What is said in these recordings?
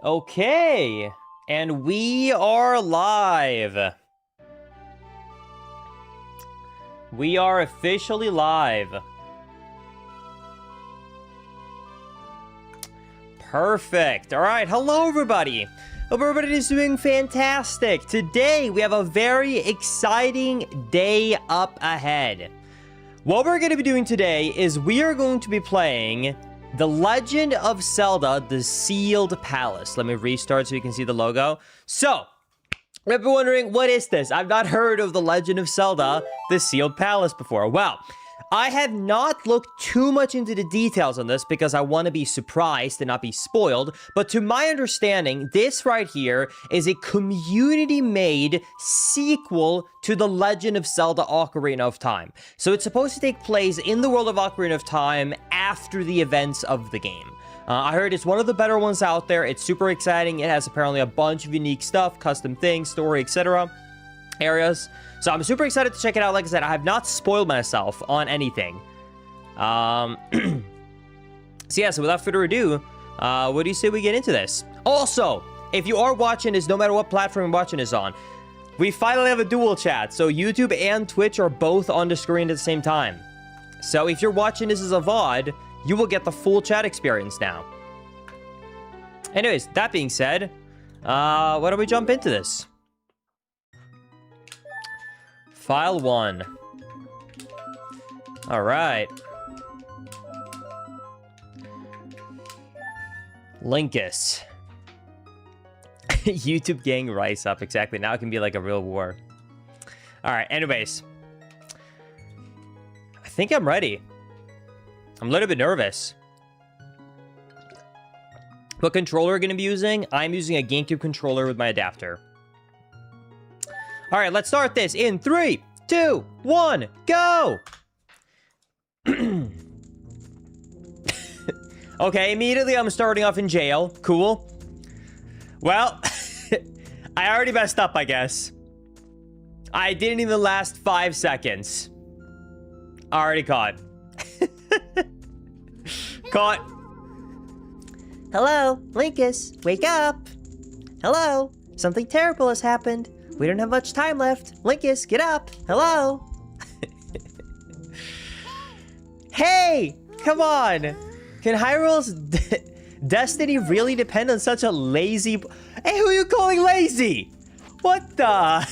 Okay, and we are live. We are officially live. Perfect. All right, hello everybody. Hope everybody is doing fantastic. Today, we have a very exciting day up ahead. What we're going to be doing today is we are going to be playing The Legend of Zelda, The Sealed Palace. Let me restart so you can see the logo. So, you've been wondering, what is this? I've not heard of The Legend of Zelda, The Sealed Palace before. Well, I have not looked too much into the details on this because I want to be surprised and not be spoiled. But to my understanding, this right here is a community-made sequel to The Legend of Zelda Ocarina of Time. So it's supposed to take place in the world of Ocarina of Time after the events of the game. I heard it's one of the better ones out there. It's super exciting. It has apparently a bunch of unique stuff, custom things, story, etc. areas. So I'm super excited to check it out. Like I said, I have not spoiled myself on anything. So yeah, so without further ado, what do you say we get into this? Also, if you are watching this, no matter what platform you're watching this on, we finally have a dual chat. So YouTube and Twitch are both on the screen at the same time. So if you're watching this as a VOD, you will get the full chat experience now. Anyways, that being said, why don't we jump into this? File 1. All right. Linkus. YouTube gang rise up. Exactly. Now it can be like a real war. All right. Anyways. I think I'm ready. I'm a little bit nervous. What controller are we going to be using? I'm using a GameCube controller with my adapter. All right, let's start this in 3, 2, 1, go! Okay, immediately I'm starting off in jail. Cool. Well, I already messed up, I guess. I didn't even last 5 seconds. Already caught. Caught. Hello, Linkus, wake up. Hello, something terrible has happened. We don't have much time left. Linkus, get up. Hello. Hey, come on. Can Hyrule's destiny really depend on such a lazy... Hey, who are you calling lazy? What the...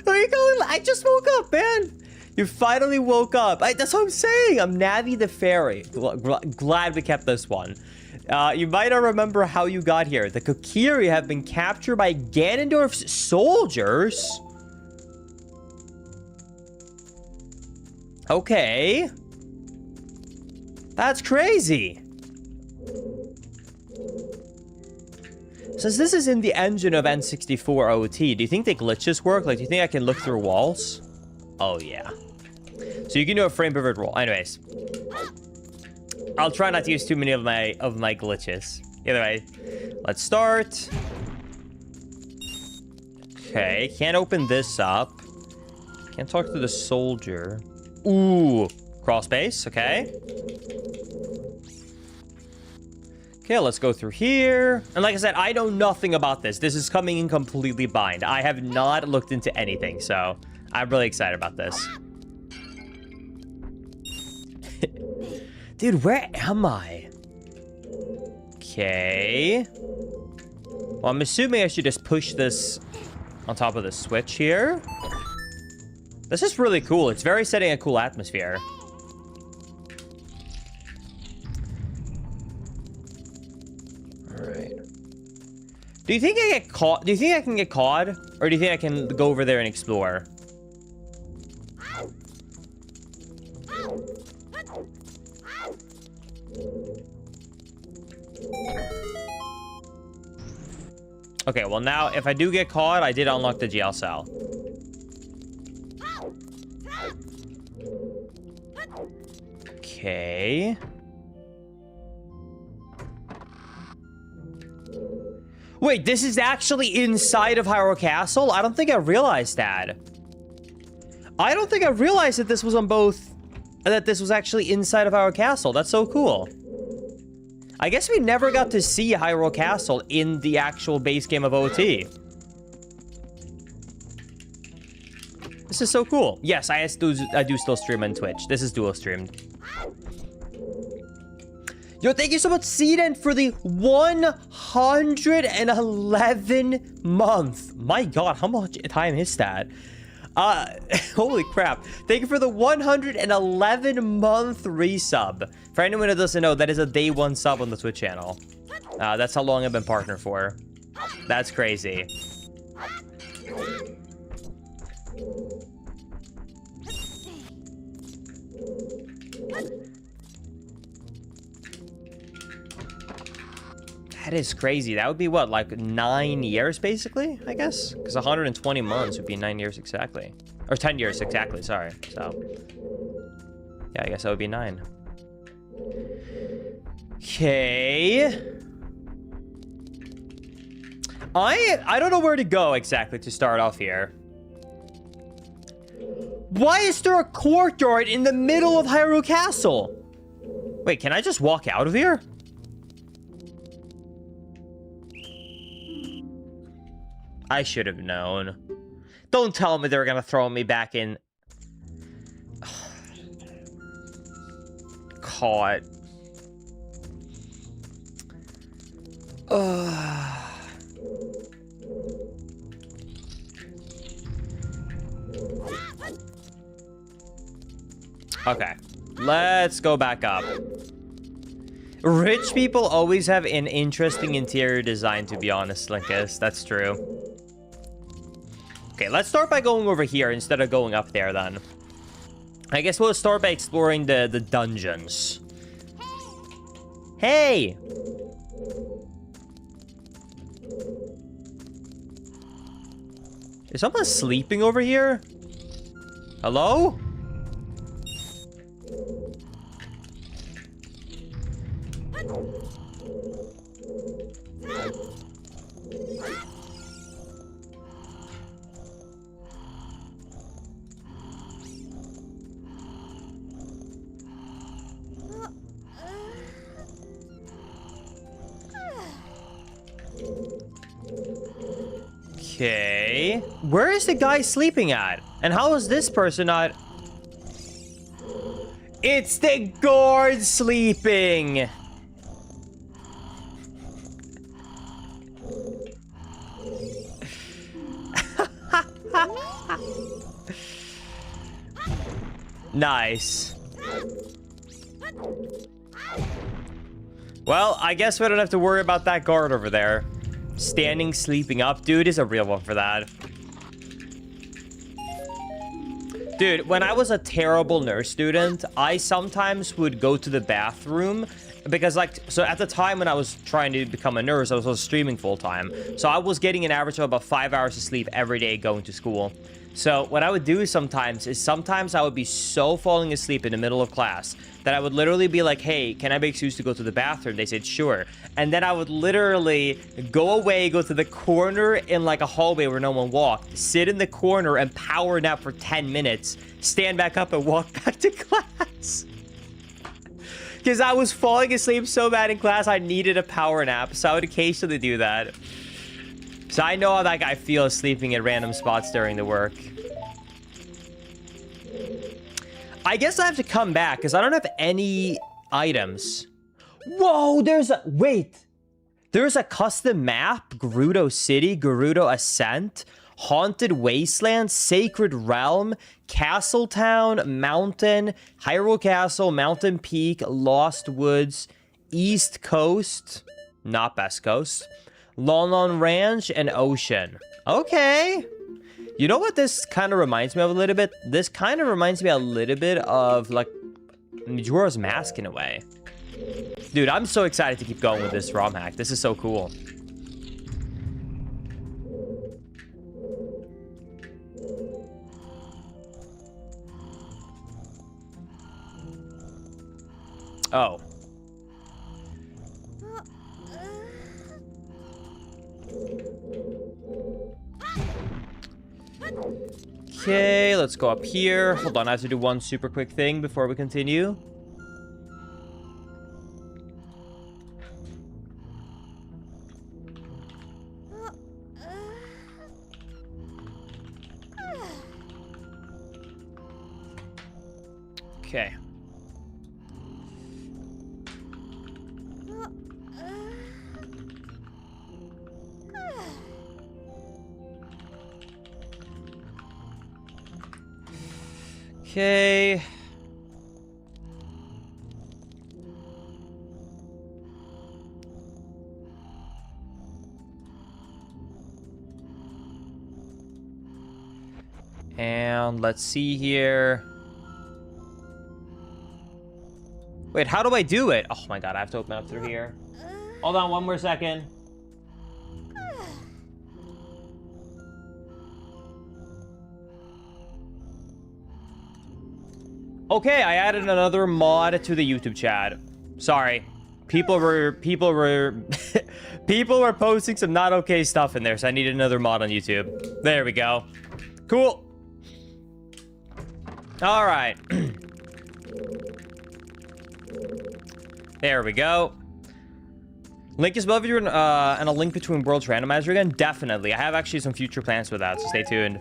Who are you calling... I just woke up, man. You finally woke up. That's what I'm saying. I'm Navi the Fairy. Glad we kept this one. You might not remember how you got here. The Kokiri have been captured by Ganondorf's soldiers. Okay. That's crazy. Since this is in the engine of N64 OT, do you think the glitches work? Like, do you think I can look through walls? Oh, yeah. So you can do a frame per rate roll. Anyways. I'll try not to use too many of my glitches. Either way, let's start. Okay, can't open this up. Can't talk to the soldier. Ooh, crawl space, okay. Okay, let's go through here. And like I said, I know nothing about this. This is coming in completely blind. I have not looked into anything, so I'm really excited about this. Dude, where am I? Okay. Well, I'm assuming I should just push this on top of the switch here. This is really cool. It's very setting a cool atmosphere. All right. Do you think I get caught? Do you think I can get caught? Or do you think I can go over there and explore? Okay, well now, if I do get caught, I did unlock the jail cell. Okay. Wait, this is actually inside of Hyrule Castle? I don't think I realized that. I don't think I realized that this was on both... That this was actually inside of Hyrule Castle. That's so cool. I guess we never got to see Hyrule Castle in the actual base game of OT. This is so cool. Yes, I do still stream on Twitch. This is dual streamed. Yo, thank you so much, Seedent, for the 111 month. My God, how much time is that? Holy crap. Thank you for the 111 month resub. For anyone who doesn't know, that is a day one sub on the Twitch channel. That's how long I've been partner for. That's crazy. That is crazy. That would be what, like 9 years basically, I guess? Because 120 months would be 9 years exactly. Or 10 years exactly, sorry. So, yeah, I guess that would be 9. Okay. I don't know where to go exactly to start off here. Why is there a courtyard in the middle of Hyrule Castle? Wait, can I just walk out of here? I should have known. Don't tell me they're gonna throw me back in. Caught. Okay, let's go back up. Rich people always have an interesting interior design, to be honest, Linkus. That's true. Okay, let's start by going over here instead of going up there, then. I guess we'll start by exploring the dungeons. Hey! Is someone sleeping over here? Hello? Okay. Where is the guy sleeping at? And how is this person not... It's the guard sleeping! Nice. Well, I guess we don't have to worry about that guard over there. Standing, sleeping up. Dude is a real one for that. Dude, when I was a terrible nurse student, I sometimes would go to the bathroom because, like, so at the time when I was trying to become a nurse, I was streaming full time. So I was getting an average of about 5 hours of sleep every day going to school. So what I would do sometimes I would be so falling asleep in the middle of class that I would literally be like, hey, can I be excused to go to the bathroom? They said, sure. And then I would literally go away, go to the corner in like a hallway where no one walked, sit in the corner and power nap for 10 minutes, stand back up and walk back to class. Because I was falling asleep so bad in class, I needed a power nap. So I would occasionally do that. So I know how that guy feels sleeping at random spots during the work. I guess I have to come back because I don't have any items. Whoa, there's a... Wait. There's a custom map. Gerudo City, Gerudo Ascent, Haunted Wasteland, Sacred Realm, Castle Town, Mountain, Hyrule Castle, Mountain Peak, Lost Woods, East Coast, not Best Coast, Lon Lon Ranch, and Ocean. Okay. You know what this kind of reminds me of a little bit? This kind of reminds me a little bit of, like, Majora's Mask in a way. Dude, I'm so excited to keep going with this ROM hack. This is so cool. Oh. Okay, let's go up here. Hold on, I have to do one super quick thing before we continue. Okay. Okay. And let's see here. Wait, how do I do it? Oh my god, I have to open up through here. Hold on one more second. Okay, I added another mod to the YouTube chat. Sorry. People were people were posting some not okay stuff in there, so I needed another mod on YouTube. There we go. Cool. All right. There we go. Link is above you, and a link between Worlds Randomizer again? Definitely. I have actually some future plans for that, so stay tuned.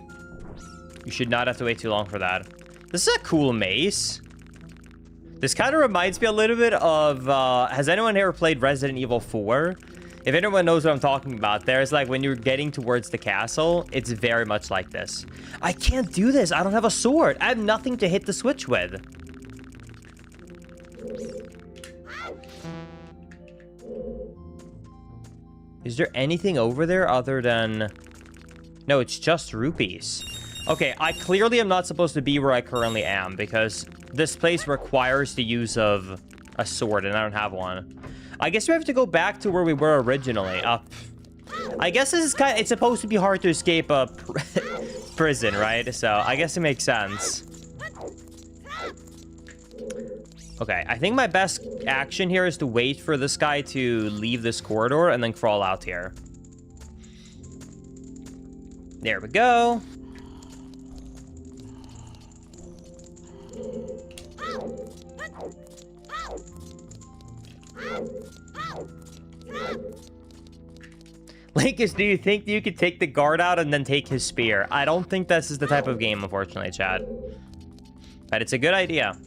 You should not have to wait too long for that. This is a cool maze. This kind of reminds me a little bit of, has anyone ever played Resident Evil 4? If anyone knows what I'm talking about, there's like when you're getting towards the castle, it's very much like this. I can't do this. I don't have a sword. I have nothing to hit the switch with. Is there anything over there other than... No, it's just rupees. Okay, I clearly am not supposed to be where I currently am because this place requires the use of a sword and I don't have one. I guess we have to go back to where we were originally. I guess this is kind of, it's supposed to be hard to escape a prison, right? So I guess it makes sense. Okay, I think my best action here is to wait for this guy to leave this corridor and then crawl out here. There we go. Linkus, do you think you could take the guard out and then take his spear? I don't think this is the type of game, unfortunately, Chad. But it's a good idea.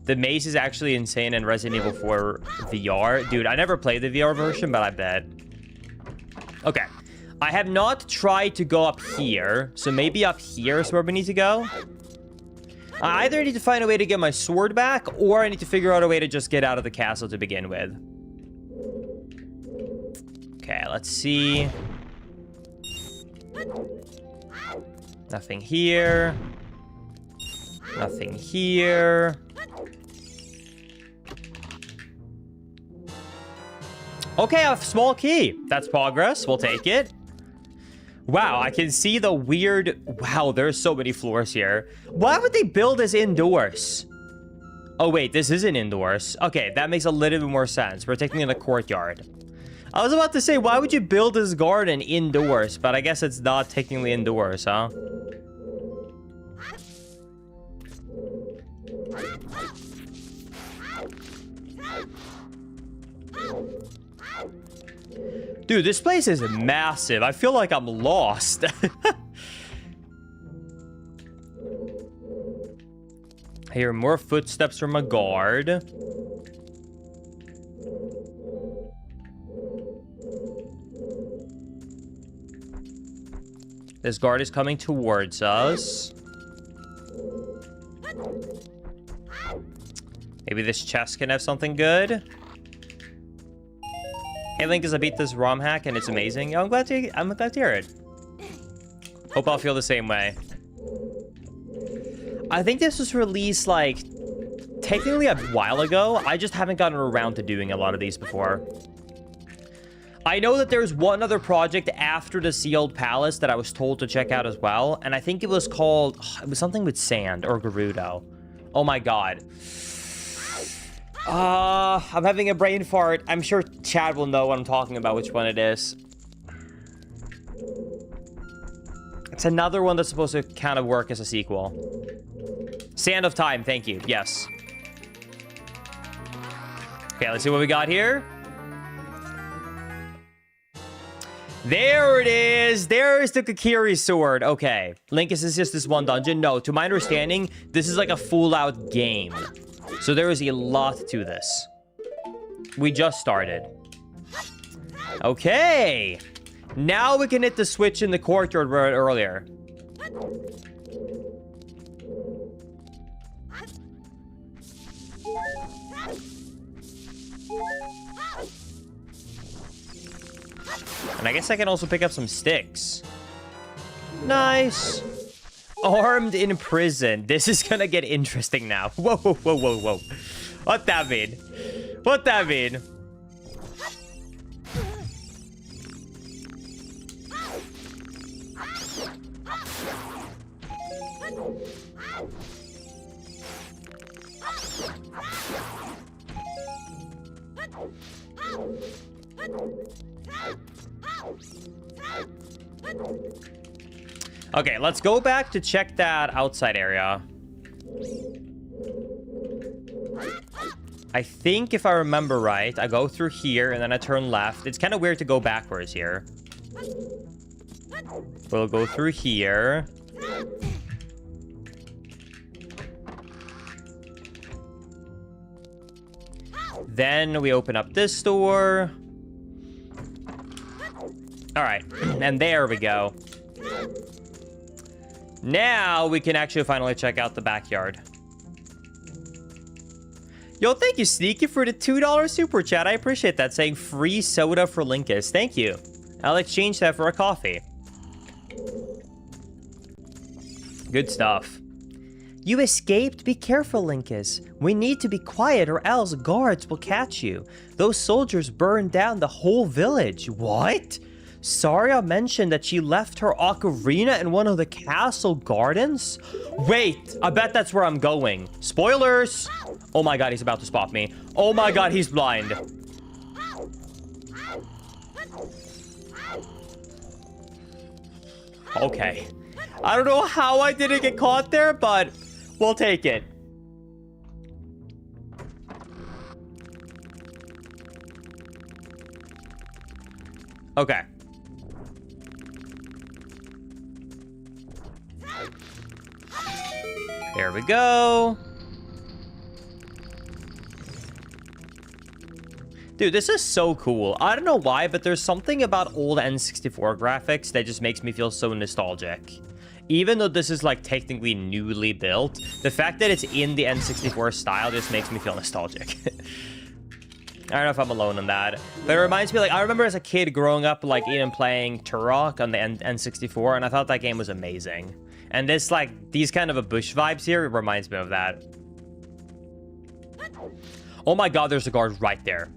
The maze is actually insane in Resident Evil 4 VR. Dude, I never played the VR version, but I bet. Okay. I have not tried to go up here, so maybe up here is where we need to go. I either need to find a way to get my sword back, or I need to figure out a way to just get out of the castle to begin with. Okay, let's see. Nothing here. Nothing here. Okay, a small key. That's progress. We'll take it. Wow, I can see the weird... Wow, there's so many floors here. Why would they build this indoors? Oh, wait, this isn't indoors. Okay, that makes a little bit more sense. We're taking in a courtyard. I was about to say, why would you build this garden indoors? But I guess it's not technically indoors, huh? Dude, this place is massive. I feel like I'm lost. I hear more footsteps from a guard. This guard is coming towards us. Maybe this chest can have something good. Hey, Linkus, I beat this ROM hack and it's amazing. I'm glad to hear it. Hope I'll feel the same way. I think this was released, like, technically a while ago. I just haven't gotten around to doing a lot of these before. I know that there's one other project after the Sealed Palace that I was told to check out as well. And I think it was called... It was something with sand or Gerudo. Oh my god. I'm having a brain fart. I'm sure Chad will know what I'm talking about, which one it is. It's another one that's supposed to kind of work as a sequel. Sand of Time, thank you. Yes. Okay, let's see what we got here. There it is. There's the Kokiri sword. Okay. Link, is this just this one dungeon? No, to my understanding, this is like a full-out game. So there is a lot to this. We just started. Okay. Now we can hit the switch in the courtyard where earlier. And I guess I can also pick up some sticks. Nice. Armed in prison. This is gonna get interesting now. Whoa, whoa, whoa, whoa, whoa. What that mean? What that mean? Okay, let's go back to check that outside area. I think if I remember right, I go through here and then I turn left. It's kind of weird to go backwards here. We'll go through here. Then we open up this door. All right, and there we go. Now we can actually finally check out the backyard. Yo, thank you, Sneaky, for the $2 super chat. I appreciate that. Saying free soda for Linkus. Thank you. I'll exchange that for a coffee. Good stuff. You escaped? Be careful, Linkus. We need to be quiet or else guards will catch you. Those soldiers burned down the whole village. What? Saria mentioned that she left her ocarina in one of the castle gardens? Wait, I bet that's where I'm going. Spoilers! Oh my god, he's about to spot me. Oh my god, he's blind. Okay. I don't know how I didn't get caught there, but we'll take it. Okay. There we go. Dude, this is so cool. I don't know why, but there's something about old N64 graphics that just makes me feel so nostalgic. Even though this is like technically newly built, the fact that it's in the N64 style just makes me feel nostalgic. I don't know if I'm alone on that, but it reminds me, like, I remember as a kid growing up, like, even playing Turok on the N64, and I thought that game was amazing. And this, like, these kind of a bush vibes here, it reminds me of that. Oh my god, there's a guard right there.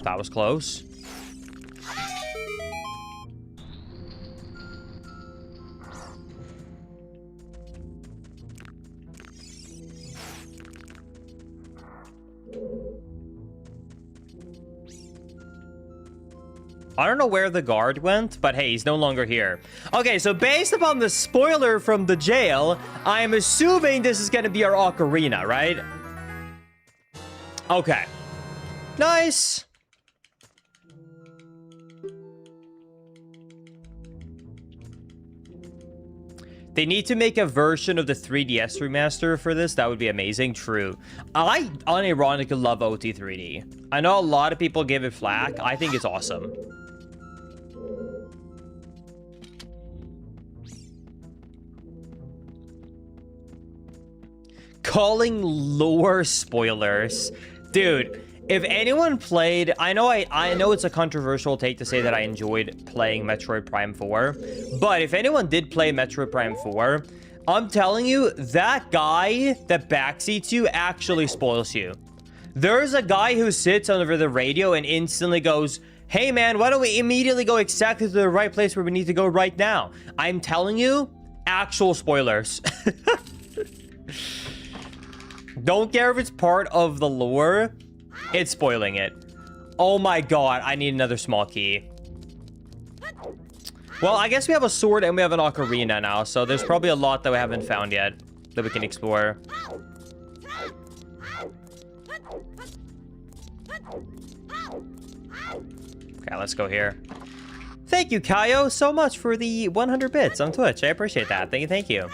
That was close. I don't know where the guard went, but hey, he's no longer here. Okay, so based upon the spoiler from the jail, I'm assuming this is going to be our ocarina, right? Okay. Nice. They need to make a version of the 3DS remaster for this. That would be amazing. True. I unironically love OT3D. I know a lot of people give it flack. I think it's awesome. Calling lore spoilers. Dude, if anyone played, I know it's a controversial take to say that I enjoyed playing Metroid Prime 4, but if anyone did play Metroid Prime 4, I'm telling you, that guy that backseats you actually spoils you. There's a guy who sits over the radio and instantly goes, hey man, why don't we immediately go exactly to the right place where we need to go right now? I'm telling you, actual spoilers. Don't care if it's part of the lore. It's spoiling it. Oh my god, I need another small key. Well, I guess we have a sword and we have an ocarina now, so there's probably a lot that we haven't found yet that we can explore. Okay, let's go here. Thank you, Kaio, so much for the 100 bits on Twitch. I appreciate that. Thank you, thank you.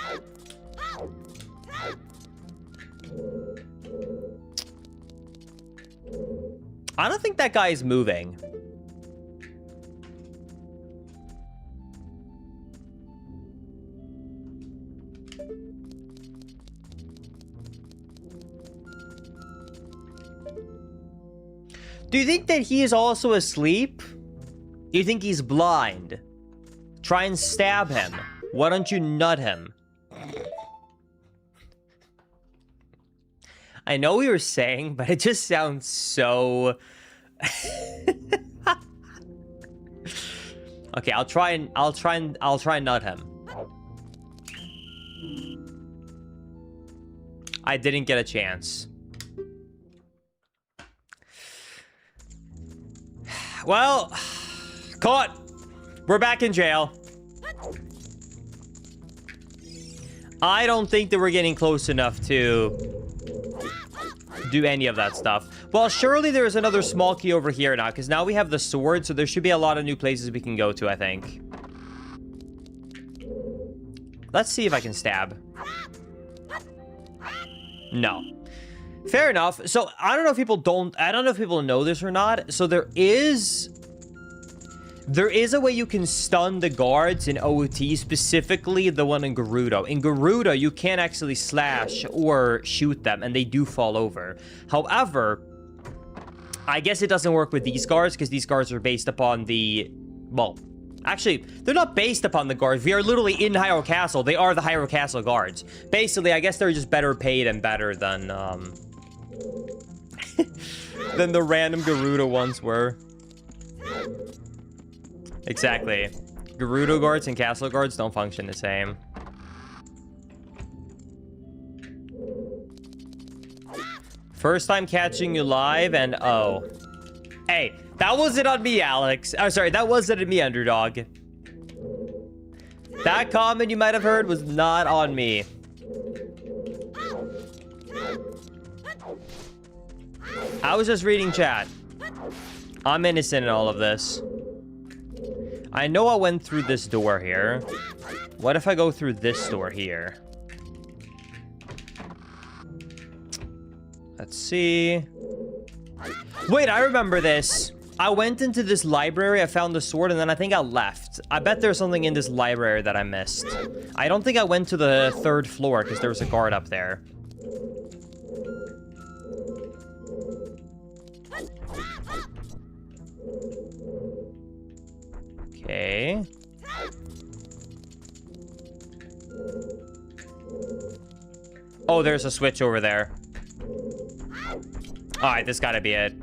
I don't think that guy is moving. Do you think that he is also asleep? Do you think he's blind? Try and stab him. Why don't you nut him? I know what you were saying, but it just sounds so... Okay, I'll try and nut him. I didn't get a chance. Well, caught. We're back in jail. I don't think that we're getting close enough to do any of that stuff. Well, surely there's another small key over here now, because now we have the sword, so there should be a lot of new places we can go to, I think. Let's see if I can stab. No. Fair enough. So, I don't know if people know this or not. So, there is a way you can stun the guards in OT, specifically the one in Gerudo. In Gerudo, you can't actually slash or shoot them, and they do fall over. However, I guess it doesn't work with these guards, because these guards are based upon the... Well, actually, they're not based upon the guards. We are literally in Hyrule Castle. They are the Hyrule Castle guards. Basically, I guess they're just better paid and better than, than the random Gerudo ones were. Exactly. Gerudo guards and castle guards don't function the same. First time catching you live and oh. Hey, that wasn't on me, Alex. Oh, sorry, that wasn't on me, Underdog. That comment you might have heard was not on me. I was just reading chat. I'm innocent in all of this. I know I went through this door here. What if I go through this door here? Let's see. Wait, I remember this. I went into this library, I found the sword, and then I think I left. I bet there's something in this library that I missed. I don't think I went to the 3rd floor because there was a guard up there. Okay. Oh, there's a switch over there. Alright, this gotta be it.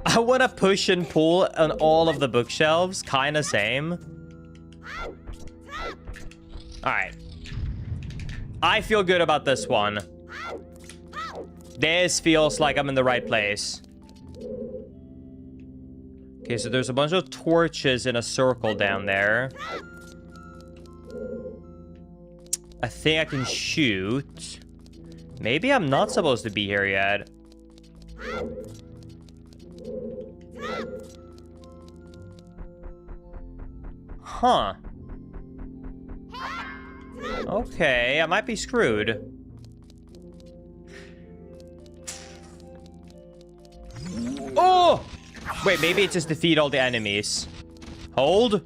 I want to push and pull on all of the bookshelves. Kinda same. Alright. I feel good about this one. This feels like I'm in the right place. Okay, so there's a bunch of torches in a circle down there. I think I can shoot. Maybe I'm not supposed to be here yet. Huh. Okay, I might be screwed. Oh! Wait, maybe it's just defeat all the enemies. Hold.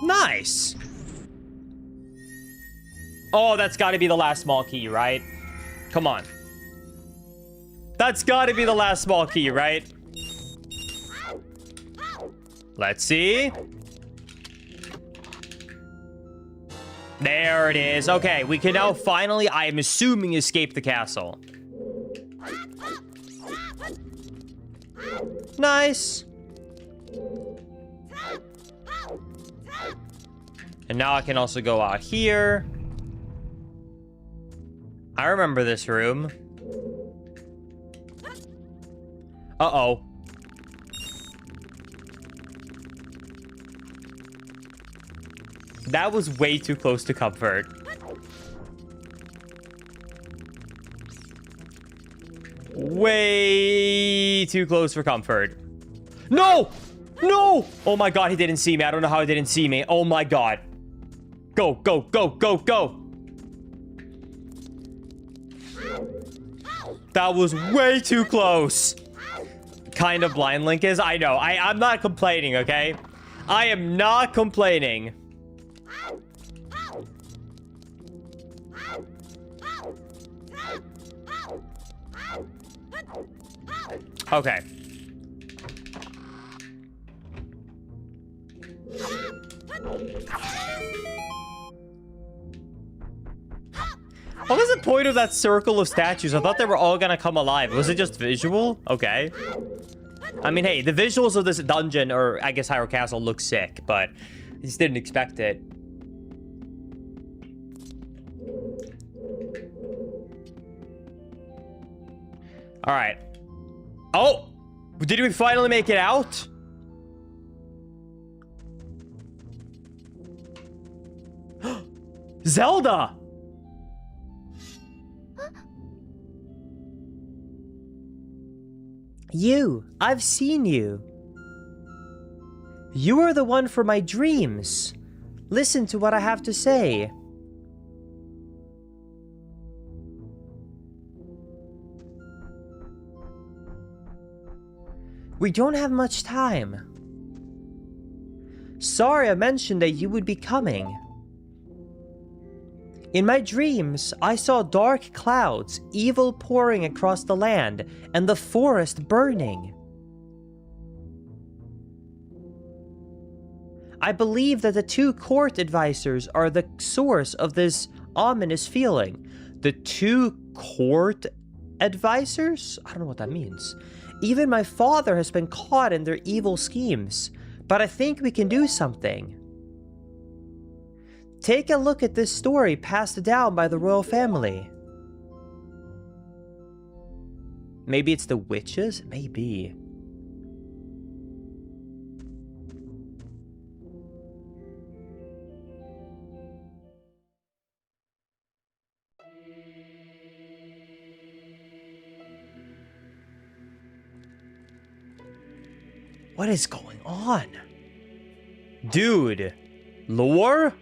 Nice. Oh, that's got to be the last small key, right? Come on. That's got to be the last small key, right? Let's see. There it is. Okay, we can now finally, I am assuming, escape the castle. Nice. And now I can also go out here. I remember this room. Uh-oh. That was way too close to comfort. Way too close for comfort. No! No! Oh my god, he didn't see me. I don't know how he didn't see me. Oh my god. Go, go, go, go, go. That was way too close. Kind of blind Link is. I know. I'm not complaining, okay? I am not complaining. Okay. What was the point of that circle of statues? I thought they were all gonna come alive. Was it just visual? Okay. I mean, hey, the visuals of this dungeon, or I guess Hyrule Castle, look sick, but I just didn't expect it. All right. Oh! Did we finally make it out? Zelda! You, I've seen you. You are the one for my dreams. Listen to what I have to say. We don't have much time. Sorry I mentioned that you would be coming. In my dreams, I saw dark clouds, evil pouring across the land, and the forest burning. I believe that the two court advisors are the source of this ominous feeling. The two court advisors? I don't know what that means. Even my father has been caught in their evil schemes, but I think we can do something. Take a look at this story passed down by the royal family. Maybe it's the witches? Maybe. What is going on? Dude. Lore?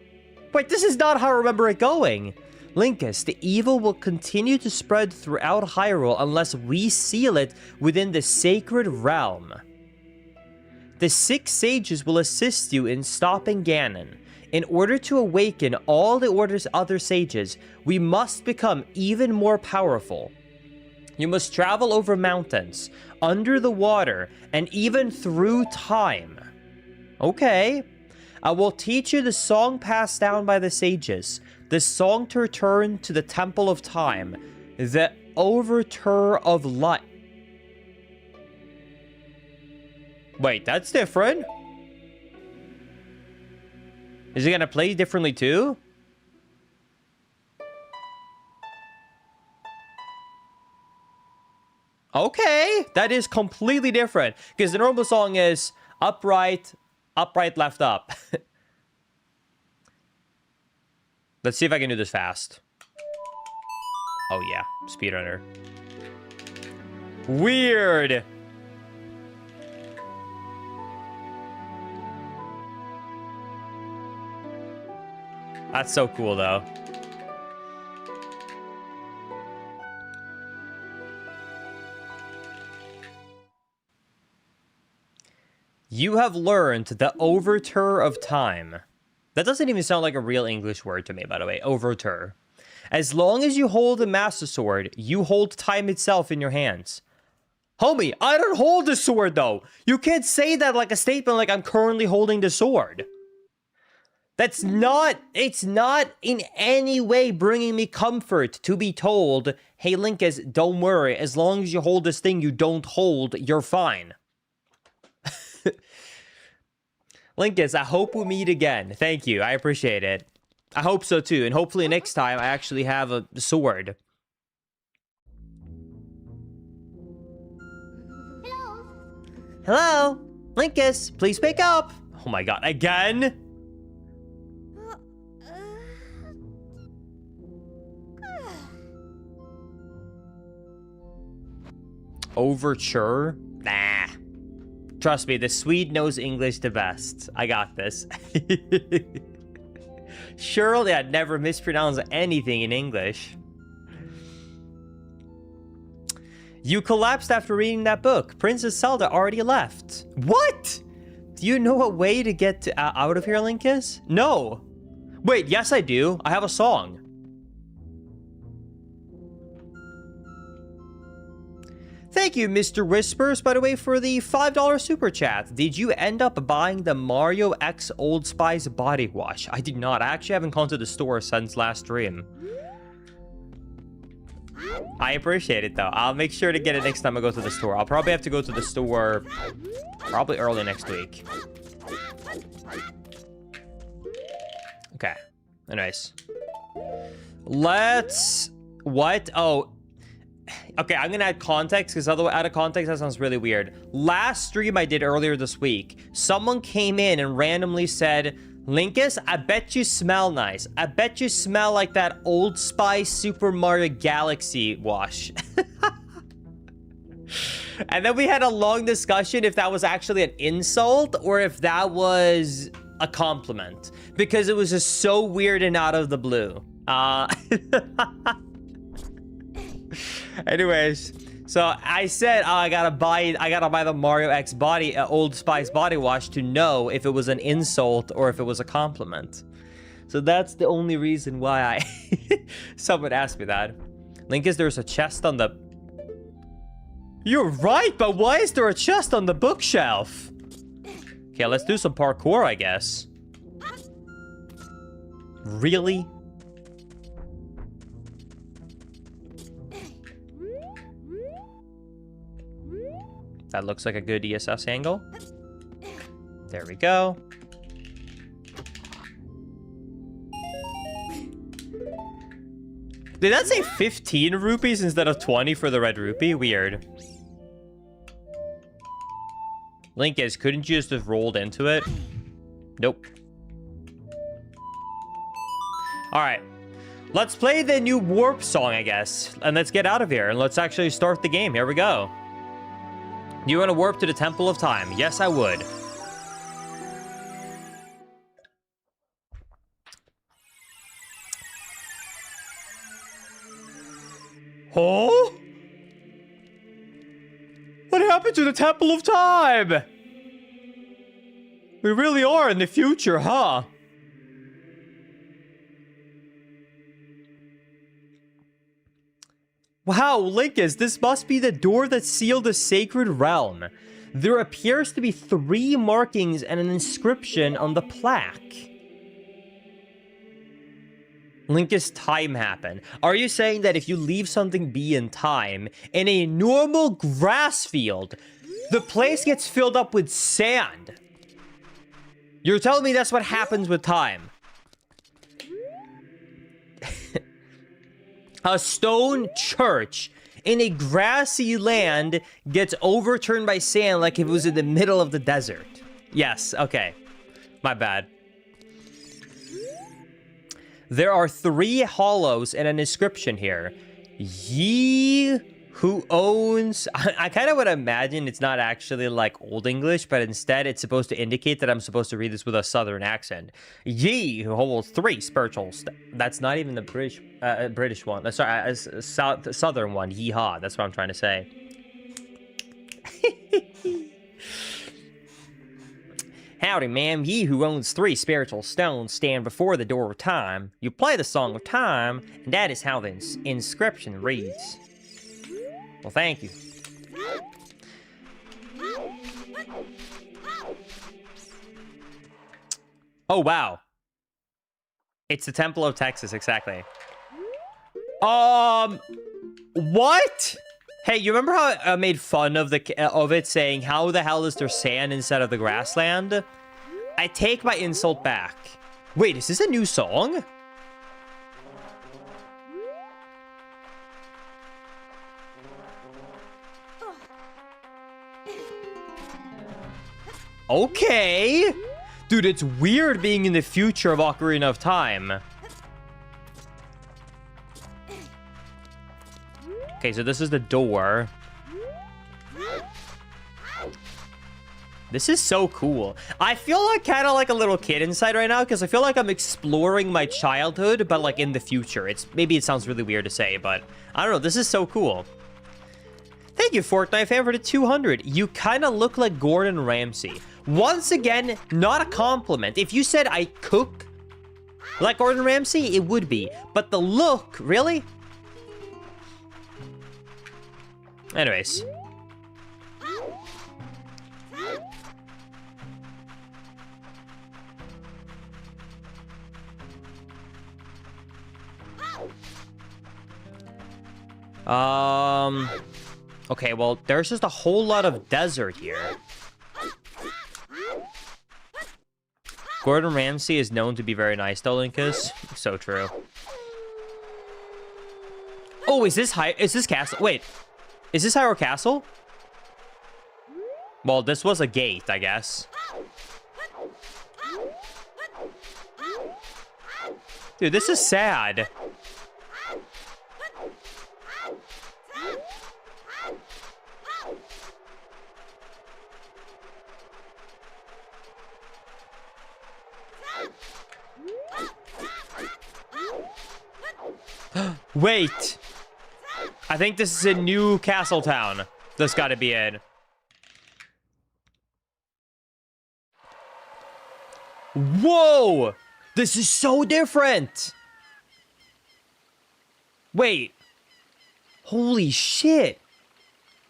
Wait, this is not how I remember it going. Linkus, the evil will continue to spread throughout Hyrule unless we seal it within the sacred realm. The 6 sages will assist you in stopping Ganon. In order to awaken all the Order's other sages, we must become even more powerful. You must travel over mountains, under the water, and even through time. Okay. I will teach you the song passed down by the sages. The song to return to the Temple of Time. The Overture of Light. Wait, that's different. Is it gonna play differently too? Okay, that is completely different. Because the normal song is upright, upright, left, up. Let's see if I can do this fast. Oh yeah, speedrunner. Weird. That's so cool though. You have learned the Overture of Time. That doesn't even sound like a real English word to me, by the way. Overture. As long as you hold the Master Sword, you hold time itself in your hands. Homie, I don't hold the sword, though. You can't say that like a statement like I'm currently holding the sword. It's not in any way bringing me comfort to be told, hey, Linkus, don't worry. As long as you hold this thing you don't hold, you're fine. Linkus, I hope we meet again. Thank you. I appreciate it. I hope so too. And hopefully next time I actually have a sword. Hello. Hello? Linkus, please pick up. Oh my god. Again? Overture? Nah. Trust me, the Swede knows English the best. I got this. Surely I'd never mispronounce anything in English. You collapsed after reading that book. Princess Zelda already left. What? Do you know what way to get out of here, Link is? No. Wait, yes I do. I have a song. Thank you, Mr. Whispers, by the way, for the $5 super chat. Did you end up buying the Mario X Old Spice body wash? I did not. I actually haven't gone to the store since last stream. I appreciate it, though. I'll make sure to get it next time I go to the store. I'll probably have to go to the store probably early next week. Okay. Nice. Let's... What? Oh... Okay, I'm gonna add context, because otherwise, out of context, that sounds really weird. Last stream I did earlier this week, someone came in and randomly said, Linkus, I bet you smell nice. I bet you smell like that Old Spice Super Mario Galaxy wash. And then we had a long discussion if that was actually an insult or if that was a compliment, because it was just so weird and out of the blue. Anyways, so I said, oh, I gotta buy the Mario X Old Spice body wash to know if it was an insult or if it was a compliment. So that's the only reason why someone asked me that. Linkus, there's a chest on the... You're right, but why is there a chest on the bookshelf? Okay, let's do some parkour, I guess. Really? That looks like a good ESS angle. There we go. Did that say 15 rupees instead of 20 for the red rupee? Weird. Linkus, couldn't you just have rolled into it? Nope. Alright. Let's play the new Warp song, I guess. And let's get out of here. And let's actually start the game. Here we go. You want to warp to the Temple of Time? Yes, I would. Oh? What happened to the Temple of Time? We really are in the future, huh? Wow, Linkus, this must be the door that sealed the sacred realm. There appears to be 3 markings and an inscription on the plaque. Linkus, time happened. Are you saying that if you leave something be in time, in a normal grass field, the place gets filled up with sand? You're telling me that's what happens with time? A stone church in a grassy land gets overturned by sand like if it was in the middle of the desert. Yes, okay. My bad. There are 3 hollows and an inscription here. Ye who owns... I kind of would imagine it's not actually like Old English, but instead it's supposed to indicate that I'm supposed to read this with a Southern accent. Ye who holds 3 spiritual... That's not even the British one. Sorry, Southern one. Yeehaw. That's what I'm trying to say. Howdy, ma'am. Ye who owns 3 spiritual stones stand before the door of time. You play the song of time, and that is how the inscription reads. Well, thank you. Oh, wow. It's the Temple of Texas, exactly. What? Hey, you remember how I made fun of it, saying, how the hell is there sand instead of the grassland? I take my insult back. Wait, is this a new song? Okay. Dude, it's weird being in the future of Ocarina of Time. Okay, so this is the door. This is so cool. I feel like kind of like a little kid inside right now because I feel like I'm exploring my childhood, but like in the future. Maybe it sounds really weird to say, but I don't know. This is so cool. Thank you, Fortnite fan, for the 200. You kind of look like Gordon Ramsay. Once again, not a compliment. If you said I cook like Gordon Ramsay, it would be. But the look, really? Anyways. Okay, well, there's just a whole lot of desert here. Gordon Ramsay is known to be very nice, though, Linkus. So true. Oh, is this castle? Wait, is this Hyrule Castle? Well, this was a gate, I guess. Dude, this is sad. Wait. I think this is a new castle town. That's gotta be it. Whoa! This is so different! Wait. Holy shit.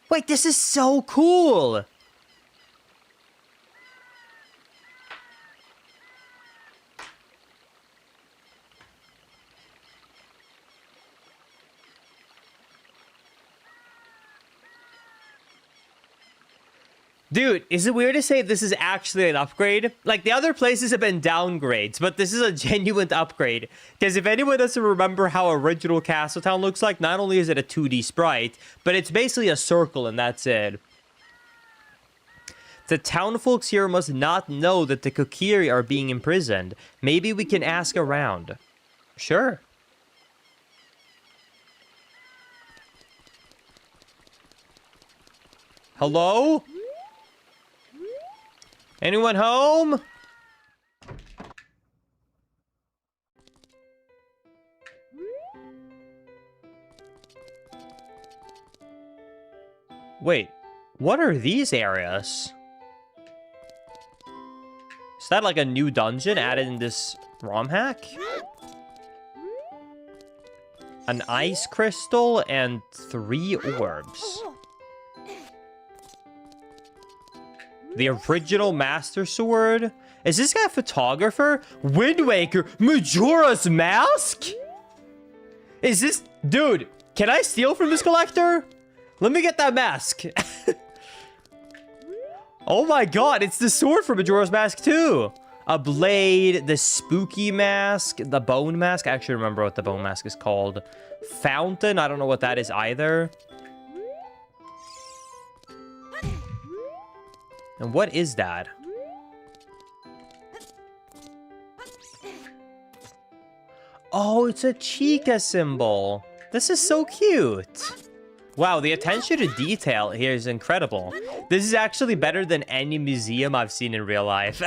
Wait, this is so cool! Dude, is it weird to say this is actually an upgrade? Like, the other places have been downgrades, but this is a genuine upgrade. Because if anyone doesn't remember how original Castletown looks like, not only is it a 2D sprite, but it's basically a circle and that's it. The townfolks here must not know that the Kokiri are being imprisoned. Maybe we can ask around. Sure. Hello? Anyone home? Wait, what are these areas? Is that like a new dungeon added in this ROM hack? An ice crystal and 3 orbs. The original Master Sword? Is this guy a photographer? Wind Waker? Majora's Mask? Is this... Dude, can I steal from this collector? Let me get that mask. Oh my god, it's the sword from Majora's Mask too. A blade, the spooky mask, the bone mask. I actually remember what the bone mask is called. Fountain, I don't know what that is either. And what is that? Oh, it's a Chica symbol. This is so cute. Wow, the attention to detail here is incredible. This is actually better than any museum I've seen in real life.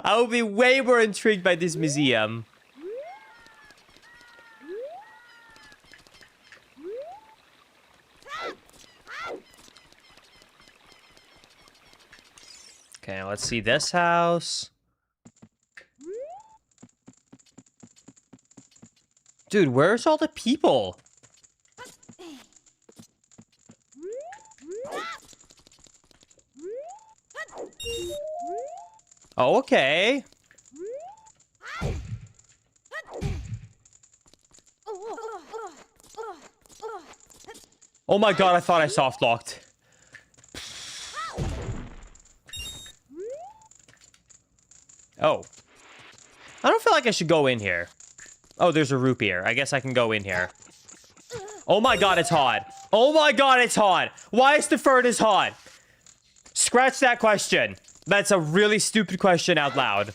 I will be way more intrigued by this museum. Okay, let's see this house. Dude, where's all the people? Oh, okay. Oh my god, I thought I soft locked. Oh. I don't feel like I should go in here. Oh, there's a rupee here. I guess I can go in here. Oh my god, it's hot. Oh my god, it's hot. Why is the furnace hot? Scratch that question. That's a really stupid question out loud.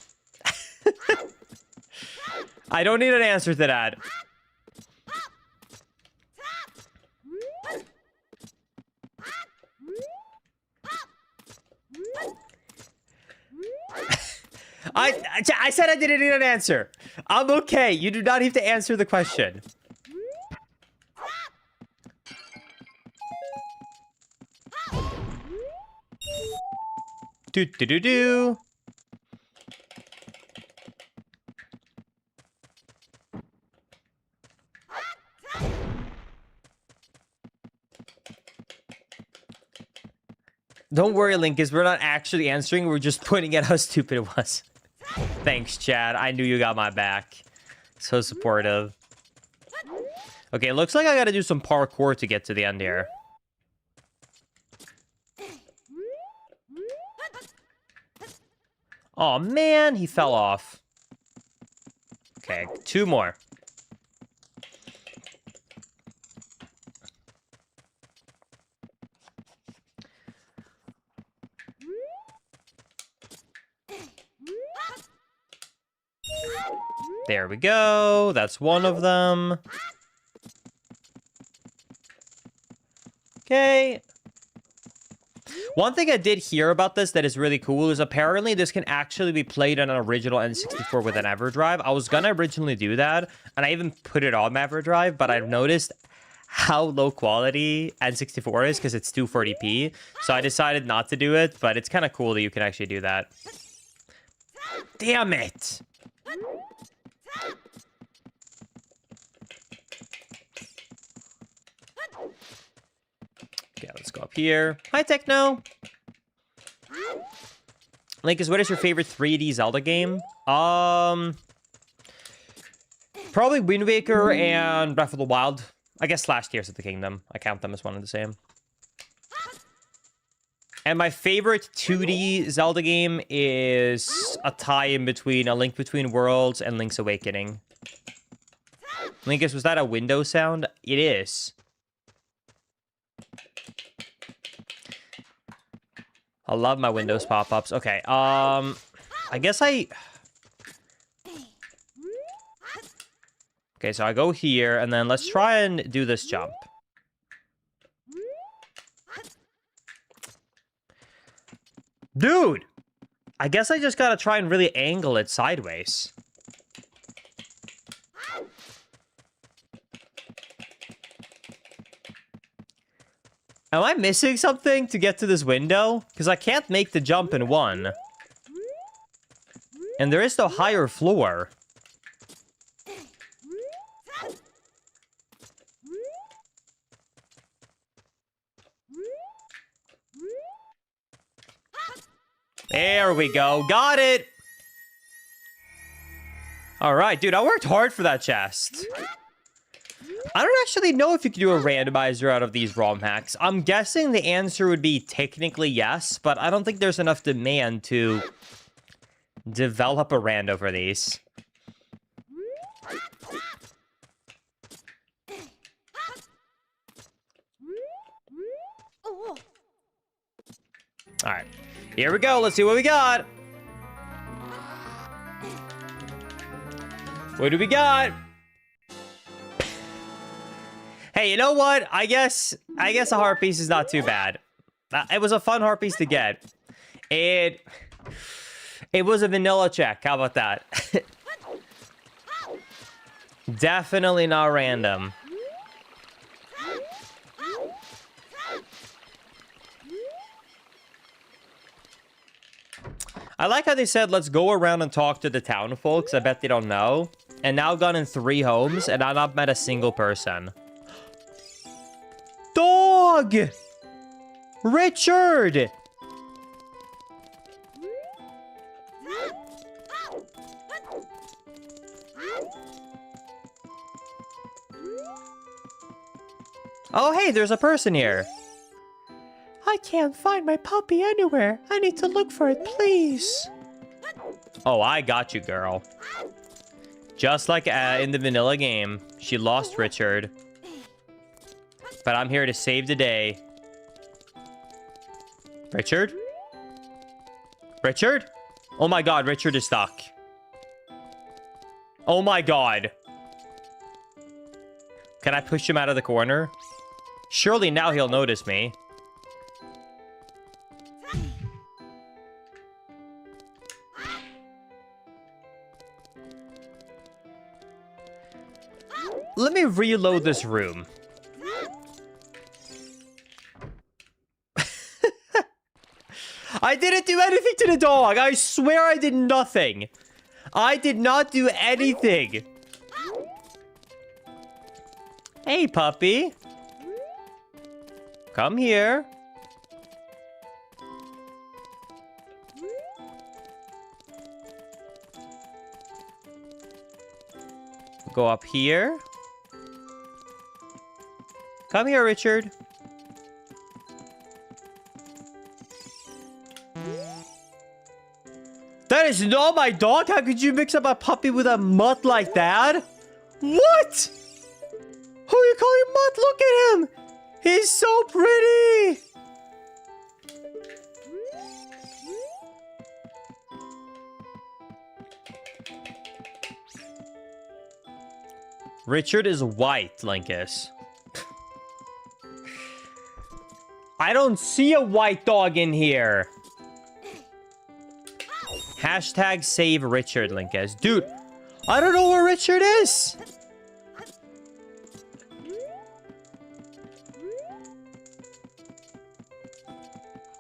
I don't need an answer to that. I said I didn't need an answer. I'm okay. You do not need to answer the question. Do. Don't worry, Link, because we're not actually answering. We're just pointing at how stupid it was. Thanks, Chad. I knew you got my back. So supportive. Okay, looks like I gotta do some parkour to get to the end here. Oh man, he fell off. Okay, 2 more. There we go. That's one of them. Okay. One thing I did hear about this that is really cool is apparently this can actually be played on an original N64 with an EverDrive. I was gonna originally do that, and I even put it on my EverDrive, but I've noticed how low quality N64 is because it's 240p. So I decided not to do it, but it's kind of cool that you can actually do that. Damn it! Okay, let's go up here. Hi, Techno. Linkus, what is your favorite 3D Zelda game? Probably Wind Waker and Breath of the Wild. I guess / Tears of the Kingdom. I count them as one and the same. And my favorite 2D Zelda game is a tie-in between A Link Between Worlds and Link's Awakening. Linkus, was that a window sound? It is. I love my Windows pop-ups. Okay, I guess I... Okay, so I go here, and then let's try and do this jump. Dude! I guess I just gotta try and really angle it sideways. Am I missing something to get to this window? Because I can't make the jump in one. And there is no higher floor. There we go. Got it! Alright, dude, I worked hard for that chest. I don't actually know if you can do a randomizer out of these ROM hacks. I'm guessing the answer would be technically yes, but I don't think there's enough demand to develop a rando for these. Alright, here we go. Let's see what we got. What do we got? Hey, you know what? I guess a heart piece is not too bad. It was a fun heart piece to get. It was a vanilla check. How about that? Definitely not random. I like how they said, let's go around and talk to the town folks. I bet they don't know. And now I've gone in 3 homes, and I've not met a single person. Dog! Richard! Oh, hey, there's a person here. I can't find my puppy anywhere. I need to look for it, please. Oh, I got you, girl. Just like in the vanilla game, she lost Richard. But I'm here to save the day. Richard? Richard? Oh my god, Richard is stuck. Oh my god. Can I push him out of the corner? Surely now he'll notice me. reload this room. I didn't do anything to the dog. I swear I did nothing. I did not do anything. Hey, puppy. Come here. Go up here. Come here, Richard. That is not my dog. How could you mix up a puppy with a mutt like that? What? Who are you calling mutt? Look at him. He's so pretty. Richard is white, Linkus. I don't see a white dog in here. Hashtag save Richard, Linkus. Dude, I don't know where Richard is.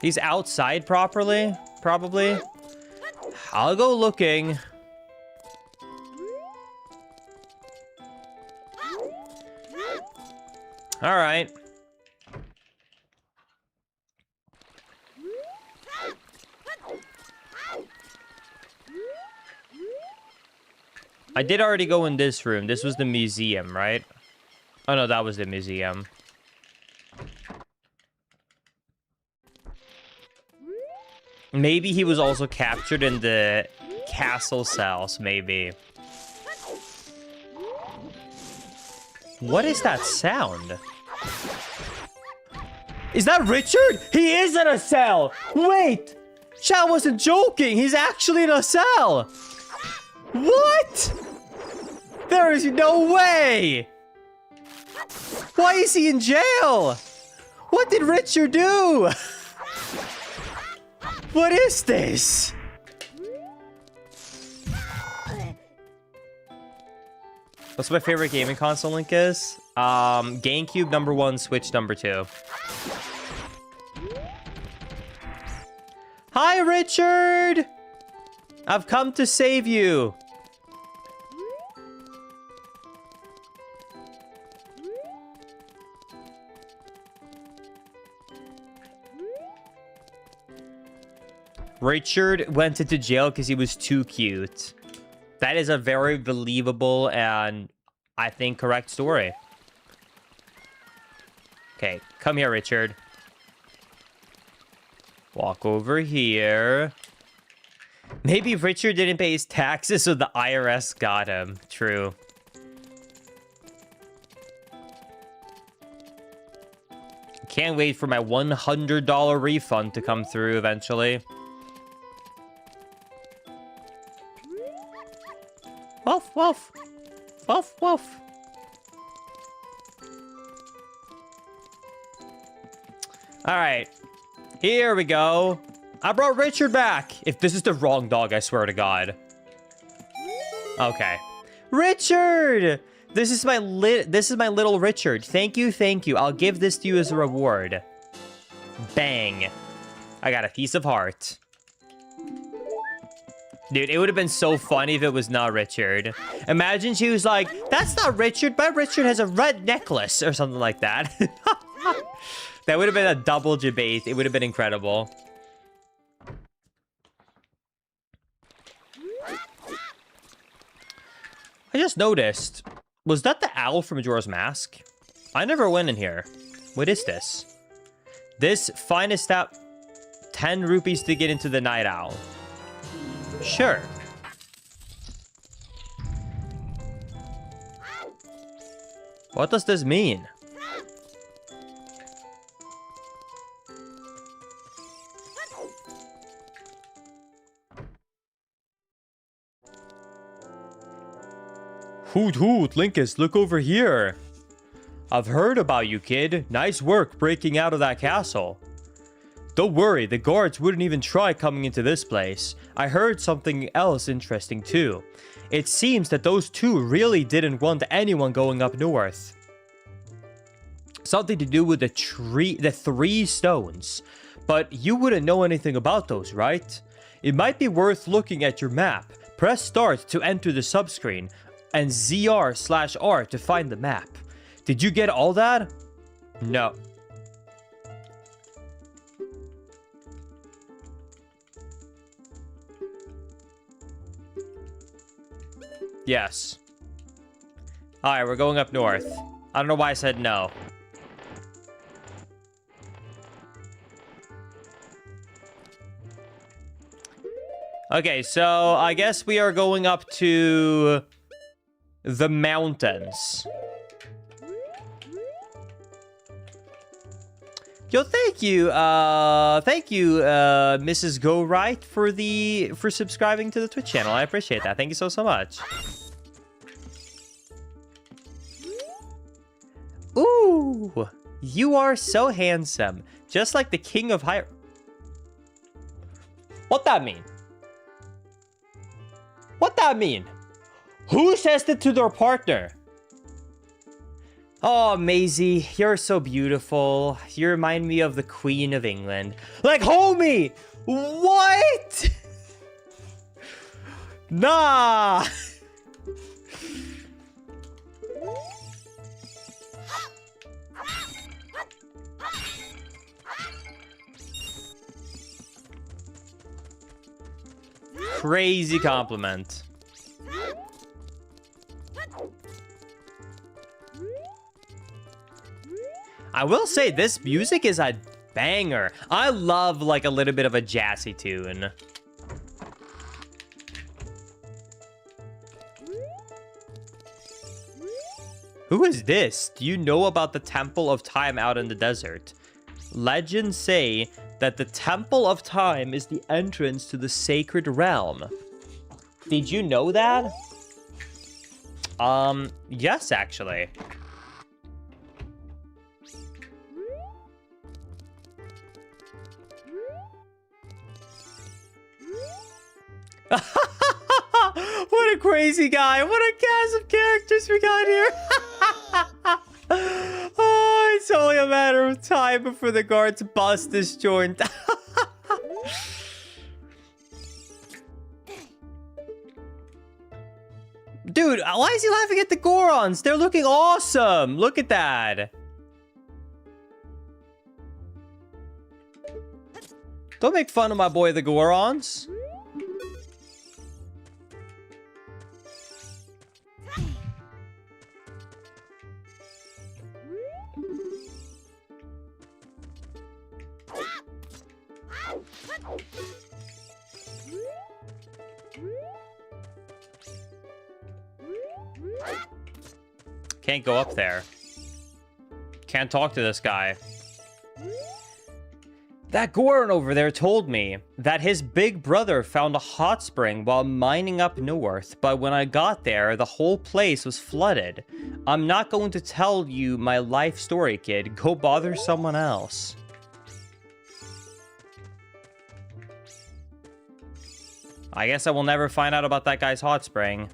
He's outside probably. I'll go looking. All right. I did already go in this room. This was the museum, right? Oh, no, that was the museum. Maybe he was also captured in the castle cells, maybe. What is that sound? Is that Richard? He is in a cell! Wait! Chat wasn't joking! He's actually in a cell! What? There is no way! Why is he in jail? What did Richard do? What is this? What's my favorite gaming console, Link is? GameCube #1, Switch #2. Hi, Richard! I've come to save you. Richard went into jail because he was too cute. That is a very believable and, I think, correct story. Okay, come here, Richard. Walk over here. Maybe Richard didn't pay his taxes, so the IRS got him. True. Can't wait for my $100 refund to come through eventually. Woof, woof. Woof, woof. Alright. Here we go. I brought Richard back. If this is the wrong dog, I swear to God. Okay. Richard! This is my little Richard. Thank you, thank you. I'll give this to you as a reward. Bang. I got a piece of heart. Dude, it would have been so funny if it was not Richard. Imagine she was like, that's not Richard. My Richard has a red necklace or something like that. That would have been a double debate. It would have been incredible. I just noticed. Was that the owl from Majora's Mask? I never went in here. What is this? This finest out 10 rupees to get into the night owl. Sure. What does this mean? Hoot hoot, Linkus, look over here. I've heard about you, kid. Nice work breaking out of that castle. Don't worry, the guards wouldn't even try coming into this place. I heard something else interesting too. It seems that those two really didn't want anyone going up north. Something to do with the three stones. But you wouldn't know anything about those, right? It might be worth looking at your map. Press start to enter the subscreen and ZR/R to find the map. Did you get all that? No. Yes. Alright, we're going up north. I don't know why I said no. Okay, so I guess we are going up to the mountains. Yo, thank you, Mrs. Go Right for subscribing to the Twitch channel. I appreciate that. Thank you so much. Ooh, you are so handsome, just like the king of Hyrule. What that mean? What that mean? Who says it to their partner? Oh, Maisie, you're so beautiful. You remind me of the Queen of England. Like, homie! What? Nah! Crazy compliment. I will say this music is a banger. I love like a little bit of a jazzy tune. Who is this? Do you know about the Temple of Time out in the desert? Legends say that the Temple of Time is the entrance to the sacred realm. Did you know that? Yes, actually. What a crazy guy. What a cast of characters we got here. Oh, it's only a matter of time before the guards bust this joint. Dude, why is he laughing at the Gorons? They're looking awesome. Look at that. Don't make fun of my boy, the Gorons. Can't go up there. Can't talk to this guy. That Goron over there told me that his big brother found a hot spring while mining up north, but when I got there, the whole place was flooded. I'm not going to tell you my life story, kid. Go bother someone else. I guess I will never find out about that guy's hot spring.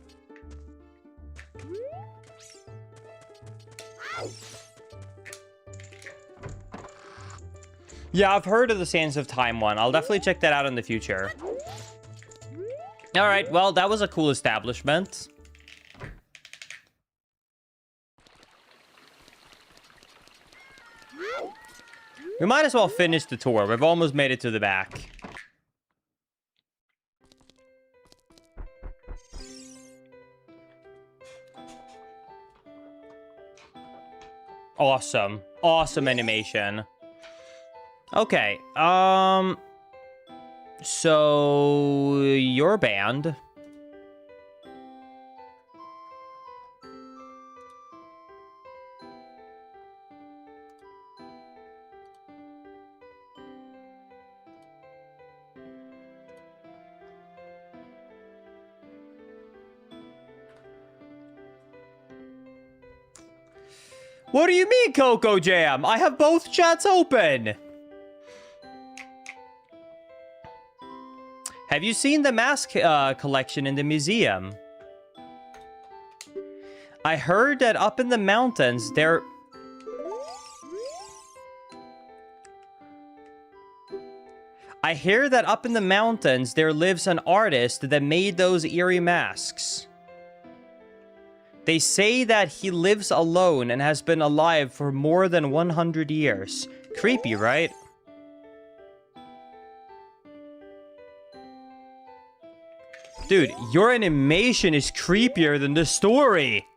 Yeah, I've heard of the Sands of Time one. I'll definitely check that out in the future. Alright, well, that was a cool establishment. We might as well finish the tour. We've almost made it to the back. Awesome. Awesome animation. Okay, so your band. What do you mean, Coco Jam? I have both chats open. Have you seen the mask collection in the museum? I heard that up in the mountains, I hear that up in the mountains, there lives an artist that made those eerie masks. They say that he lives alone and has been alive for more than 100 years. Creepy, right? Dude, your animation is creepier than the story.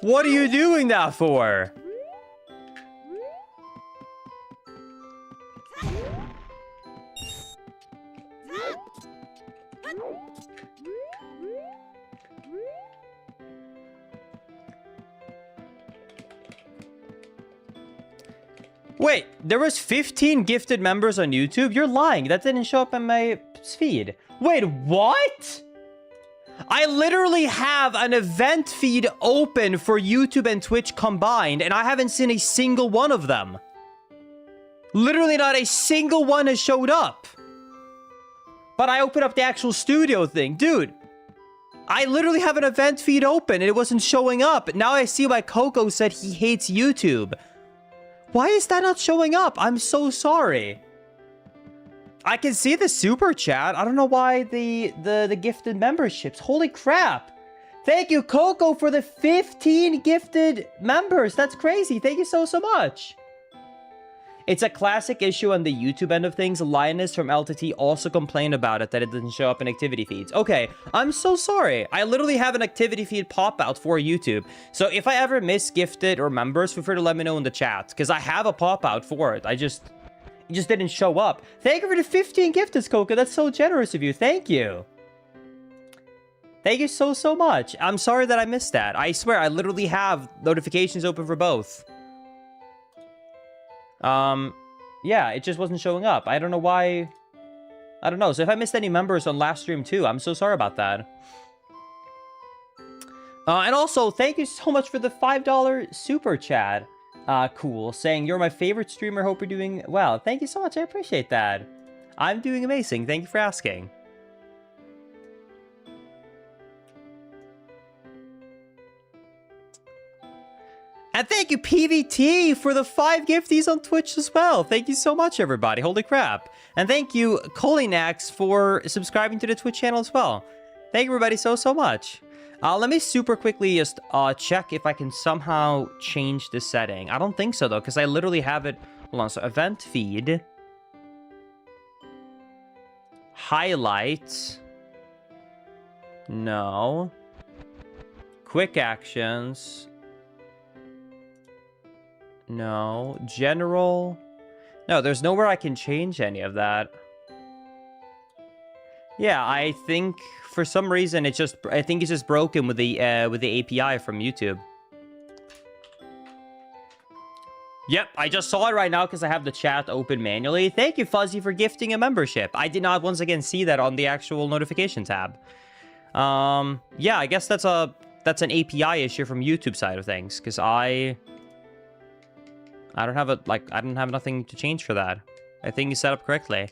What are you doing that for? Wait, there was 15 gifted members on YouTube? You're lying. That didn't show up on my feed. Wait, what? I literally have an event feed open for YouTube and Twitch combined, and I haven't seen a single one of them. Literally not a single one has showed up. But I opened up the actual studio thing. Dude, I literally have an event feed open, and it wasn't showing up. Now I see why Coco said he hates YouTube. Why is that not showing up? I'm so sorry. I can see the super chat. I don't know why the gifted memberships. Holy crap. Thank you, Coco, for the 15 gifted members. That's crazy. Thank you so much. It's a classic issue on the YouTube end of things. Linus from LTT also complained about it, that it didn't show up in activity feeds. Okay, I'm so sorry. I literally have an activity feed pop out for YouTube. So if I ever miss gifted or members, feel free to let me know in the chat, because I have a pop out for it. It just didn't show up. Thank you for the 15 gifted, Coco. That's so generous of you. Thank you. Thank you so much. I'm sorry that I missed that. I swear, I literally have notifications open for both. Yeah, it just wasn't showing up. I don't know why. I don't know. So if I missed any members on last stream too, I'm so sorry about that. And also, thank you so much for the $5 super chat. Cool. Saying, you're my favorite streamer. Hope you're doing well. Thank you so much. I appreciate that. I'm doing amazing. Thank you for asking. And thank you, PVT, for the 5 gifties on Twitch as well. Thank you so much, everybody. Holy crap. And thank you, Colinax, for subscribing to the Twitch channel as well. Thank you, everybody, so much. Let me super quickly just check if I can somehow change the setting. I don't think so, though, because I literally have it. Hold on. So, event feed. Highlights. No. Quick actions. No. General. No, there's nowhere I can change any of that. Yeah, I think for some reason it's just, I think it's just broken with the API from YouTube. Yep, I just saw it right now because I have the chat open manually. Thank you, Fuzzy, for gifting a membership. I did not once again see that on the actual notification tab. Yeah, I guess that's an API issue from YouTube side of things, because I don't have I don't have nothing to change for that. I think it's set up correctly.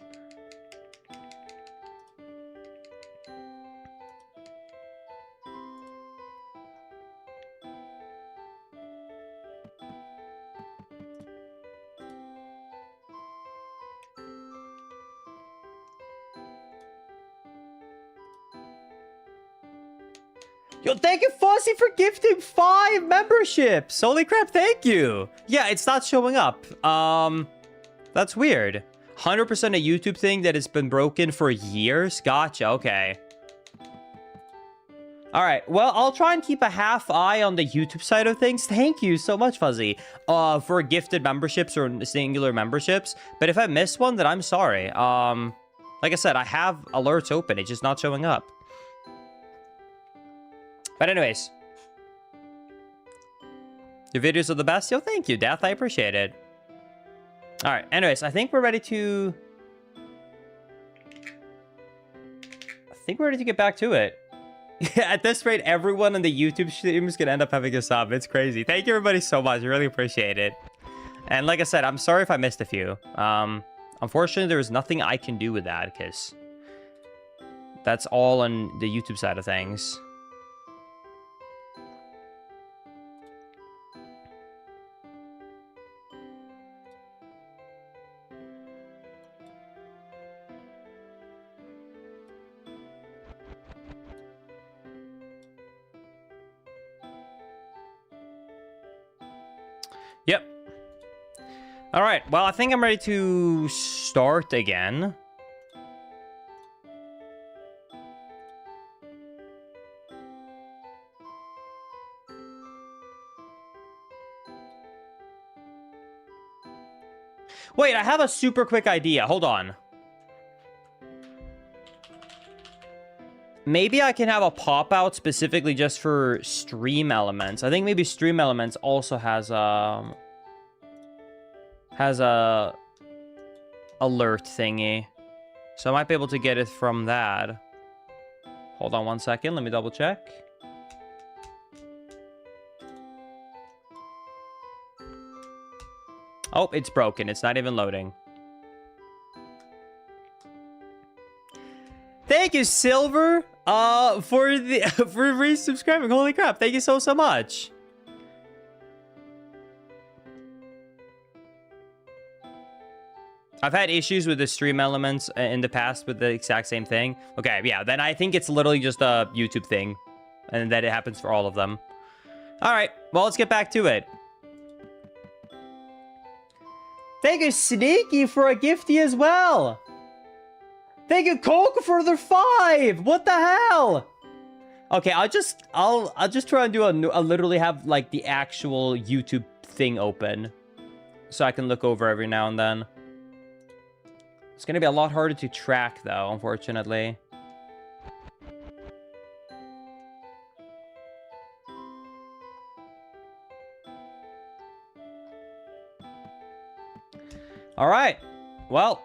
Yo, thank you, Fuzzy, for gifting 5 memberships. Holy crap, thank you. Yeah, it's not showing up. That's weird. 100% a YouTube thing that has been broken for years? Gotcha, okay. All right, well, I'll try and keep a half eye on the YouTube side of things. Thank you so much, Fuzzy, for gifted memberships or singular memberships. But if I miss one, then I'm sorry. Like I said, I have alerts open. It's just not showing up. But anyways, your videos are the best. Yo, thank you, Death. I appreciate it. All right. Anyways, I think we're ready to get back to it. At this rate, everyone on the YouTube stream is gonna end up having a sub. It's crazy. Thank you, everybody, so much. I really appreciate it. And like I said, I'm sorry if I missed a few. Unfortunately, there was nothing I can do with that because that's all on the YouTube side of things. All right, well, I think I'm ready to start again. Wait, I have a super quick idea. Hold on. Maybe I can have a pop-out specifically just for stream elements. I think maybe stream elements also has a alert thingy. So I might be able to get it from that. Hold on 1 second. Let me double check. Oh, it's broken. It's not even loading. Thank you, Silver, for resubscribing. Holy crap! Thank you so much. I've had issues with the stream elements in the past with the exact same thing. Okay, yeah, then I think it's literally just a YouTube thing, and that it happens for all of them. All right, well, let's get back to it. Thank you, Sneaky, for a gifty as well. Thank you, Coke, for the 5. What the hell? Okay, I'll just try and do I'll literally have like the actual YouTube thing open, so I can look over every now and then. It's gonna be a lot harder to track though, unfortunately. All right, well,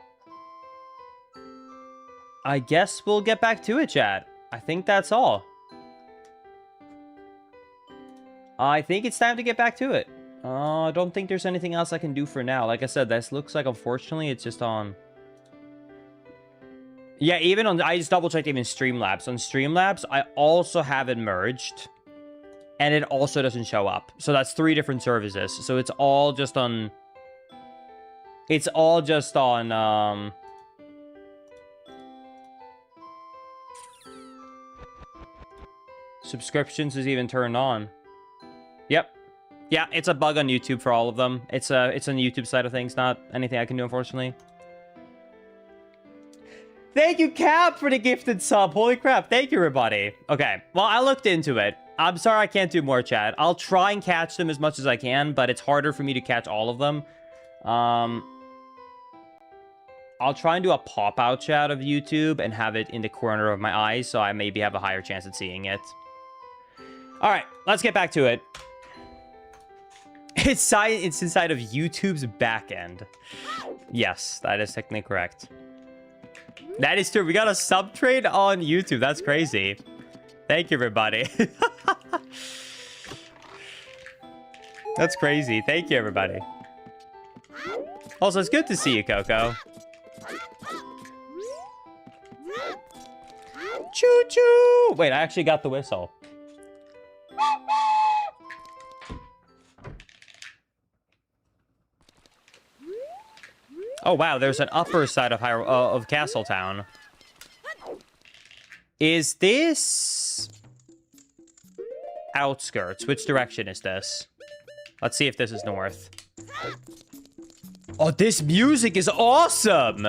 I guess we'll get back to it, chat. I think that's all. I think it's time to get back to it. I don't think there's anything else I can do for now. Like I said, this looks like, unfortunately, it's just on... Yeah, even on... I just double-checked even Streamlabs. On Streamlabs, I also have it merged. And it also doesn't show up. So that's 3 different services. So it's all just on... It's all just on... Subscriptions is even turned on. Yep. Yeah, it's a bug on YouTube for all of them. It's on the YouTube side of things, not anything I can do, unfortunately. Thank you, Cap, for the gifted sub. Holy crap. Thank you, everybody. Okay, well, I looked into it. I'm sorry I can't do more, chat. I'll try and catch them as much as I can, but it's harder for me to catch all of them. I'll try and do a pop-out chat of YouTube and have it in the corner of my eyes, so I maybe have a higher chance at seeing it. All right, let's get back to it. It's inside of YouTube's backend. Yes, that is technically correct. That is true. We got a sub trade on YouTube. That's crazy. Thank you, everybody. That's crazy. Thank you, everybody. Also, it's good to see you, Coco. Choo-choo! Wait, I actually got the whistle. Oh, wow, there's an upper side of Castletown. Is this... outskirts? Which direction is this? Let's see if this is north. Oh, this music is awesome!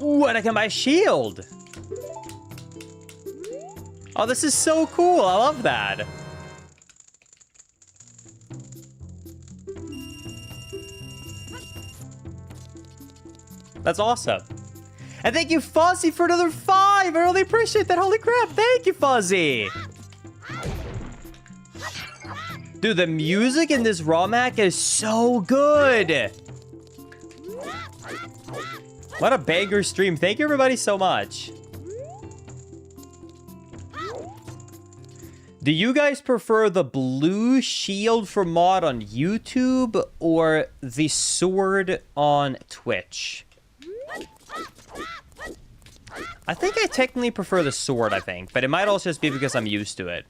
Ooh, and I can buy a shield! Oh, this is so cool. I love that. That's awesome. And thank you, Fuzzy, for another 5. I really appreciate that. Holy crap. Thank you, Fuzzy. Dude, the music in this ROM hack is so good. What a banger stream. Thank you, everybody, so much. Do you guys prefer the blue shield for mod on YouTube or the sword on Twitch? I think I technically prefer the sword, I think, but it might also just be because I'm used to it.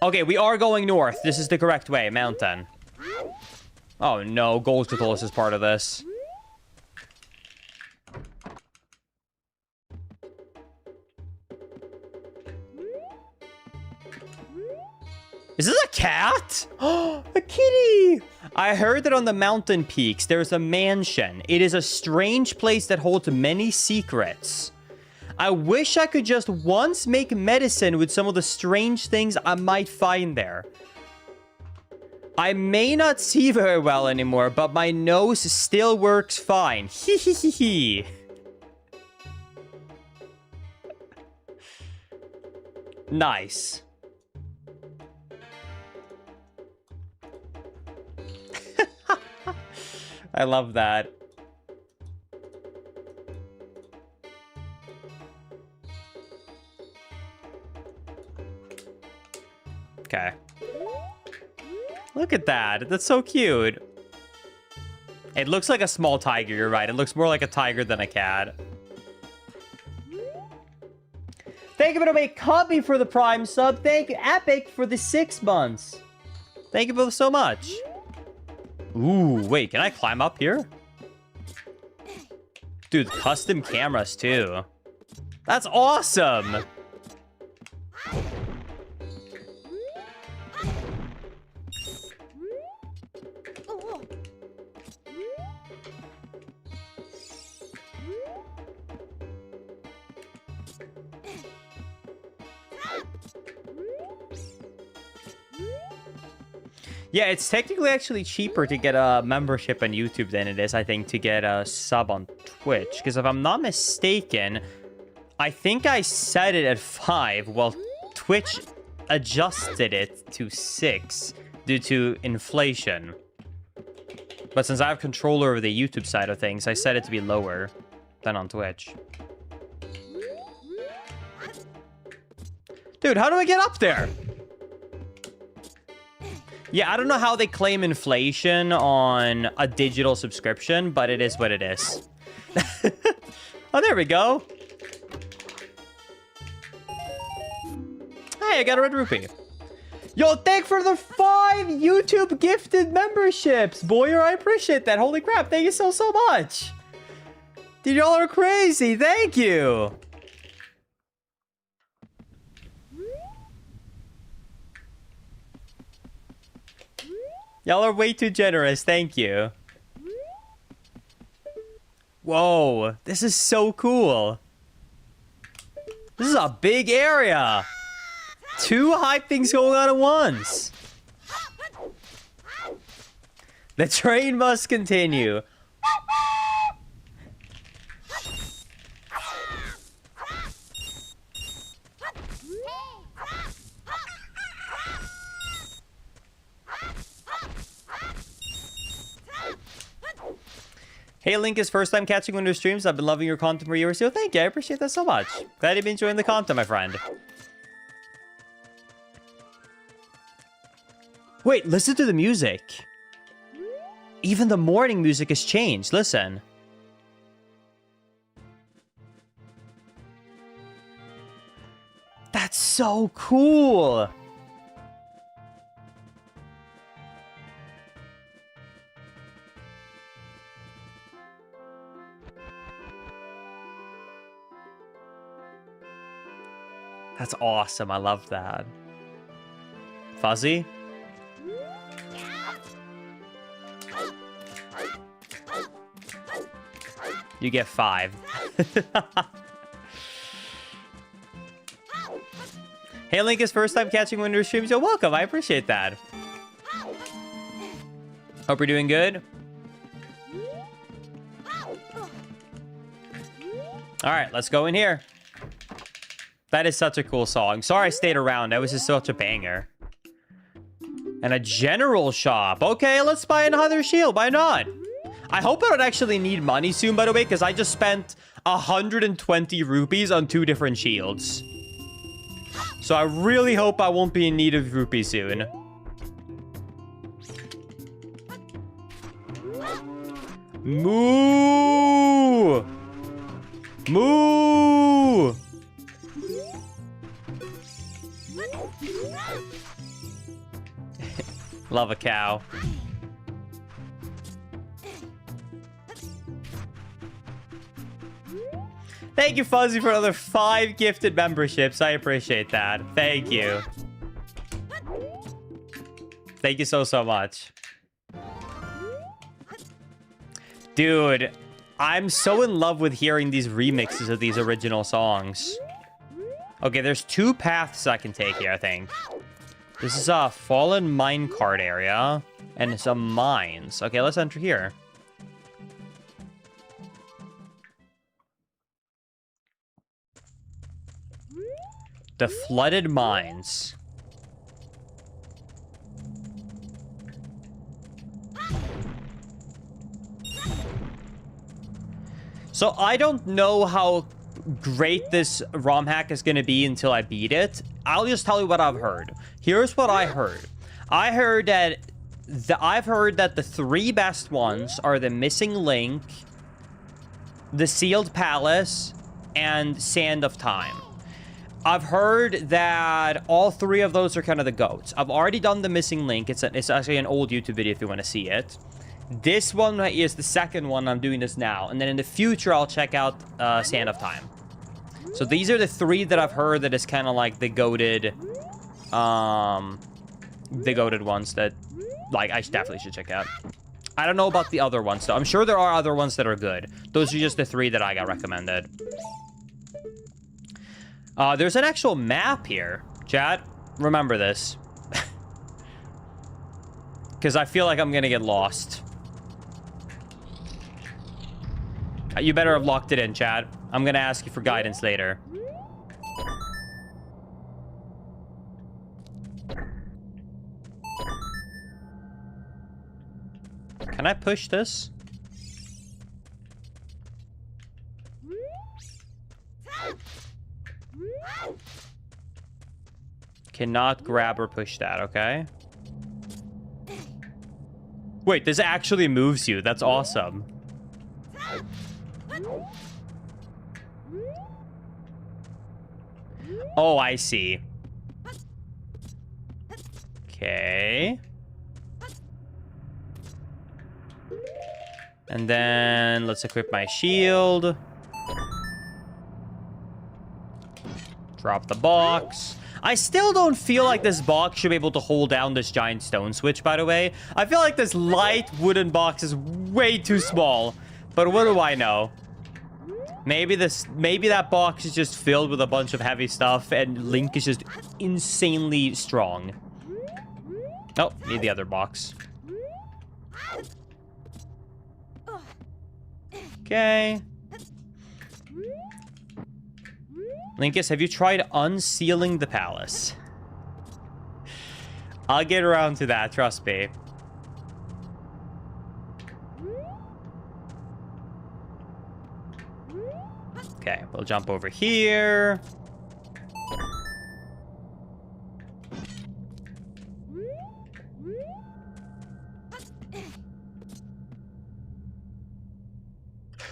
Okay, we are going north. This is the correct way, mountain. Oh no, Gold Catullus is part of this. Is this a cat? Oh, a kitty! I heard that on the mountain peaks, there's a mansion. It is a strange place that holds many secrets. I wish I could just once make medicine with some of the strange things I might find there. I may not see very well anymore, but my nose still works fine. Hee hee hee hee. Nice. I love that. Okay. Look at that. That's so cute. It looks like a small tiger. You're right. It looks more like a tiger than a cat. Thank you, by Cubby, for the Prime sub. Thank you, Epic, for the 6 months. Thank you both so much. Ooh, wait. Can I climb up here? Dude, custom cameras, too. That's awesome. Yeah, it's technically actually cheaper to get a membership on YouTube than it is, I think, to get a sub on Twitch. Because if I'm not mistaken, I think I set it at 5, while Twitch adjusted it to 6 due to inflation. But since I have control over the YouTube side of things, I set it to be lower than on Twitch. Dude, how do I get up there? Yeah, I don't know how they claim inflation on a digital subscription, but it is what it is. Oh, there we go. Hey, I got a red rupee. Yo, thank for the 5 YouTube gifted memberships. Boyer, I appreciate that. Holy crap, thank you so much. Dude, y'all are crazy. Thank you. Y'all are way too generous. Thank you. Whoa, this is so cool. This is a big area. 2 hype things going on at once. The train must continue. Hey, Link is first time catching one of your streams. I've been loving your content for years. So thank you. I appreciate that so much. Glad you've been enjoying the content, my friend. Wait, listen to the music. Even the morning music has changed. Listen. That's so cool. That's awesome. I love that. Fuzzy? You get 5. Hey, Link is first time catching one of your streams. You're welcome. I appreciate that. Hope you're doing good. All right, let's go in here. That is such a cool song. Sorry I stayed around. That was just such a banger. And a general shop. Okay, let's buy another shield. Why not? I hope I don't actually need money soon, by the way, because I just spent 120 rupees on 2 different shields. So I really hope I won't be in need of rupees soon. Moo! Moo! Love a cow. Thank you, Fuzzy, for another 5 gifted memberships. I appreciate that. Thank you. Thank you so much. Dude, I'm so in love with hearing these remixes of these original songs. Okay, there's 2 paths I can take here, I think. This is a fallen minecart area and some mines. Okay, let's enter here. The flooded mines. So I don't know how great this ROM hack is going to be until I beat it. I'll just tell you what I've heard. Here's what I heard. I've heard that the 3 best ones are the Missing Link, the Sealed Palace, and Sand of Time. I've heard that all 3 of those are kind of the GOATs. I've already done the Missing Link. It's actually an old YouTube video if you want to see it. This one is the second one. I'm doing this now. And then in the future, I'll check out Sand of Time. So these are the 3 that I've heard that is kind of like the goated ones that, like, I definitely should check out. I don't know about the other ones, though. I'm sure there are other ones that are good. Those are just the 3 that I got recommended. There's an actual map here. Chat, remember this. Because I feel like I'm going to get lost. You better have locked it in, chat. I'm going to ask you for guidance later. Can I push this? Cannot grab or push that, okay? Wait, this actually moves you. That's awesome. Oh, I see. Okay. And then let's equip my shield. Drop the box. I still don't feel like this box should be able to hold down this giant stone switch, by the way. I feel like this light wooden box is way too small. But what do I know? Maybe that box is just filled with a bunch of heavy stuff and Link is just insanely strong. Oh, need the other box. Okay. Linkus, have you tried unsealing the palace? I'll get around to that, trust me. Okay, we'll jump over here.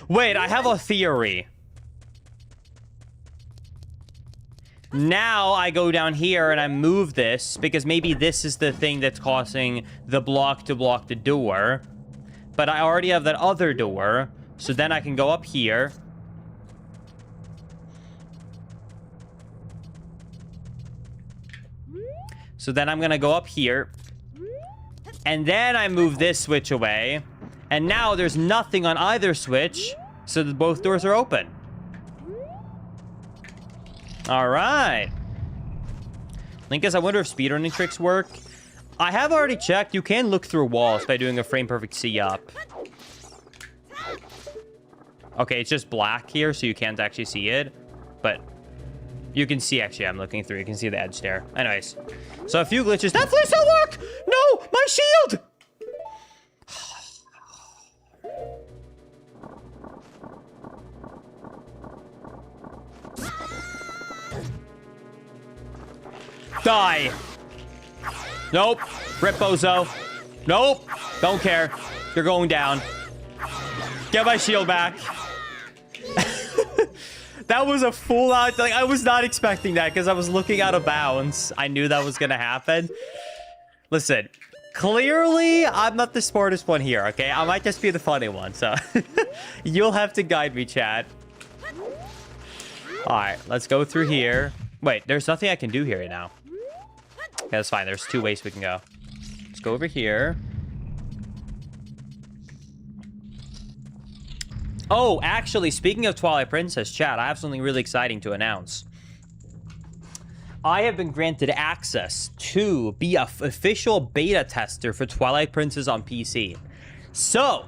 Wait, I have a theory. Now I go down here and I move this because maybe this is the thing that's causing the block to block the door. But I already have that other door. So then I can go up here. So then I'm going to go up here. And then I move this switch away. And now there's nothing on either switch. So that both doors are open. All right. Linkus, I wonder if speedrunning tricks work. I have already checked. You can look through walls by doing a frame perfect C up. Okay, it's just black here, so you can't actually see it. But you can see, actually, I'm looking through. You can see the edge there. Anyways. So a few glitches. That flips don't work! No! My shield! Die. Nope. Rip Bozo. Nope. Don't care. You're going down. Get my shield back. That was a full out. Like, I was not expecting that because I was looking out of bounds. I knew that was going to happen. Listen. Clearly, I'm not the smartest one here, okay? I might just be the funny one, so... You'll have to guide me, chat. Alright, let's go through here. Wait, there's nothing I can do here right now. Okay, that's fine. There's 2 ways we can go. Let's go over here. Oh, actually, speaking of Twilight Princess, chat, I have something really exciting to announce. I have been granted access to be an official beta tester for Twilight Princess on PC. So,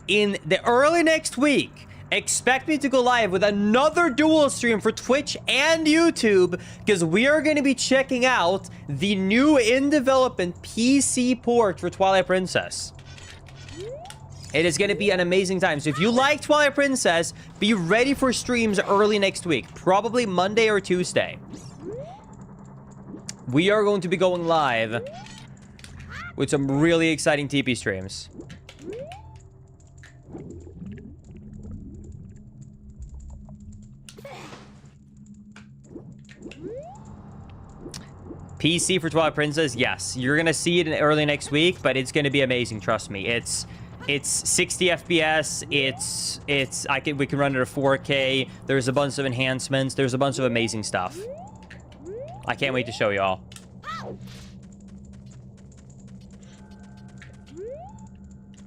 in the early next week, expect me to go live with another dual stream for Twitch and YouTube, because we are going to be checking out the new in-development PC port for Twilight Princess. It is going to be an amazing time. So if you like Twilight Princess, be ready for streams early next week, probably Monday or Tuesday. We are going to be going live with some really exciting TP streams. PC for Twilight Princess, yes. You're going to see it in early next week, but it's going to be amazing, trust me. It's 60 FPS. We can run it at 4K. There's a bunch of enhancements. There's a bunch of amazing stuff. I can't wait to show y'all.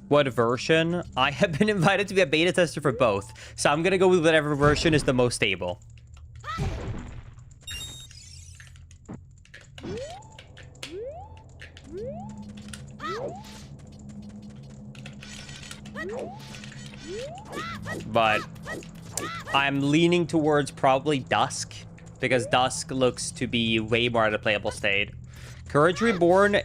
What version? I have been invited to be a beta tester for both, so I'm gonna go with whatever version is the most stable. But I'm leaning towards probably Dusk, because Dusk looks to be way more at a playable state. Courage Reborn,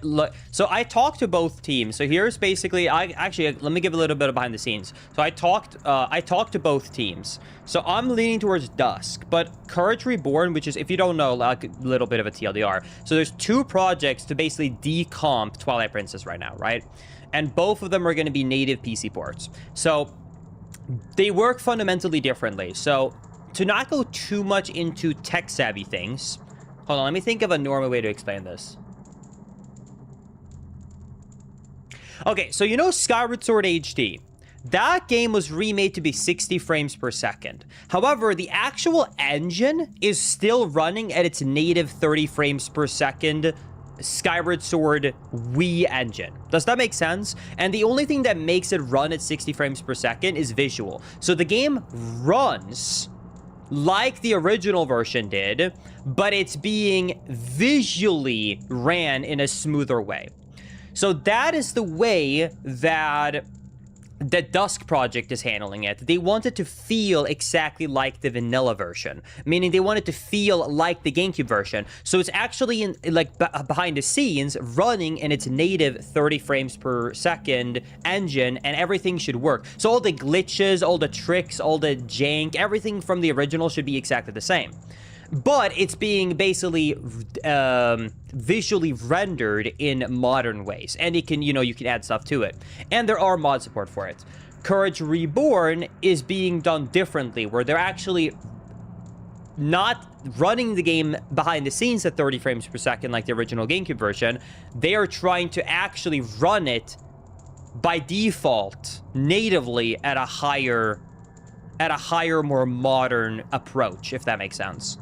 so I talked to both teams. So here's basically, let me give a little bit of behind the scenes. So I talked to both teams. So I'm leaning towards Dusk, but Courage Reborn, which is, if you don't know, like a little bit of a TLDR. So there's two projects to basically decomp Twilight Princess right now, right? And both of them are going to be native PC ports. So they work fundamentally differently. So to not go too much into tech-savvy things, hold on, let me think of a normal way to explain this. Okay, so you know Skyward Sword HD? That game was remade to be 60 frames per second. However, the actual engine is still running at its native 30 frames per second Skyward Sword Wii engine. Does that make sense? And the only thing that makes it run at 60 frames per second is visual. So the game runs like the original version did, but it's being visually ran in a smoother way. So that is the way that the Dusk project is handling it. They want it to feel exactly like the vanilla version, meaning they want it to feel like the GameCube version. So it's actually in like behind the scenes running in its native 30 frames per second engine, and everything should work. So all the glitches, all the tricks, all the jank, everything from the original should be exactly the same. But it's being basically visually rendered in modern ways. And it can, you can add stuff to it. And there are mod support for it. Courage Reborn is being done differently, where they're actually not running the game behind the scenes at 30 frames per second like the original GameCube version. They are trying to actually run it by default, natively at a higher, more modern approach, if that makes sense.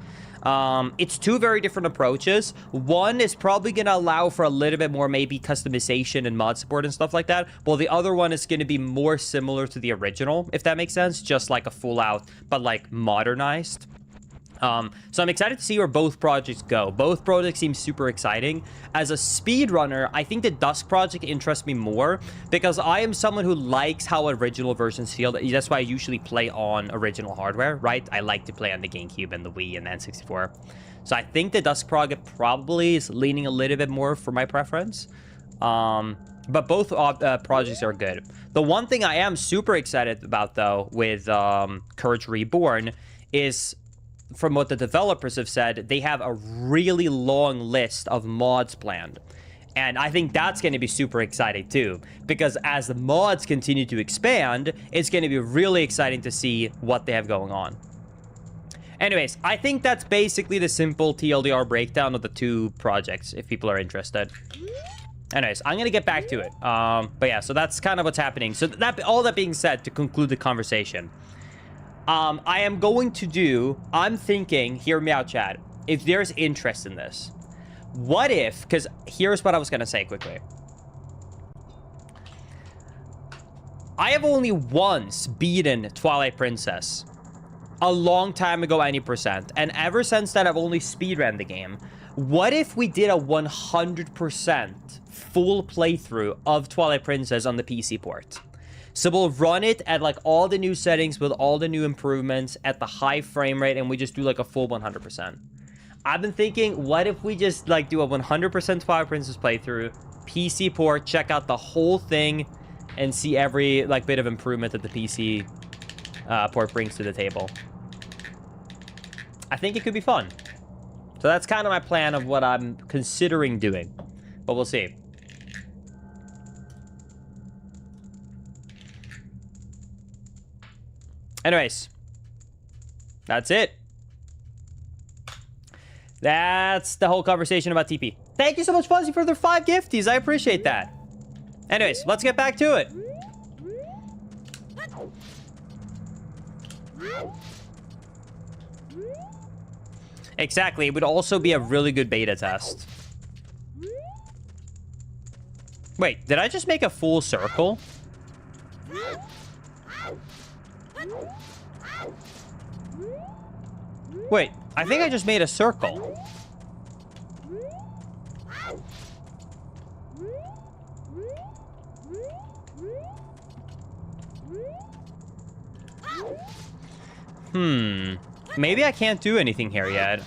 It's two very different approaches. One is probably going to allow for a little bit more maybe customization and mod support and stuff like that, while the other one is going to be more similar to the original, if that makes sense, just like a full out, but like modernized. So I'm excited to see where both projects go. Both projects seem super exciting. As a speedrunner, I think the Dusk project interests me more, because I am someone who likes how original versions feel. That's why I usually play on original hardware, right? I like to play on the GameCube and the Wii and the N64. So I think the Dusk project probably is leaning a little bit more for my preference. But both projects are good. The one thing I am super excited about, though, with Courage Reborn is, from what the developers have said, they have a really long list of mods planned. And I think that's going to be super exciting too, because as the mods continue to expand, it's going to be really exciting to see what they have going on. Anyways, I think that's basically the simple TLDR breakdown of the two projects, if people are interested. Anyways, I'm going to get back to it. But yeah, so that's kind of what's happening. So all that being said, to conclude the conversation, I am going to do, I'm thinking, hear me out, chat, if there's interest in this, what if, because here's what I was going to say quickly. I have only once beaten Twilight Princess. A long time ago, any percent. And ever since then, I've only speedrun the game. What if we did a 100% full playthrough of Twilight Princess on the PC port? So we'll run it at like all the new settings with all the new improvements at the high frame rate, and we just do like a full 100%. I've been thinking, what if we just like do a 100% Twilight Princess playthrough, PC port, check out the whole thing, and see every like bit of improvement that the PC port brings to the table. I think it could be fun. So that's kind of my plan of what I'm considering doing. But we'll see. Anyways. That's it. That's the whole conversation about TP. Thank you so much, Fuzzy, for the 5 gifties. I appreciate that. Anyways, let's get back to it. Exactly. It would also be a really good beta test. Wait, did I just make a full circle? Wait, I think I just made a circle. Maybe I can't do anything here yet.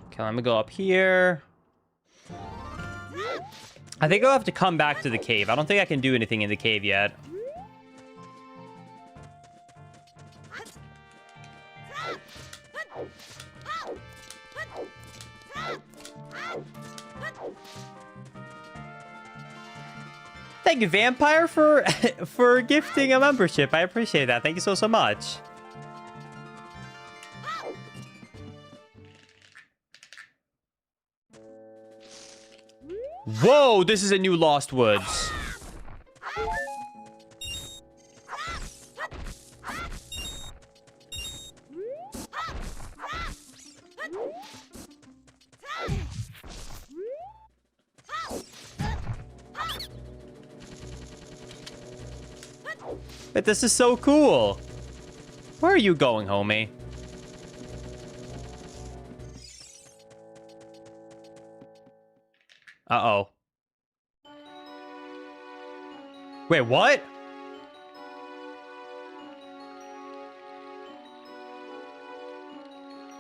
Okay, let me go up here. I think I'll have to come back to the cave. I don't think I can do anything in the cave yet. Thank you, Vampire, for gifting a membership. I appreciate that. Thank you so much. Whoa, this is a new Lost Woods. But this is so cool. Where are you going, homie? Uh-oh. Wait, what?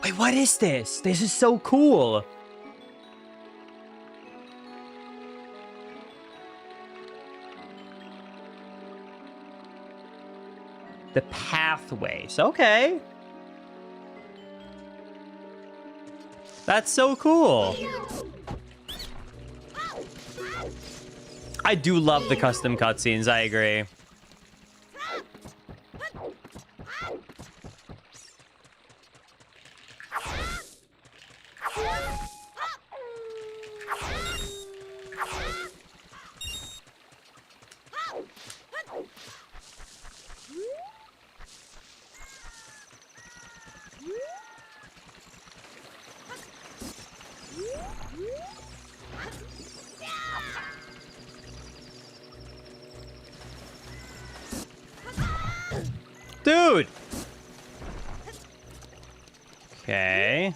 Wait, what is this? This is so cool. The pathways. Okay. That's so cool. I do love the custom cutscenes, I agree. Dude! Okay.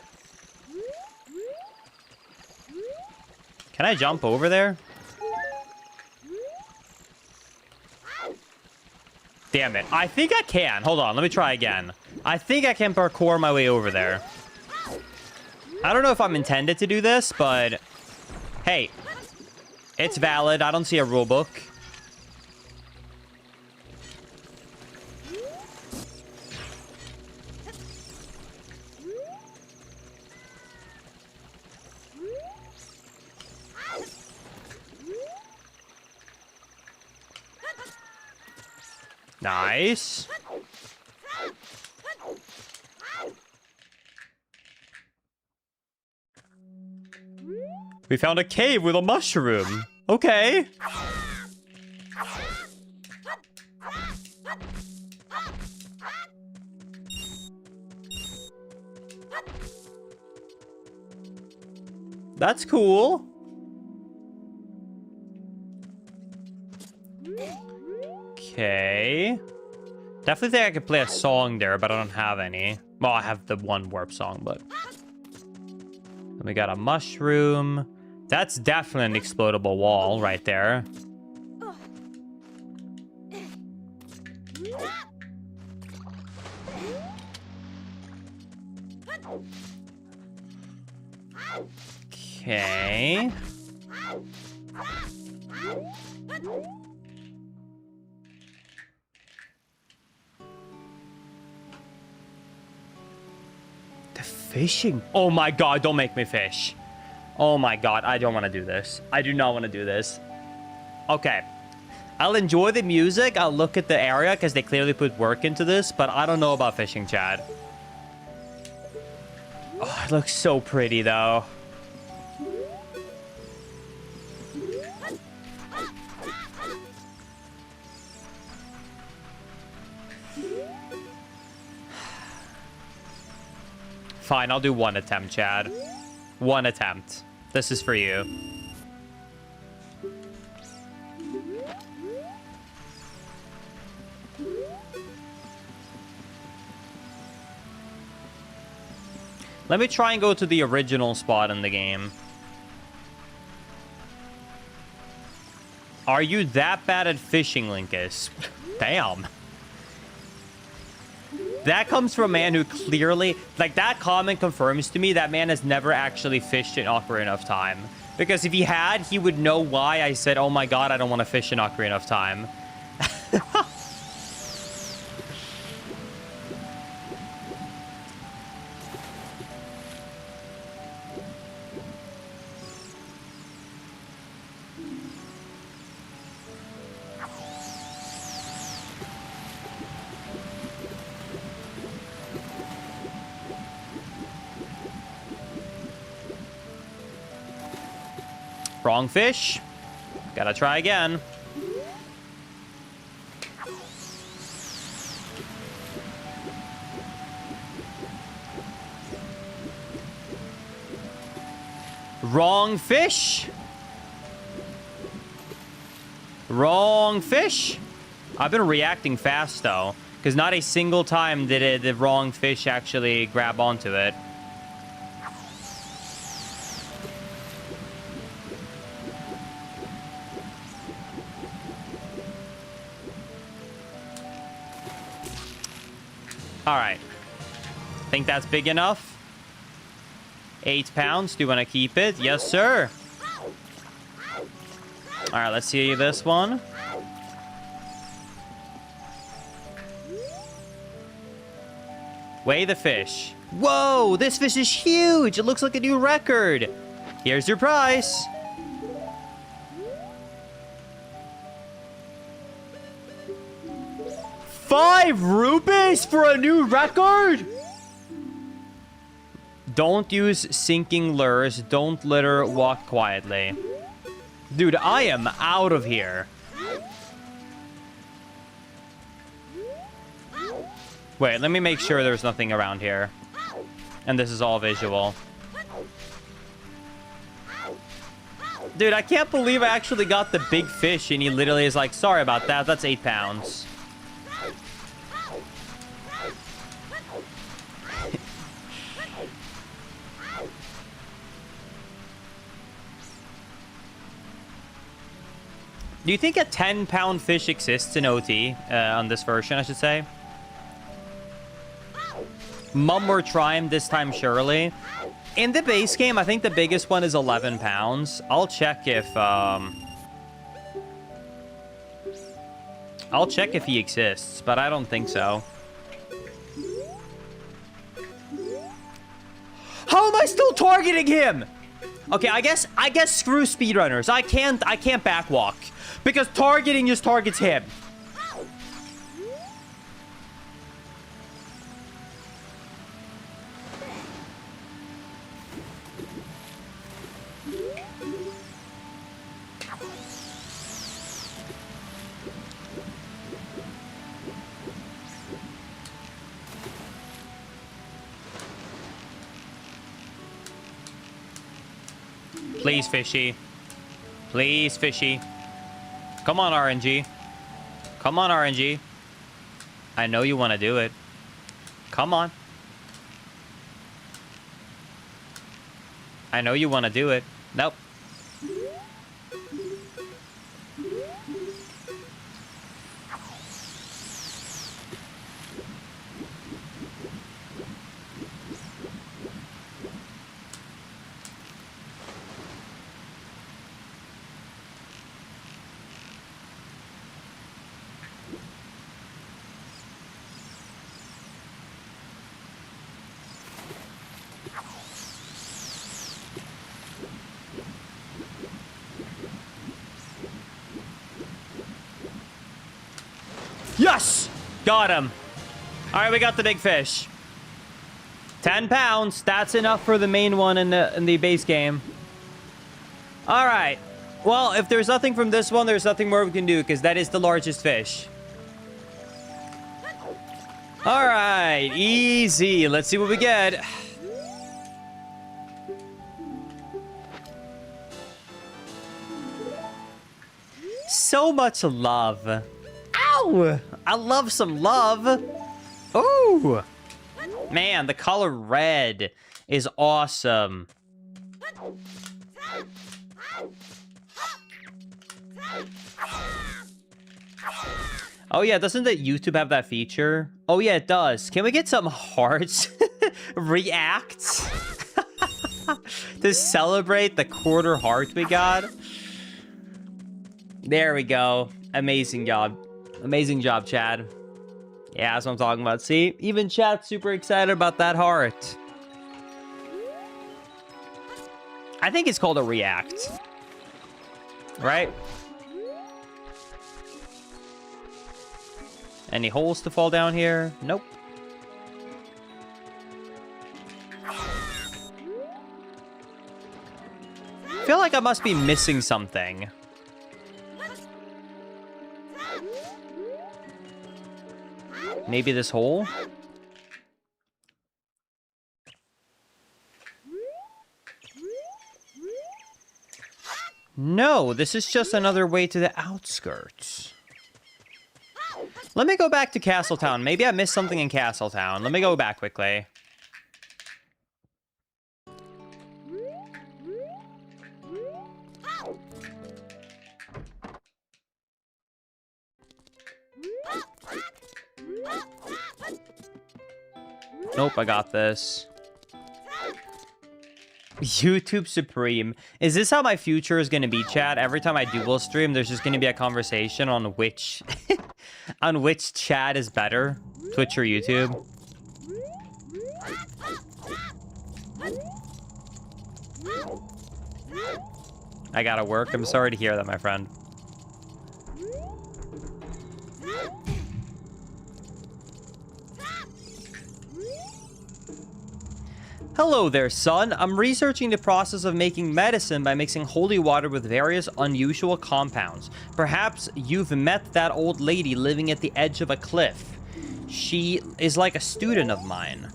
Can I jump over there? Damn it. I think I can. Hold on. Let me try again. I think I can parkour my way over there. I don't know if I'm intended to do this, but hey, it's valid. I don't see a rule book. Nice. We found a cave with a mushroom. Okay. That's cool. Okay. Definitely think I could play a song there, but I don't have any. Well, I have the one warp song, but... Then we got a mushroom. That's definitely an explodable wall right there. Okay. The fishing. Oh my god, don't make me fish. Oh my god, I don't want to do this. I do not want to do this. Okay. I'll enjoy the music. I'll look at the area because they clearly put work into this, but I don't know about fishing, Chad. Oh, it looks so pretty, though. Fine, I'll do one attempt, Chad. One attempt. This is for you. Let me try and go to the original spot in the game. Are you that bad at fishing, Linkus? Damn. That comes from a man who clearly... Like, that comment confirms to me that man has never actually fished in Ocarina of Time. Because if he had, he would know why I said, oh my god, I don't want to fish in Ocarina of Time. Wrong fish. Gotta try again. Wrong fish. Wrong fish. I've been reacting fast, though, because not a single time did the wrong fish actually grab onto it. All right. Think that's big enough? 8 pounds. Do you want to keep it? Yes, sir. All right, let's see this one. Weigh the fish. Whoa, this fish is huge. It looks like a new record. Here's your price. ₹5 for a new record? Don't use sinking lures. Don't litter. Walk quietly. Dude, I am out of here. Wait, let me make sure there's nothing around here. And this is all visual. Dude, I can't believe I actually got the big fish and he literally is like, sorry about that. That's 8 pounds. Do you think a 10-pound fish exists in OT on this version, I should say? Mum or Trime this time, surely. In the base game, I think the biggest one is 11 pounds. I'll check if... I'll check if he exists, but I don't think so. How am I still targeting him? Okay, I guess screw speedrunners. I can't backwalk. Because targeting just targets him. Please, fishy. Please, fishy. Come on, RNG. Come on, RNG. I know you want to do it. Come on. I know you want to do it. Nope. Yes! Got him. All right, we got the big fish. 10 pounds. That's enough for the main one in the base game. All right. Well, if there's nothing from this one, there's nothing more we can do because that is the largest fish. All right. Easy. Let's see what we get. So much love. Ow! I love some love. Ooh! Man, the color red is awesome. Oh yeah, doesn't that YouTube have that feature? Oh yeah, it does. Can we get some hearts? Reacts? To celebrate the quarter heart we got? There we go. Amazing job. Amazing job, Chad. Yeah, that's what I'm talking about. See? Even Chad's super excited about that heart. I think it's called a react. Right? Any holes to fall down here? Nope. I feel like I must be missing something. Maybe this hole? No, this is just another way to the outskirts. Let me go back to Castletown. Maybe I missed something in Castletown. Let me go back quickly. Nope, I got this. YouTube Supreme. Is this how my future is going to be, chat? Every time I dual stream, there's just going to be a conversation on which... on which chat is better? Twitch or YouTube? I gotta work. I'm sorry to hear that, my friend. Hello there, son. I'm researching the process of making medicine by mixing holy water with various unusual compounds. Perhaps you've met that old lady living at the edge of a cliff. She is like a student of mine.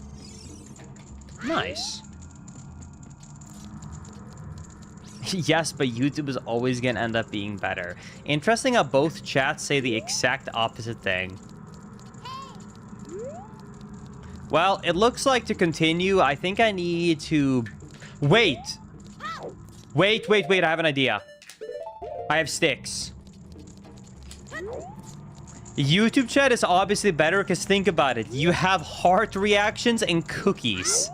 Nice. Yes, but YouTube is always gonna end up being better. Interesting how both chats say the exact opposite thing. Well, it looks like to continue, I think I need to... Wait! Wait, I have an idea. I have sticks. YouTube chat is obviously better because think about it. You have heart reactions and cookies.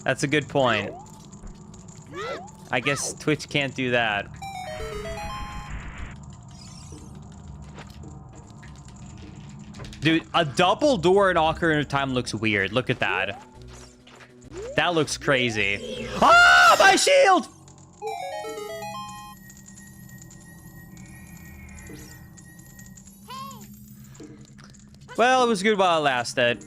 That's a good point. I guess Twitch can't do that. Dude, a double door in Ocarina of Time looks weird. Look at that. That looks crazy. Ah, my shield! Well, it was good while it lasted.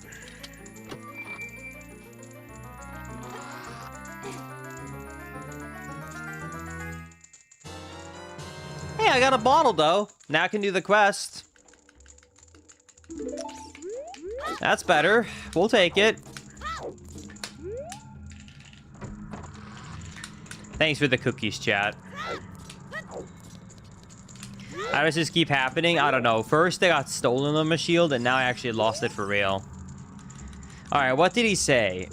Hey, I got a bottle, though. Now I can do the quest. That's better. We'll take it. Thanks for the cookies, chat. How does this keep happening? I don't know. First, I got stolen on my shield, and now I actually lost it for real. Alright, what did he say?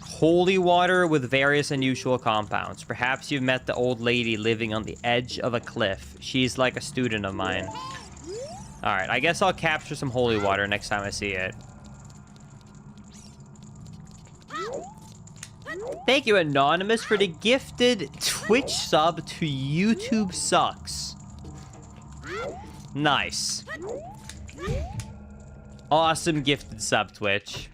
Holy water with various unusual compounds. Perhaps you've met the old lady living on the edge of a cliff. She's like a student of mine. Alright, I guess I'll capture some holy water next time I see it. Thank you, Anonymous, for the gifted Twitch sub to YouTube Sucks. Nice. Awesome gifted sub, Twitch.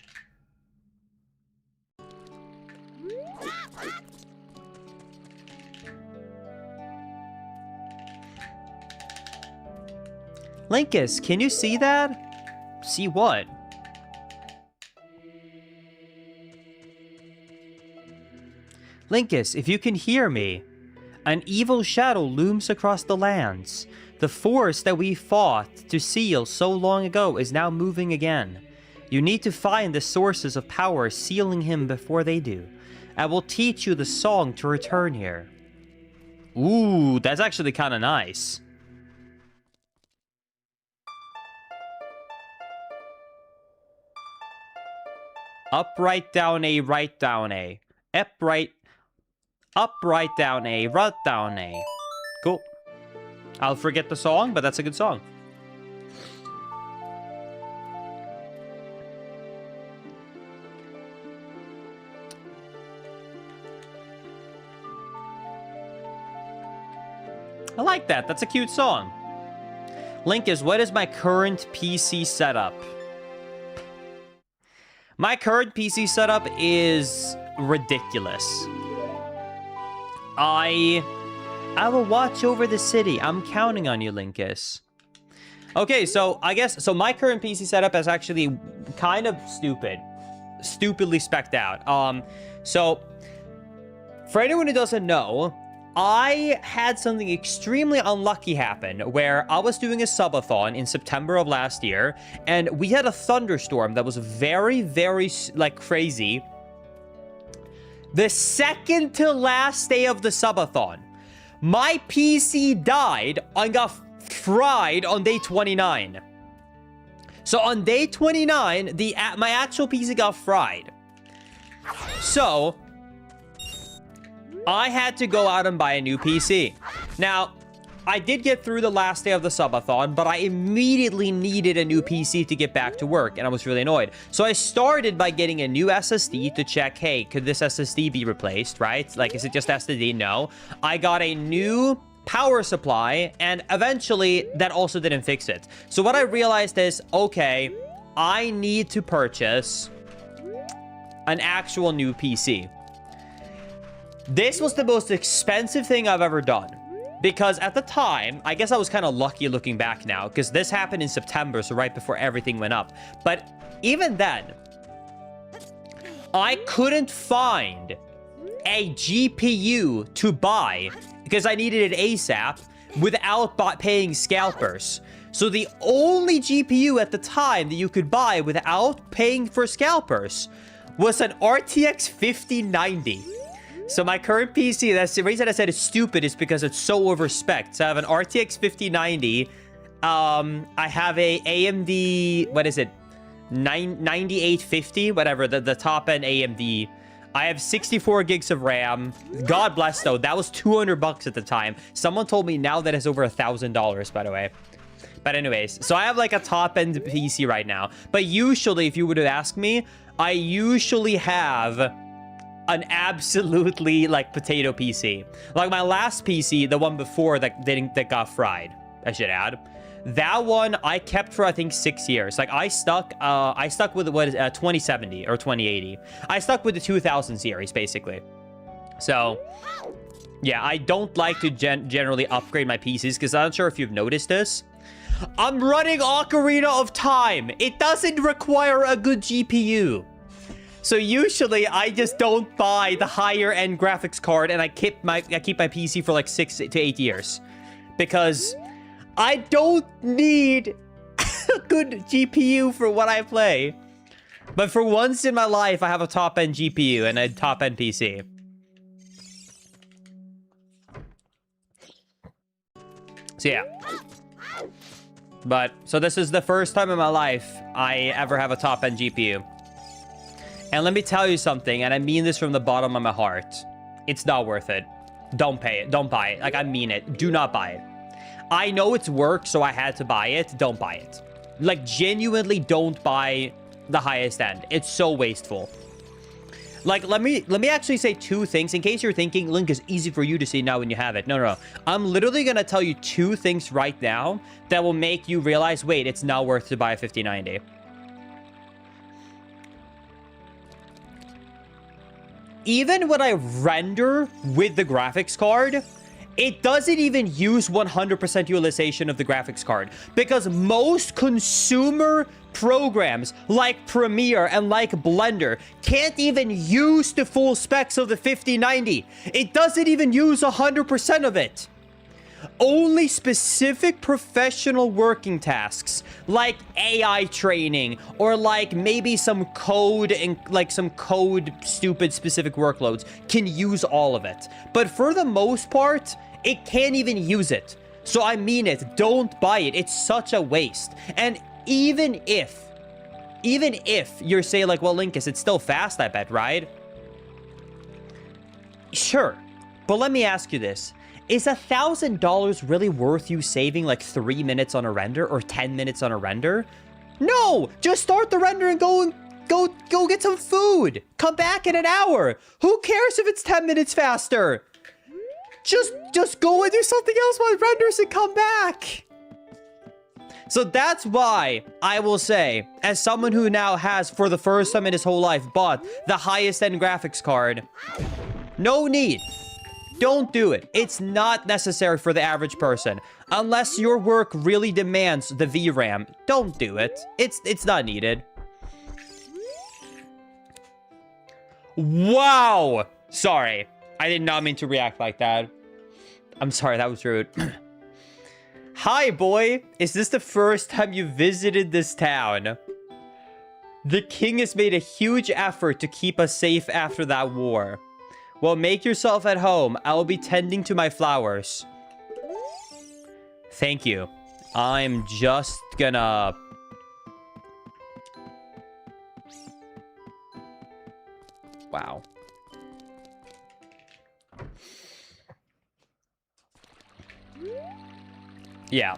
Linkus, can you see that? See what? Linkus, if you can hear me, an evil shadow looms across the lands. The force that we fought to seal so long ago is now moving again. You need to find the sources of power sealing him before they do. I will teach you the song to return here. Ooh, that's actually kind of nice. Up, right, down, A, right, down, A. Up, right, down, A, right, down, A. Cool. I'll forget the song, but that's a good song. I like that. That's a cute song. Linkus, what is my current PC setup? My current PC setup is ridiculous. I will watch over the city. I'm counting on you, Linkus. Okay, so I guess... So my current PC setup is actually kind of stupid. Stupidly spec'd out. So, for anyone who doesn't know, I had something extremely unlucky happen where I was doing a subathon in September of last year, and we had a thunderstorm that was very, very, like, crazy. The second to last day of the subathon, my PC died and got fried on day 29. So on day 29, my actual PC got fried. So I had to go out and buy a new PC. Now, I did get through the last day of the subathon, but I immediately needed a new PC to get back to work, and I was really annoyed. So I started by getting a new SSD to check, hey, could this SSD be replaced, right? Like, is it just SSD? No. I got a new power supply, and eventually that also didn't fix it. So what I realized is, okay, I need to purchase an actual new PC. This was the most expensive thing I've ever done. Because at the time, I guess I was kind of lucky looking back now, because this happened in September, so right before everything went up. But even then, I couldn't find a GPU to buy because I needed it ASAP without paying scalpers. So the only GPU at the time that you could buy without paying for scalpers was an RTX 5090. So my current PC, that's the reason I said it's stupid, is because it's so overspec'd. So I have an RTX 5090. I have a AMD, what is it? 9850, whatever, the top end AMD. I have 64 gigs of RAM. God bless, though. That was $200 at the time. Someone told me now that it's over $1,000, by the way. But anyways, so I have like a top end PC right now. But usually, if you would have asked me, I usually have an absolutely like potato PC. Like my last PC, the one before that got fried, I should add. That one I kept for I think 6 years. Like I stuck with what is 2070 or 2080. I stuck with the 2000 series basically. So yeah, I don't like to generally upgrade my PCs because I'm not sure if you've noticed this. I'm running Ocarina of Time. It doesn't require a good GPU. So usually I just don't buy the higher end graphics card and I keep my PC for like 6 to 8 years because I don't need a good GPU for what I play. But for once in my life, I have a top end GPU and a top end PC. So yeah. But, so this is the first time in my life I ever have a top-end GPU. And let me tell you something, and I mean this from the bottom of my heart. It's not worth it. Don't pay it. Don't buy it. Like, I mean it. Do not buy it. I know it's work, so I had to buy it. Don't buy it. Like, genuinely don't buy the highest end. It's so wasteful. Like, let me actually say two things in case you're thinking Link is easy for you to see now when you have it. No. I'm literally going to tell you two things right now that will make you realize, wait, it's not worth to buy a 5090. Even when I render with the graphics card, it doesn't even use 100% utilization of the graphics card because most consumer programs like Premiere and like Blender can't even use the full specs of the 5090. It doesn't even use 100% of it. Only specific professional working tasks like AI training or like maybe some code and like some code stupid specific workloads can use all of it. But for the most part, it can't even use it. So I mean it, don't buy it. It's such a waste. And even if you're saying like, well, Linkus, it's still fast, I bet, right? Sure. But let me ask you this. Is $1,000 really worth you saving like 3 minutes on a render or 10 minutes on a render? No! Just start the render and go get some food. Come back in an hour. Who cares if it's 10 minutes faster? Just go and do something else while it renders and come back. So that's why I will say, as someone who now has, for the first time in his whole life, bought the highest end graphics card, no need. Don't do it. It's not necessary for the average person. Unless your work really demands the VRAM, don't do it. It's not needed. Wow! Sorry. I did not mean to react like that. I'm sorry, that was rude. Hi, boy. Is this the first time you visited this town? The king has made a huge effort to keep us safe after that war. Well, make yourself at home. I will be tending to my flowers. Thank you. I'm just gonna... Wow. Yeah.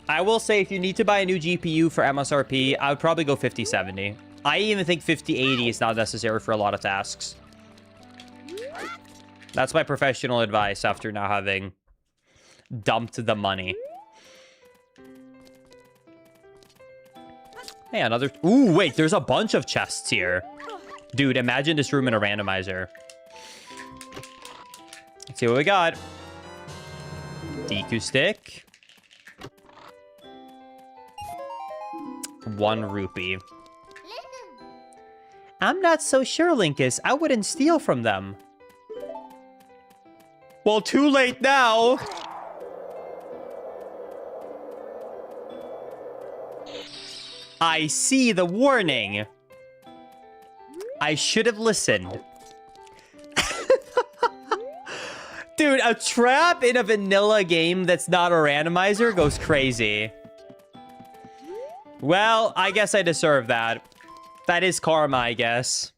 I will say if you need to buy a new GPU for MSRP, I would probably go 5070. I even think 5080 is not necessary for a lot of tasks. That's my professional advice after now having dumped the money. Hey, another... Ooh, wait, there's a bunch of chests here. Dude, imagine this room in a randomizer. Let's see what we got. DQ stick. 1 rupee. I'm not so sure, Linkus. I wouldn't steal from them. Well, too late now. I see the warning. I should have listened. Dude, a trap in a vanilla game that's not a randomizer goes crazy. Well, I guess I deserve that. That is karma, I guess.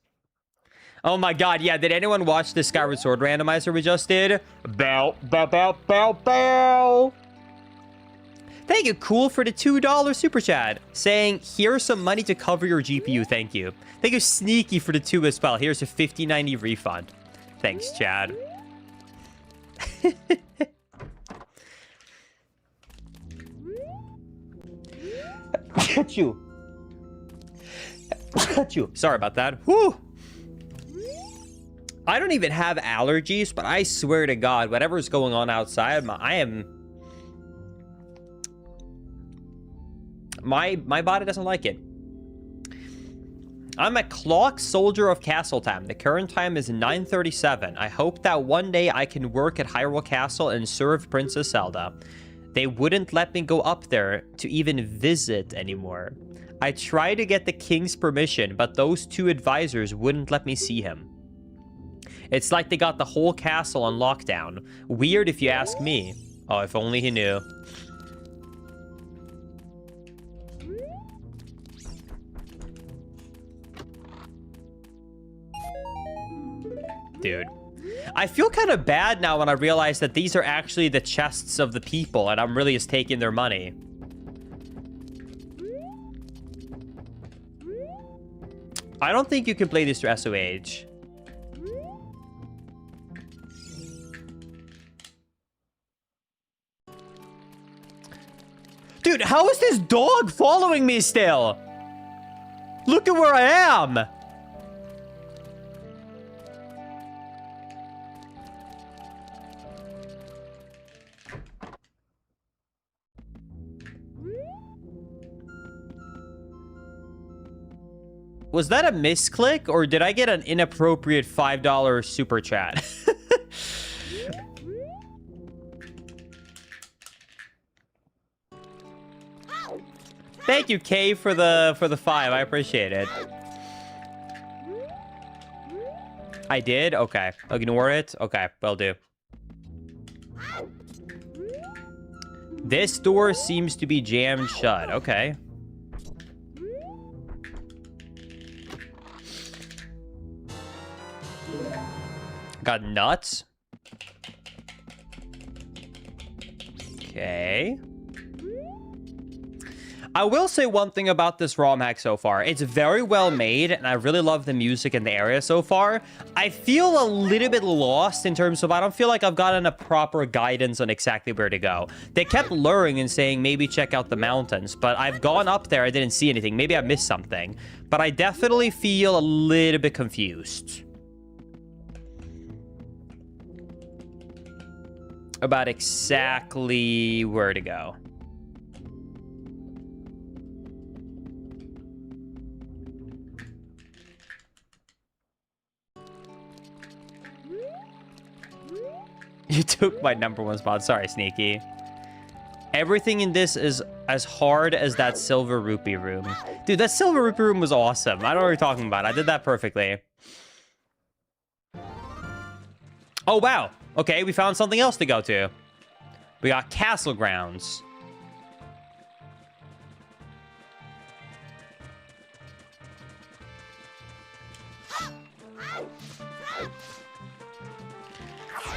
Oh my god, yeah, did anyone watch the Skyward Sword randomizer we just did? Bow, bow, bow, bow, bow. Thank you, Cool, for the $2 super chat. Saying, here's some money to cover your GPU, thank you. Thank you, Sneaky, for the 2 as well. Here's a 5090 refund. Thanks, Chad. Achoo. Achoo. Sorry about that. Whew. I don't even have allergies, but I swear to God, whatever's going on outside, my body doesn't like it. I'm a clock soldier of Castletown. The current time is 9:37. I hope that one day I can work at Hyrule Castle and serve Princess Zelda. They wouldn't let me go up there to even visit anymore. I tried to get the king's permission, but those 2 advisors wouldn't let me see him. It's like they got the whole castle on lockdown. Weird if you ask me. Oh, if only he knew. dude. I feel kind of bad now when I realize that these are actually the chests of the people, and I'm really just taking their money. I don't think you can play this through SOH. Dude, how is this dog following me still? Look at where I am. Was that a misclick, or did I get an inappropriate $5 super chat? Thank you, Kay, for the 5. I appreciate it. I did? Okay. Ignore it? Okay, will do. This door seems to be jammed shut. Okay. Got nuts. Okay. I will say one thing about this ROM hack so far. It's very well made, and I really love the music in the area so far. I feel a little bit lost in terms of I don't feel like I've gotten a proper guidance on exactly where to go. They kept luring and saying maybe check out the mountains, but I've gone up there, I didn't see anything. Maybe I missed something. But I definitely feel a little bit confused about exactly where to go. You took my #1 spot. Sorry, Sneaky. Everything in this is as hard as that silver rupee room. Dude, that silver rupee room was awesome. I don't know what you're talking about. I did that perfectly. Oh, wow. Okay, we found something else to go to. We got castle grounds.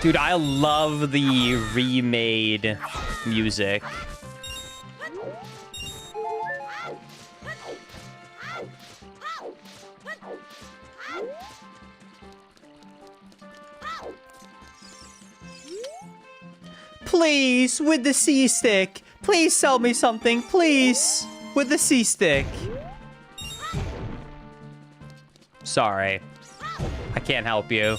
Dude, I love the remade music. Please, with the C-stick. Please sell me something, please. With the C-stick. Sorry. I can't help you.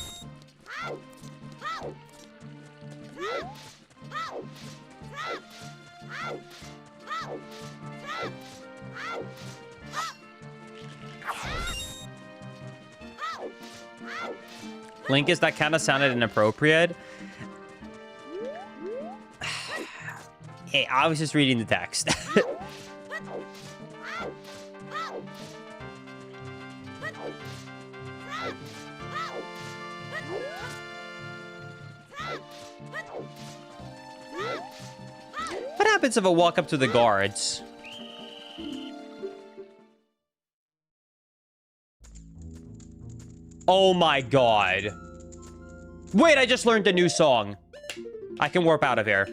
Linkus, that kind of sounded inappropriate. Hey, I was just reading the text. What happens if I walk up to the guards? Oh my god. Wait, I just learned a new song. I can warp out of here.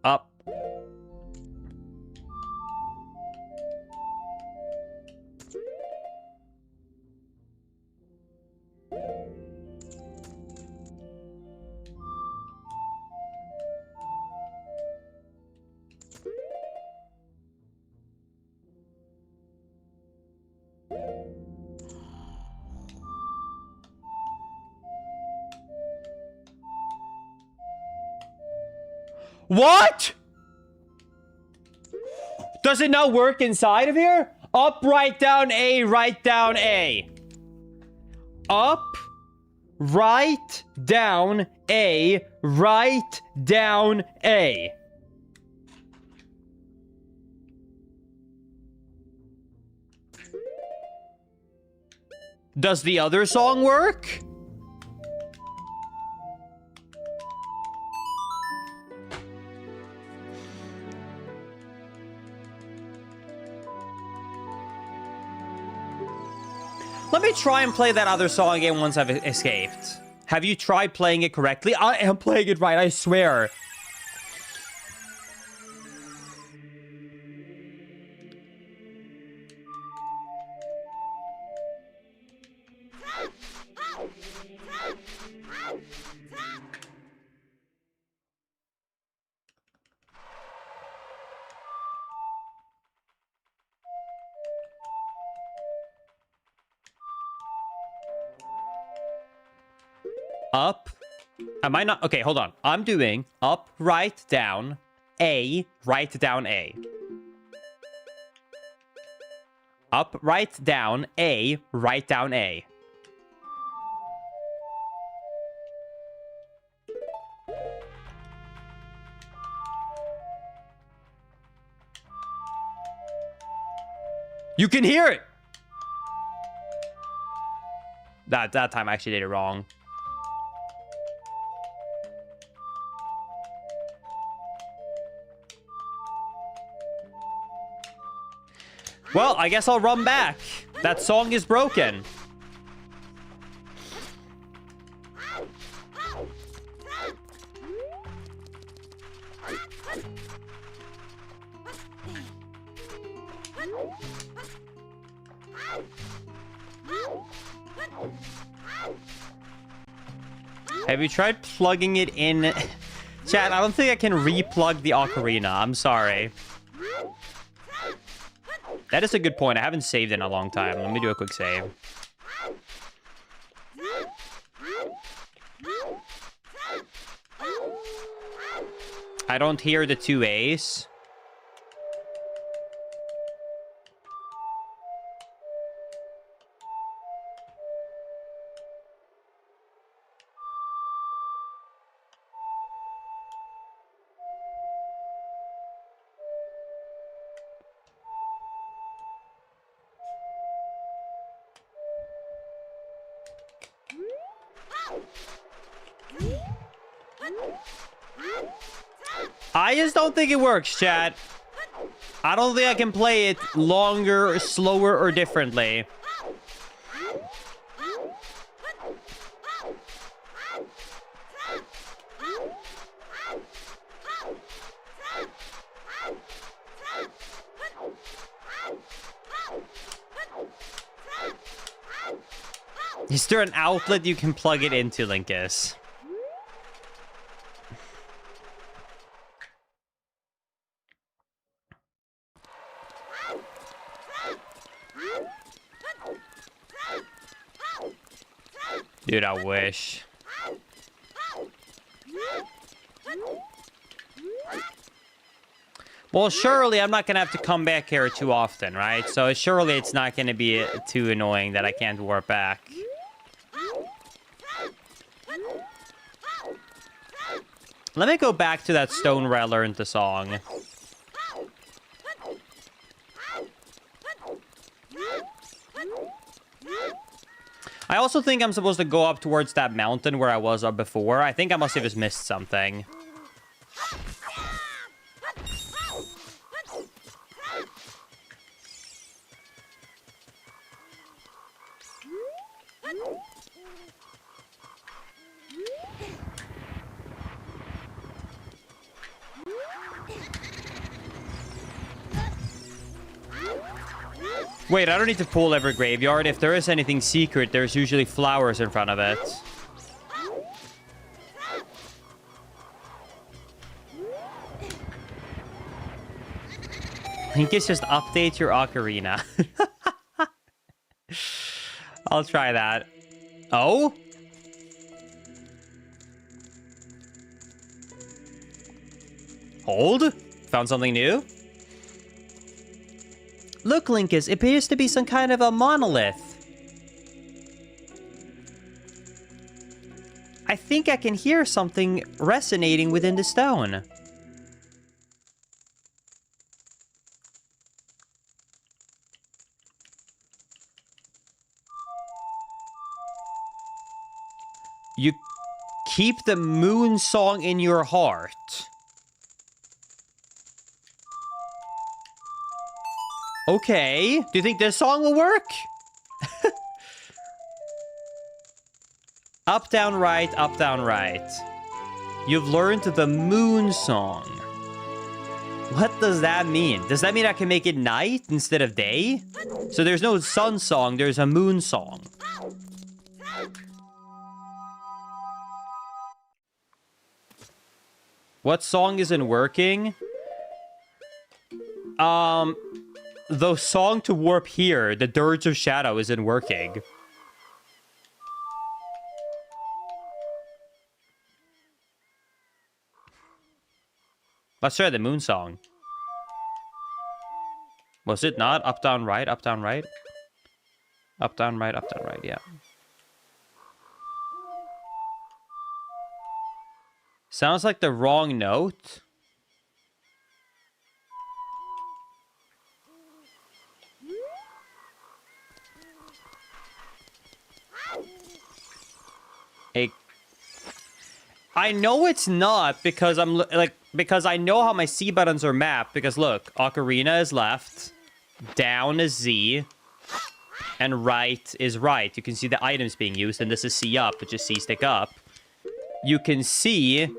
Up. What? Does it not work inside of here? Up, right, down, A, right, down, A. Up, right, down, A, right, down, A. Does the other song work? Let me try and play that other song again once I've escaped. Have you tried playing it correctly? I am playing it right, I swear. Up. Am I not? Okay, hold on. I'm doing up, right, down, A, right, down, A. Up, right, down, A, right, down, A. You can hear it! That time I actually did it wrong. Well, I guess I'll run back. That song is broken. Have you tried plugging it in? Chat, I don't think I can re-plug the Ocarina. I'm sorry. That is a good point. I haven't saved in a long time. Let me do a quick save. I don't hear the 2 A's. I just don't think it works, chat. I don't think I can play it longer, slower, or differently. Is there an outlet you can plug it into, Linkus? Dude, I wish. Well, surely I'm not going to have to come back here too often, right? So surely it's not going to be too annoying that I can't warp back. Let me go back to that stone where I learned the song. I also think I'm supposed to go up towards that mountain where I was up before. I think I must have just missed something. Wait, I don't need to pull every graveyard. If there is anything secret, there's usually flowers in front of it. I think it's just update your Ocarina. I'll try that. Oh? Hold? Found something new? Look, Linkus, it appears to be some kind of a monolith. I think I can hear something resonating within the stone. You keep the moon song in your heart. Okay. Do you think this song will work? Up, down, right, up, down, right. You've learned the moon song. What does that mean? Does that mean I can make it night instead of day? So there's no sun song, there's a moon song. What song isn't working? The song to warp here, the Dirge of Shadow, isn't working. Let's try the moon song. Was it not? Up, down, right, up, down, right? Up, down, right, yeah. Sounds like the wrong note. I know it's not because because I know how my C buttons are mapped. Because look, Ocarina is left, down is Z, and right is right. You can see the items being used, and this is C up, which is C stick up. You can see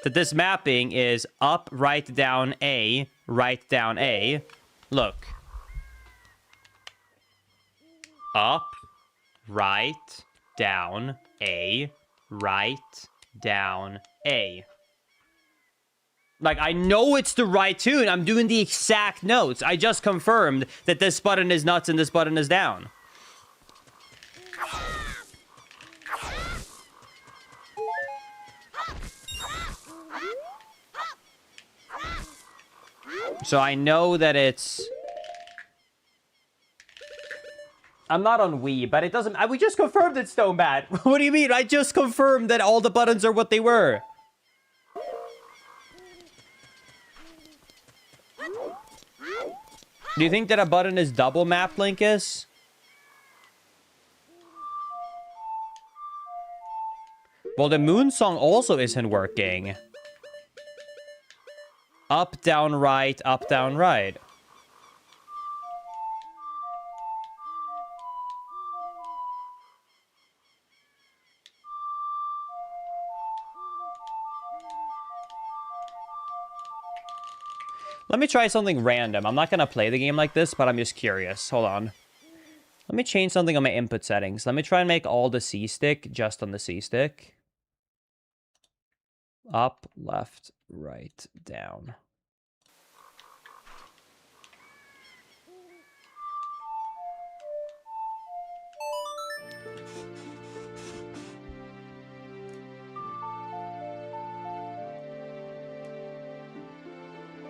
that this mapping is up, right, down, A, right, down, A. Look. Up, right, down, A, right, down, A. Like, I know it's the right tune. I'm doing the exact notes. I just confirmed that this button is nuts and this button is down. So I know that it's... I'm not on Wii, but it doesn't... We just confirmed it's Stone Bat. What do you mean? I just confirmed that all the buttons are what they were. Do you think that a button is double mapped, Linkus? Well, the moon song also isn't working. Up, down, right, up, down, right. Let me try something random. I'm not going to play the game like this, but I'm just curious. Hold on. Let me change something on my input settings. Let me try and make all the C stick just on the C stick. Up, left, right, down.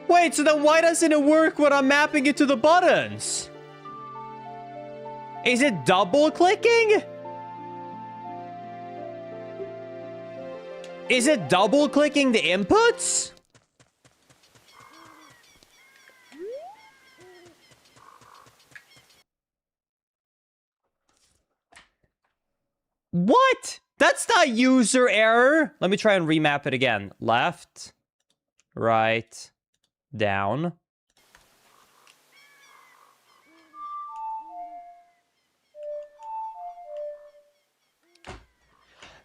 Wait, so then why doesn't it work when I'm mapping it to the buttons? Is it double clicking? Is it double clicking the inputs? What? That's not user error. Let me try and remap it again. Left, right, down.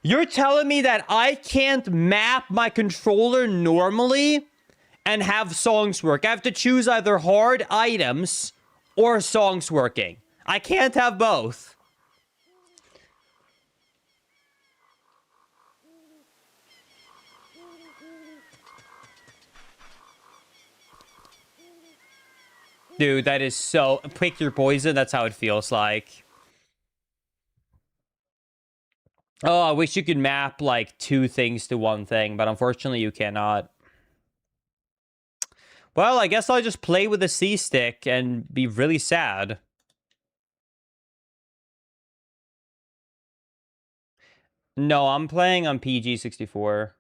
You're telling me that I can't map my controller normally and have songs work. I have to choose either hard items or songs working. I can't have both. Dude, that is so... Pick your poison, that's how it feels like. Oh, I wish you could map, like, two things to one thing, but unfortunately you cannot. Well, I guess I'll just play with the C-stick and be really sad. No, I'm playing on PG64.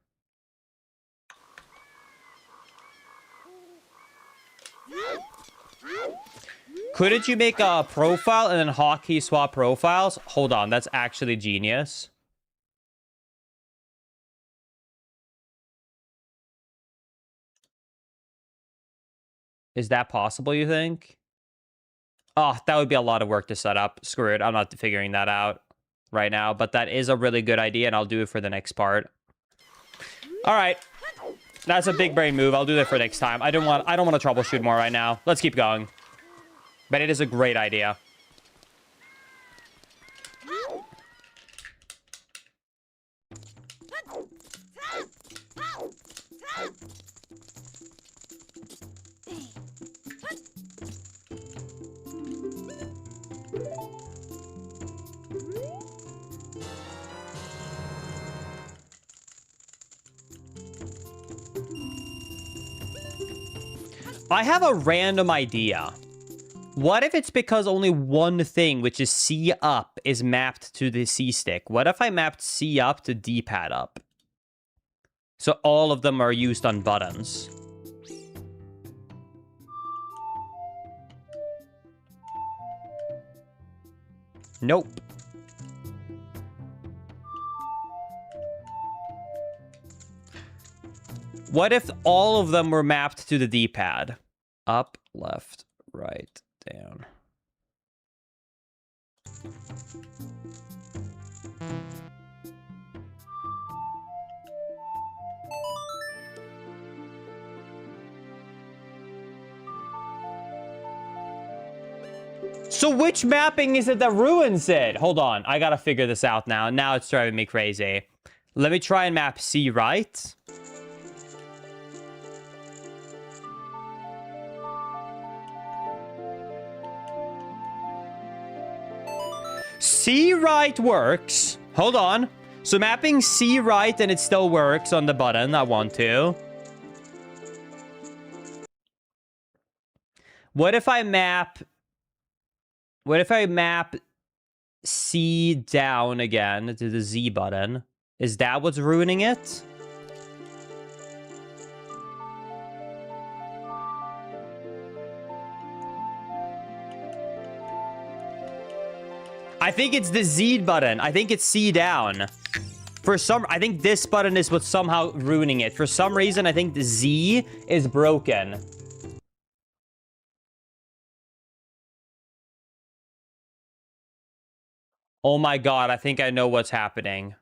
Couldn't you make a profile and then hotkey swap profiles? Hold on, that's actually genius. Is that possible, you think? Oh, that would be a lot of work to set up. Screw it, I'm not figuring that out. right now, but that is a really good idea, and I'll do it for the next part. All right. That's a big brain move. I'll do that for next time. I don't want to troubleshoot more right now. Let's keep going. But it is a great idea. I have a random idea. What if it's because only one thing, which is C up, is mapped to the C stick? What if I mapped C up to D-pad up? So all of them are used on buttons. Nope. What if all of them were mapped to the D-pad? Up, left, right, down. So which mapping is it that ruins it? Hold on, I gotta figure this out now. Now it's driving me crazy. Let me try and map C right. C right works. Hold on. So mapping C right and it still works on the button I want to. What if I map C down again to the Z button? Is that what's ruining it? I think it's the Z button. I think it's C down. I think this button is what's somehow ruining it. For some reason, I think the Z is broken. Oh my god, I think I know what's happening.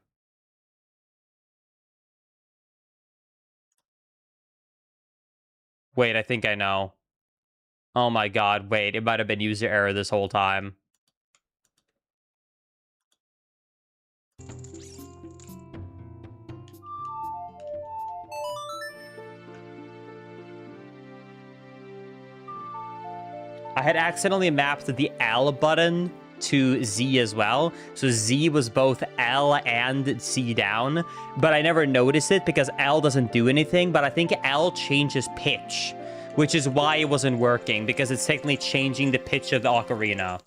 Wait, I think I know. Oh my god, wait, it might have been user error this whole time. I had accidentally mapped the L button to Z as well. So Z was both L and C down, but I never noticed it because L doesn't do anything, but I think L changes pitch, which is why it wasn't working, because it's technically changing the pitch of the ocarina.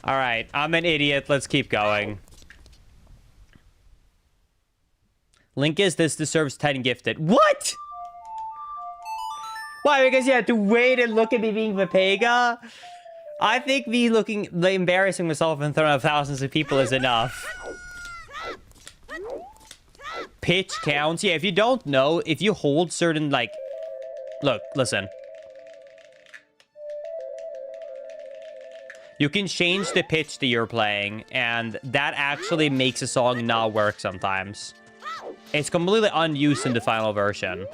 All right, I'm an idiot. Let's keep going. Link is this deserves 10 gifted. What? Why? Because you had to wait and look at me being Vipega? I think me embarrassing myself in front of thousands of people is enough. Pitch counts. Yeah, if you don't know, if you hold certain, like... Look, listen. You can change the pitch that you're playing, and that actually makes a song not work sometimes. It's completely unused in the final version.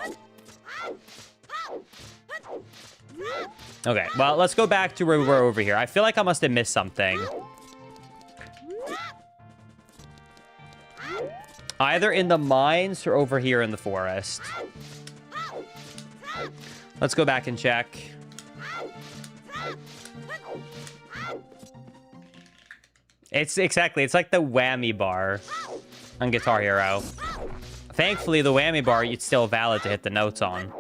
Okay, well, let's go back to where we were over here. I feel like I must have missed something. Either in the mines or over here in the forest. Let's go back and check. It's like the whammy bar on Guitar Hero. Thankfully, the whammy bar, it's still valid to hit the notes on.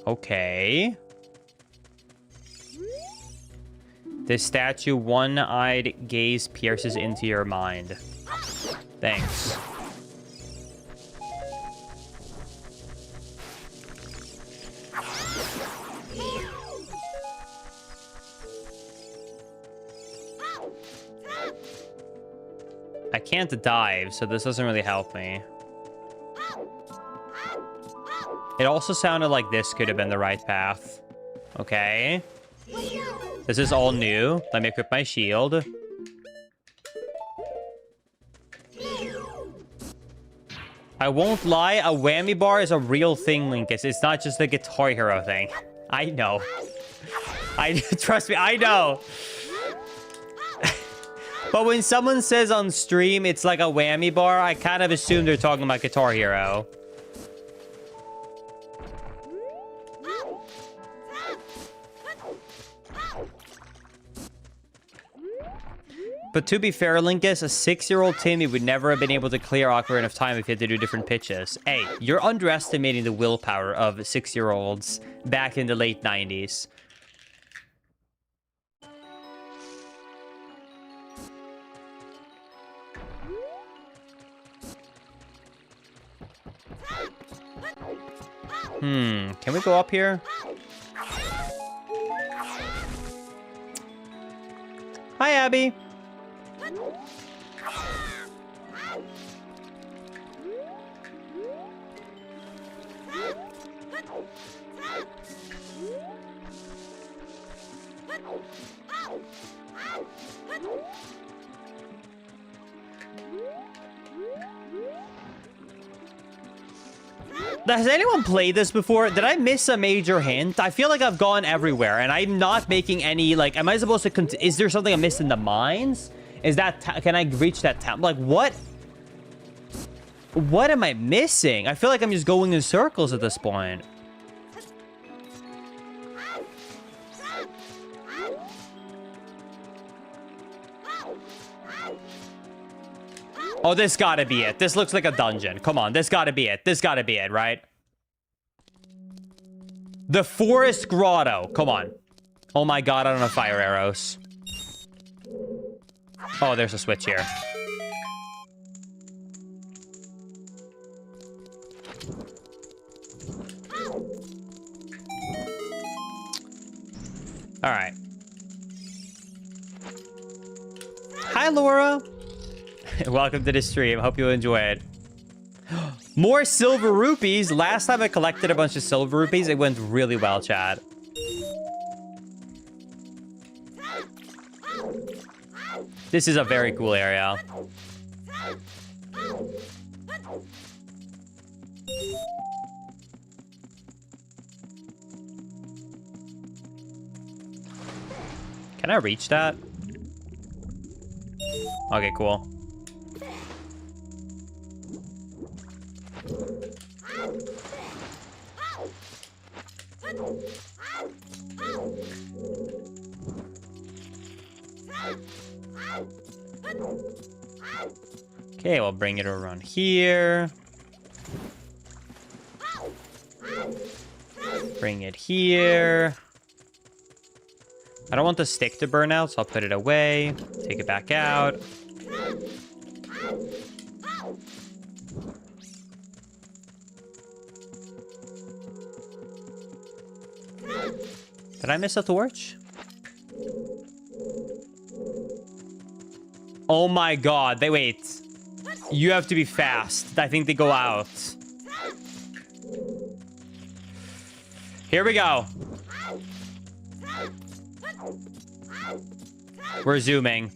Okay. This statue one-eyed gaze pierces into your mind. Thanks. I can't dive, so this doesn't really help me. It also sounded like this could have been the right path. Okay. This is all new. Let me equip my shield. I won't lie, a whammy bar is a real thing, Linkus. It's not just the Guitar Hero thing. I know. Trust me, I know. But when someone says on stream it's like a whammy bar, I kind of assume they're talking about Guitar Hero. But to be fair, Linkus, a 6-year-old Timmy would never have been able to clear Ocarina of Time if he had to do different pitches. Hey, you're underestimating the willpower of 6-year-olds back in the late 90s. Can we go up here? Hi, Abby. Has anyone played this before? Did I miss a major hint? I feel like I've gone everywhere, and I'm not making any, like, am I supposed to, is there something I missed in the mines? Is that, can I reach that town? Like, what? What am I missing? I feel like I'm just going in circles at this point. Oh, this gotta be it. This looks like a dungeon. Come on, this gotta be it. This gotta be it, right? The Forest Grotto. Come on. Oh my god, I don't have fire arrows. Oh, there's a switch here. All right. Hi, Laura. Welcome to the stream. Hope you enjoy it. More silver rupees. Last time I collected a bunch of silver rupees, it went really well, Chad. This is a very cool area. Can I reach that? Okay, cool. Okay, we'll bring it around here. Bring it here. I don't want the stick to burn out, so I'll put it away. Take it back out. Did I miss a torch? Oh my god, they wait. You have to be fast. I think they go out. Here we go. We're zooming.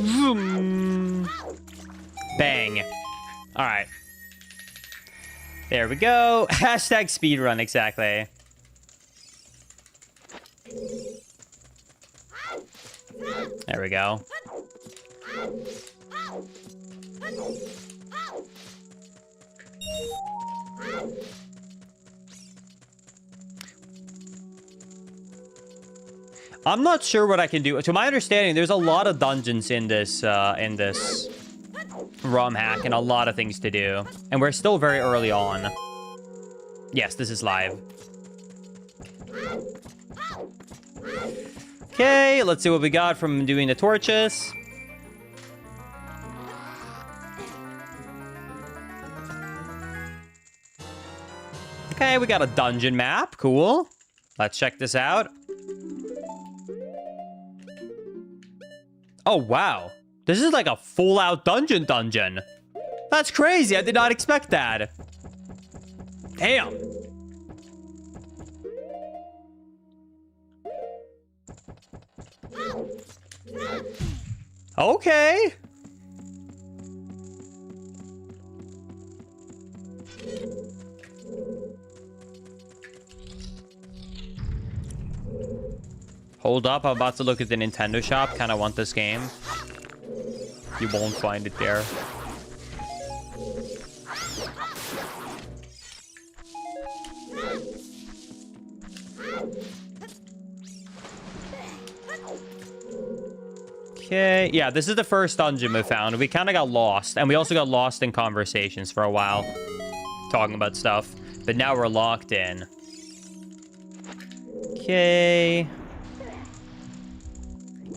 Vroom. Bang. All right. There we go. Hashtag speedrun, exactly. There we go. I'm not sure what I can do. To my understanding, there's a lot of dungeons in this ROM hack and a lot of things to do. And we're still very early on. Yes, this is live. Okay, let's see what we got from doing the torches. Okay, we got a dungeon map. Cool. Let's check this out. Oh, wow. This is like a full-out dungeon. That's crazy. I did not expect that. Damn. Okay. Hold up, I'm about to look at the Nintendo shop. Kind of want this game. You won't find it there. Okay, yeah, this is the first dungeon we found. We kind of got lost, and we also got lost in conversations for a while, talking about stuff. But now we're locked in. Okay.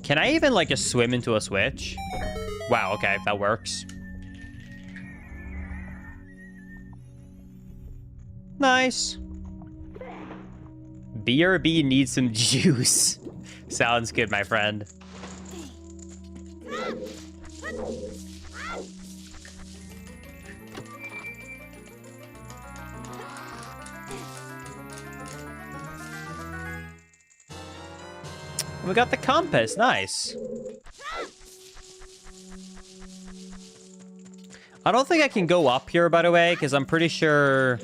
Can I even, like, just swim into a switch? Wow, okay, that works. Nice. BRB needs some juice. Sounds good, my friend. We got the compass. Nice. I don't think I can go up here, by the way, because I'm pretty sure...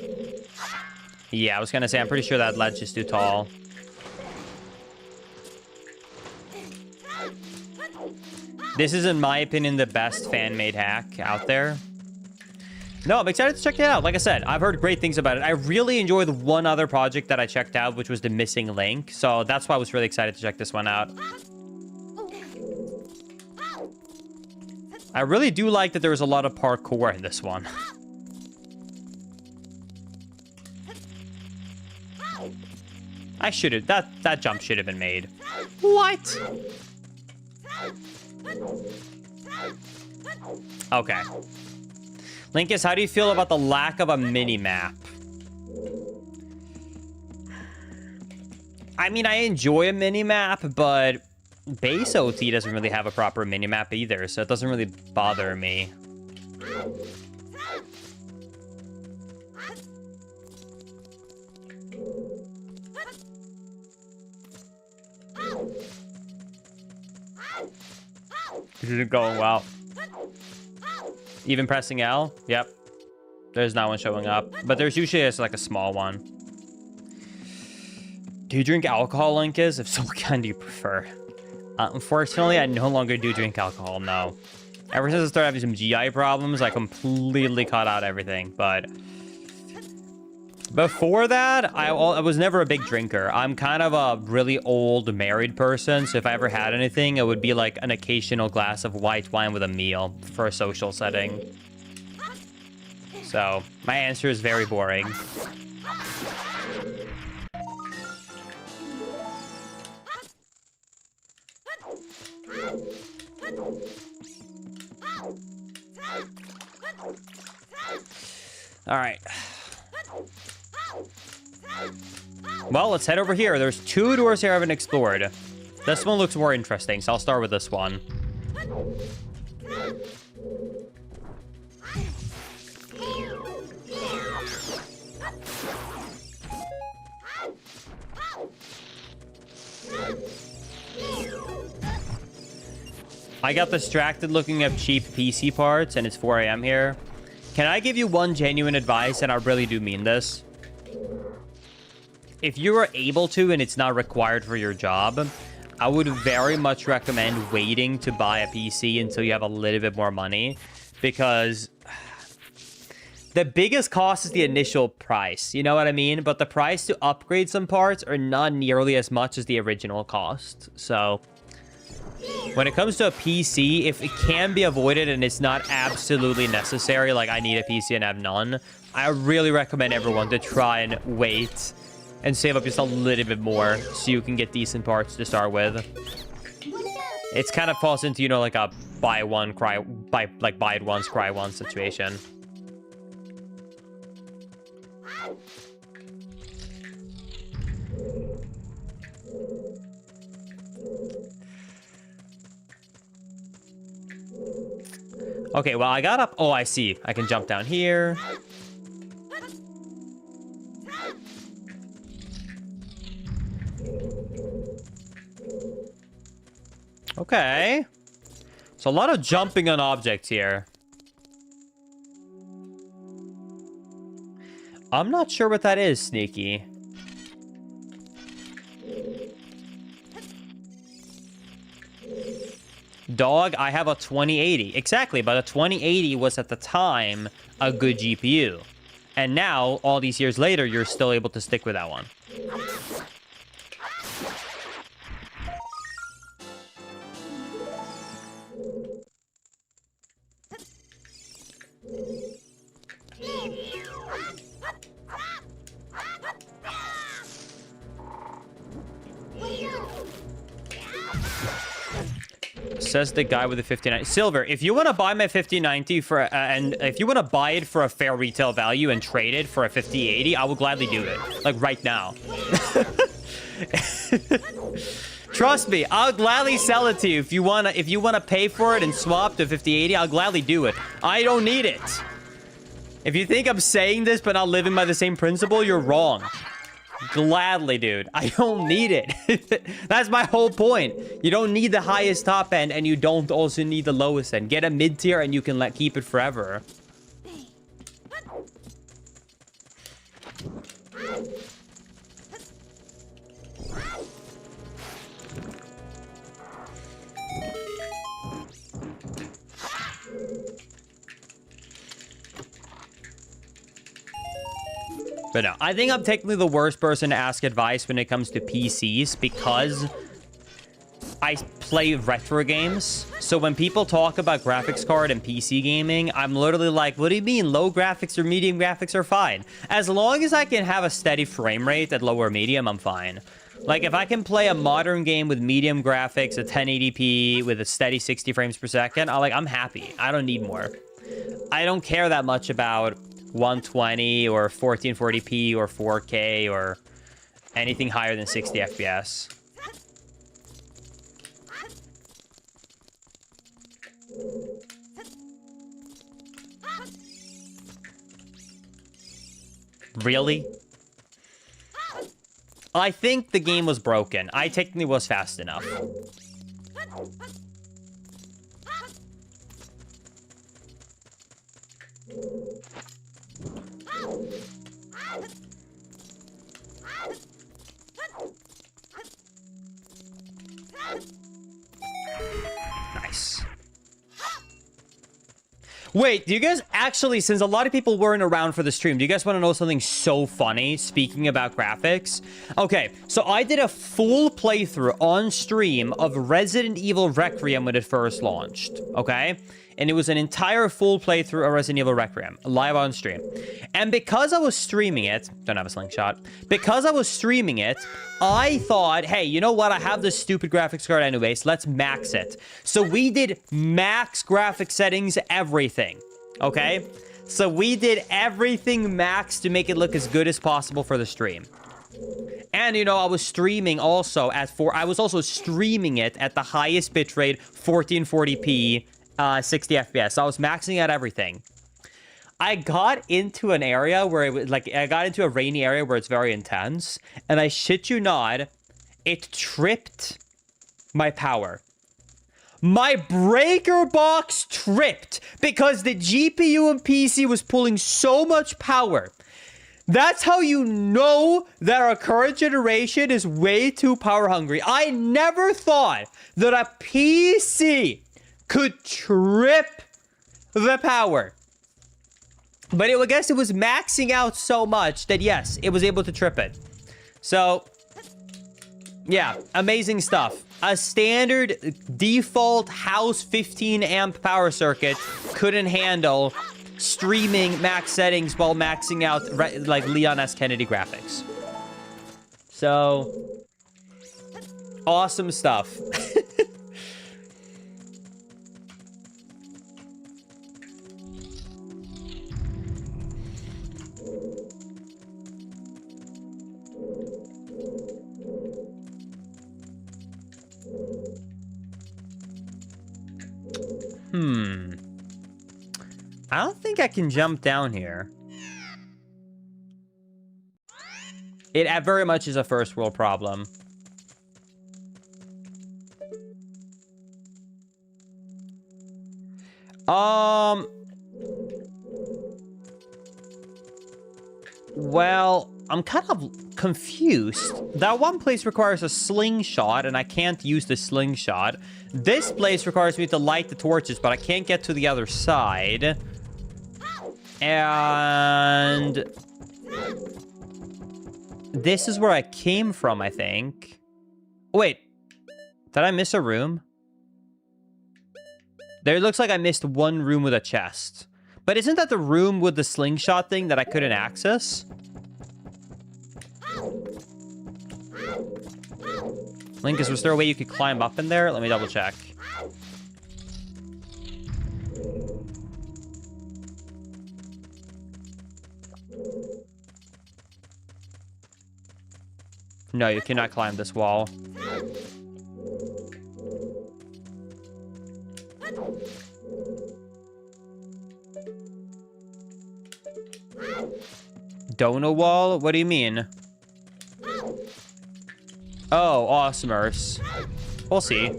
Yeah, I was going to say, I'm pretty sure that ledge is too tall. This is, in my opinion, the best fan-made hack out there. No, I'm excited to check it out. Like I said, I've heard great things about it. I really enjoyed the one other project that I checked out, which was the missing link. So that's why I was really excited to check this one out. I really do like that there was a lot of parkour in this one. I should have... That jump should have been made. What? Okay. Linkus, how do you feel about the lack of a mini-map? I mean, I enjoy a mini-map, but base OT doesn't really have a proper mini-map either, so it doesn't really bother me. This isn't going well. Even pressing L? Yep. There's not one showing up. But there's usually just like a small one. Do you drink alcohol, Linkus? If so, what kind do you prefer? Unfortunately, I no longer do drink alcohol, no. Ever since I started having some GI problems, I completely cut out everything. But before that, I was never a big drinker. I'm kind of a really old married person, so if I ever had anything, it would be like an occasional glass of white wine with a meal for a social setting. So, my answer is very boring. All right. Well, let's head over here. There's two doors here I haven't explored. This one looks more interesting, so I'll start with this one. I got distracted looking up cheap PC parts, and it's 4 a.m. here. Can I give you one genuine advice, and I really do mean this? If you are able to and it's not required for your job, I would very much recommend waiting to buy a PC until you have a little bit more money, because the biggest cost is the initial price, you know what I mean? But the price to upgrade some parts are not nearly as much as the original cost. So When it comes to a PC, if it can be avoided and it's not absolutely necessary, like I need a PC and have none, I really recommend everyone to try and wait and save up just a little bit more so you can get decent parts to start with. It's kind of falls into, you know, like a buy it once, cry once situation. Okay, well, I got up. Oh, I see. I can jump down here. Okay. So a lot of jumping on objects here. I'm not sure what that is, Sneaky. Dog, I have a 2080. Exactly, but a 2080 was at the time a good GPU. And now, all these years later, you're still able to stick with that one. Says the guy with the 5090. Silver, if you want to buy my 5090 for and if you want to buy it for a fair retail value and trade it for a 5080, I will gladly do it. Like right now. Trust me, I'll gladly sell it to you. If you wanna pay for it and swap to 5080, I'll gladly do it. I don't need it. If you think I'm saying this but not living by the same principle, you're wrong. Gladly, dude. I don't need it. That's my whole point. You don't need the highest top end, and you don't also need the lowest end. Get a mid tier, and you can keep it forever. But no, I think I'm technically the worst person to ask advice when it comes to PCs because I play retro games. So when people talk about graphics card and PC gaming, I'm literally like, what do you mean? Low graphics or medium graphics are fine. As long as I can have a steady frame rate at low or medium, I'm fine. Like if I can play a modern game with medium graphics, a 1080p with a steady 60 frames per second, I'm happy. I don't need more. I don't care that much about 120 or 1440p or 4K or anything higher than 60 FPS. Really? I think the game was broken. I technically was fast enough. Nice. Wait, do you guys actually, since a lot of people weren't around for the stream, do you guys want to know something so funny, speaking about graphics? Okay, so I did a full playthrough on stream of Resident Evil Requiem when it first launched, okay? And it was an entire full playthrough of Resident Evil Requiem, live on stream. And because I was streaming it, don't have a slingshot, because I was streaming it, I thought, hey, you know what? I have this stupid graphics card anyways, let's max it. So we did max graphic settings, everything, okay? So we did everything max to make it look as good as possible for the stream. And, you know, I was streaming also I was also streaming it at the highest bitrate, 1440p, 60 FPS. So I was maxing out everything. I got into an area where it was I got into a rainy area where it's very intense, and I shit you not, it tripped my power. My breaker box tripped because the GPU and PC was pulling so much power. That's how you know that our current generation is way too power hungry. I never thought that a PC could trip the power. But I guess it was maxing out so much that, yes, it was able to trip it. So, Yeah, amazing stuff. A standard default house 15 amp power circuit couldn't handle streaming max settings while maxing out like Leon S. Kennedy graphics. So, awesome stuff. I don't think I can jump down here. It very much is a first world problem. Well, I'm kind of confused. That one place requires a slingshot, and I can't use the slingshot. This place requires me to light the torches, but I can't get to the other side. And this is where I came from, I think. Wait, did I miss a room? There looks like I missed one room with a chest. But isn't that the room with the slingshot thing that I couldn't access? Linkus, was there a way you could climb up in there? Let me double check. No, you cannot climb this wall. Dono wall? What do you mean? Oh, awesomers. We'll see.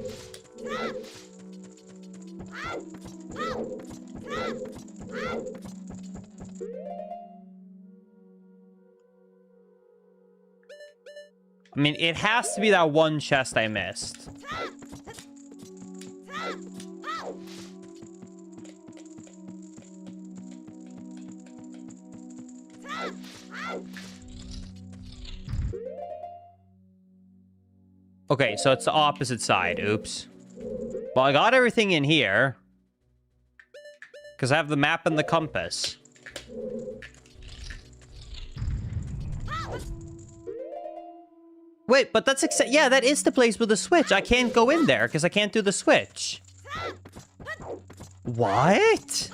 I mean, it has to be that one chest I missed. Okay, so it's the opposite side. Oops. Well, I got everything in here. Because I have the map and the compass. Wait, but that's yeah, that is the place with the switch. I can't go in there because I can't do the switch. What?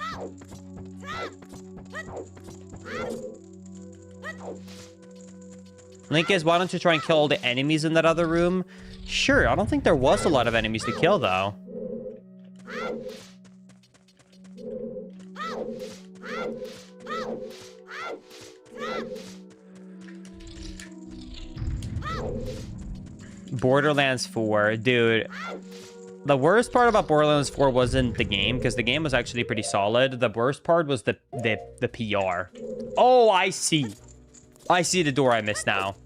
Linkus, why don't you try and kill all the enemies in that other room? Sure, I don't think there was a lot of enemies to kill, though. Borderlands 4, dude. The worst part about Borderlands 4 wasn't the game, because the game was actually pretty solid. The worst part was the PR. Oh, I see. I see the door I missed now.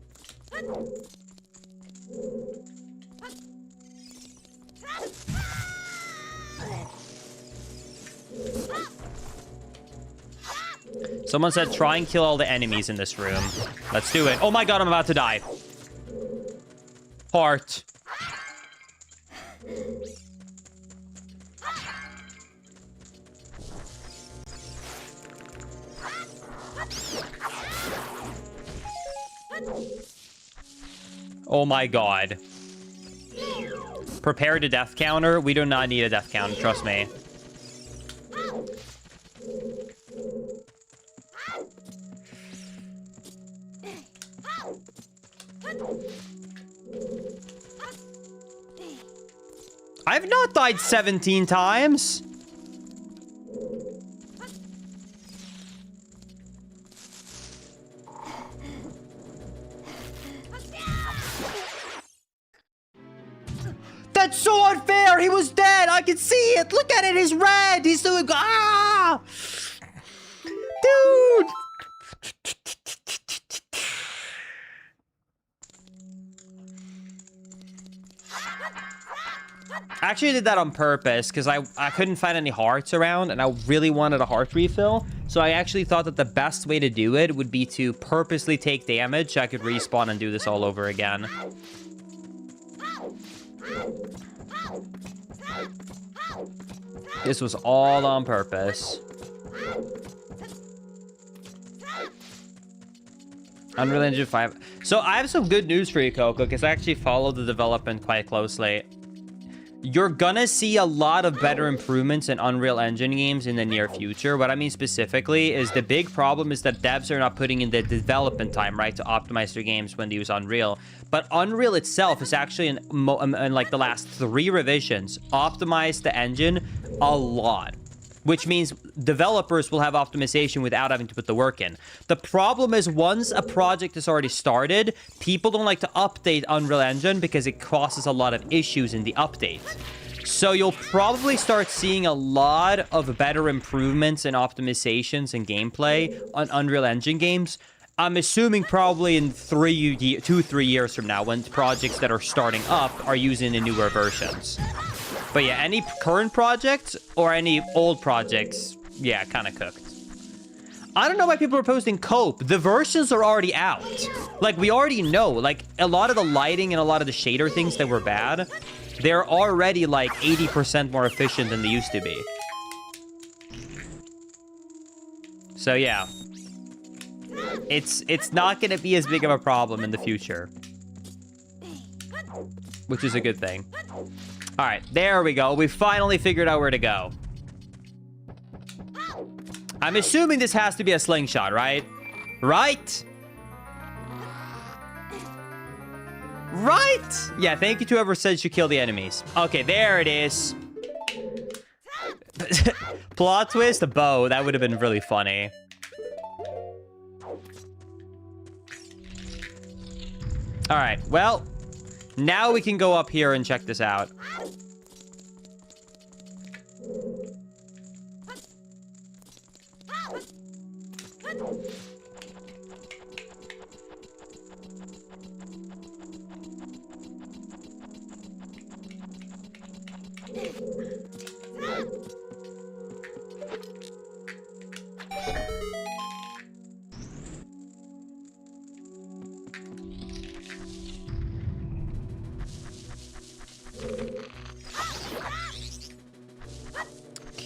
Someone said try and kill all the enemies in this room. Let's do it. Oh my god, I'm about to die. Heart. Oh my god. Prepare to death counter. We do not need a death counter, trust me. I've not died 17 times. That's so unfair. He was dead. I can see it. Look at it. He's red. He's doing... Ah! Dude. I actually did that on purpose because I couldn't find any hearts around and I really wanted a heart refill. So I actually thought that the best way to do it would be to purposely take damage so I could respawn and do this all over again. This was all on purpose. Unreal Engine 5. So I have some good news for you, Coco, because I actually follow the development quite closely. You're gonna see a lot of better improvements in Unreal Engine games in the near future. What I mean specifically is the big problem is that devs are not putting in the development time, right, to optimize their games when they use Unreal. But Unreal itself is actually, in like the last 3 revisions, optimized the engine a lot, which means developers will have optimization without having to put the work in. The problem is once a project is already started, people don't like to update Unreal Engine because it causes a lot of issues in the update. So you'll probably start seeing a lot of better improvements and optimizations and gameplay on Unreal Engine games. I'm assuming probably in 2-3 years from now when projects that are starting up are using the newer versions. But yeah, any current projects or any old projects, yeah, kind of cooked. I don't know why people are posting cope. The versions are already out. Like, we already know. Like, a lot of the lighting and a lot of the shader things that were bad, they're already, like, 80% more efficient than they used to be. So, yeah. It's not going to be as big of a problem in the future. Which is a good thing. All right, there we go. We finally figured out where to go. I'm assuming this has to be a slingshot, right? Right? Right? Yeah, thank you to whoever said you kill the enemies. Okay, there it is. Plot twist, a bow. That would have been really funny. All right, well, now we can go up here and check this out.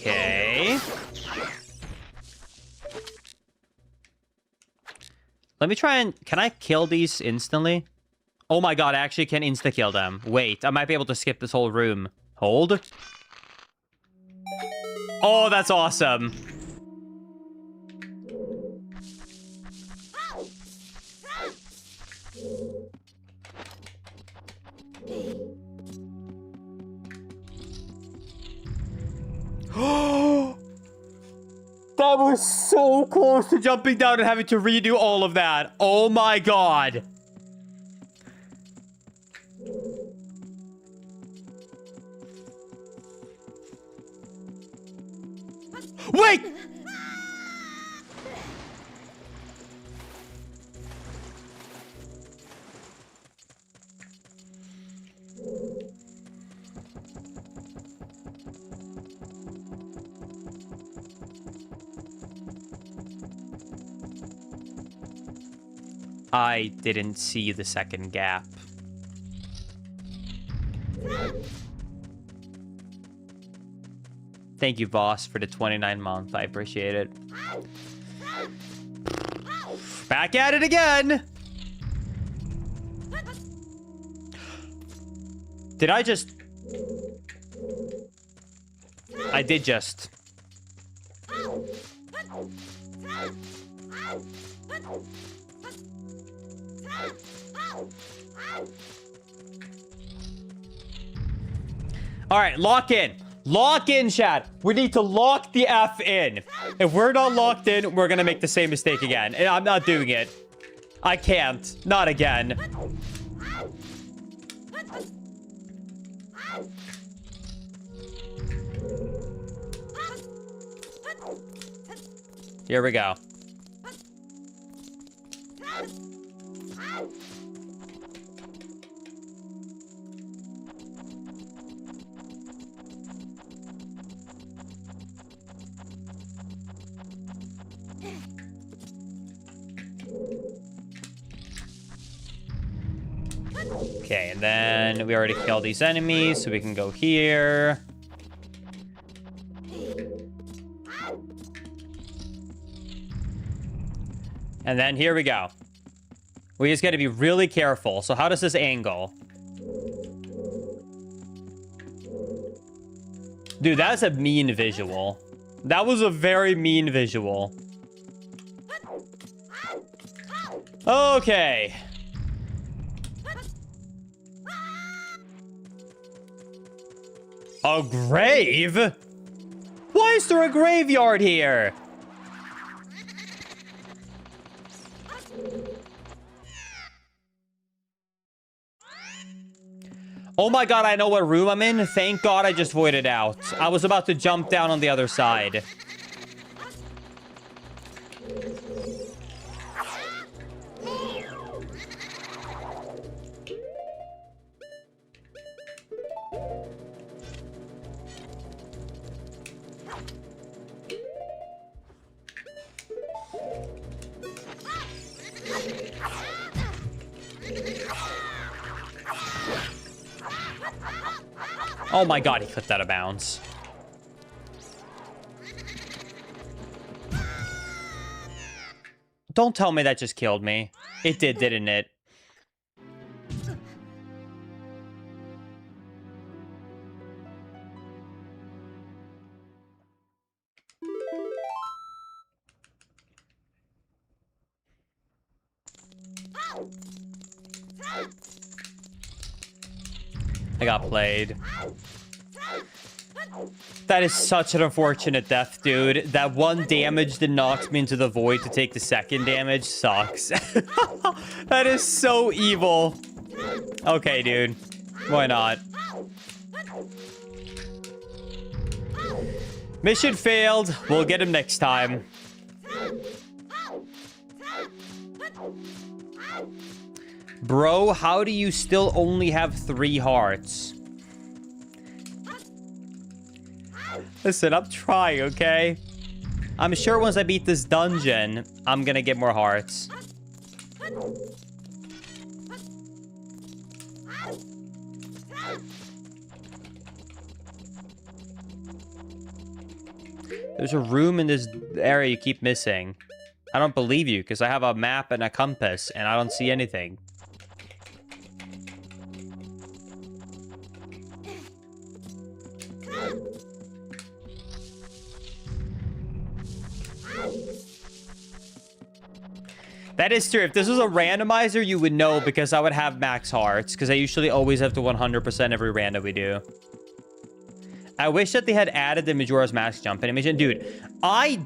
Okay. Let me try and... Can I kill these instantly? Oh my god, I actually can insta-kill them. Wait, I might be able to skip this whole room. Hold. Oh, that's awesome. That was so close to jumping down and having to redo all of that. Oh my god. Wait! I didn't see the second gap. Thank you, boss, for the 29-month. I appreciate it. Back at it again! Did I just... I did just... All right, lock in. Lock in, chat. We need to lock the F in. If we're not locked in, we're gonna make the same mistake again. And I'm not doing it. I can't. Not again. Here we go. Okay, and then we already killed these enemies, so we can go here. And then here we go. We just got to be really careful. So how does this angle? Dude, that's a mean visual. That was a very mean visual. Okay. A grave? Why is there a graveyard here? Oh my god, I know what room I'm in. Thank god I just voided out. I was about to jump down on the other side. Oh my god, he clipped out of bounds. Don't tell me that just killed me. It did, didn't it? I got played. That is such an unfortunate death, dude. That one damage that knocks me into the void to take the second damage sucks. That is so evil. Okay, dude. Why not? Mission failed. We'll get him next time. Bro, how do you still only have 3 hearts? Listen, I'm trying, okay? I'm sure once I beat this dungeon, I'm gonna get more hearts. There's a room in this area you keep missing. I don't believe you, because I have a map and a compass, and I don't see anything. That is true. If this was a randomizer, you would know because I would have max hearts. Because I usually always have to 100% every random we do. I wish that they had added the Majora's Mask jump animation. Dude, I've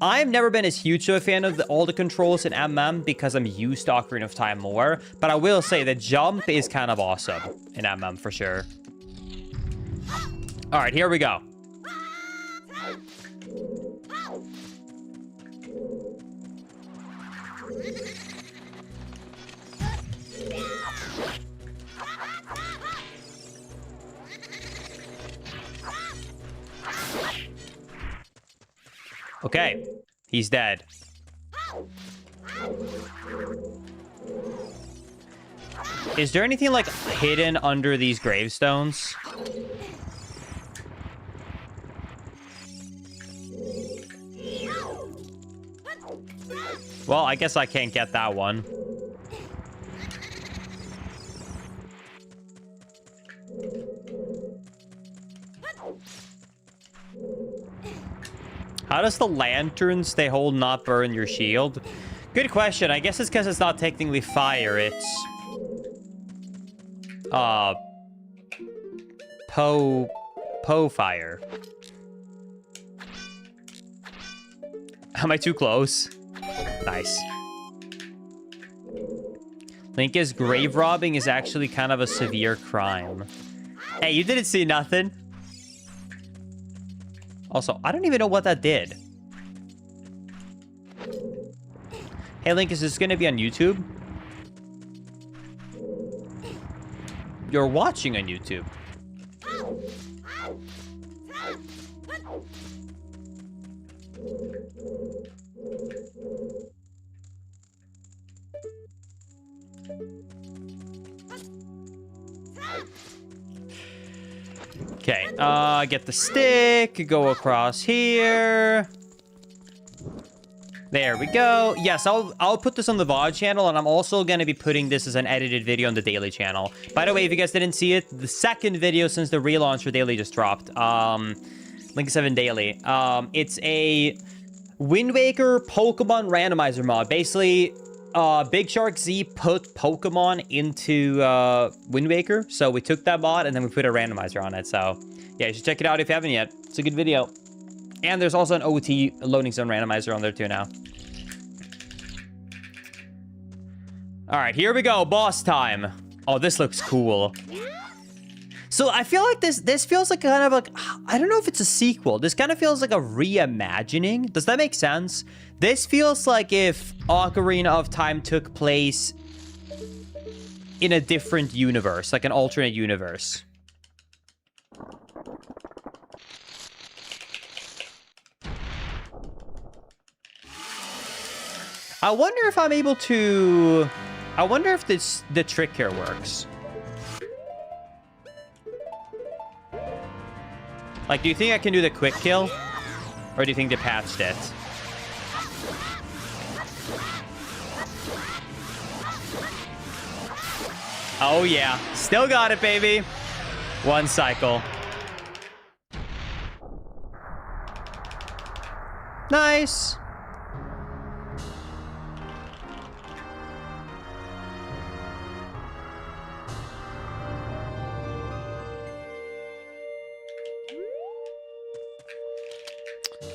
never been as huge of a fan of all the controls in MM because I'm used to Ocarina of Time more. But I will say the jump is kind of awesome in MM for sure. All right, here we go. Okay, he's dead. Is there anything like hidden under these gravestones? Well, I guess I can't get that one. How does the lantern stay hold not burn your shield? Good question. I guess it's because it's not technically fire. It's Po fire. Am I too close? Nice. Linka's grave robbing is actually kind of a severe crime. Hey, you didn't see nothing. Also, I don't even know what that did. Hey, Link, is this going to be on YouTube? You're watching on YouTube. Okay, get the stick, go across here. There we go. Yes, I'll put this on the VOD channel, and I'm also going to be putting this as an edited video on the daily channel. By the way, if you guys didn't see it, the second video since the relaunch for daily just dropped. Link 7 Daily. It's a Wind Waker Pokemon randomizer mod. Basically, Big Shark Z put Pokemon into Wind Waker. So we took that mod and then we put a randomizer on it. So yeah, you should check it out if you haven't yet. It's a good video. And there's also an OT loading zone randomizer on there too now. All right, here we go. Boss time. Oh, this looks cool. So I feel like this feels like kind of like, I don't know if it's a sequel. This kind of feels like a reimagining. Does that make sense? This feels like if Ocarina of Time took place in a different universe, like an alternate universe. I wonder if I'm able to... I wonder if the trick here works. Like, do you think I can do the quick kill? Or do you think they patched it? Oh, yeah. Still got it, baby. One cycle. Nice.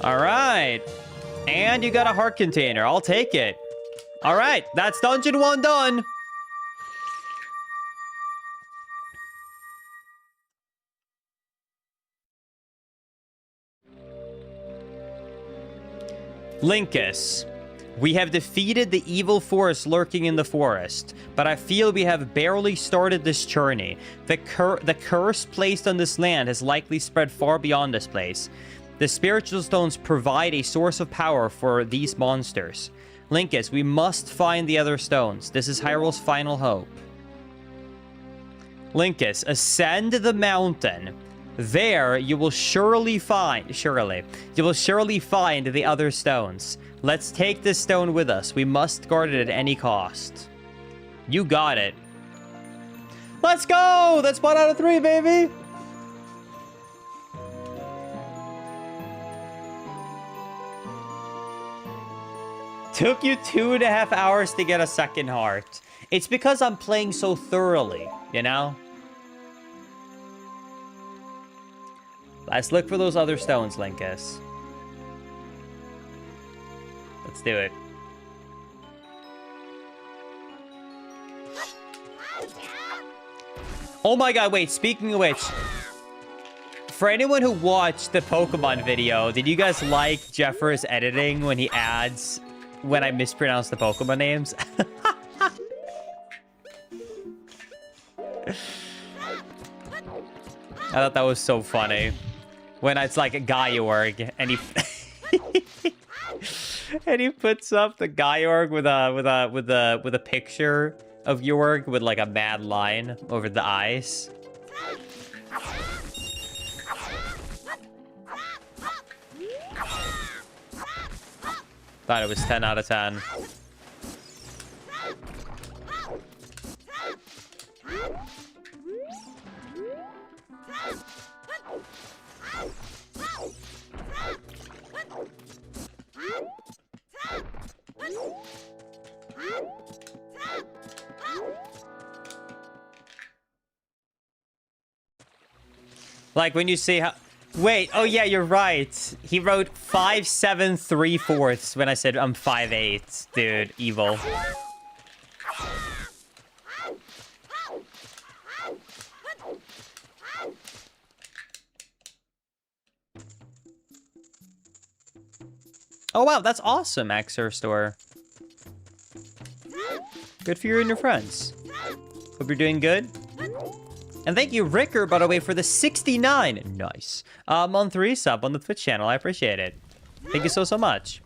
All right. And you got a heart container. I'll take it. All right. That's Dungeon 1 done. Linkus. We have defeated the evil force lurking in the forest, but I feel we have barely started this journey. The curse placed on this land has likely spread far beyond this place. The spiritual stones provide a source of power for these monsters. Linkus, we must find the other stones. This is Hyrule's final hope. Linkus, ascend the mountain. There, you will surely find the other stones. Let's take this stone with us. We must guard it at any cost. You got it. Let's go! That's 1 out of 3, baby! Took you 2.5 hours to get a second heart. It's because I'm playing so thoroughly, you know? Let's look for those other stones, Linkus. Let's do it. Oh my god, wait, speaking of which, for anyone who watched the Pokemon video, did you guys like Jeffers' editing when he adds when I mispronounce the Pokemon names? I thought that was so funny. When it's like a Gaiorg and he and he puts up the Gaiorg with a picture of Yorg with like a mad line over the eyes. Thought it was 10 out of 10. Like when you see how... Wait, oh yeah, you're right. He wrote 5, 7, 3/4 when I said I'm 5'8". Dude, evil. Oh wow, that's awesome, Axer Store. Good for you and your friends. Hope you're doing good. And thank you, Ricker, by the way, for the 69. Nice. Month resub on the Twitch channel. I appreciate it. Thank you so, so much.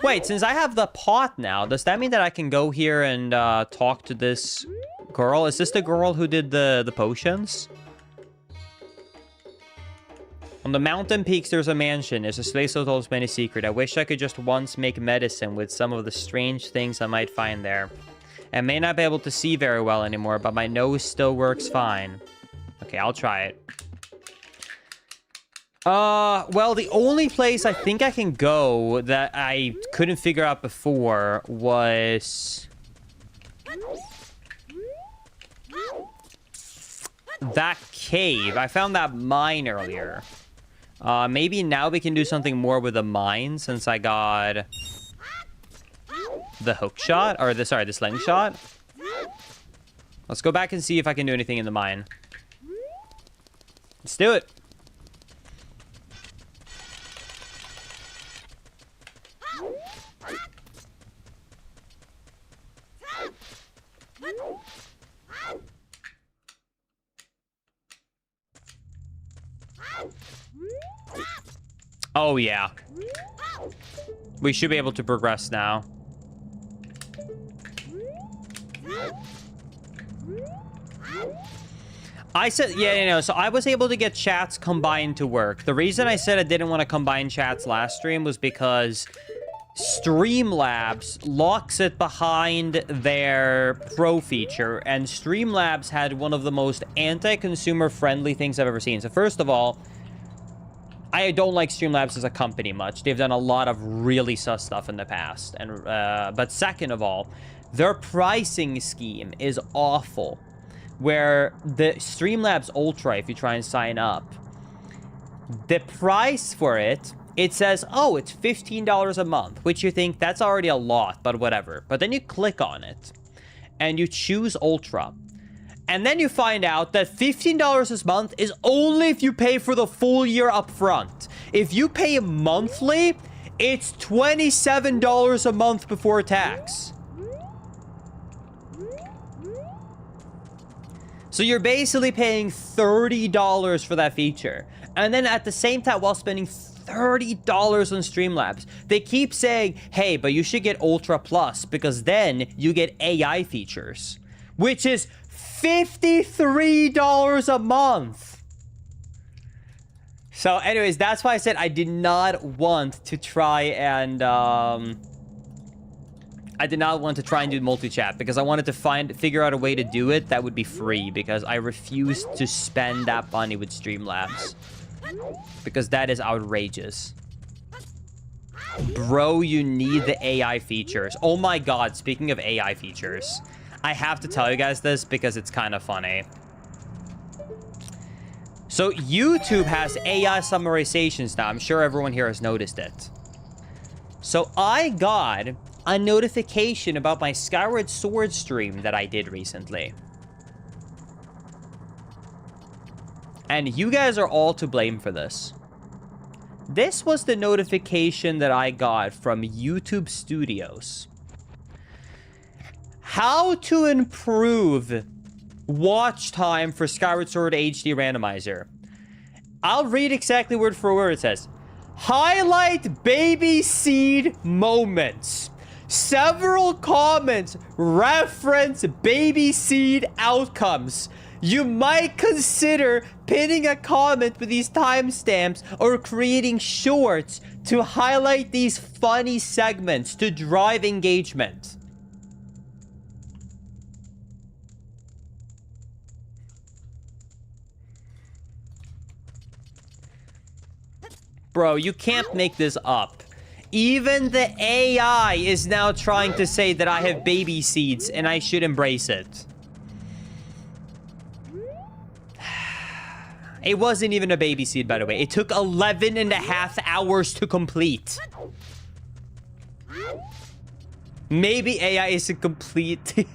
Wait, since I have the pot now, does that mean that I can go here and talk to this girl? Is this the girl who did the potions? On the mountain peaks, there's a mansion. There's a place that holds many secrets. I wish I could just once make medicine with some of the strange things I might find there. I may not be able to see very well anymore, but my nose still works fine. Okay, I'll try it. Well, the only place I think I can go that I couldn't figure out before was that cave. I found that mine earlier. Maybe now we can do something more with the mine since I got the hook shot, or the slingshot. Let's go back and see if I can do anything in the mine. Let's do it. Oh, yeah. We should be able to progress now. I said, yeah, so I was able to get chats combined to work. The reason I said I didn't want to combine chats last stream was because Streamlabs locks it behind their pro feature, and Streamlabs had one of the most anti-consumer friendly things I've ever seen. So first of all, I don't like Streamlabs as a company much. They've done a lot of really sus stuff in the past. And but second of all, their pricing scheme is awful. Where the Streamlabs Ultra, if you try and sign up, the price for it, it says, oh, it's $15 a month, which you think that's already a lot, but whatever. But then you click on it and you choose Ultra. And then you find out that $15 this month is only if you pay for the full year up front. If you pay monthly, it's $27 a month before tax. So you're basically paying $30 for that feature. And then at the same time, while spending $30 on Streamlabs, they keep saying, hey, but you should get Ultra Plus because then you get AI features, which is $53 a month. So anyways, that's why I said I did not want to try and do multi-chat because I wanted to figure out a way to do it that would be free, because I refused to spend that money with Streamlabs because that is outrageous. Bro, you need the AI features. Oh my god, speaking of AI features, I have to tell you guys this because it's kind of funny. So YouTube has AI summarizations now. I'm sure everyone here has noticed it. So I got a notification about my Skyward Sword stream that I did recently. And you guys are all to blame for this. This was the notification that I got from YouTube Studios. How to improve watch time for Skyward Sword HD Randomizer. I'll read exactly word for word. It says, highlight baby seed moments. Several comments reference baby seed outcomes. You might consider pinning a comment with these timestamps or creating shorts to highlight these funny segments to drive engagement. Bro, you can't make this up. Even the AI is now trying to say that I have baby seeds and I should embrace it. It wasn't even a baby seed, by the way. It took 11.5 hours to complete. Maybe AI isn't complete.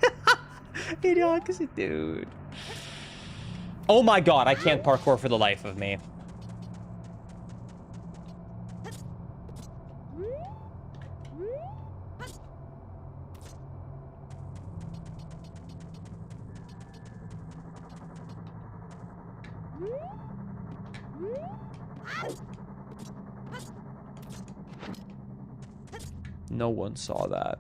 Idiocracy, dude. Oh my god, I can't parkour for the life of me. No one saw that.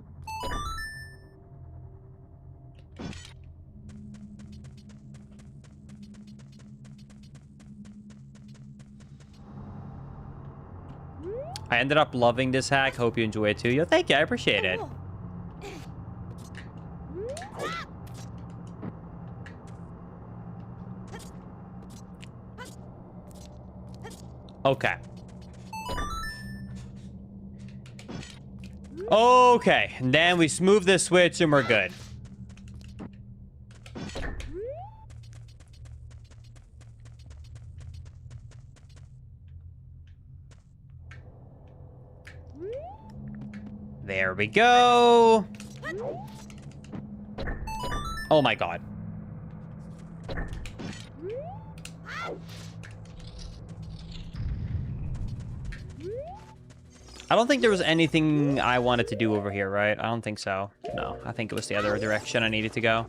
I ended up loving this hack. Hope you enjoy it too. Yo, thank you. I appreciate it. Okay. Okay. And then we smooth this switch and we're good. There we go. Oh my god. I don't think there was anything I wanted to do over here, right? I don't think so. No, I think it was the other direction I needed to go.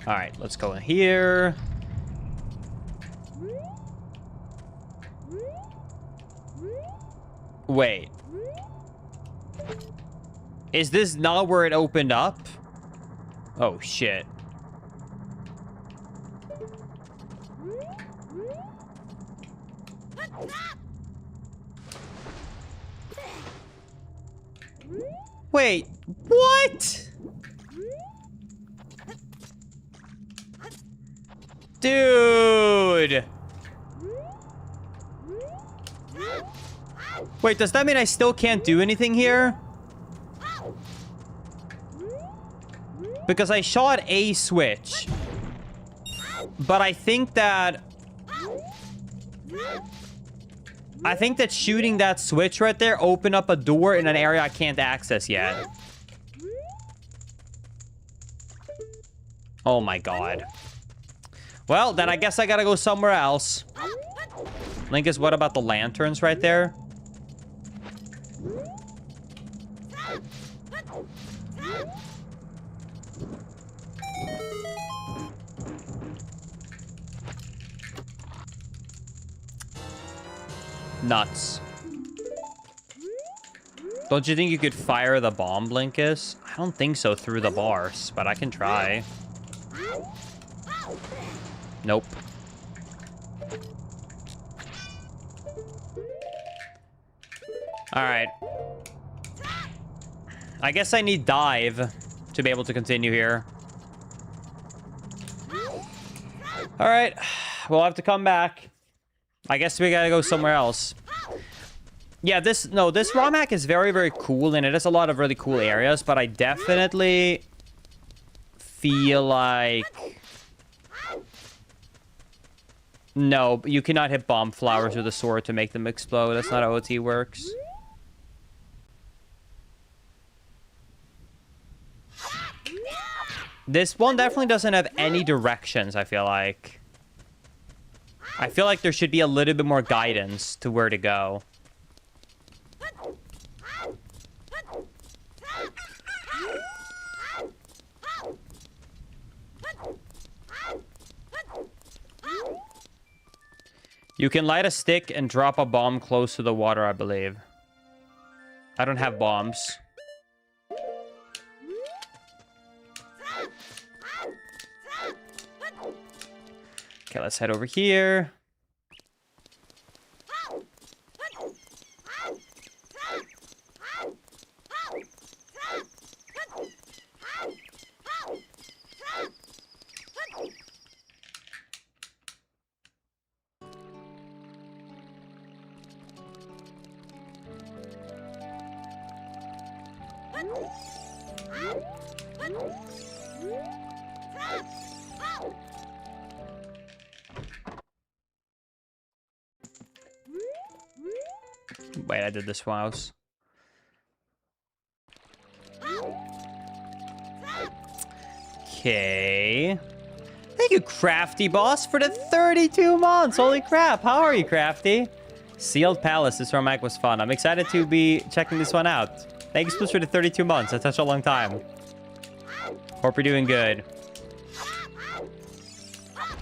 All right, let's go in here. Wait. Is this not where it opened up? Oh, shit. Wait, what? Dude. Wait, does that mean I still can't do anything here? Because I shot a switch. But I think that shooting that switch right there opened up a door in an area I can't access yet. Oh my god. Well, then I guess I gotta go somewhere else. Linkus, what about the lanterns right there? Nuts. Don't you think you could fire the bomb, Blinkus? I don't think so through the bars, but I can try. Nope. Alright. I guess I need dive to be able to continue here. Alright. We'll have to come back. I guess we gotta go somewhere else. Yeah, this ROM hack is very, very cool, and it has a lot of really cool areas, but I definitely feel like... No, you cannot hit bomb flowers with a sword to make them explode. That's not how OT works. This one definitely doesn't have any directions, I feel like. I feel like there should be a little bit more guidance to where to go. You can light a stick and drop a bomb close to the water, I believe. I don't have bombs. Okay, let's head over here. Wait, I did this mouse. Okay. Thank you, Crafty Boss, for the 32 months. Holy crap. How are you, Crafty? Sealed Palace. This ROM hack was fun. I'm excited to be checking this one out. Thanks for the 32 months. That's such a long time. Hope you're doing good.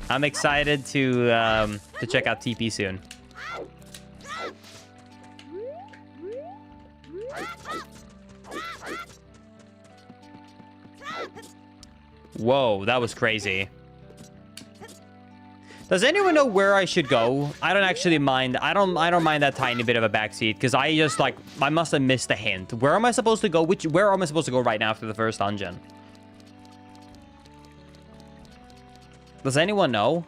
I'm excited to check out TP soon. Whoa, that was crazy. Does anyone know where I should go? I don't actually mind. I don't mind that tiny bit of a backseat because I just like I must have missed a hint. Where am I supposed to go? Where am I supposed to go right now after the first dungeon? Does anyone know?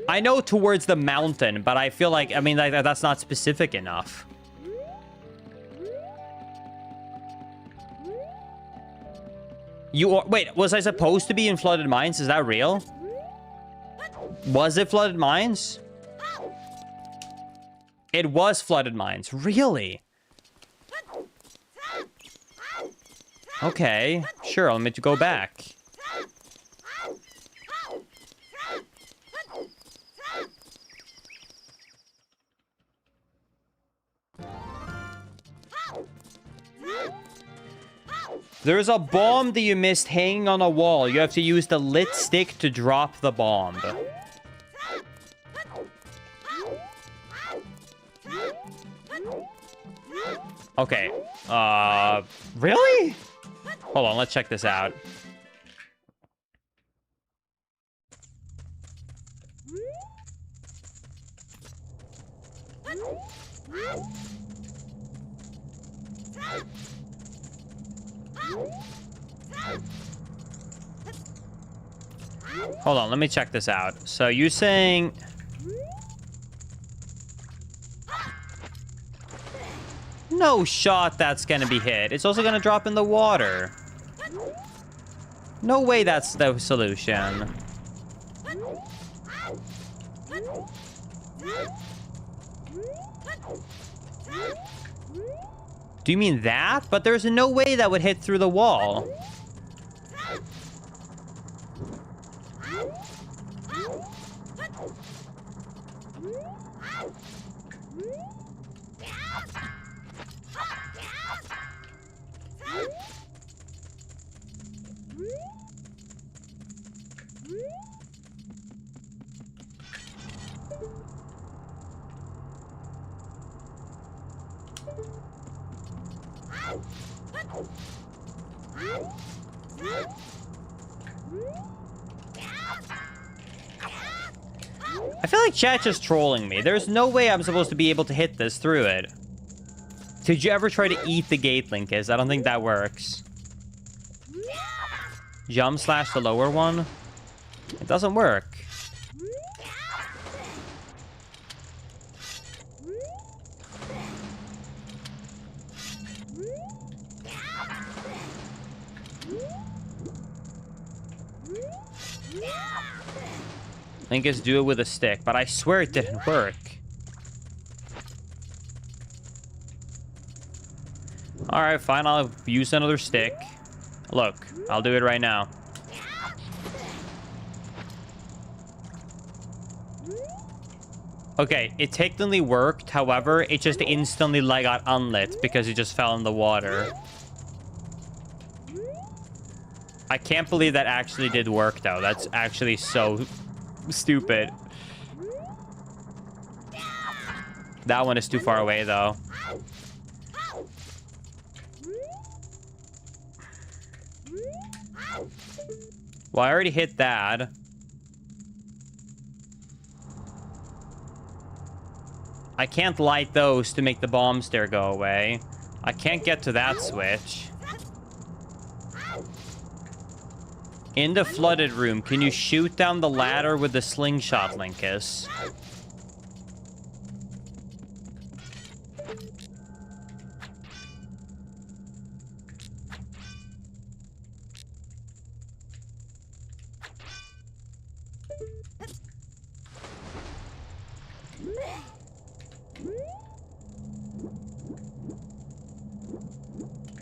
I know towards the mountain, but I feel like, I mean, that's not specific enough. Wait, was I supposed to be in flooded mines? Is that real? Was it flooded mines? It was flooded mines. Really? Okay, sure, I'll make you go back. There's a bomb that you missed hanging on a wall. You have to use the lit stick to drop the bomb. Okay. Really? Hold on, let's check this out. Hold on, let me check this out. So you're saying... No shot that's gonna be hit. It's also gonna drop in the water. No way that's the solution. Do you mean that? But there's no way that would hit through the wall. I feel like chat's just trolling me. There's no way I'm supposed to be able to hit this through it. Did you ever try to eat the gate, Linkus? I don't think that works. Jump slash the lower one? It doesn't work. Linkus, do it with a stick, but I swear it didn't work. Alright, fine, I'll use another stick. Look, I'll do it right now. Okay, it technically worked, however, it just instantly got unlit because it just fell in the water. I can't believe that actually did work, though. That's actually so stupid. That one is too far away, though. Well, I already hit that. I can't light those to make the bomb stare go away. I can't get to that switch. In the flooded room, can you shoot down the ladder with the slingshot, Linkus?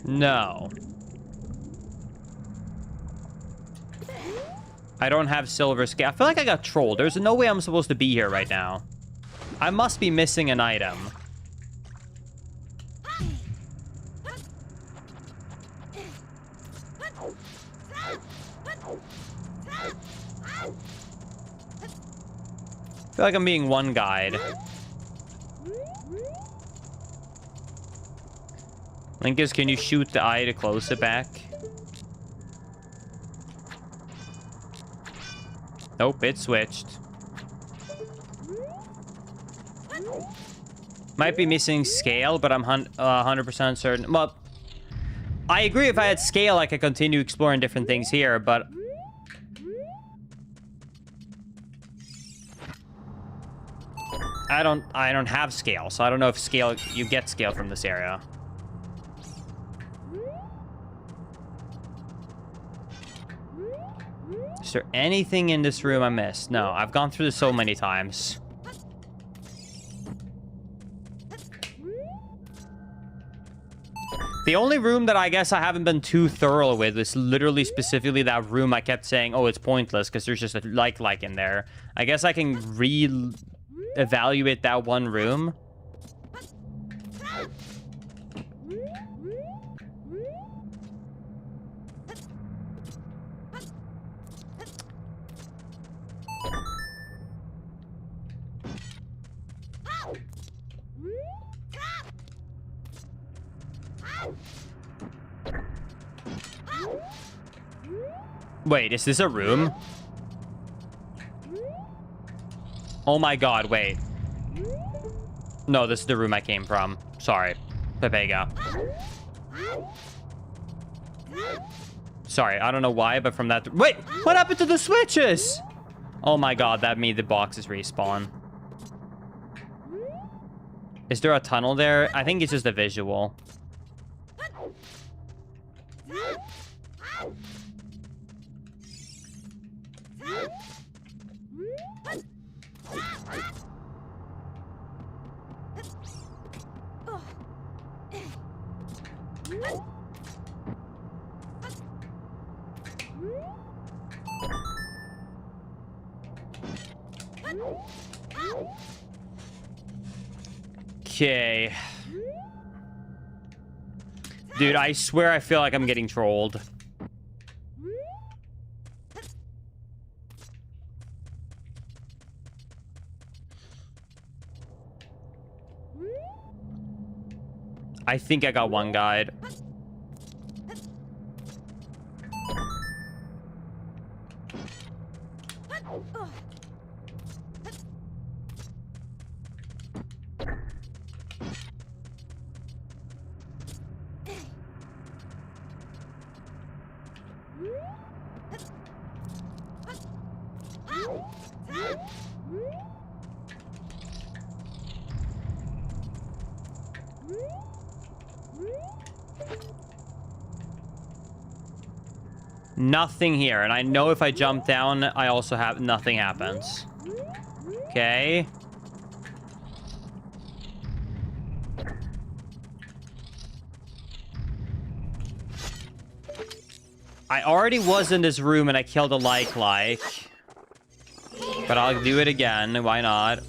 No. I don't have silver scale. I feel like I got trolled. There's no way I'm supposed to be here right now. I must be missing an item. I feel like I'm being one guide. Linkus, can you shoot the eye to close it back? Nope, it switched. Might be missing scale, but I'm 100% certain. Well, I agree if I had scale, I could continue exploring different things here, but... I don't have scale, so I don't know if scale, you get scale from this area. Is there anything in this room I missed? No, I've gone through this so many times. The only room that I guess I haven't been too thorough with is literally specifically that room I kept saying, oh, it's pointless because there's just a like in there. I guess I can re-evaluate that one room. Wait, is this a room? Oh my god, wait. No, this is the room I came from. Sorry. Pepega. Sorry, I don't know why, but from that... Wait! What happened to the switches? Oh my god, that made the boxes respawn. Is there a tunnel there? I think it's just a visual. Okay. Dude, I swear I feel like I'm getting trolled. I think I got one guide. Nothing here, and I know if I jump down, I also have nothing happens. Okay. I already was in this room and I killed a like. But I'll do it again. Why not?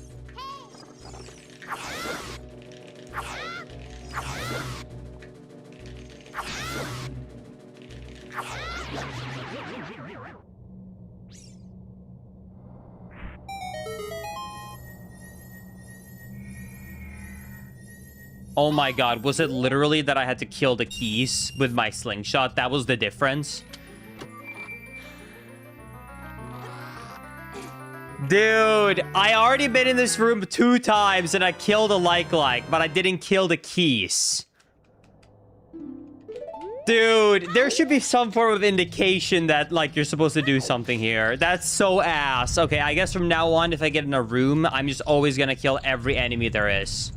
Oh my god, was it literally that I had to kill the keys with my slingshot? That was the difference? Dude, I already been in this room 2 times and I killed a like, but I didn't kill the keys. Dude, there should be some form of indication that, like, you're supposed to do something here. That's so ass. Okay, I guess from now on, if I get in a room, I'm just always gonna kill every enemy there is.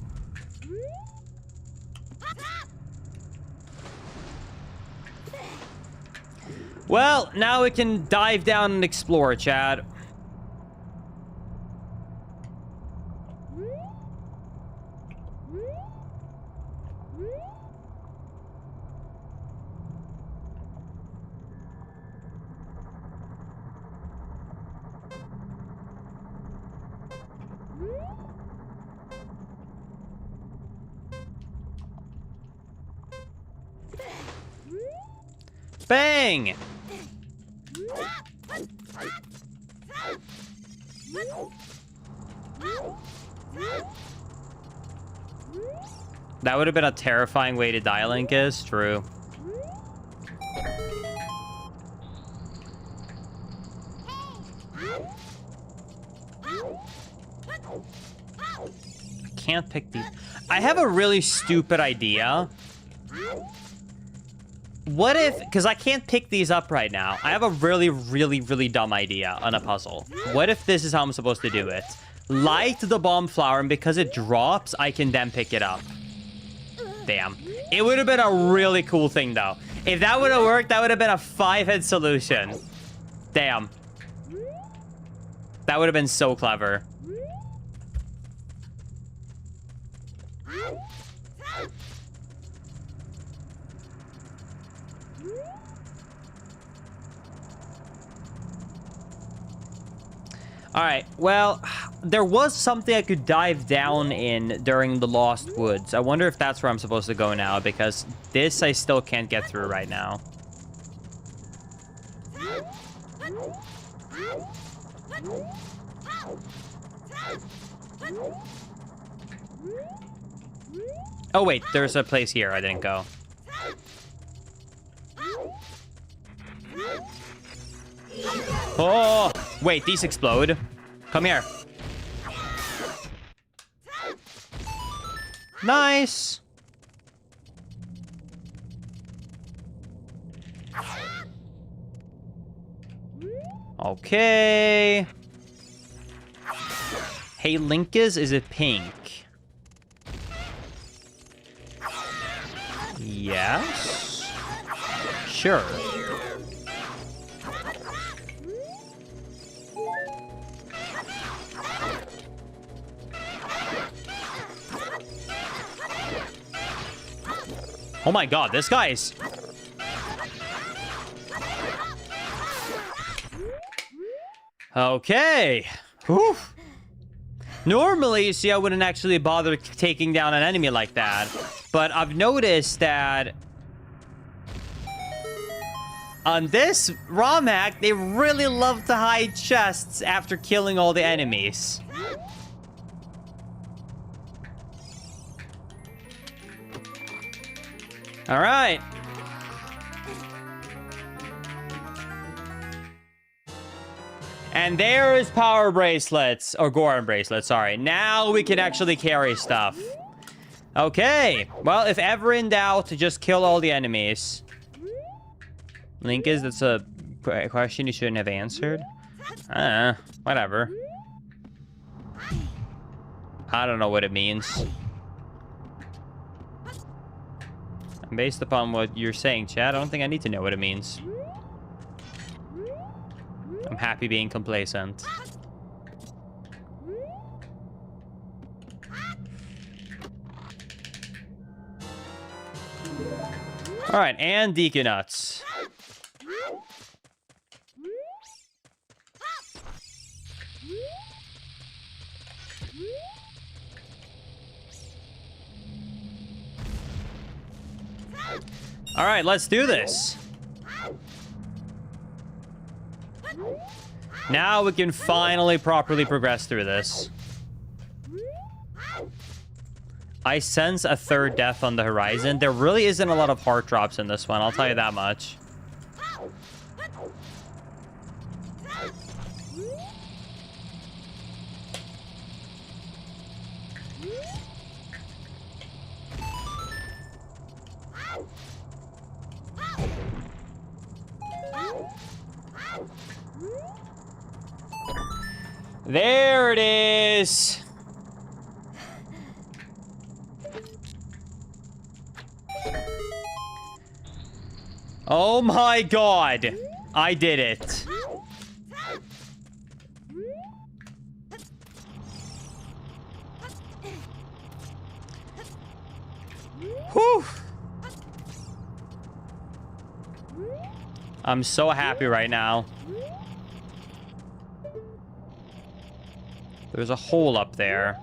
Well, now we can dive down and explore, Chad. Bang! That would have been a terrifying way to die, Linkus. True. I can't pick these. I have a really stupid idea. What if, because I can't pick these up right now. I have a really, really, really dumb idea on a puzzle. What if this is how I'm supposed to do it? Light the bomb flower, and because it drops, I can then pick it up. Damn. It would have been a really cool thing, though. If that would have worked, that would have been a 5-hit solution. Damn. That would have been so clever. All right, well, there was something I could dive down in during the Lost Woods. I wonder if that's where I'm supposed to go now, because this I still can't get through right now. Oh, wait, there's a place here I didn't go. Oh, wait, these explode. Come here. Nice. Okay. Hey, Linkus, is it pink? Yes. Sure. Oh my god, this guy's... Okay. Whew. Normally, you see, I wouldn't actually bother taking down an enemy like that. But I've noticed that... on this ROM hack, they really love to hide chests after killing all the enemies. All right. And there's power bracelets, or Goron bracelets, sorry. Now we can actually carry stuff. Okay. Well, if ever in doubt, just kill all the enemies. Linkus, that's a question you shouldn't have answered. Whatever. I don't know what it means. Based upon what you're saying, Chad, I don't think I need to know what it means. I'm happy being complacent. All right, and Deacon Nuts. All right, let's do this. Now we can finally properly progress through this. I sense a third death on the horizon. There really isn't a lot of heart drops in this one, I'll tell you that much. There it is. Oh my god. I did it. Whew. I'm so happy right now. There's a hole up there.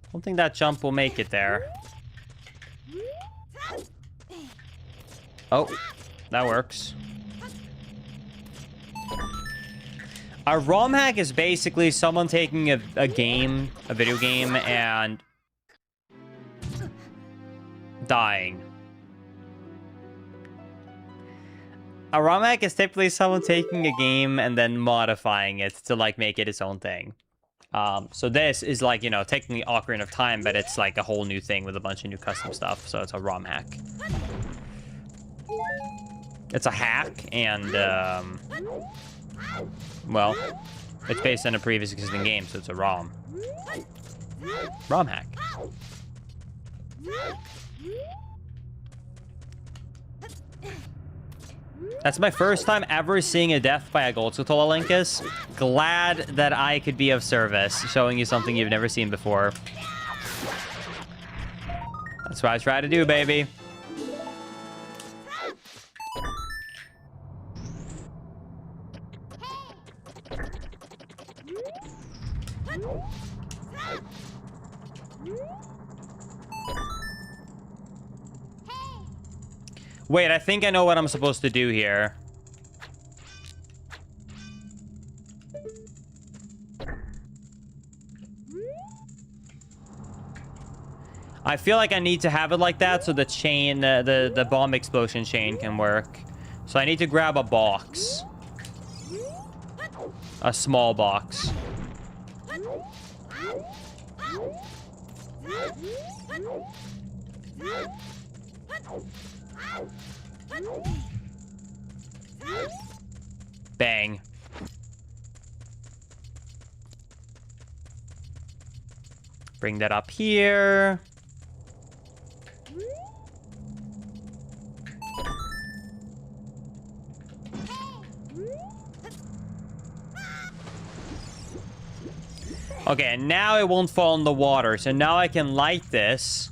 I don't think that jump will make it there. Oh, that works. A ROM hack is basically someone taking a video game, and Dying. A ROM hack is typically someone taking a game and then modifying it to, like, make it its own thing. So this is, like, you know, technically Ocarina of Time, but it's, like, a whole new thing with a bunch of new custom stuff. So it's a ROM hack. It's a hack, and, well, it's based on a previous existing game, so it's a ROM. ROM hack. That's my first time ever seeing a death by a Gold Skull, Linkus. Glad that I could be of service, showing you something you've never seen before. That's what I try to do, baby. Wait, I think I know what I'm supposed to do here. I feel like I need to have it like that so the chain, the bomb explosion chain can work. So I need to grab a box. A small box. Bang. Bring that up here. Okay, and now it won't fall in the water. So now I can light this.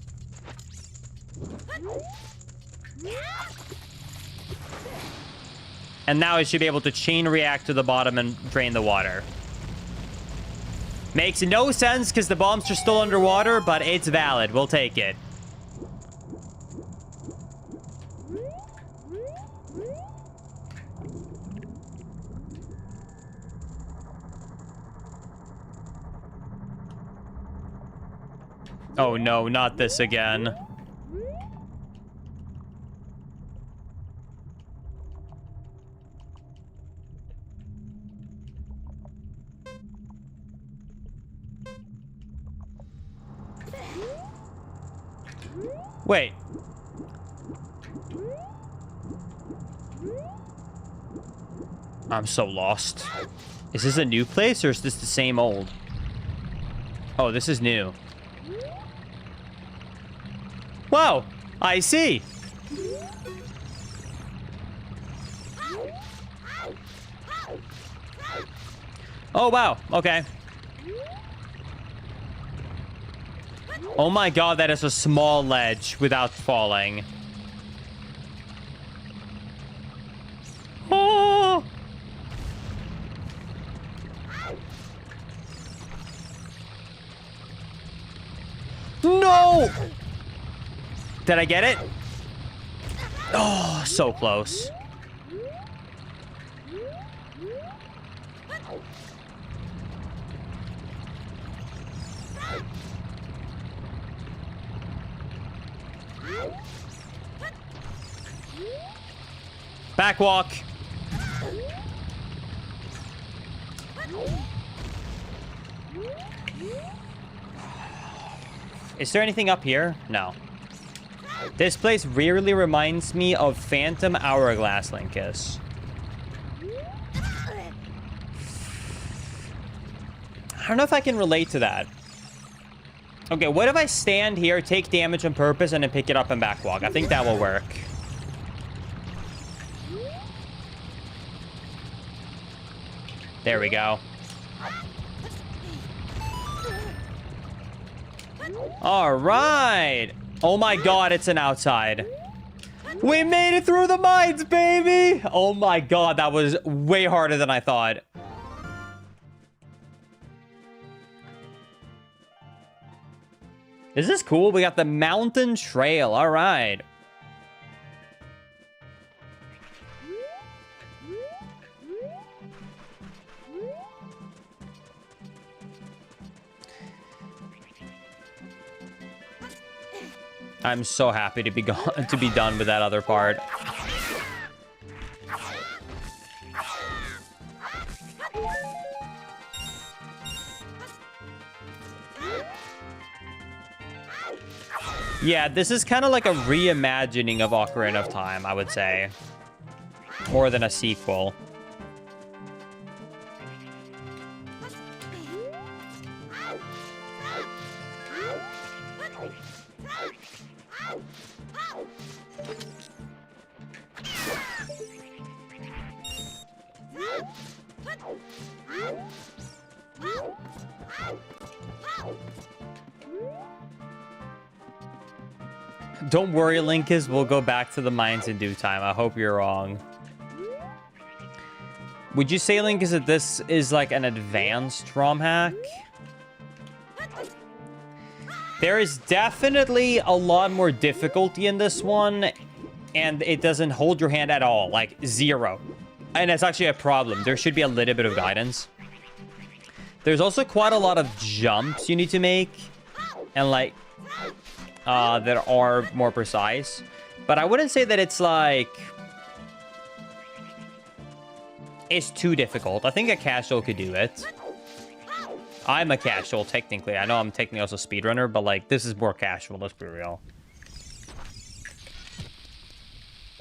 And now it should be able to chain react to the bottom and drain the water. Makes no sense because the bombs are still underwater, but it's valid. We'll take it. Oh no, not this again. Wait. I'm so lost. Is this a new place or is this the same old? Oh, this is new. Wow, I see. Oh, wow, okay. Oh my god, that is a small ledge without falling. Oh! No! Did I get it? Oh, so close. Backwalk. Is there anything up here? No. This place really reminds me of Phantom Hourglass, Linkus. I don't know if I can relate to that. Okay, what if I stand here, take damage on purpose, and then pick it up and backwalk? I think that will work. There we go. All right. Oh my god, it's an outside. We made it through the mines, baby! Oh my god, that was way harder than I thought. Is this cool? We got the mountain trail. All right. I'm so happy to be gone, to be done with that other part. Yeah, this is kind of like a reimagining of Ocarina of Time, I would say. More than a sequel. Don't worry, Linkus. We'll go back to the mines in due time. I hope you're wrong. Would you say, Linkus, that this is like an advanced ROM hack? There is definitely a lot more difficulty in this one, and it doesn't hold your hand at all. Like, 0. And that's actually a problem. There should be a little bit of guidance. There's also quite a lot of jumps you need to make, and like... that are more precise. But I wouldn't say that it's like... it's too difficult. I think a casual could do it. I'm a casual, technically. I know I'm technically also a speedrunner, but like, this is more casual, let's be real.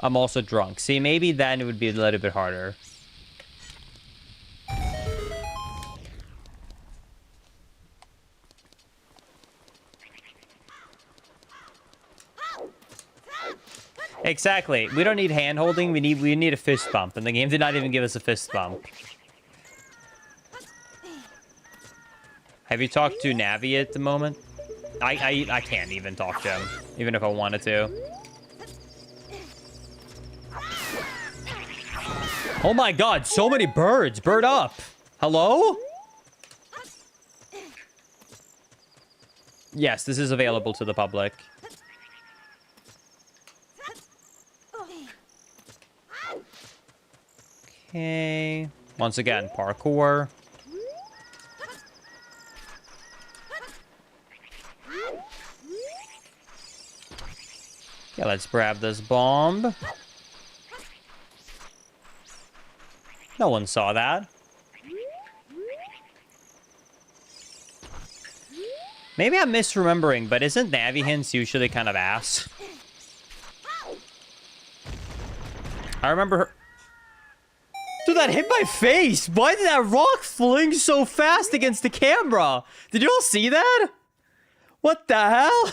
I'm also drunk. See, maybe then it would be a little bit harder. Exactly. We don't need hand-holding. We need a fist bump. And the game did not even give us a fist bump. Have you talked to Navi at the moment? I can't even talk to him, even if I wanted to. Oh my god, so many birds. Bird up. Hello? Yes, this is available to the public. Okay. Once again, parkour. Yeah, let's grab this bomb. No one saw that. Maybe I'm misremembering, but isn't Navi hints usually kind of ass? I remember her... Dude, that hit my face! Why did that rock fling so fast against the camera? Did you all see that? What the hell?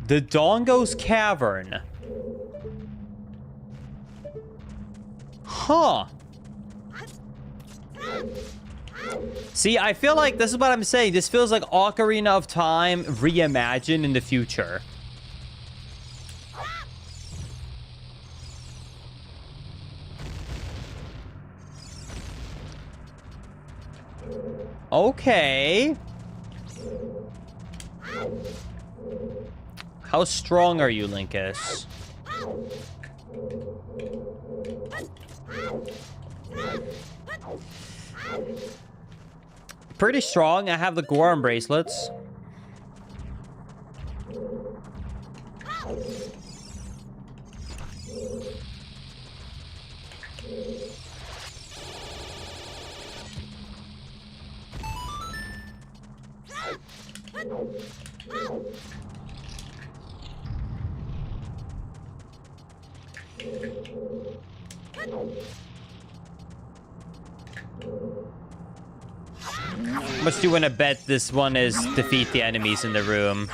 The Dongo's Cavern. Huh. See, I feel like this is what I'm saying. This feels like Ocarina of Time reimagined in the future. Okay. How strong are you, Linkus? Pretty strong. I have the Goron bracelets. How much do you want to bet this one is defeat the enemies in the room?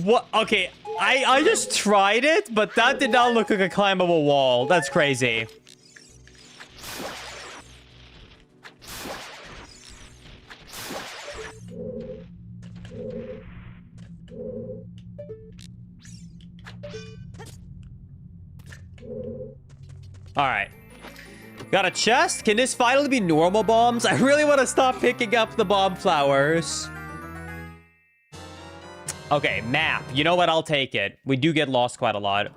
What? Okay, I just tried it, but that did not look like a climbable wall. That's crazy. All right. Got a chest? Can this finally be normal bombs? I really want to stop picking up the bomb flowers. Okay, map. You know what? I'll take it. We do get lost quite a lot.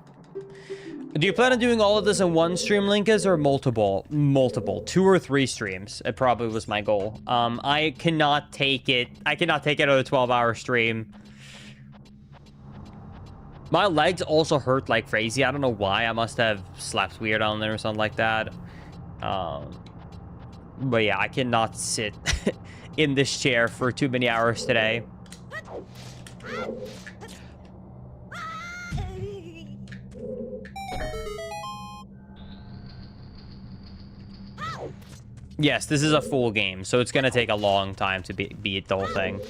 Do you plan on doing all of this in one stream, Linkus, or multiple? Multiple. 2 or 3 streams. It probably was my goal. I cannot take it. I cannot take another 12-hour stream. My legs also hurt like crazy. I don't know why. I must have slept weird on there or something like that. But yeah, I cannot sit in this chair for too many hours today. Yes, this is a full game, so it's gonna take a long time to beat the whole thing.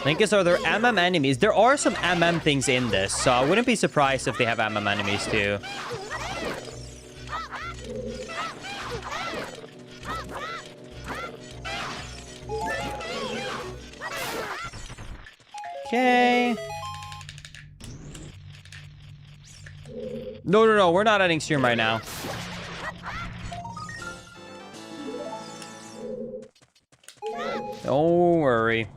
Linkus, are there MM enemies? There are some MM things in this, so I wouldn't be surprised if they have MM enemies too. Okay. No, we're not ending stream right now. Don't worry.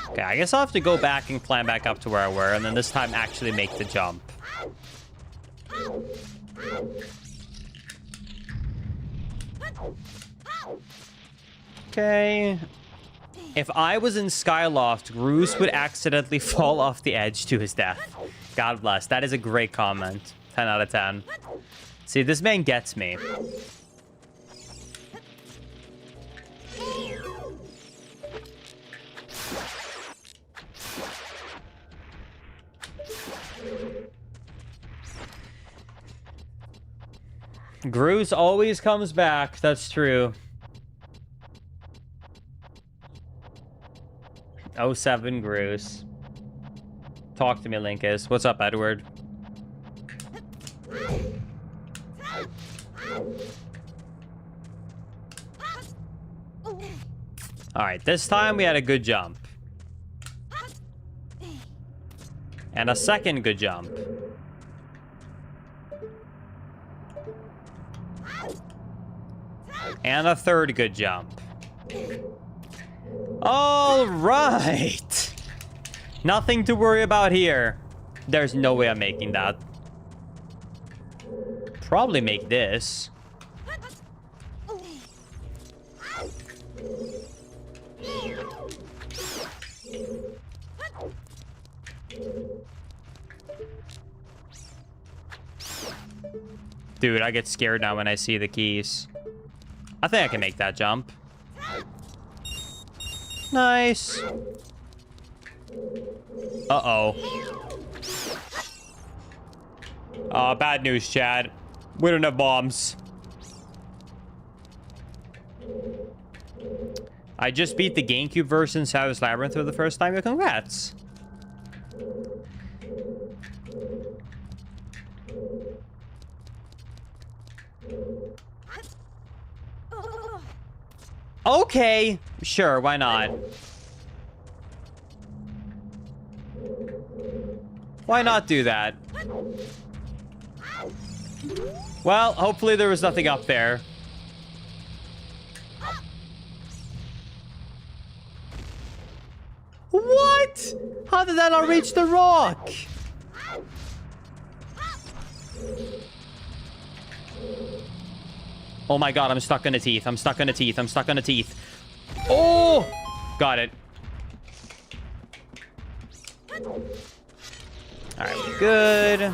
Okay, I guess I'll have to go back and climb back up to where I were, and then this time actually make the jump. Okay. If I was in Skyloft, Groose would accidentally fall off the edge to his death. God bless. That is a great comment. 10 out of 10. See, this man gets me. Groose always comes back. That's true. 07 Groose. Talk to me, Linkus. What's up, Edward? Alright, this time we had a good jump. And a second good jump. And a third good jump. All right. Nothing to worry about here. There's no way I'm making that. Probably make this. Dude, I get scared now when I see the keys. I think I can make that jump. Nice. Uh-oh. Bad news, Chad. We don't have bombs. I just beat the GameCube version Savage Labyrinth for the first time. Congrats. Okay, sure, why not? Why not do that? Well, hopefully there was nothing up there. What? How did that not reach the rock? Oh my god, I'm stuck in the teeth. I'm stuck in the teeth. I'm stuck in the teeth. Oh! Got it. Alright, we're good.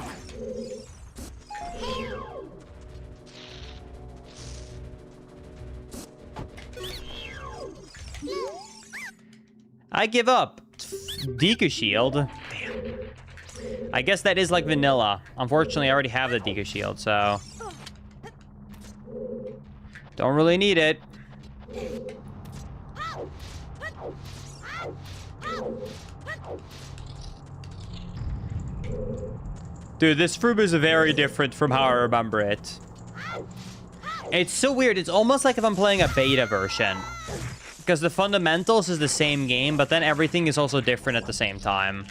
I give up. Deku Shield. Damn. I guess that is like vanilla. Unfortunately, I already have the Deku Shield, so... Don't really need it. Dude, this room is very different from how I remember it. It's so weird. It's almost like if I'm playing a beta version. Because the fundamentals is the same game, but then everything is also different at the same time.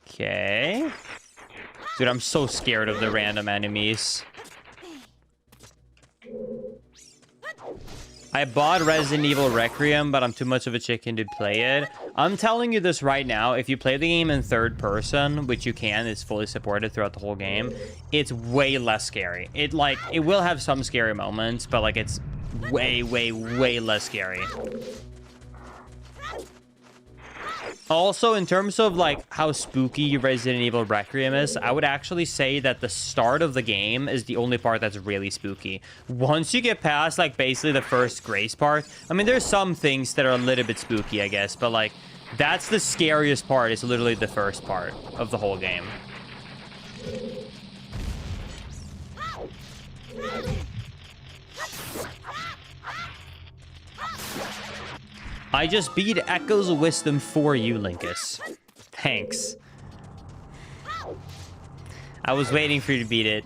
Okay. Dude, I'm so scared of the random enemies. I bought Resident Evil Requiem, but I'm too much of a chicken to play it. I'm telling you this right now. If you play the game in third person, which you can, it's fully supported throughout the whole game, it's way less scary. It will have some scary moments, but like it's way, way, way less scary. Also, in terms of like how spooky Resident Evil Requiem is, I would actually say that the start of the game is the only part that's really spooky. Once you get past like basically the first Grace part, I mean, there's some things that are a little bit spooky, I guess, but like that's the scariest part. It's literally the first part of the whole game. I just beat Echoes of Wisdom for you, Linkus. Thanks. I was waiting for you to beat it.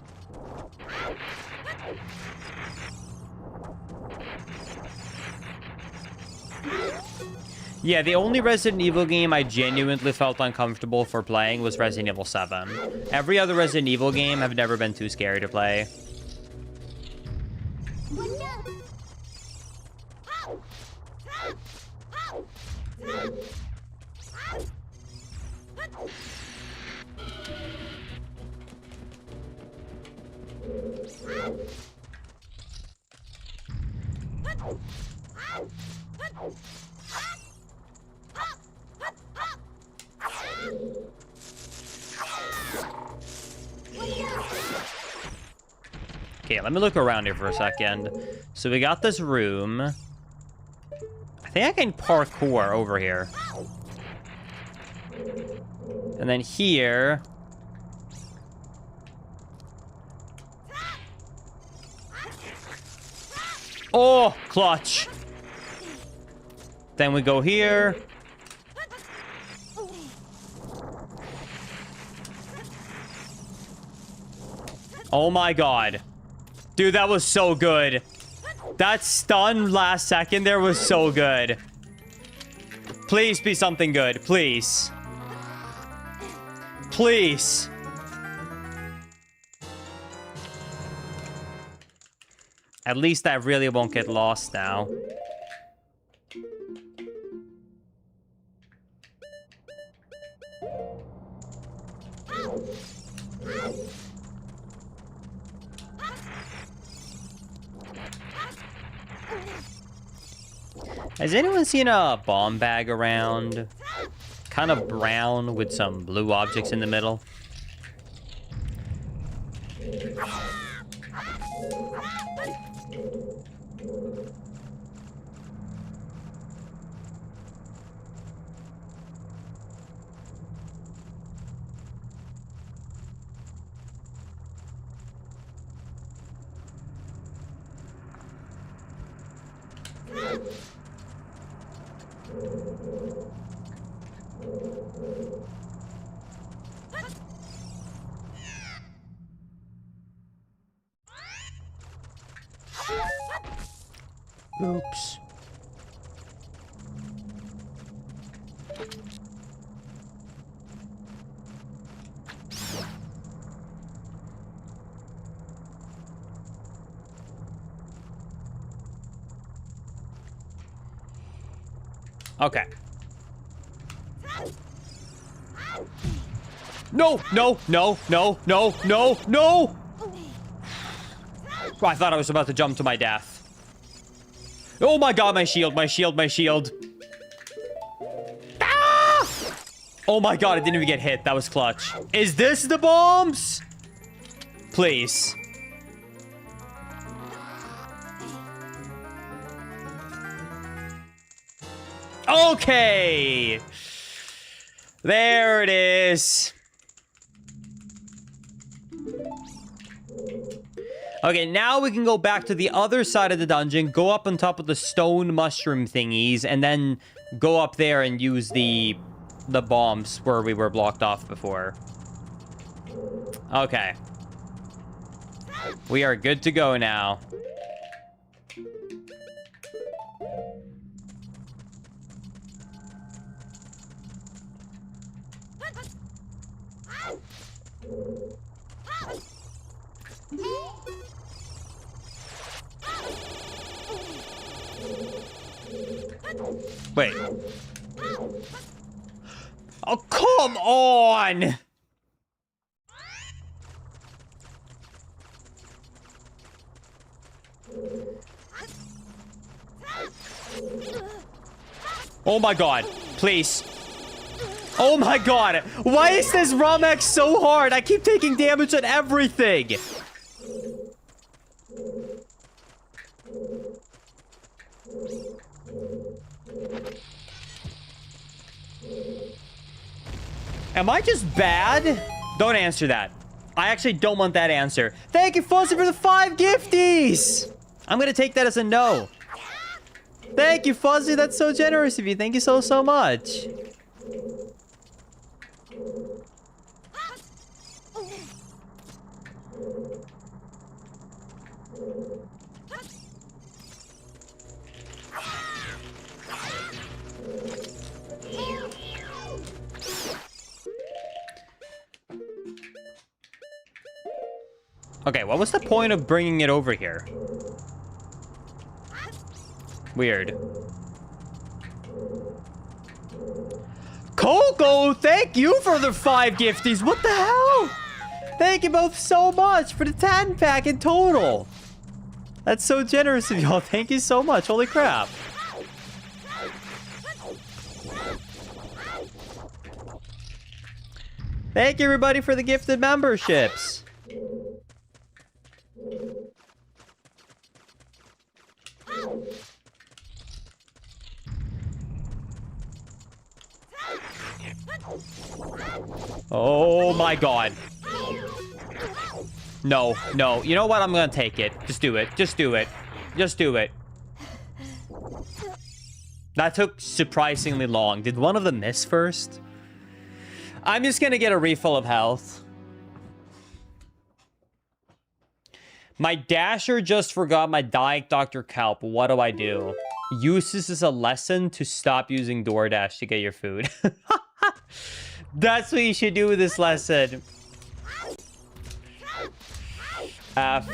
Yeah, the only Resident Evil game I genuinely felt uncomfortable for playing was Resident Evil 7. Every other Resident Evil game have never been too scary to play. Okay, let me look around here for a second. So we got this room. I think I can parkour over here. And then here... Oh, clutch. Then we go here. Oh my god. Dude, that was so good. That stun last second there was so good. Please be something good. Please. Please. At least I really won't get lost now. Has anyone seen a bomb bag around? Kind of brown with some blue objects in the middle. Oops. Okay. No, no, no, no, no, no, no! I thought I was about to jump to my death. Oh my god, my shield, my shield, my shield. Ah! Oh my god, I didn't even get hit. That was clutch. Is this the bombs? Please. Okay. There it is. Okay, now we can go back to the other side of the dungeon, go up on top of the stone mushroom thingies, and then go up there and use the bombs where we were blocked off before. Okay. We are good to go now. Wait. Oh, come on! Oh my god, please. Oh my god, why is this Romex so hard? I keep taking damage on everything. Am I just bad? Don't answer that. I actually don't want that answer. Thank you, Fuzzy, for the 5 gifties. I'm gonna take that as a no. Thank you, Fuzzy. That's so generous of you. Thank you so, so much. Okay, what was the point of bringing it over here? Weird. Coco, thank you for the 5 gifties. What the hell? Thank you both so much for the 10 pack in total. That's so generous of y'all. Thank you so much. Holy crap. Thank you, everybody, for the gifted memberships. Oh my god. No, no. You know what? I'm gonna take it. Just do it. Just do it. Just do it. That took surprisingly long. Did one of them miss first? I'm just gonna get a refill of health. My Dasher just forgot my Diet Dr. Kelp. What do I do? Use this as a lesson to stop using DoorDash to get your food. That's what you should do with this lesson. F.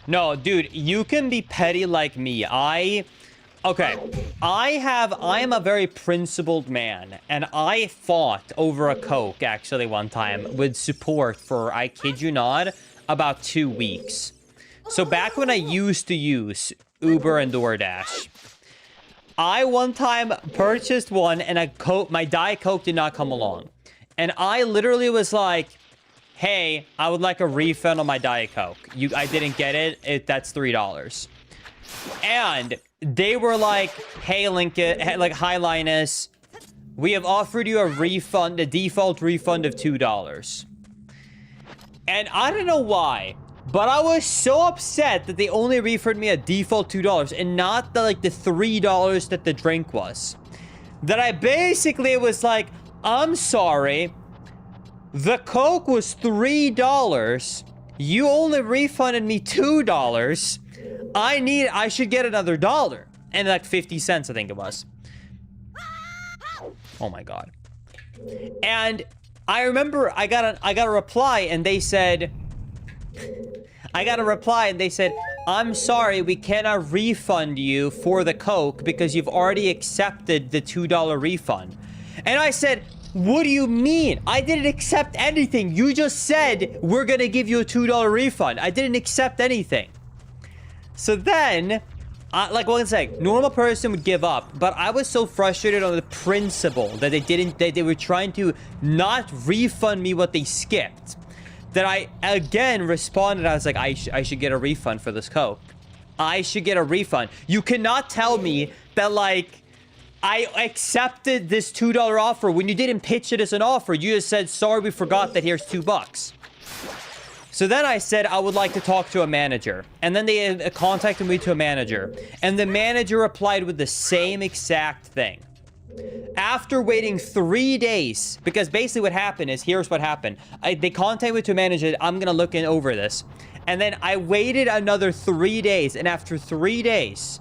No, dude, you can be petty like me. Okay, I am a very principled man, and I fought over a Coke, actually, one time, with support for, I kid you not, about 2 weeks. So back when I used to use Uber and DoorDash, I one time purchased one, and my Diet Coke did not come along. And I literally was like, hey, I would like a refund on my Diet Coke. I didn't get it. That's $3. And they were like, hey, Lincoln, like, hi, Linus. We have offered you a refund, a default refund of $2. And I don't know why, but I was so upset that they only refunded me a default $2 and not the $3 that the drink was. That I basically was like, I'm sorry. The Coke was $3. You only refunded me $2. I should get another $1. And like 50 cents, I think it was. Oh my god. And I remember I got a reply and they said, I'm sorry, we cannot refund you for the Coke because you've already accepted the $2 refund. And I said, what do you mean? I didn't accept anything. You just said we're gonna give you a $2 refund. I didn't accept anything. So then, like one sec, normal person would give up, but I was so frustrated on the principle that they were trying to not refund me what they skipped, that I again responded. I was like, I should get a refund for this Coke. I should get a refund. You cannot tell me that, like, I accepted this $2 offer when you didn't pitch it as an offer. You just said, sorry, we forgot that here's $2. So then I said I would like to talk to a manager. And then they contacted me to a manager. And the manager replied with the same exact thing. After waiting 3 days, because basically what happened is, here's what happened. They contacted me to a manager, I'm going to look over this. And then I waited another 3 days. And after 3 days,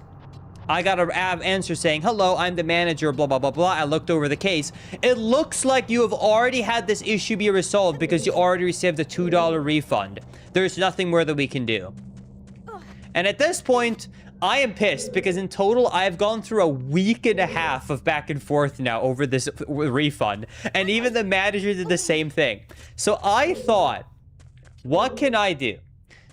I got an answer saying, hello, I'm the manager, blah, blah, blah, blah. I looked over the case. It looks like you have already had this issue be resolved because you already received a $2 refund. There's nothing more that we can do. And at this point, I am pissed because in total, I've gone through a week and a half of back and forth now over this refund. And even the manager did the same thing. So I thought, what can I do?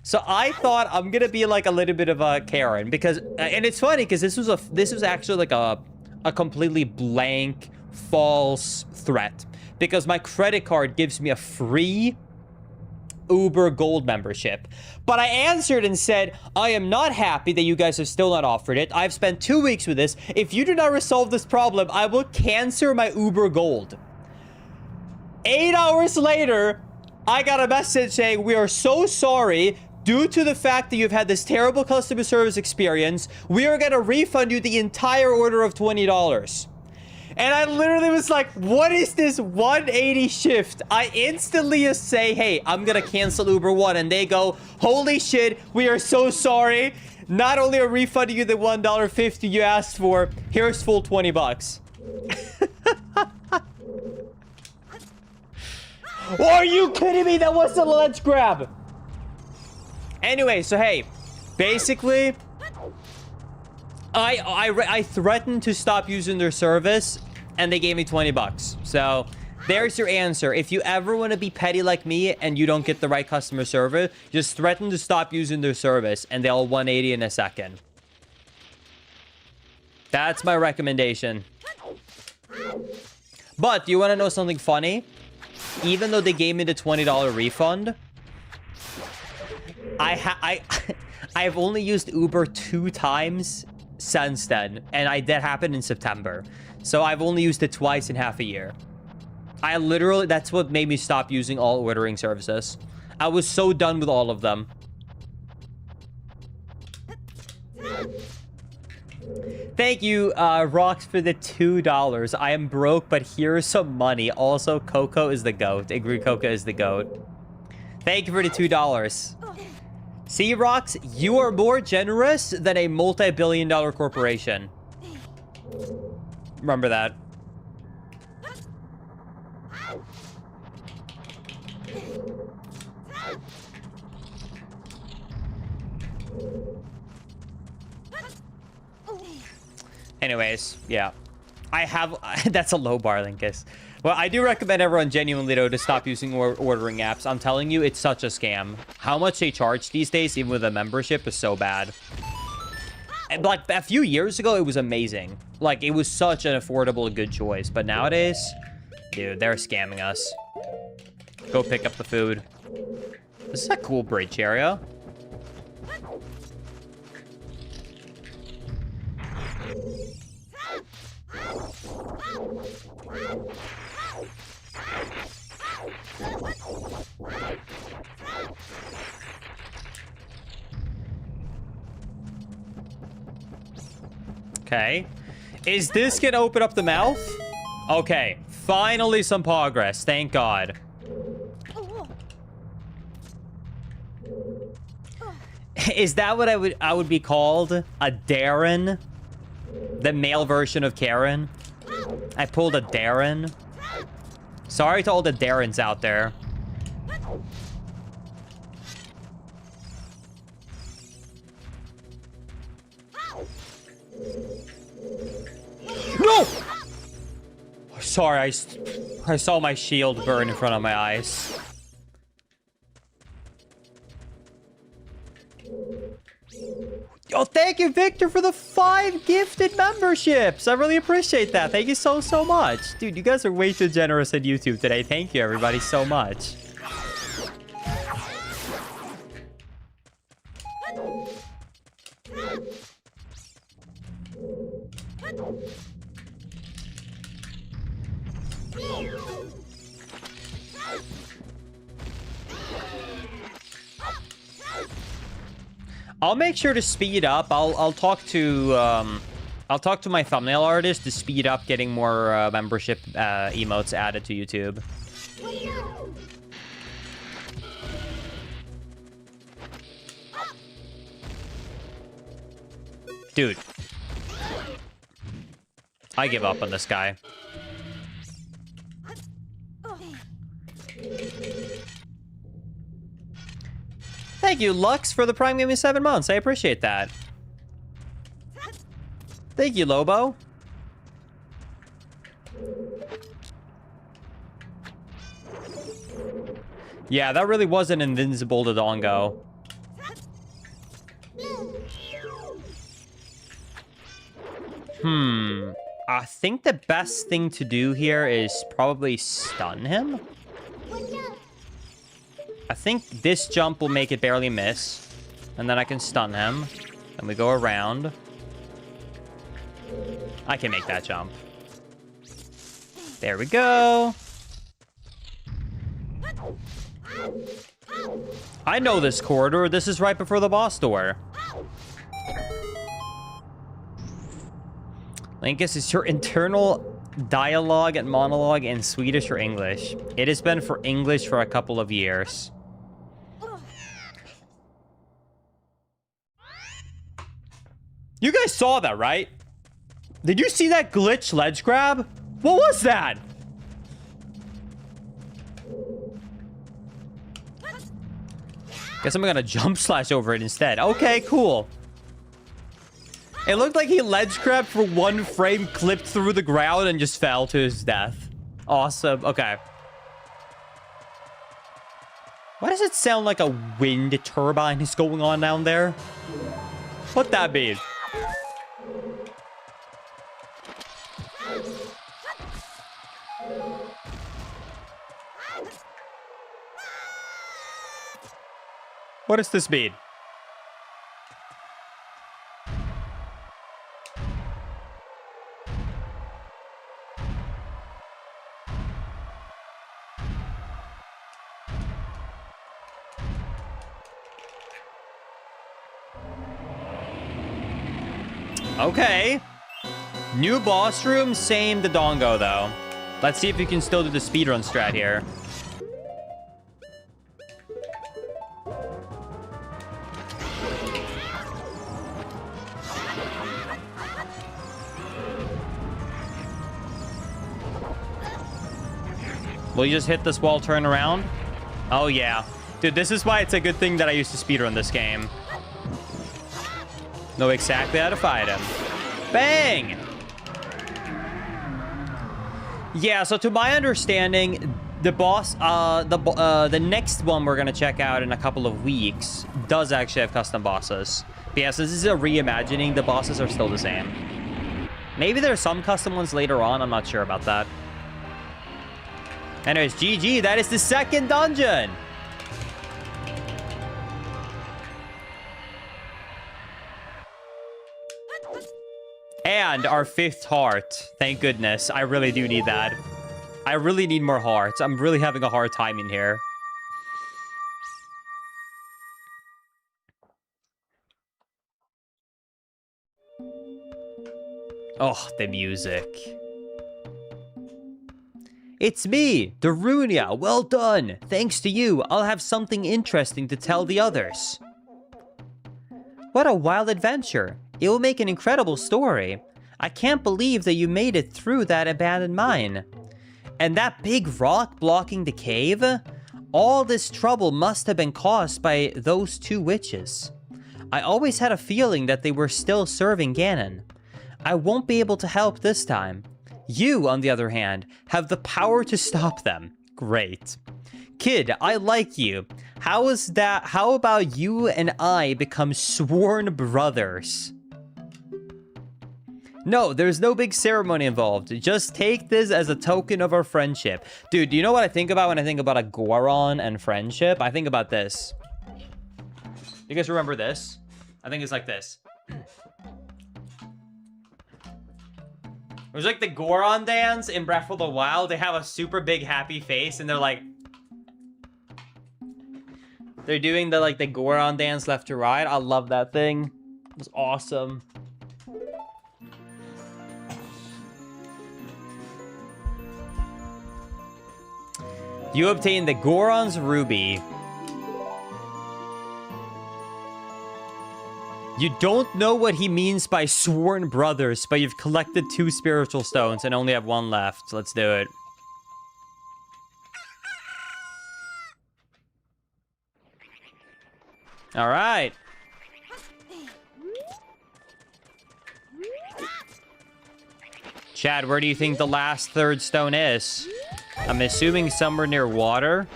So I thought I'm gonna be like a little bit of a Karen because, and it's funny because this was actually like a completely blank, false threat because my credit card gives me a free Uber Gold membership. But I answered and said, I am not happy that you guys have still not offered it. I've spent 2 weeks with this. If you do not resolve this problem, I will cancel my Uber Gold. 8 hours later, I got a message saying, we are so sorry. Due to the fact that you've had this terrible customer service experience, we are going to refund you the entire order of $20. And I literally was like, what is this 180 shift? I instantly just say, hey, I'm going to cancel Uber One. And they go, holy shit, we are so sorry. Not only are we refunding you the $1.50 you asked for, here's full $20. Are you kidding me? That was the let's grab. Anyway, so hey, basically, I threatened to stop using their service, and they gave me $20. So there's your answer. If you ever want to be petty like me and you don't get the right customer service, just threaten to stop using their service, and they'll 180 in a second. That's my recommendation. But do you want to know something funny? Even though they gave me the $20 refund, I've only used Uber 2 times since then, and that happened in September. So I've only used it twice in half a year. That's what made me stop using all ordering services. I was so done with all of them. Thank you, Rox, for the $2. I am broke, but here's some money. Also, Coco is the GOAT. Agree, Coco is the GOAT. Thank you for the $2. See, Rox, you are more generous than a multi-billion-dollar corporation. Remember that. Anyways, yeah. That's a low bar, Linkus. Well, I do recommend everyone genuinely, though, to stop using ordering apps. I'm telling you, it's such a scam. How much they charge these days, even with a membership, is so bad. And, like, a few years ago, it was amazing. Like, it was such an affordable, good choice. But nowadays, dude, they're scamming us. Go pick up the food. This is a cool bridge area. Okay. Is this gonna open up the mouth? Okay. Finally some progress. Thank God. Is that what I would be called? A Darren? The male version of Karen? I pulled a Darren. Sorry to all the Darrens out there. No! Sorry, I saw my shield burn in front of my eyes. Oh, thank you, Victor, for the 5 gifted memberships. I really appreciate that. Thank you so much. Dude, you guys are way too generous on YouTube today. Thank you, everybody, so much. I'll make sure to speed up. I'll talk to my thumbnail artist to speed up getting more membership emotes added to YouTube. Dude. I give up on this guy. Thank you, Lux, for the Prime Gaming 7 months. I appreciate that. Thank you, Lobo. Yeah, that really wasn't invincible to Dongo. I think the best thing to do here is probably stun him. I think this jump will make it barely miss. And then I can stun him. Then we go around. I can make that jump. There we go. I know this corridor. This is right before the boss door. Linkus, is your internal dialogue and monologue in Swedish or English? It has been for English for a couple of years. You guys saw that, right? Did you see that glitch ledge grab? What was that? Guess I'm gonna jump slash over it instead. Okay, cool. It looked like he ledge grabbed for 1 frame, clipped through the ground, and just fell to his death. Awesome. Okay. Why does it sound like a wind turbine is going on down there? What'd that mean? What does this mean? Okay. New boss room, same Dodongo, though. Let's see if you can still do the speedrun strat here. Will you just hit this wall, turn around? Oh, yeah. Dude, this is why it's a good thing that I used to speedrun this game. Know exactly how to fight him. Bang! Yeah, so to my understanding, the boss, the next one we're gonna check out in a couple of weeks does actually have custom bosses. But yeah, since this is a reimagining, the bosses are still the same. Maybe there's some custom ones later on, I'm not sure about that. Anyways, GG, that is the 2nd dungeon! And our 5th heart. Thank goodness. I really do need that. I really need more hearts. I'm really having a hard time in here. Oh, the music. It's me, Darunia. Well done. Thanks to you, I'll have something interesting to tell the others. What a wild adventure. It will make an incredible story. I can't believe that you made it through that abandoned mine. And that big rock blocking the cave? All this trouble must have been caused by those 2 witches. I always had a feeling that they were still serving Ganon. I won't be able to help this time. You, on the other hand, have the power to stop them. Great. Kid, I like you. How about you and I become sworn brothers? No, there's no big ceremony involved. Just take this as a token of our friendship. Dude, do you know what I think about when I think about a Goron and friendship? I think about this. You guys remember this? I think it's like this. It was like the Goron dance in Breath of the Wild. They have a super big happy face and they're like... They're doing the like the Goron dance left to right. I love that thing. It was awesome. You obtain the Goron's Ruby. You don't know what he means by sworn brothers, but you've collected 2 spiritual stones and only have 1 left. Let's do it. All right. Chad, where do you think the last 3rd stone is? I'm assuming somewhere near water.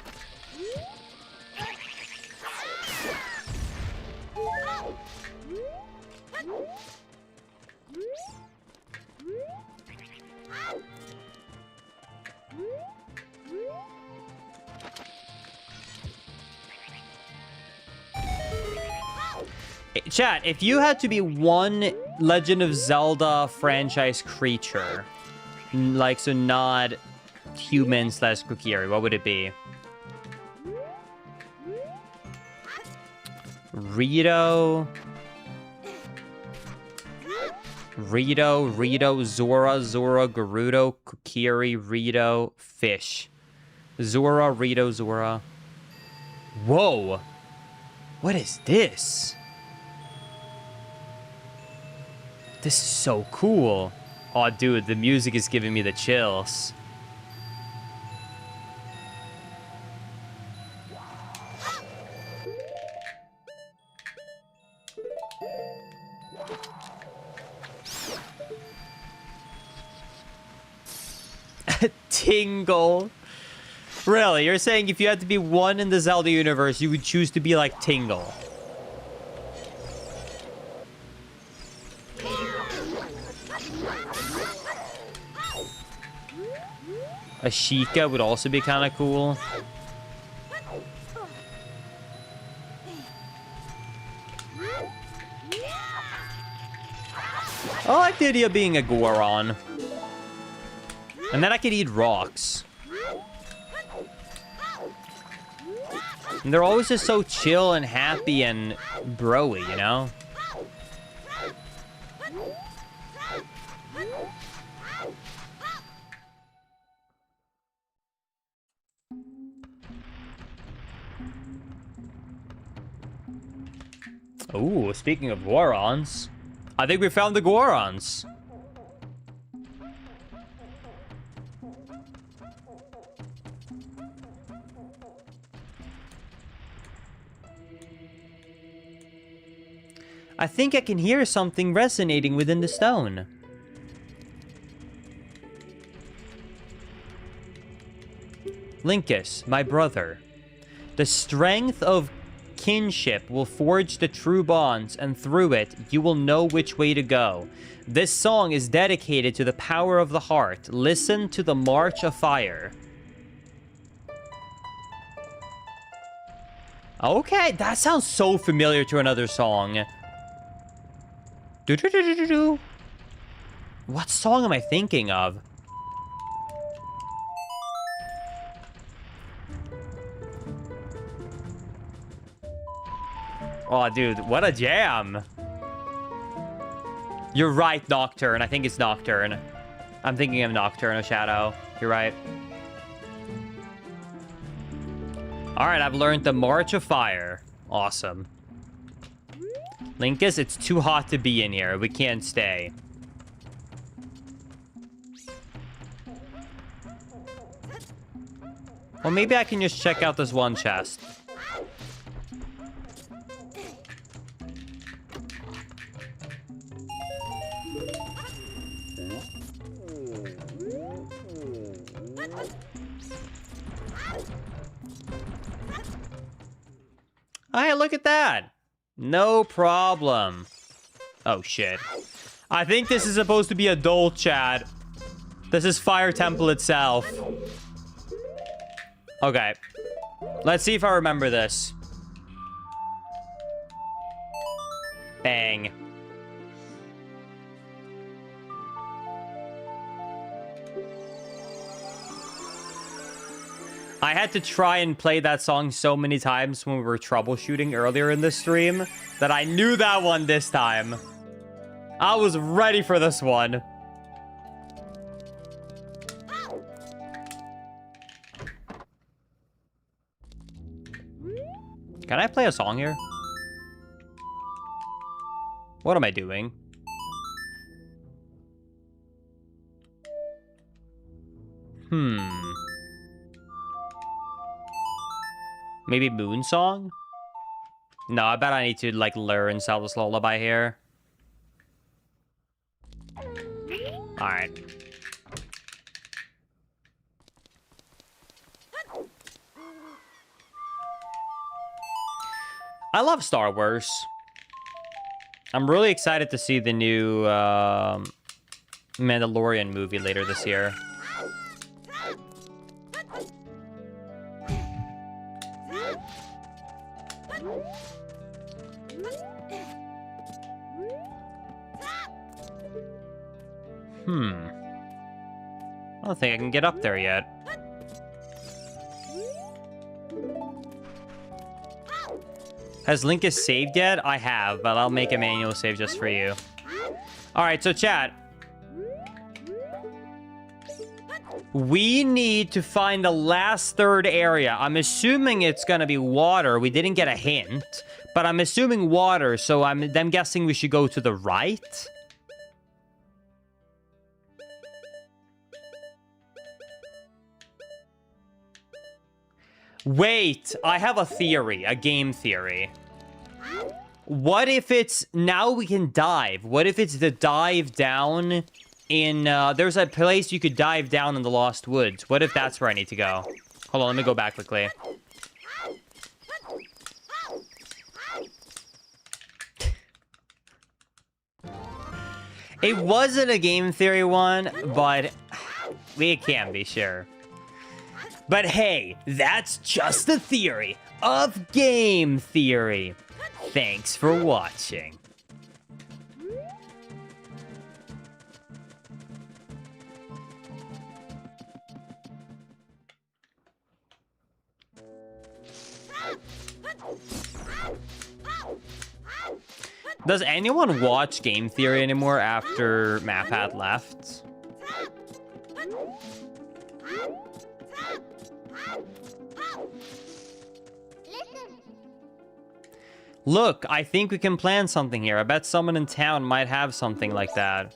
Chat, if you had to be one Legend of Zelda franchise creature, like, so not human / Kokiri, what would it be? Rito, Zora, Gerudo, Kokiri, Rito, Fish. Zora, Rito, Zora. Whoa! What is this? This is so cool. Oh, dude, the music is giving me the chills. Tingle. Really? You're saying if you had to be one in the Zelda universe, you would choose to be like Tingle? Ashika would also be kind of cool. I like the idea of being a Goron. And then I could eat rocks. And they're always just so chill and happy and bro-y, you know? Ooh, speaking of Gorons, I think we found the Gorons. I think I can hear something resonating within the stone. Linkus, my brother. The strength of kinship will forge the true bonds, and through it, you will know which way to go. This song is dedicated to the power of the heart. Listen to the March of Fire. Okay, that sounds so familiar to another song. Do-do-do-do-do-do. What song am I thinking of? Oh, dude, what a jam. You're right, Nocturne. I think it's Nocturne. I'm thinking of Nocturne, a Shadow. You're right. All right, I've learned the March of Fire. Awesome. Linkus, it's too hot to be in here. We can't stay. Well, maybe I can just check out this one chest. Hey, look at that. No problem. Oh, shit. I think this is supposed to be adult, Chad. This is Fire Temple itself. Okay. Let's see if I remember this. Bang. I had to try and play that song so many times when we were troubleshooting earlier in the stream that I knew that one this time. I was ready for this one. Can I play a song here? What am I doing? Maybe Moon Song? No, I bet I need to, like, learn Zelda's Lullaby here. Alright. I love Star Wars. I'm really excited to see the new Mandalorian movie later this year. I don't think I can get up there yet. Has Linkus saved yet? I have, but I'll make a manual save just for you. Alright, so chat. We need to find the last third area. I'm assuming it's gonna be water. We didn't get a hint, but I'm assuming water, so I'm guessing we should go to the right. Wait, I have a theory, a game theory. What if it's, now we can dive. What if it's the dive down in, there's a place you could dive down in the Lost Woods. What if that's where I need to go? Hold on, let me go back quickly. It wasn't a game theory one, but it can be, sure. But hey, that's just a theory of game theory. Thanks for watching. Does anyone watch game theory anymore after MapPad left? Look, I think we can plan something here. I bet someone in town might have something like that.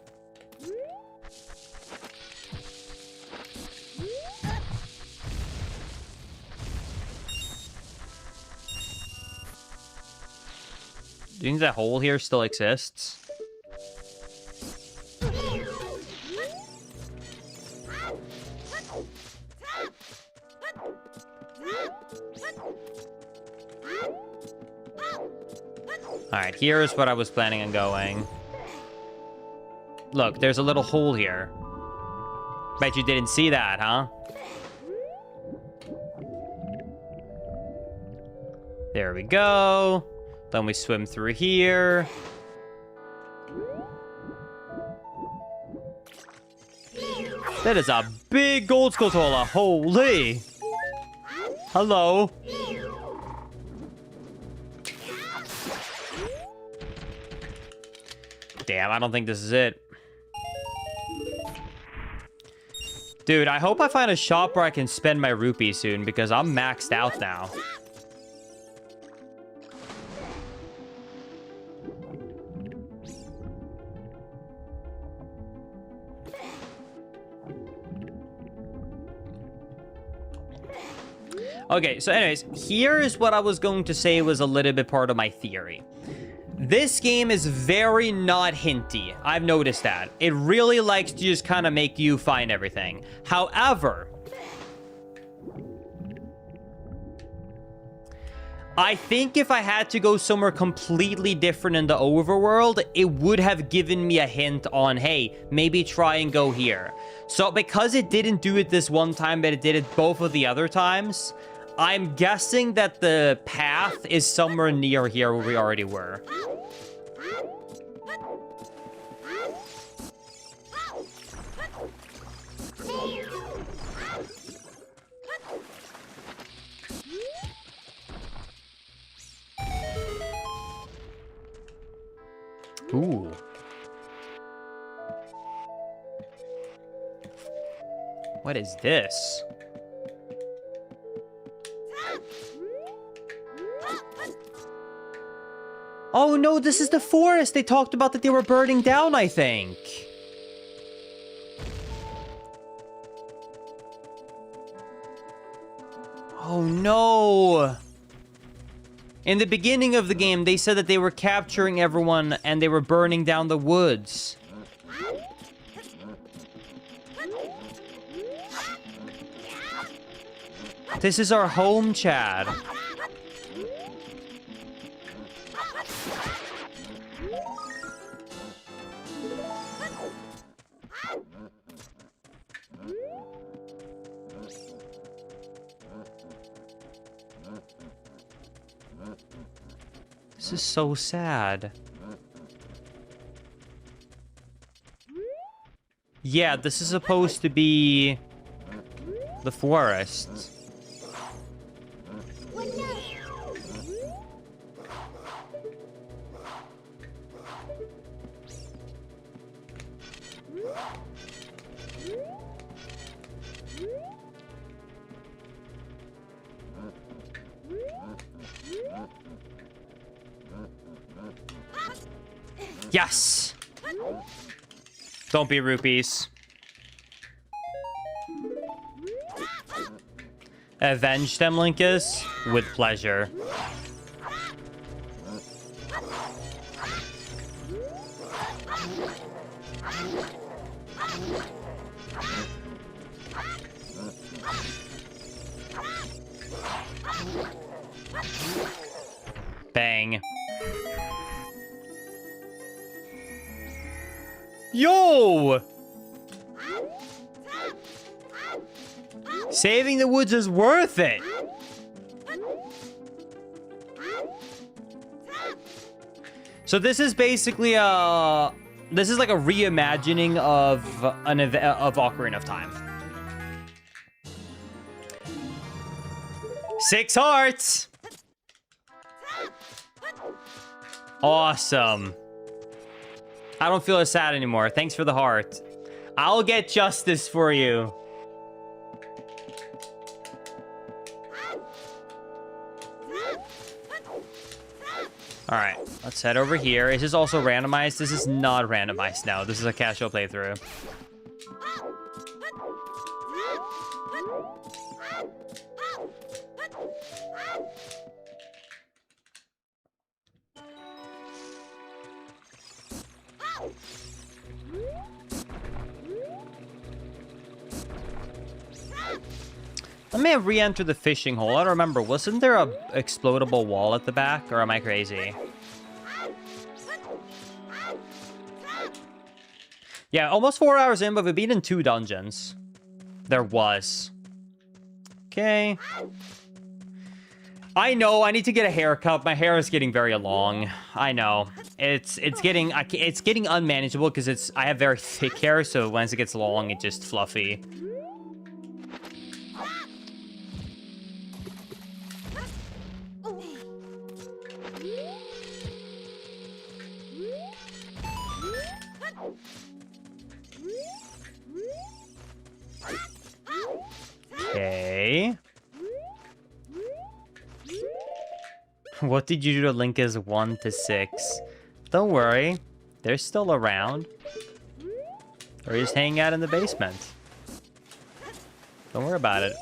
Do you think that hole here still exists? Alright, here's what I was planning on going. Look, there's a little hole here. Bet you didn't see that, huh? There we go. Then we swim through here. That is a big gold Skulltula. Holy. Hello. Damn, I don't think this is it. Dude, I hope I find a shop where I can spend my rupees soon, because I'm maxed out now. Okay, so anyways, here's what I was going to say was a little bit part of my theory. This game is very not hinty. I've noticed that. It really likes to just kind of make you find everything. However, I think if I had to go somewhere completely different in the overworld, it would have given me a hint on, hey, maybe try and go here. So because it didn't do it this one time, but it did it both of the other times, I'm guessing that the path is somewhere near here where we already were. What is this? Oh no, this is the forest they talked about that they were burning down, I think. Oh no. In the beginning of the game, they said that they were capturing everyone and they were burning down the woods. This is our home, Chad. This is so sad. Yeah, this is supposed to be the forest. Yes! Don't be rupees. Avenge them, Linkus? With pleasure. Bang. Yo! Saving the woods is worth it. So this is basically this is like a reimagining of an event of Ocarina of Time. 6 hearts. Awesome. I don't feel as sad anymore. Thanks for the heart. I'll get justice for you. All right, let's head over here. Is this also randomized? This is not randomized now. This is a casual playthrough. Let me re-enter the fishing hole. I don't remember. Wasn't there a explodable wall at the back? Or am I crazy? Yeah, almost 4 hours in, but we've been in 2 dungeons. There was. Okay. I know, I need to get a haircut. My hair is getting very long. I know. It's getting unmanageable because I have very thick hair, so once it gets long, it's just fluffy. Okay. What did you do to Linkus 1 to 6? Don't worry. They're still around. Or just hanging out in the basement. Don't worry about it.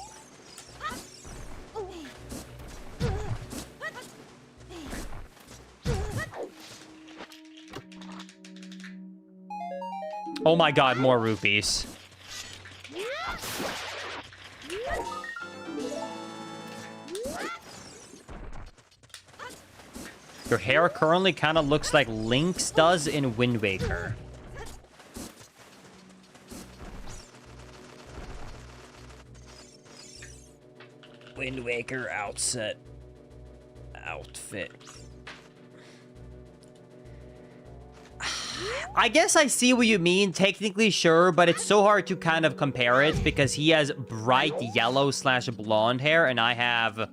Oh my god, more rupees. Your hair currently kind of looks like Link's does in Wind Waker. Wind Waker outfit. I guess I see what you mean. Technically, sure, but it's so hard to kind of compare it because he has bright yellow / blonde hair and I have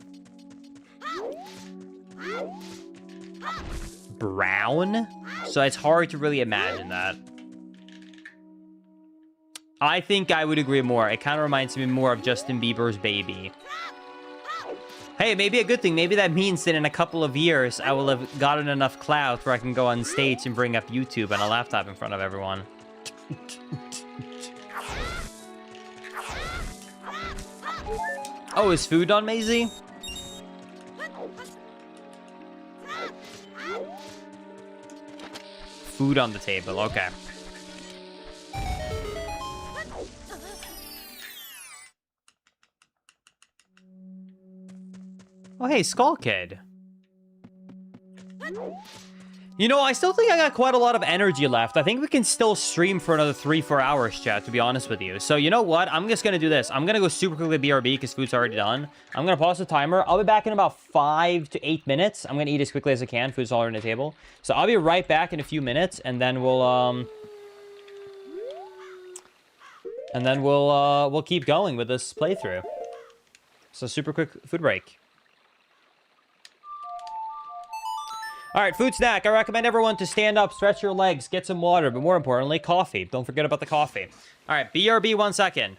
brown, so it's hard to really imagine that. I think I would agree more. It kind of reminds me more of Justin Bieber's Baby. Hey, maybe a good thing. Maybe that means that in a couple of years, I will have gotten enough clout where I can go on stage and bring up YouTube on a laptop in front of everyone. Oh, is food on, Maisie? Food on the table, okay. Oh, hey, Skull Kid. You know, I still think I got quite a lot of energy left. I think we can still stream for another 3-4 hours, chat, to be honest with you. So, you know what? I'm just going to do this. I'm going to go super quickly BRB because food's already done. I'm going to pause the timer. I'll be back in about 5 to 8 minutes. I'm going to eat as quickly as I can. Food's already on the table. So, I'll be right back in a few minutes, and then we'll keep going with this playthrough. So, super quick food break. All right, food snack. I recommend everyone to stand up, stretch your legs, get some water, but more importantly, coffee. Don't forget about the coffee. All right, BRB 1 second.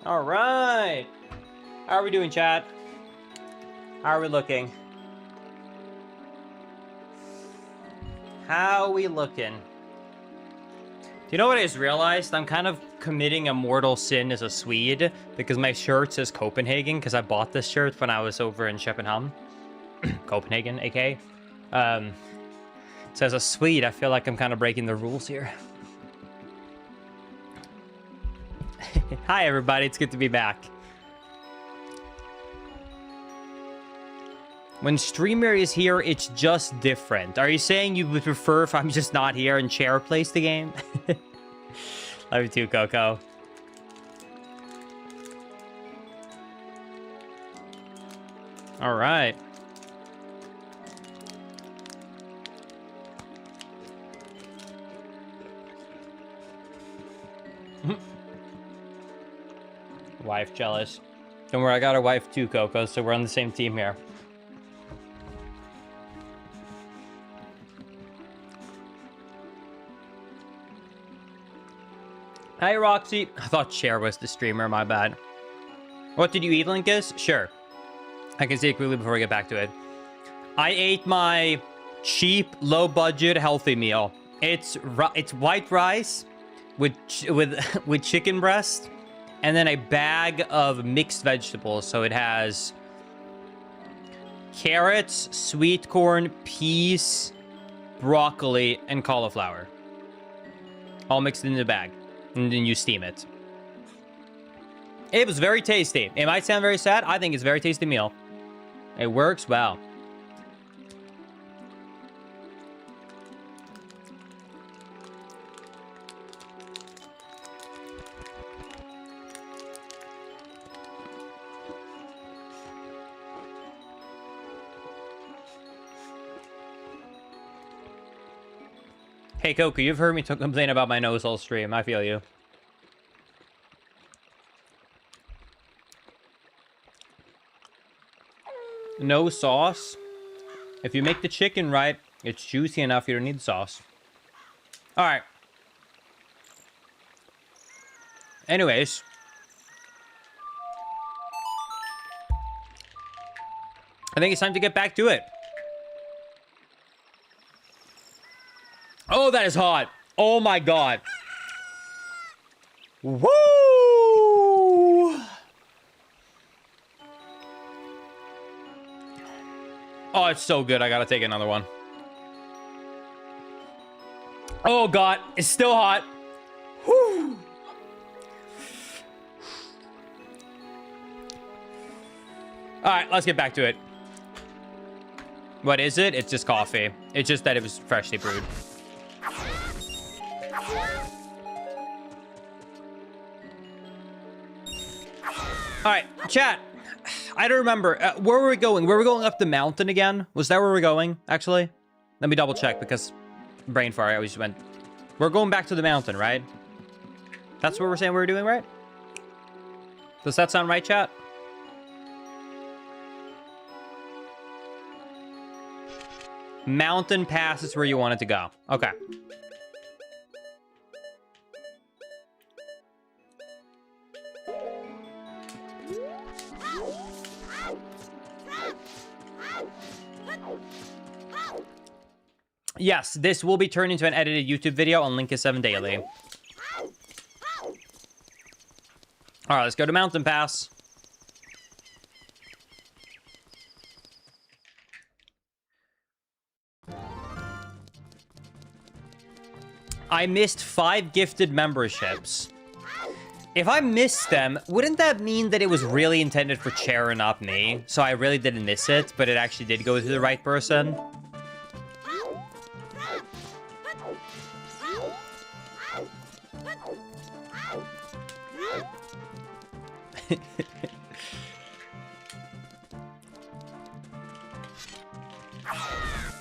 All right. How are we doing, chat? How are we looking? How are we looking? Do you know what I just realized? I'm kind of committing a mortal sin as a Swede because my shirt says Copenhagen because I bought this shirt when I was over in Köpenhamn. Copenhagen, aka. So as a Swede, I feel like I'm kind of breaking the rules here. Hi, everybody. It's good to be back. When streamer is here, it's just different. Are you saying you would prefer if I'm just not here and Chair plays the game? Love you too, Coco. All right. Wife jealous. Don't worry, I got a wife too, Coco, so we're on the same team here. Hi, Roxy. I thought Cher was the streamer, my bad. What did you eat, Linkus? Sure. I can say it quickly before we get back to it. I ate my cheap, low-budget, healthy meal. It's white rice with chicken breast, and then a bag of mixed vegetables. So it has carrots, sweet corn, peas, broccoli, and cauliflower. All mixed in the bag. And then you steam it. It was very tasty. It might sound very sad. I think it's a very tasty meal. It works well. Hey, Coco, you've heard me complain about my nose all stream. I feel you. No sauce. If you make the chicken right, it's juicy enough. You don't need sauce. All right. Anyways. I think it's time to get back to it. Oh, that is hot. Oh my god. Woo! Oh, it's so good. I gotta take another one. Oh god, it's still hot. Woo! All right, let's get back to it. What is it? It's just coffee. It's just that it was freshly brewed. All right, chat. I don't remember. Where were we going? Were we going up the mountain again? Was that where we're going, actually? Let me double check because brain fart, I always went. We're going back to the mountain, right? That's what we're saying we're doing, right? Does that sound right, chat? Mountain pass is where you wanted to go. Okay. Yes, this will be turned into an edited YouTube video on Linkus7 Daily. All right, let's go to Mountain Pass. I missed 5 gifted memberships. If I missed them, wouldn't that mean that it was really intended for Chair and not me? So I really didn't miss it, but it actually did go to the right person.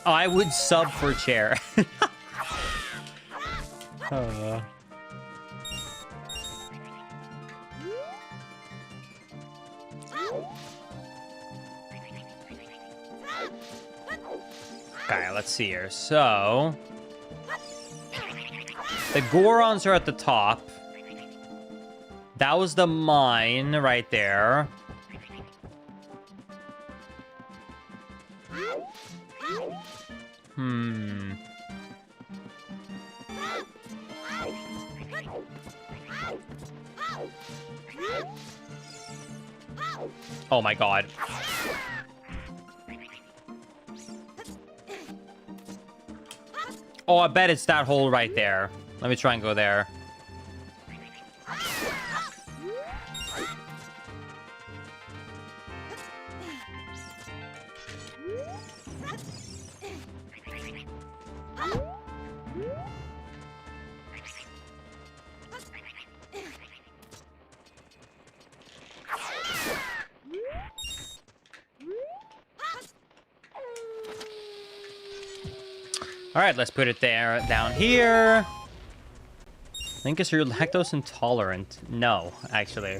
I would sub for Chair. Okay, let's see here. So, the Gorons are at the top. That was the mine right there. Oh my god. Oh, I bet it's that hole right there. Let me try and go there. All right, let's put it there, down here. I think you're lactose intolerant. No, actually.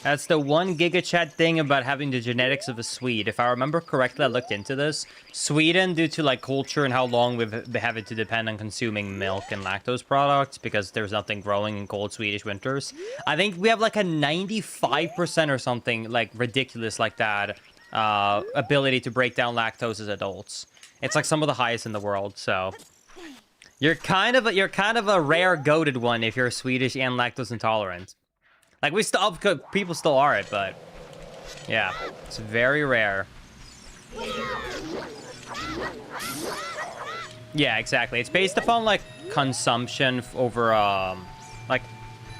That's the one GigaChat thing about having the genetics of a Swede. If I remember correctly, I looked into this. Sweden, due to like culture and how long we've been having to depend on consuming milk and lactose products because there's nothing growing in cold Swedish winters. I think we have like a 95% or something like ridiculous like that ability to break down lactose as adults. It's like some of the highest in the world, so you're kind of a rare goated one if you're Swedish and lactose intolerant. Like people still are it, but yeah, it's very rare. Yeah, exactly. It's based upon like consumption over a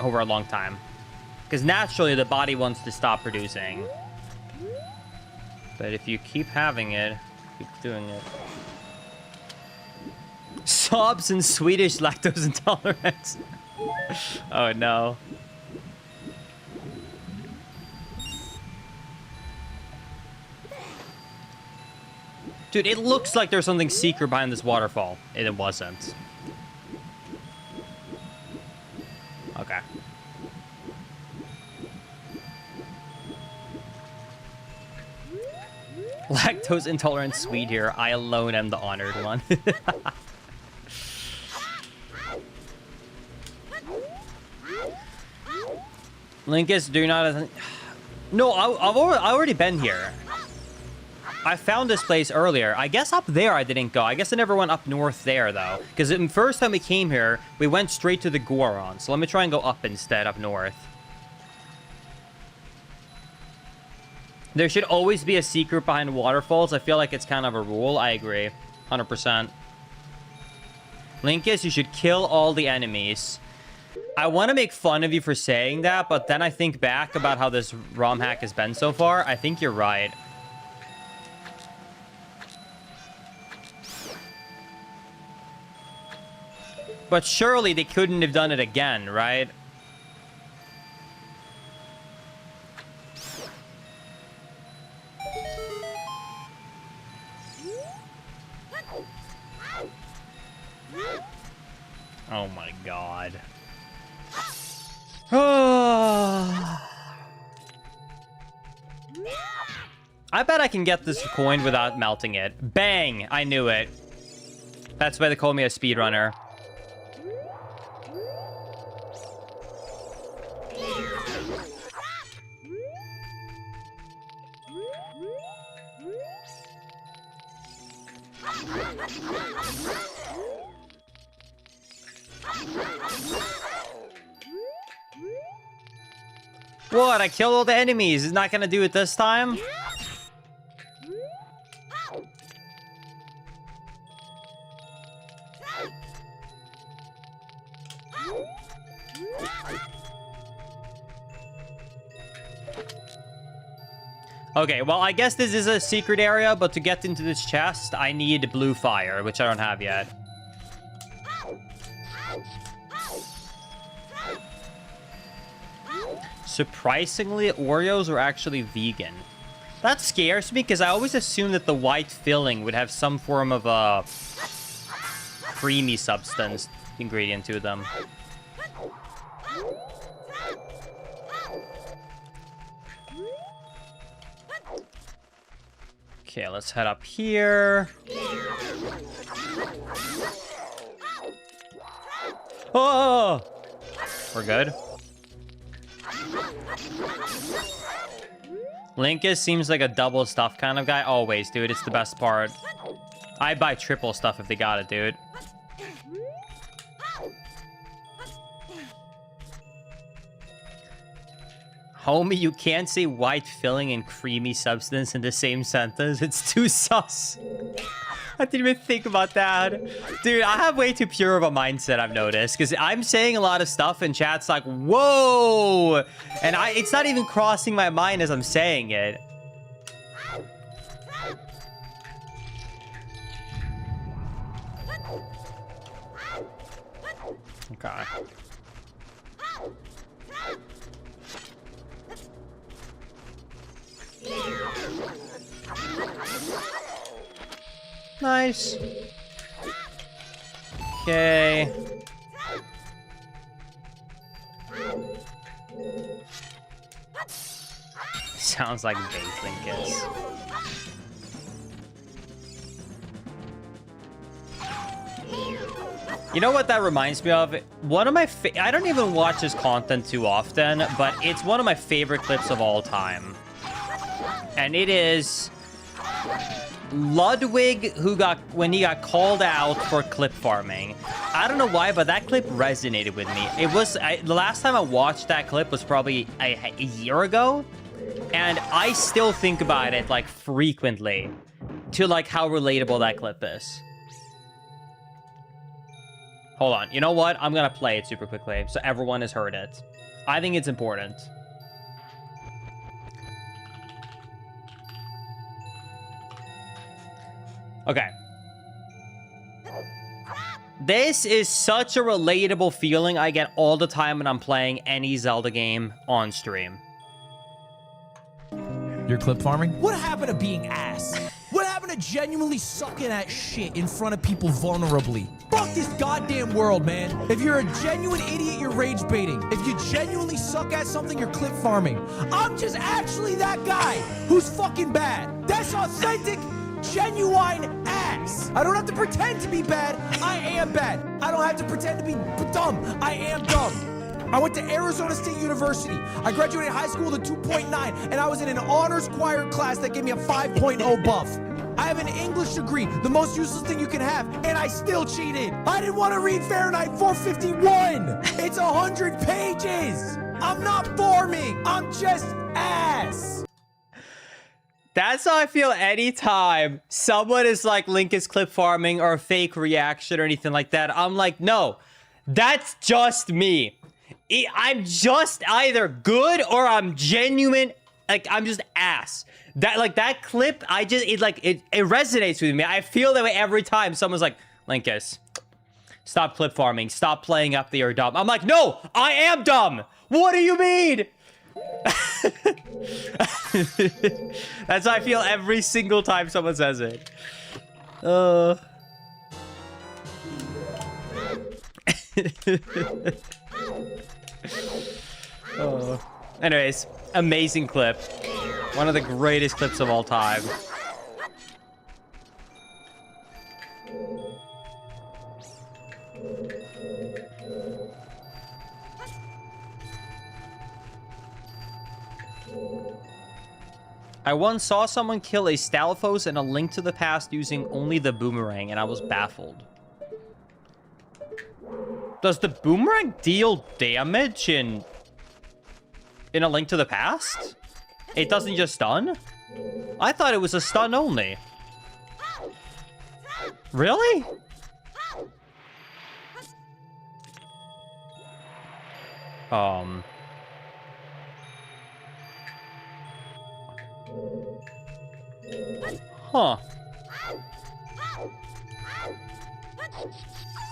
long time, because naturally the body wants to stop producing. But if you keep having it, keep doing it. Sobs and Swedish lactose intolerance. Oh no. Dude, it looks like there's something secret behind this waterfall. And it wasn't. Okay. Lactose intolerant Swede here. I alone am the honored one. Linkus, do not... No, I've already been here. I found this place earlier. I guess up there I didn't go. I guess I never went up north there, though. Because the first time we came here, we went straight to the Goron. So let me try and go up instead, up north. There should always be a secret behind waterfalls. I feel like it's kind of a rule. I agree. 100%. Linkus, you should kill all the enemies. I want to make fun of you for saying that, but then I think back about how this ROM hack has been so far. I think you're right. But surely they couldn't have done it again, right? Oh my god. I bet I can get this coin without melting it. Bang! I knew it. That's why they call me a speedrunner. What? I killed all the enemies. It's not gonna do it this time? Okay, well, I guess this is a secret area, but to get into this chest, I need blue fire, which I don't have yet. Surprisingly, Oreos are actually vegan. That scares me, because I always assumed that the white filling would have some form of a creamy substance ingredient to them. Okay, let's head up here. Oh! We're good. Linkus seems like a double stuff kind of guy. Always, dude. It's the best part. I buy triple stuff if they got it, dude. Homie, you can't say white filling and creamy substance in the same sentence. It's too sus. I didn't even think about that. Dude, I have way too pure of a mindset, I've noticed. Because I'm saying a lot of stuff and chat's like, whoa! And it's not even crossing my mind as I'm saying it. Okay. Nice. Okay. Sounds like Baitling kiss. You know what that reminds me of? One of my I don't even watch his content too often, but it's one of my favorite clips of all time. And it is Ludwig, when he got called out for clip farming. I don't know why, but that clip resonated with me. It was the last time I watched that clip was probably a year ago, and I still think about it like frequently to like how relatable that clip is. Hold on, you know what? I'm gonna play it super quickly so everyone has heard it. I think it's important. Okay. This is such a relatable feeling I get all the time when I'm playing any Zelda game on stream. You're clip farming? What happened to being ass? What happened to genuinely sucking at shit in front of people vulnerably? Fuck this goddamn world, man. If you're a genuine idiot, you're rage baiting. If you genuinely suck at something, you're clip farming. I'm just actually that guy who's fucking bad. That's authentic, genuine ass. I don't have to pretend to be bad. I am bad. I don't have to pretend to be dumb. I am dumb. I went to Arizona State University. I graduated high school with a 2.9, and I was in an honors choir class that gave me a 5.0 buff. I have an English degree, the most useless thing you can have, and I still cheated. I didn't want to read Fahrenheit 451. It's 100 pages. I'm not farming. I'm just ass. That's how I feel anytime someone is like Link is clip farming or a fake reaction or anything like that. I'm like, no, that's just me. I'm just either good or I'm genuine. Like, I'm just ass. That clip, it resonates with me. I feel that way every time someone's like, Linkus, stop clip farming. Stop playing up that you're dumb. I'm like, no, I am dumb. What do you mean? That's how I feel every single time someone says it. Anyways, amazing clip. One of the greatest clips of all time. I once saw someone kill a Stalfos in A Link to the Past using only the boomerang, and I was baffled. Does the boomerang deal damage in A Link to the Past? It doesn't just stun? I thought it was a stun only. Really? Huh.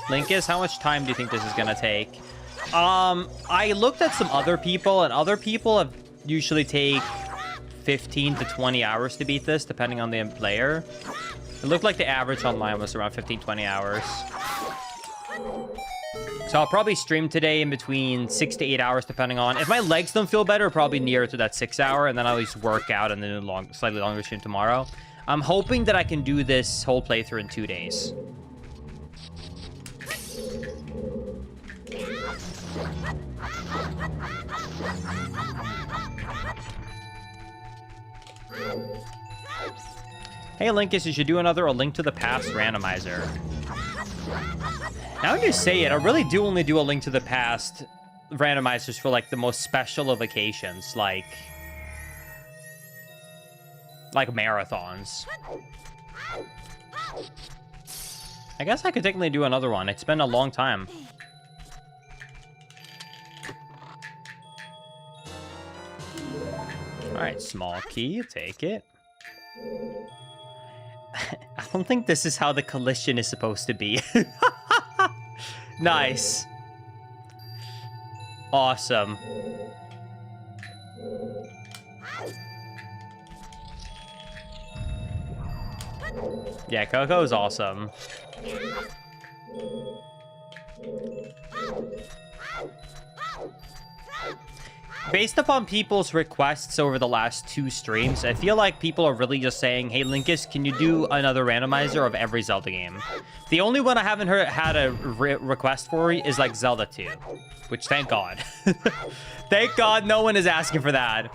Linkus, how much time do you think this is gonna take? I looked at some other people, and other people have usually take 15 to 20 hours to beat this, depending on the player. It looked like the average online was around 15-20 hours. So I'll probably stream today in between 6 to 8 hours, depending on... If my legs don't feel better, probably nearer to that 6 hour, and then I'll at least work out and then do slightly longer stream tomorrow. I'm hoping that I can do this whole playthrough in 2 days. Hey, Linkus, you should do another A Link to the Past randomizer. Now when you say it, I really do only do A Link to the Past randomizers for, like, the most special of occasions, like marathons. I guess I could technically do another one. It's been a long time. Alright, small key, take it. I don't think this is how the collision is supposed to be. Nice. Awesome. Yeah, Coco's awesome. Based upon people's requests over the last 2 streams, I feel like people are really just saying, hey, Linkus, can you do another randomizer of every Zelda game? The only one I haven't had a request for is, like, Zelda 2. Which, thank God. Thank God no one is asking for that.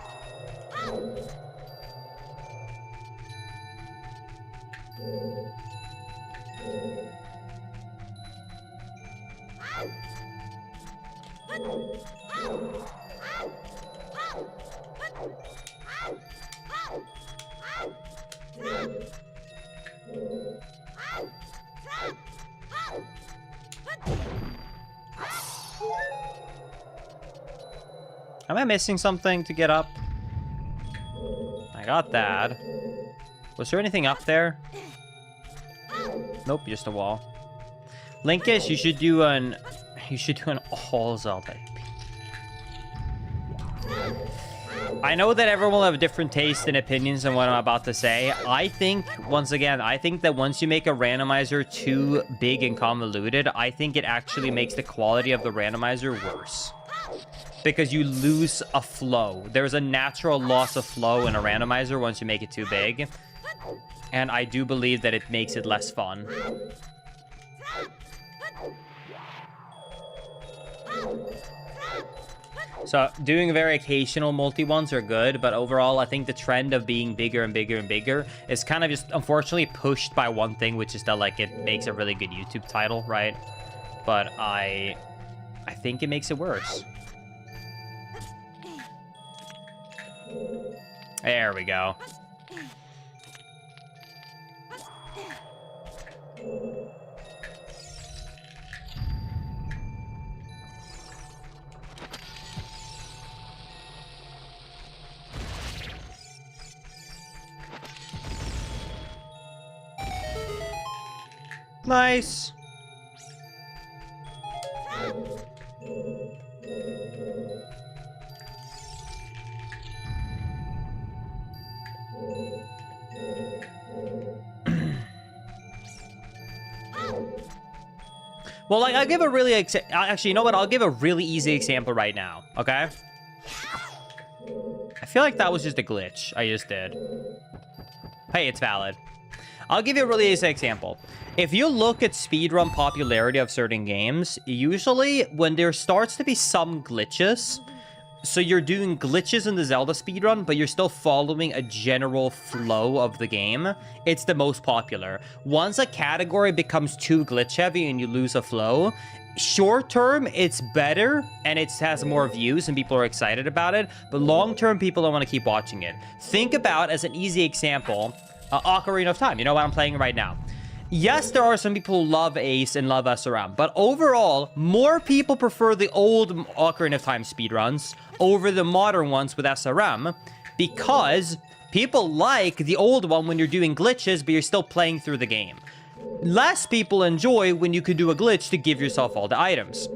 Am I missing something to get up? I got that. Was there anything up there? Nope, just a wall. Linkus, you should do an all Zelda. I know that everyone will have different tastes and opinions on what I'm about to say. I think, once again, I think that once you make a randomizer too big and convoluted, I think it actually makes the quality of the randomizer worse. Because you lose a flow. There's a natural loss of flow in a randomizer once you make it too big. And I do believe that it makes it less fun. So doing very occasional multi ones are good, but overall I think the trend of being bigger and bigger and bigger is kind of just unfortunately pushed by one thing, which is that, like, it makes a really good YouTube title, right? But I think it makes it worse. There we go. Nice. Well, like, I'll give a really... Actually, you know what? I'll give a really easy example right now, okay? I feel like that was just a glitch I just did. Hey, it's valid. I'll give you a really easy example. If you look at speedrun popularity of certain games, usually when there starts to be some glitches... So you're doing glitches in the Zelda speedrun, but you're still following a general flow of the game. It's the most popular. Once a category becomes too glitch heavy and you lose a flow, short term, it's better and it has more views and people are excited about it. But long term, people don't want to keep watching it. Think about, as an easy example, Ocarina of Time. You know what I'm playing right now? Yes, there are some people who love Ace and love SRM, but overall, more people prefer the old Ocarina of Time speedruns over the modern ones with SRM, because people like the old one when you're doing glitches, but you're still playing through the game. Less people enjoy when you can do a glitch to give yourself all the items.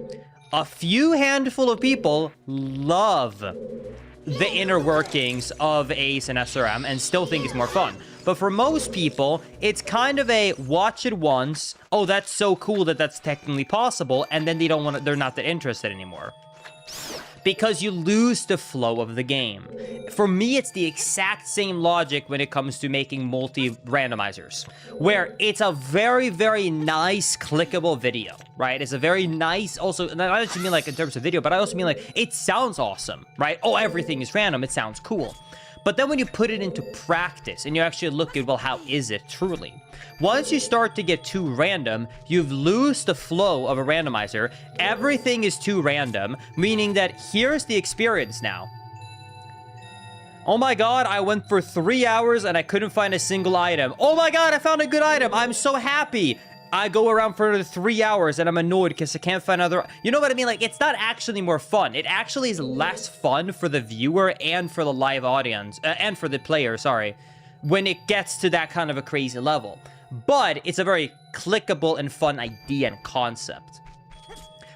A few handful of people love the inner workings of Ace and SRM and still think it's more fun. But for most people, it's kind of a watch it once, oh, that's so cool that that's technically possible, and then they're not that interested anymore. Because you lose the flow of the game. For me, it's the exact same logic when it comes to making multi-randomizers, where it's a very, very nice clickable video, right? It's a very nice, also, and I just mean like in terms of video, but I also mean like, it sounds awesome, right? Oh, everything is random, it sounds cool. But then when you put it into practice and you actually look at, well, how is it truly? Once you start to get too random, you've lost the flow of a randomizer. Everything is too random, meaning that here's the experience now. Oh my god, I went for 3 hours and I couldn't find a single item. Oh my god, I found a good item. I'm so happy. I go around for another 3 hours and I'm annoyed because I can't find another... You know what I mean? Like, it's not actually more fun. It actually is less fun for the viewer and for the live audience, and for the player, sorry, when it gets to that kind of a crazy level. But it's a very clickable and fun idea and concept.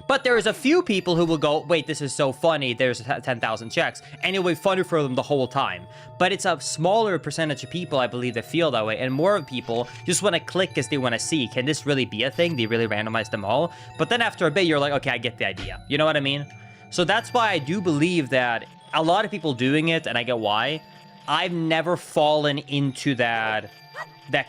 But there is a few people who will go, wait, this is so funny, there's 10,000 checks, and it'll be funny for them the whole time. But it's a smaller percentage of people, I believe, that feel that way, and more of people just want to click because they want to see, can this really be a thing? They really randomize them all? But then after a bit, you're like, okay, I get the idea. You know what I mean? So that's why I do believe that a lot of people doing it, and I get why. I've never fallen into that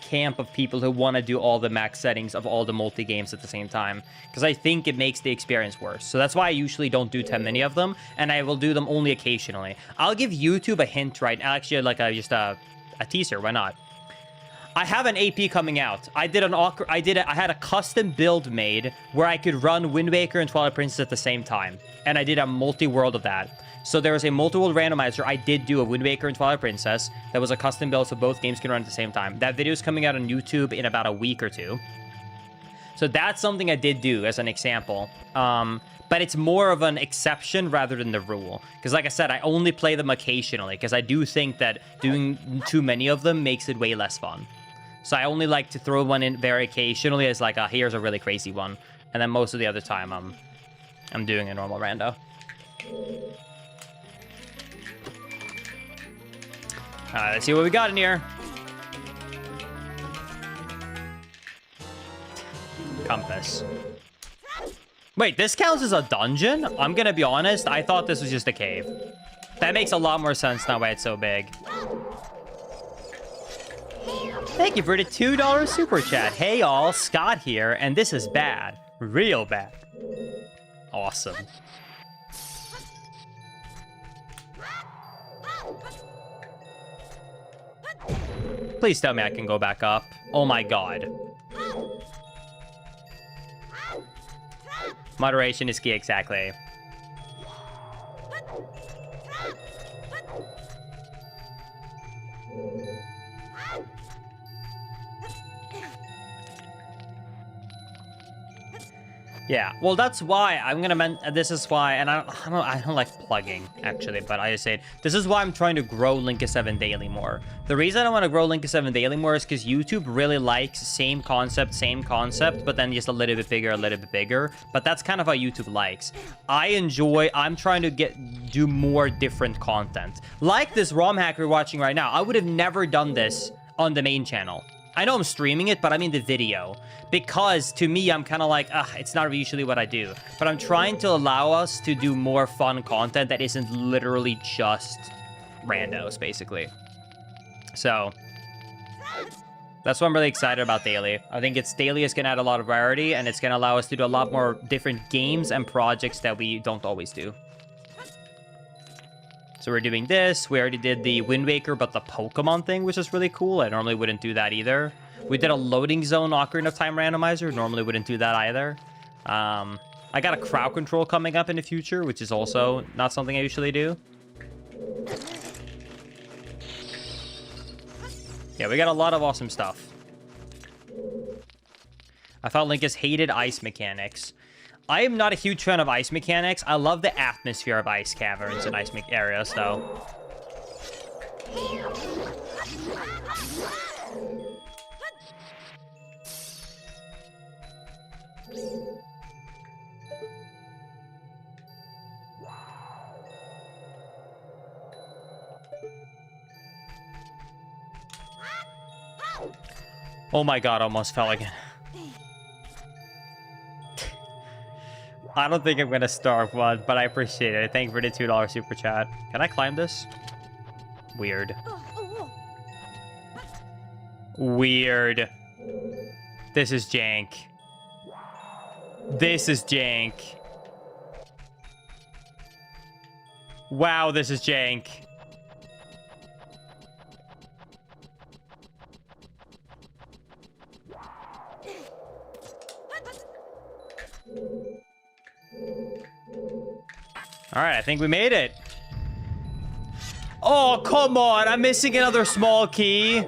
camp of people who want to do all the max settings of all the multi-games at the same time, because I think it makes the experience worse. So that's why I usually don't do too many of them, and I will do them only occasionally. I'll give YouTube a hint right now, actually, like just a teaser, why not? I have an AP coming out. I had a custom build made where I could run Wind Waker and Twilight Princess at the same time, and I did a multi-world of that. So there was a multi-world randomizer. I did do a Wind Waker and Twilight Princess. That was a custom build, so both games can run at the same time. That video is coming out on YouTube in about a week or two. So that's something I did do as an example. But it's more of an exception rather than the rule. Because like I said, I only play them occasionally, because I do think that doing too many of them makes it way less fun. So I only like to throw one in very occasionally as like, here's a really crazy one. And then most of the other time, I'm doing a normal rando. Let's see what we got in here. Compass. Wait, this counts as a dungeon? I'm gonna be honest, I thought this was just a cave. That makes a lot more sense now why it's so big. Thank you for the $2 super chat. Hey all, Scott here, and this is bad. Real bad. Awesome. Please tell me I can go back up. Oh my god. Moderation is key, exactly. Yeah, well, that's why I'm gonna this is why, and I don't like plugging actually, but I just said this is why I'm trying to grow Linkus 7 Daily more. The reason I want to grow Linkus 7 Daily more is because YouTube really likes same concept, but then just a little bit bigger. But that's kind of how YouTube likes. I'm trying to do more different content. Like this ROM hack we're watching right now. I would have never done this on the main channel. I know I'm streaming it, but I mean the video. Because to me, I'm kind of like, it's not usually what I do. But I'm trying to allow us to do more fun content that isn't literally just randos, basically. So, that's what I'm really excited about Daily. I think Daily is going to add a lot of variety, and it's going to allow us to do a lot more different games and projects that we don't always do. So we're doing this. We already did the Wind Waker, but the Pokemon thing, which is really cool. I normally wouldn't do that either. We did a loading zone Ocarina of Time randomizer. Normally wouldn't do that either. I got a crowd control coming up in the future, which is also not something I usually do. Yeah, we got a lot of awesome stuff. I thought Linkus hated ice mechanics. I am not a huge fan of ice mechanics. I love the atmosphere of ice caverns and ice areas, though. Oh my god, almost fell again. I don't think I'm gonna starve one, but I appreciate it. Thank you for the $2 super chat. Can I climb this? Weird. Weird. This is jank. This is jank. Wow, this is jank. All right, I think we made it. Oh, come on. I'm missing another small key.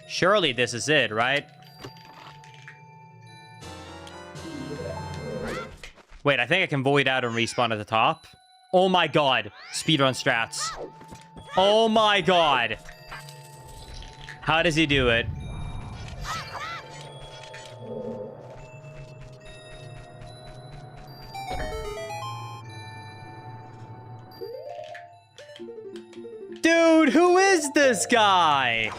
Surely this is it, right? Wait, I think I can void out and respawn at the top. Oh my god. Speedrun strats. Oh my god. How does he do it? Dude, who is this guy?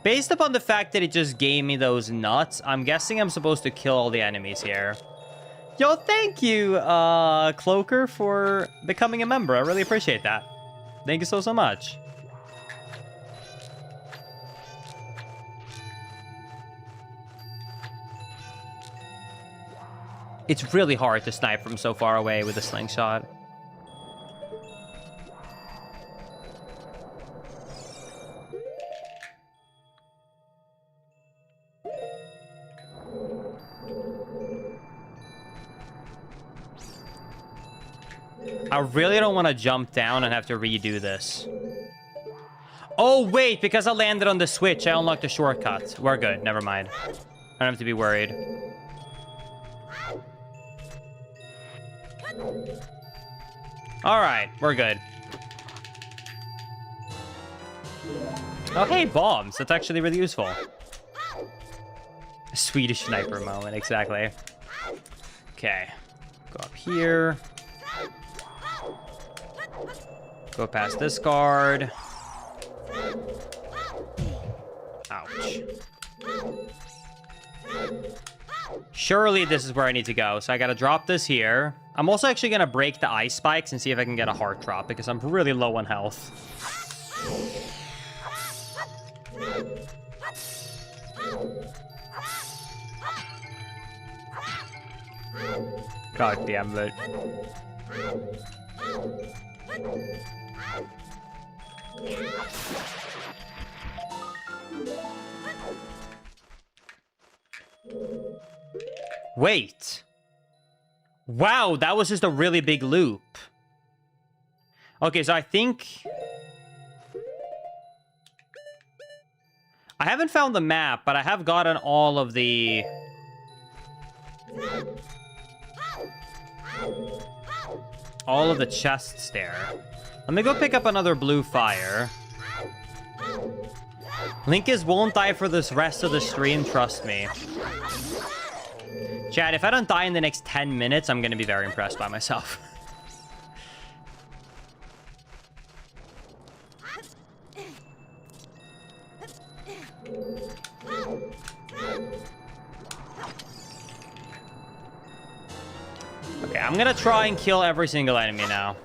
Based upon the fact that it just gave me those nuts, I'm guessing I'm supposed to kill all the enemies here. Yo, thank you, Cloaker, for becoming a member. I really appreciate that. Thank you so much. It's really hard to snipe from so far away with a slingshot. I really don't want to jump down and have to redo this. Oh, wait, because I landed on the switch, I unlocked a shortcut. We're good, never mind. I don't have to be worried. Alright, we're good. Oh, hey, bombs. That's actually really useful. A Swedish sniper moment, exactly. Okay. Go up here. Go past this guard. Ouch. Surely this is where I need to go. So I gotta drop this here. I'm also actually gonna break the ice spikes and see if I can get a heart drop because I'm really low on health. God damn it. Wait. Wow, that was just a really big loop. Okay, so I think... I haven't found the map, but I have gotten all of the... all of the chests there. Let me go pick up another blue fire. Linkus won't die for this rest of the stream, trust me. Chad, if I don't die in the next 10 minutes, I'm gonna be very impressed by myself. Okay, I'm gonna try and kill every single enemy now.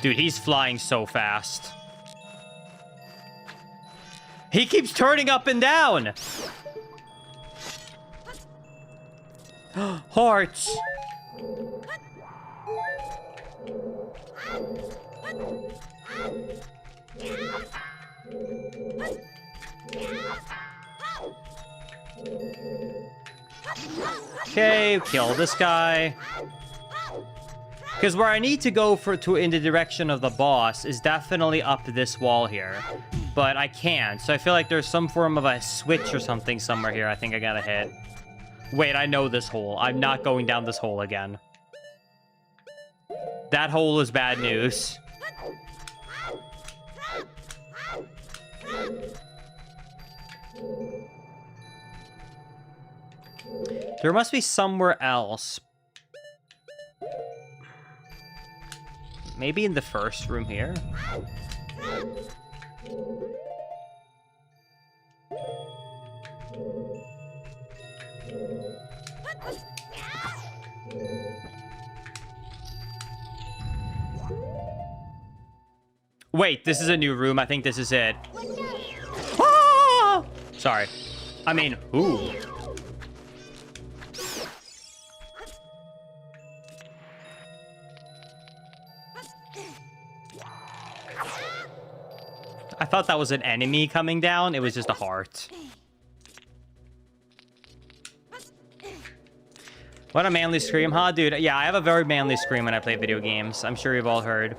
Dude, he's flying so fast. He keeps turning up and down. Hearts. Okay, kill this guy. Because where I need to go in the direction of the boss is definitely up this wall here. But I can't, so I feel like there's some form of a switch or something somewhere here I think I gotta hit. Wait, I know this hole. I'm not going down this hole again. That hole is bad news. There must be somewhere else. Maybe in the first room here? Wait, this is a new room. I think this is it. Ah! Sorry. I mean, ooh. I thought that was an enemy coming down. It was just a heart. What a manly scream, huh, dude? Yeah, I have a very manly scream when I play video games. I'm sure you've all heard.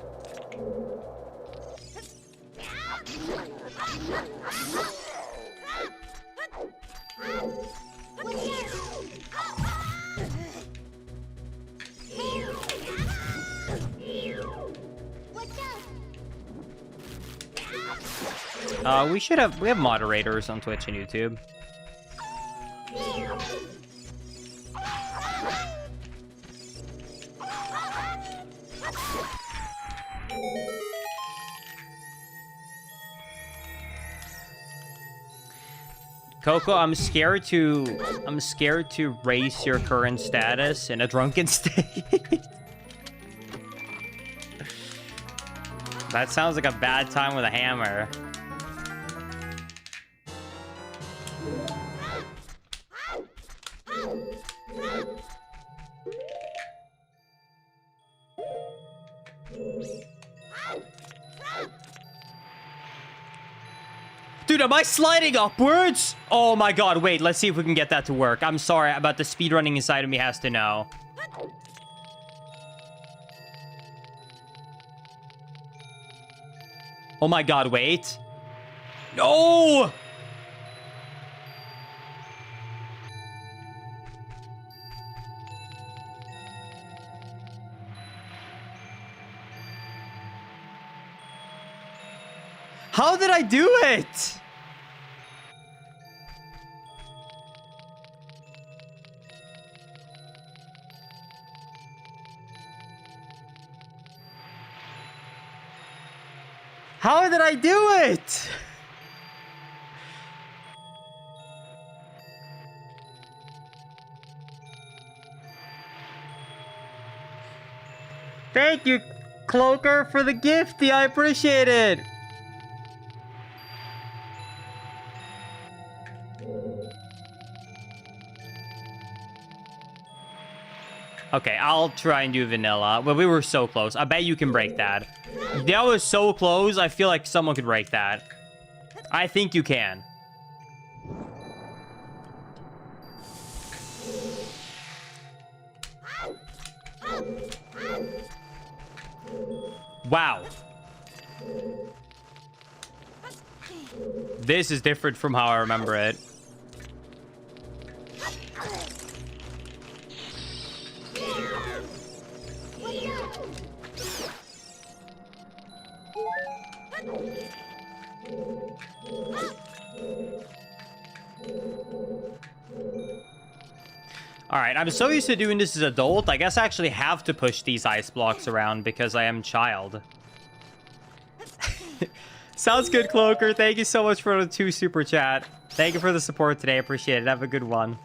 We have moderators on Twitch and YouTube. Coco, I'm scared to raise your current status in a drunken state. That sounds like a bad time with a hammer. Dude, am I sliding upwards? Oh my god, wait, let's see if we can get that to work. I'm sorry, about the speedrunning inside of me has to know. Oh my god, wait. No! How did I do it? How did I do it? Thank you, Cloaker, for the gifty. I appreciate it. Okay, I'll try and do vanilla. Well, we were so close. I bet you can break that. That was so close. I feel like someone could break that. I think you can. Wow. This is different from how I remember it. Alright, I'm so used to doing this as an adult, I guess I actually have to push these ice blocks around because I am child. Sounds good, Cloaker. Thank you so much for the 2 super chat. Thank you for the support today. Appreciate it. Have a good one.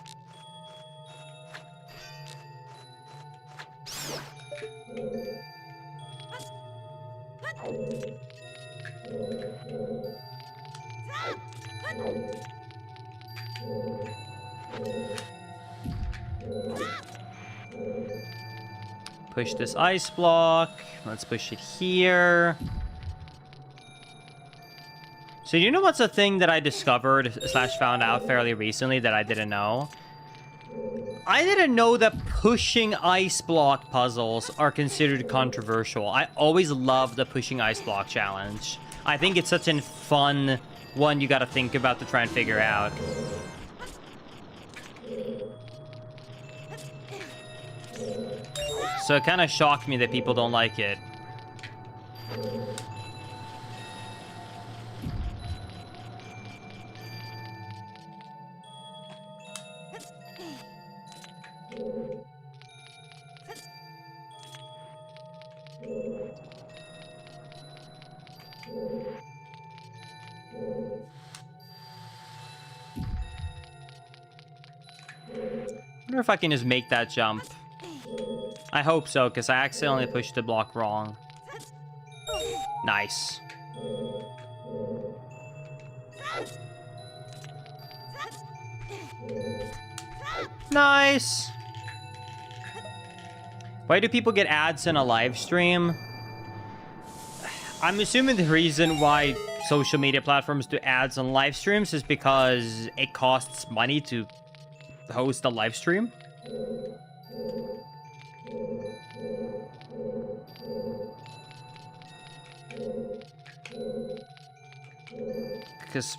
Push this ice block. Let's push it here. So you know what's a thing that I discovered / found out fairly recently that I didn't know? I didn't know that pushing ice block puzzles are considered controversial. I always love the pushing ice block challenge. I think it's such a fun one you gotta think about to try and figure out. So it kind of shocked me that people don't like it. I wonder if I can just make that jump. I hope so, because I accidentally pushed the block wrong. Nice. Nice. Why do people get ads in a live stream? I'm assuming the reason why social media platforms do ads on live streams is because it costs money to host a live stream. Because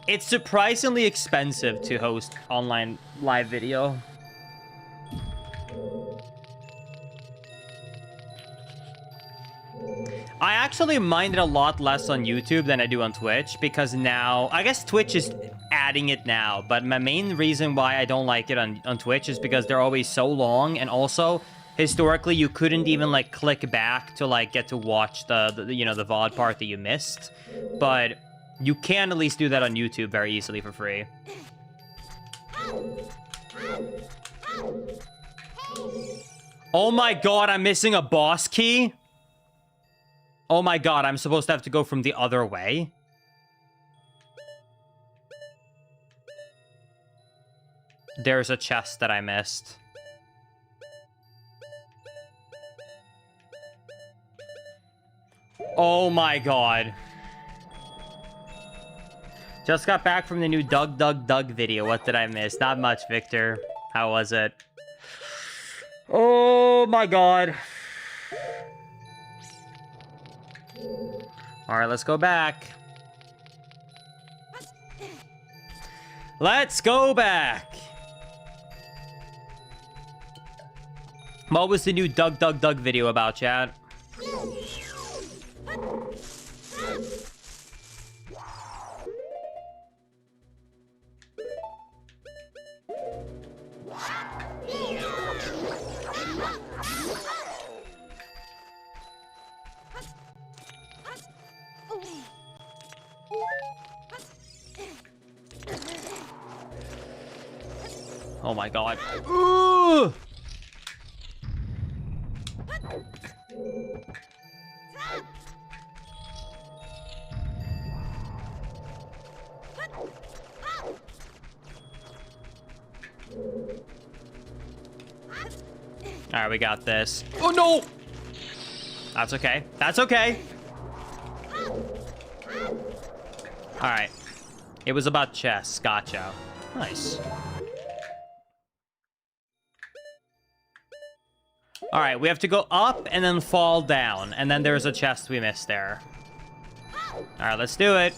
it's surprisingly expensive to host online live video. I actually mind it a lot less on YouTube than I do on Twitch, because now, I guess Twitch is adding it now, but my main reason why I don't like it on Twitch is because they're always so long, and also, historically, you couldn't even, like, click back to, like, get to watch the you know, the VOD part that you missed, but you can at least do that on YouTube very easily for free. Oh my god, I'm missing a boss key? Oh my god, I'm supposed to have to go from the other way? There's a chest that I missed. Oh my god. Just got back from the new Doug video. What did I miss? Not much, Victor. How was it? Oh my god. Alright, let's go back. Let's go back. What was the new Doug video about, chat? Oh my god. Ooh! Alright, we got this. Oh no! That's okay. That's okay. Alright. It was about chess. Gotcha. Nice. Alright, we have to go up and then fall down. And then there's a chest we missed there. Alright, let's do it.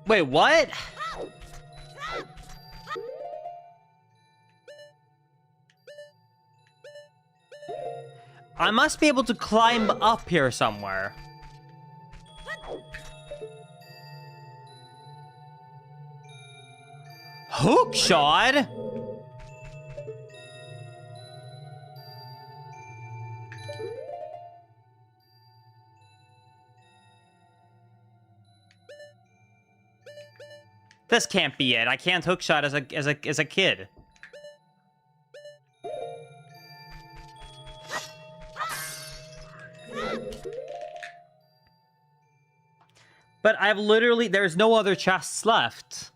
Wait, what? I must be able to climb up here somewhere. Hook shot? This can't be it. I can't hookshot as a kid. But I've literally... There's no other chests left.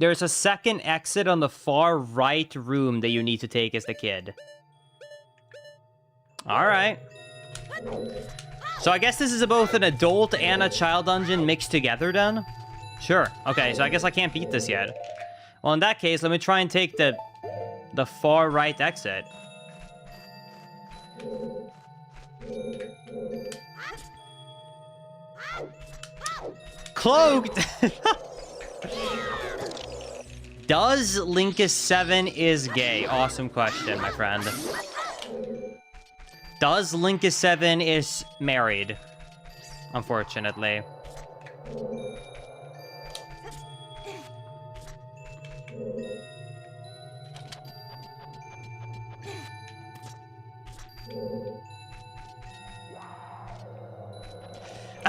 There's a second exit on the far right room that you need to take as the kid. Alright. So I guess this is both an adult and a child dungeon mixed together then? Sure. Okay, so I guess I can't beat this yet. Well, in that case, let me try and take the far right exit. Cloaked! Does Linkus 7 is gay? Awesome question, my friend. Does Linkus 7 is married? Unfortunately.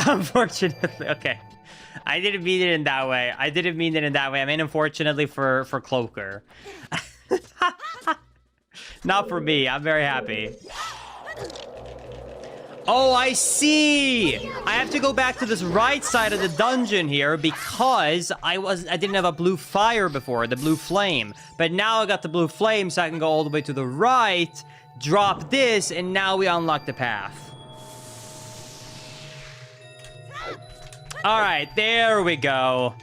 Unfortunately, okay. I didn't mean it in that way. I didn't mean it in that way. I mean, unfortunately for Cloaker. Not for me. I'm very happy. Oh, I see. I have to go back to this right side of the dungeon here because I didn't have a blue fire before, the blue flame. But now I got the blue flame, so I can go all the way to the right, drop this, and now we unlock the path. All right, there we go.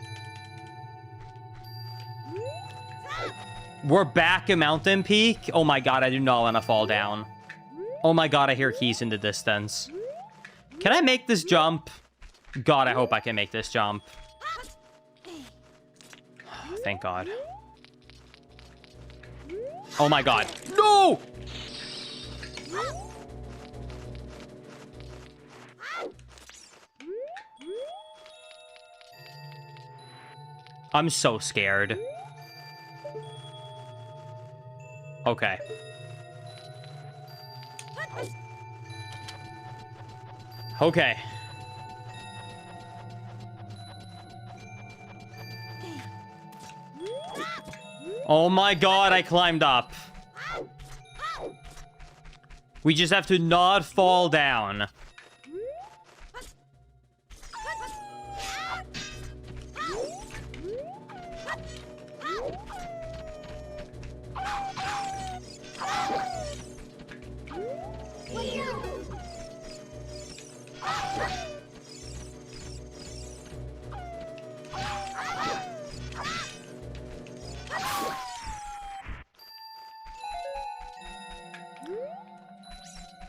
We're back at Mountain Peak. Oh my god, I do not want to fall down. Oh my god, I hear keys in the distance. Can I make this jump? God, I hope I can make this jump. Thank god. Oh my god. No! I'm so scared. Okay. Okay. Oh my god, I climbed up. We just have to not fall down.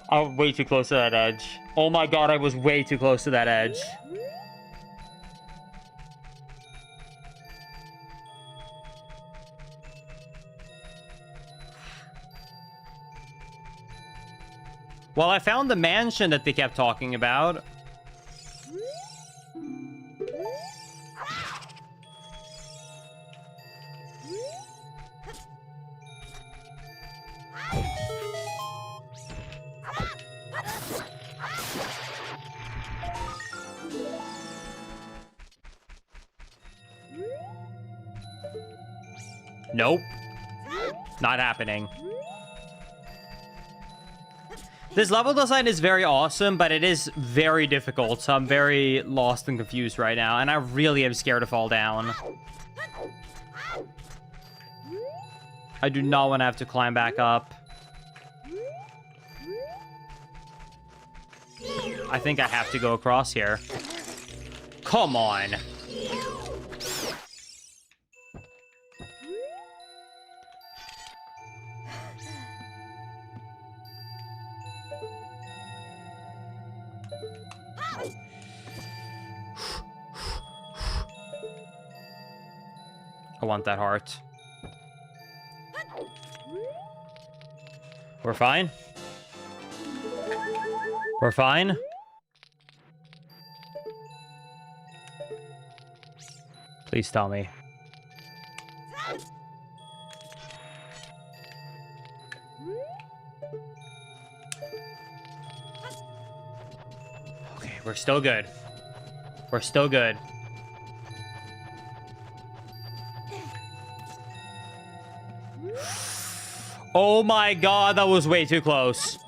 I was way too close to that edge. Oh my god, I was way too close to that edge. Well, I found the mansion that they kept talking about. Nope. Not happening. This level design is very awesome, but it is very difficult, so I'm very lost and confused right now, and I really am scared to fall down. I do not want to have to climb back up. I think I have to go across here. Come on. I want that heart. We're fine? We're fine? Please tell me. Okay, we're still good. We're still good. Oh my god, that was way too close.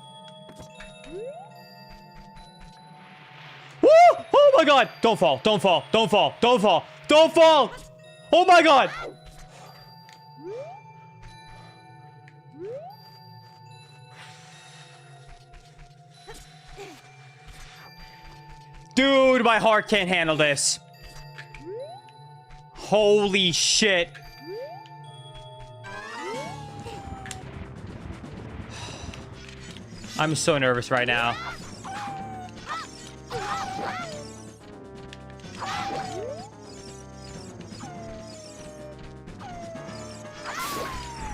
Woo! Oh my god! Don't fall, don't fall, don't fall, don't fall, don't fall! Oh my god! Dude, my heart can't handle this. Holy shit. I'm so nervous right now.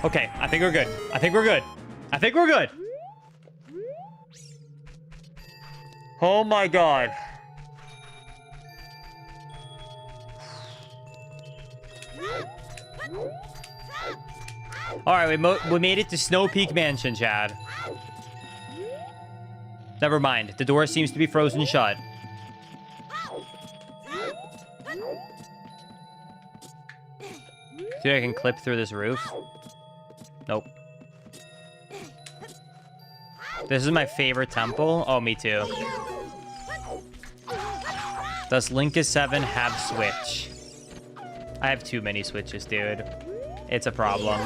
Okay, I think we're good. I think we're good. I think we're good. Oh my god. All right, we made it to Snow Peak Mansion, Chad. Never mind. The door seems to be frozen shut. See if I can clip through this roof. Nope. This is my favorite temple. Oh, me too. Does Linkus 7 have Switch? I have too many Switches, dude. It's a problem.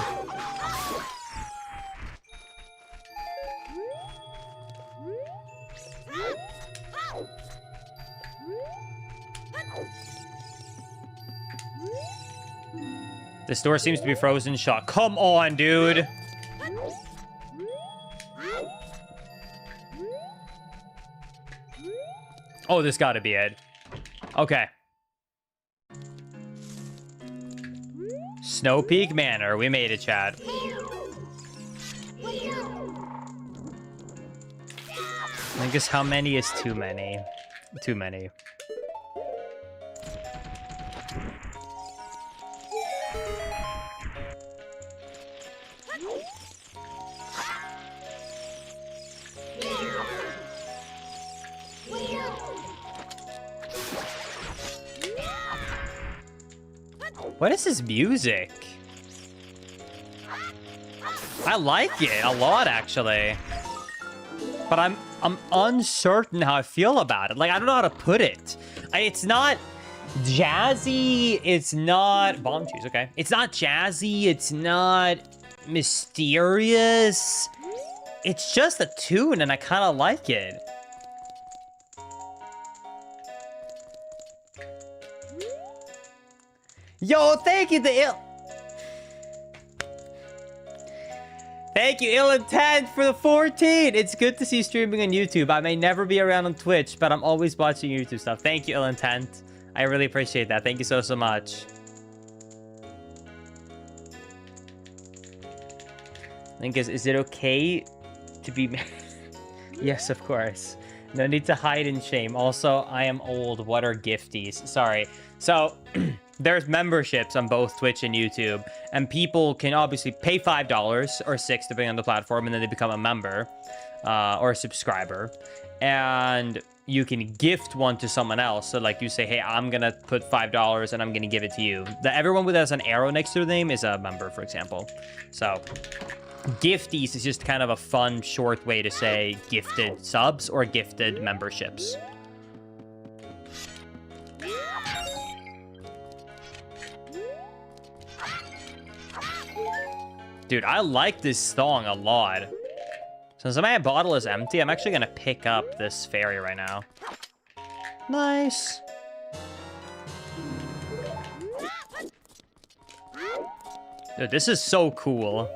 This door seems to be frozen shut. Come on, dude. Oh, this gotta be it. Okay. Snow Peak Manor. We made it, Chad. I guess how many is too many? Too many. What is this music? I like it a lot, actually. But I'm uncertain how I feel about it. Like, I don't know how to put it. It's not jazzy. It's not... Bomb juice, okay. It's not jazzy. It's not mysterious. It's just a tune, and I kind of like it. Yo, thank you to Thank you, Ill Intent, for the 14. It's good to see streaming on YouTube. I may never be around on Twitch, but I'm always watching YouTube stuff. Thank you, Ill Intent. I really appreciate that. Thank you so much. I think is it okay to be... Yes, of course. No need to hide in shame. Also, I am old. What are gifties? Sorry. So... There's memberships on both Twitch and YouTube, and people can obviously pay $5 or $6 depending on the platform, and then they become a member or a subscriber, and you can gift one to someone else. So like you say, hey, I'm gonna put $5 and I'm gonna give it to you. Everyone with has an arrow next to their name is a member, for example. So gifties is just kind of a fun short way to say gifted subs or gifted memberships. Dude, I like this song a lot. Since my bottle is empty, I'm actually gonna pick up this fairy right now. Nice. Dude, this is so cool.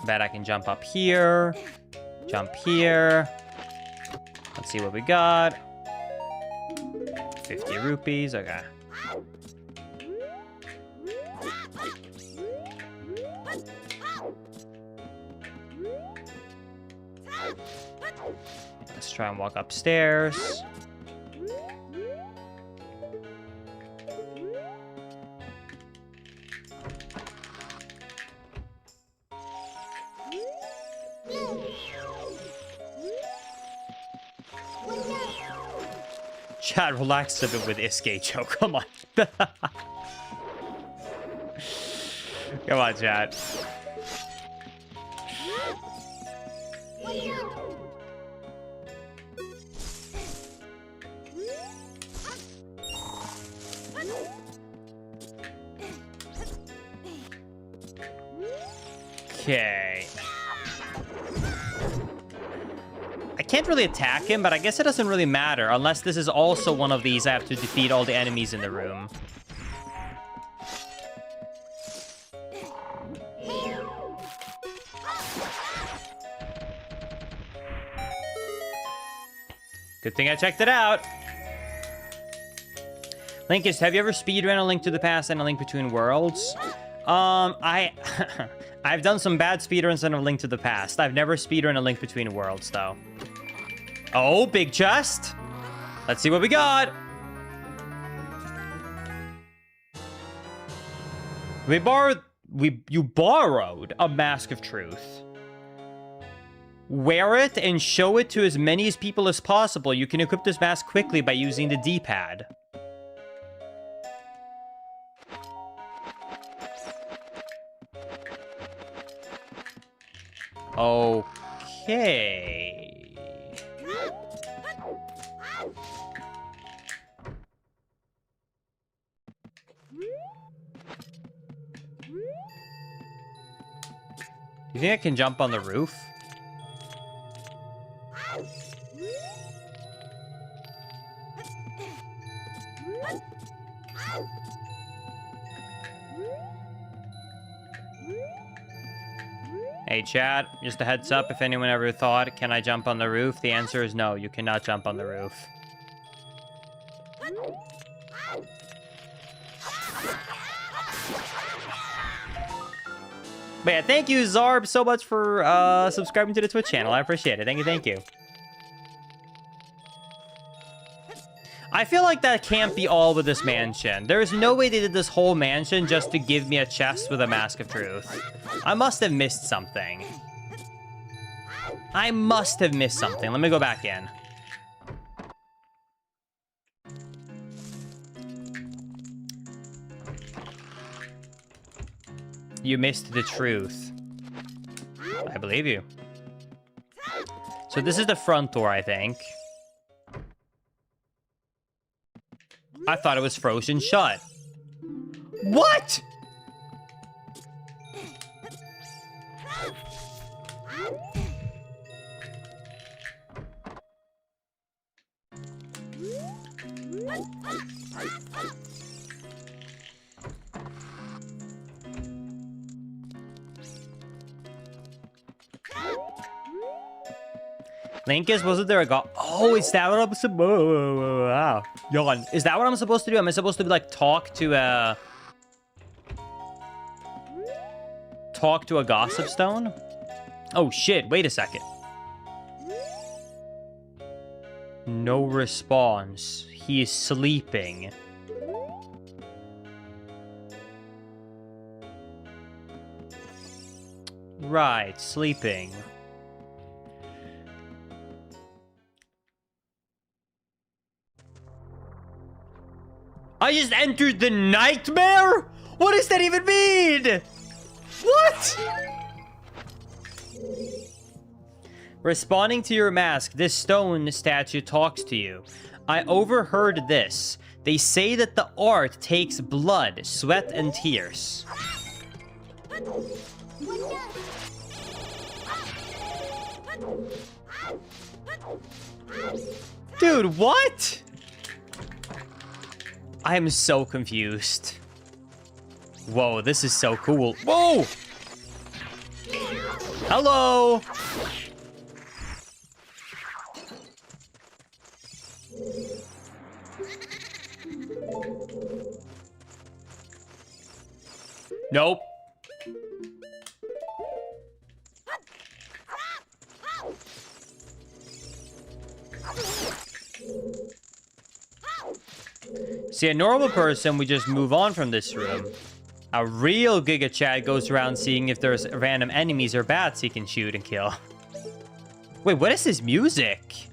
Bet I can jump up here. Jump here. Let's see what we got. 50 rupees, okay. Let's try and walk upstairs. Chat, relax a bit with Iske, Joe. Come on. Come on, chat. Okay. I can't really attack him, but I guess it doesn't really matter unless this is also one of these I have to defeat all the enemies in the room. Good thing I checked it out. Linkus, have you ever speedrun A Link to the Past and A Link Between Worlds? I've done some bad speedruns in A Link to the Past. I've never speedrun A Link Between Worlds, though. Oh, big chest. Let's see what we got. You borrowed a Mask of Truth. Wear it and show it to as many people as possible. You can equip this mask quickly by using the D-pad. Okay. Do you think I can jump on the roof? Hey, chat, just a heads up, if anyone ever thought, can I jump on the roof? The answer is no, you cannot jump on the roof. But yeah, thank you, Zarb, so much for subscribing to the Twitch channel. I appreciate it. Thank you, thank you. I feel like that can't be all with this mansion. There's no way they did this whole mansion just to give me a chest with a Mask of Truth. I must have missed something. I must have missed something. Let me go back in. You missed the truth. I believe you. So this is the front door, I think. I thought it was frozen shut. What? Linkus, wasn't there a god? Oh, is that what I'm supposed? Wow, yawn. Is that what I'm supposed to do? Am I supposed to like talk to a gossip stone? Oh shit! Wait a second. No response. He is sleeping. Right, sleeping. I just entered the nightmare? What does that even mean? What? Responding to your mask, this stone statue talks to you. I overheard this. They say that the art takes blood, sweat, and tears. Dude, what? I am so confused. Whoa, this is so cool. Whoa! Hello! Nope. See, a normal person would just move on from this room. A real Giga Chad goes around seeing if there's random enemies or bats he can shoot and kill. Wait, what is this music?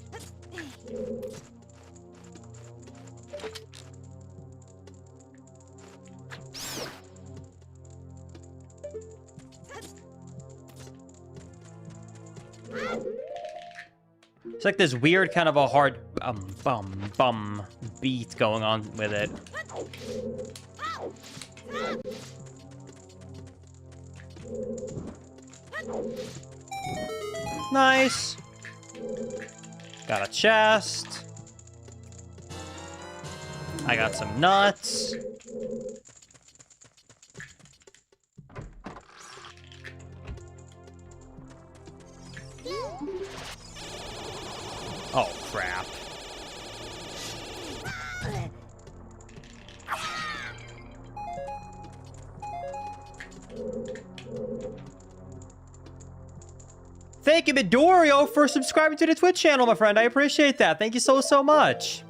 It's like this weird kind of a hard bum beat going on with it. Nice. Got a chest. I got some nuts. Oh, crap. Thank you, Midoriyo, for subscribing to the Twitch channel, my friend. I appreciate that. Thank you so much.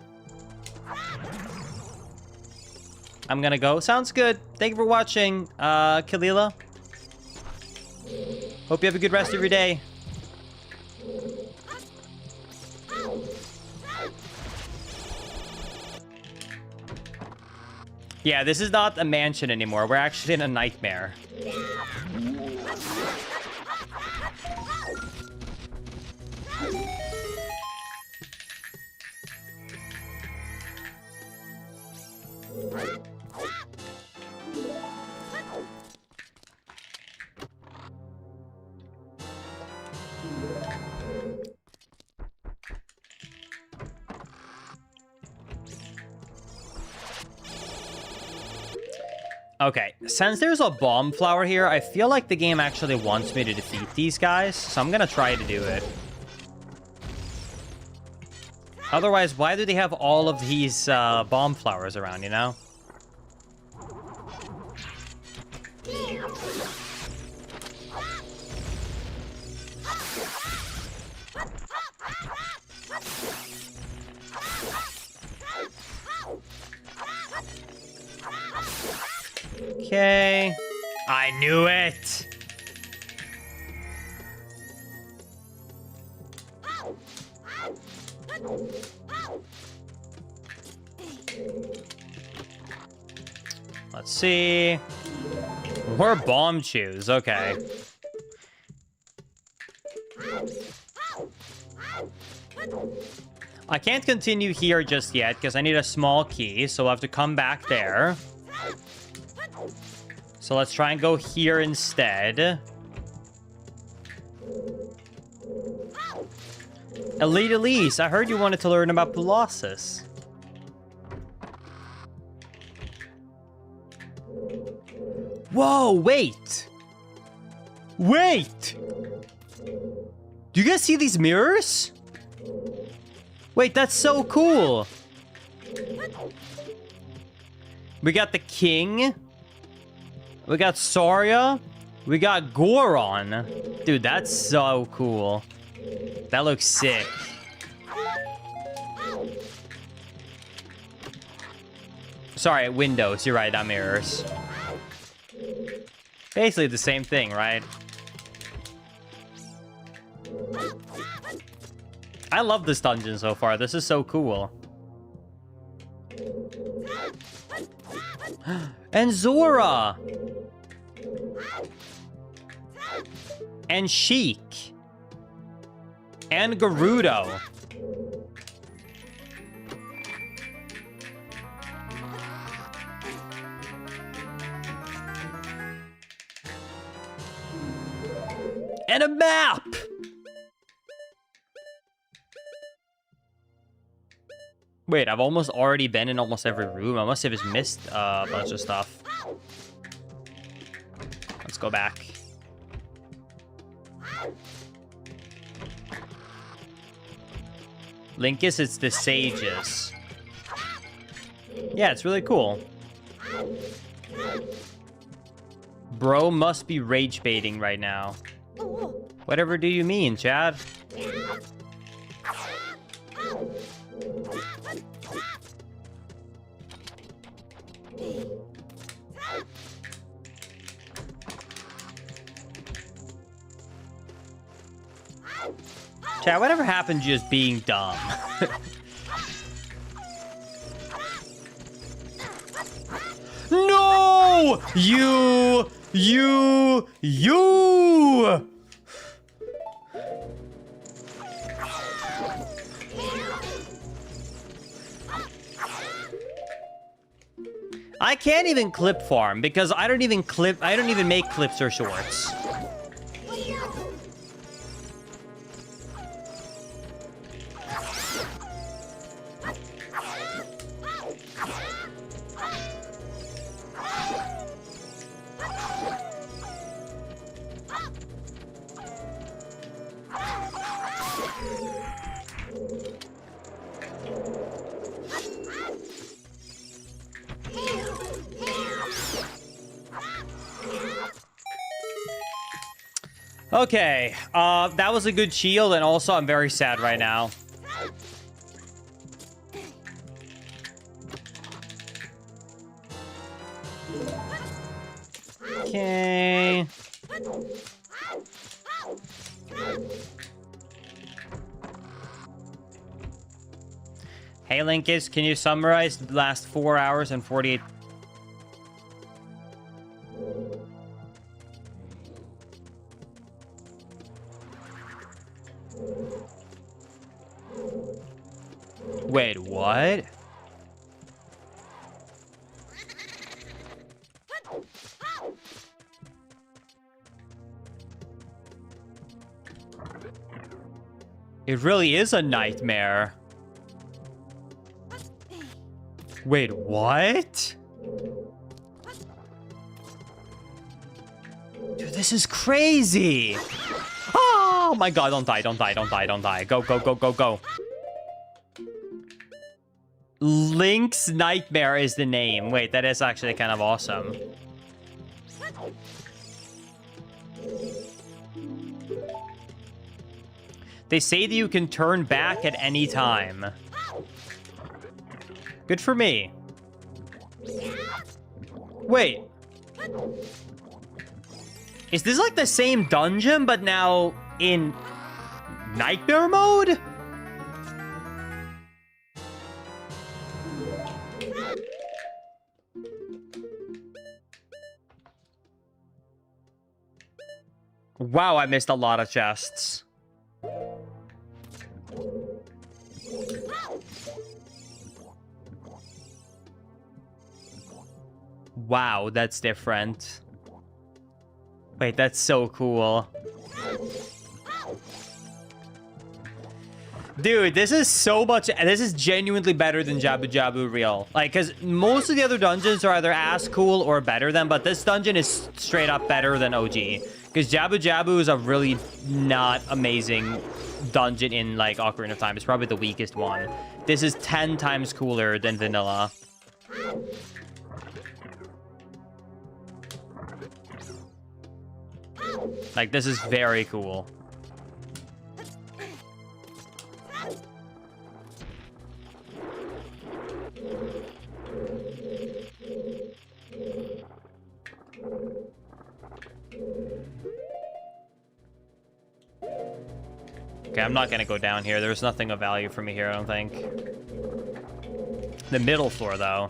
I'm gonna go. Sounds good. Thank you for watching, Kalila. Hope you have a good rest of your day. Yeah, this is not a mansion anymore. We're actually in a nightmare. Okay, since there's a bomb flower here, I feel like the game actually wants me to defeat these guys, so I'm gonna try to do it. Otherwise, why do they have all of these bomb flowers around, you know? Okay. I knew it. Let's see. More bomb chews. Okay. I can't continue here just yet because I need a small key, so I'll have to come back there. So let's try and go here instead. Elise, I heard you wanted to learn about Colossus. Whoa, wait! Wait! Do you guys see these mirrors? Wait, that's so cool! We got the king. We got Soria. We got Goron. Dude, that's so cool. That looks sick. Sorry, windows. You're right, not mirrors. Basically the same thing, right? I love this dungeon so far. This is so cool. And Zora! And Sheik. And Gerudo. And a map! Wait, I've almost already been in almost every room. I must have just missed a bunch of stuff. Let's go back. Linkus, it's the sages. Yeah, it's really cool. Bro must be rage baiting right now. Whatever do you mean, Chad? Chad, whatever happened to just being dumb? No! You! I can't even clip farm because I don't even make clips or shorts. Okay, that was a good shield, and also I'm very sad right now. Okay. Hey, Linkus, can you summarize the last 4 hours and 48... Wait, what? It really is a nightmare. Wait, what? Dude, this is crazy. Oh my god, don't die, don't die, don't die, don't die. Go, go, go, go, go. Link's Nightmare is the name. Wait, that is actually kind of awesome. They say that you can turn back at any time. Good for me. Wait. Is this like the same dungeon, but now in nightmare mode? Wow, I missed a lot of chests. Wow, that's different. Wait, that's so cool. Dude, this is so much... This is genuinely better than Jabu Jabu Real. Like, because most of the other dungeons are either as cool or better than, but this dungeon is straight up better than OG. Because Jabu Jabu is a really not amazing dungeon in, like, Ocarina of Time. It's probably the weakest one. This is 10 times cooler than vanilla. Like, this is very cool. Okay, I'm not gonna go down here. There's nothing of value for me here, I don't think. The middle floor, though.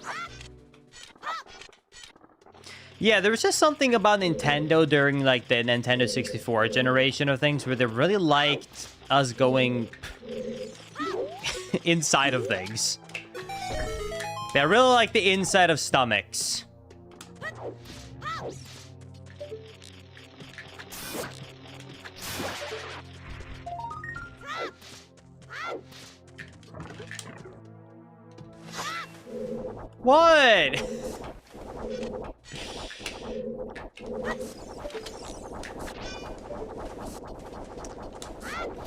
Yeah, there was just something about Nintendo during, like, the Nintendo 64 generation of things where they really liked us going inside of things. They really like the inside of stomachs. What?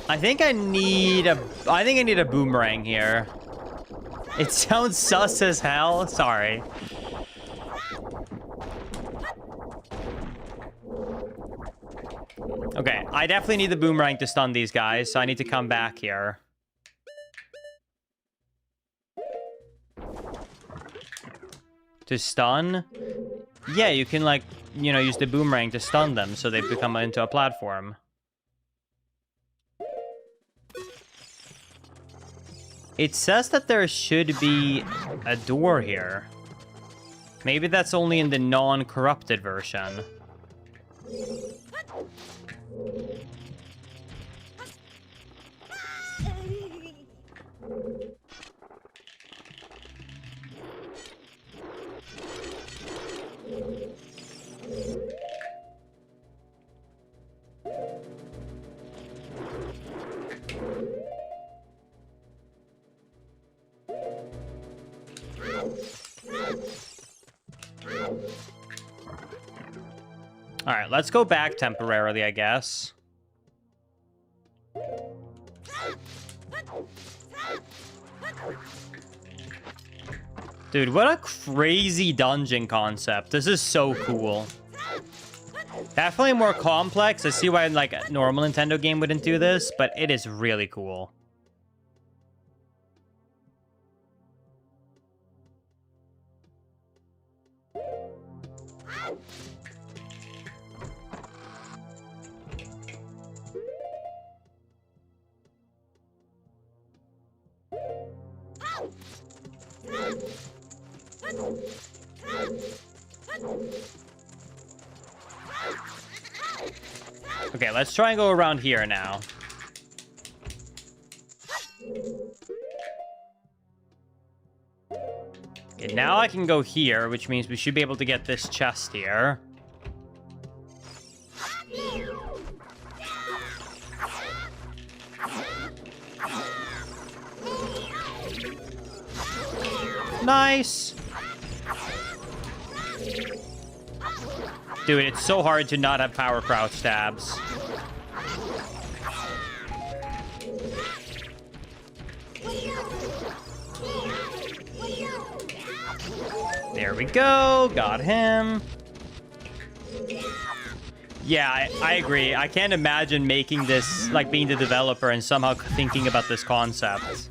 I think I need a boomerang here. It sounds sus as hell. Sorry. Okay, I definitely need the boomerang to stun these guys, so I need to come back here. To stun? Yeah, you can, like, you know, use the boomerang to stun them so they become into a platform. It says that there should be a door here. Maybe that's only in the non-corrupted version. All right, let's go back temporarily, I guess. Dude, what a crazy dungeon concept. This is so cool. Definitely more complex. I see why like a normal Nintendo game wouldn't do this, but it is really cool. Okay, let's try and go around here now. Okay, now I can go here, which means we should be able to get this chest here. Nice. Dude, it's so hard to not have power crouch stabs. There we go. Got him. Yeah, I agree. I can't imagine making this, like being the developer and somehow thinking about this concept.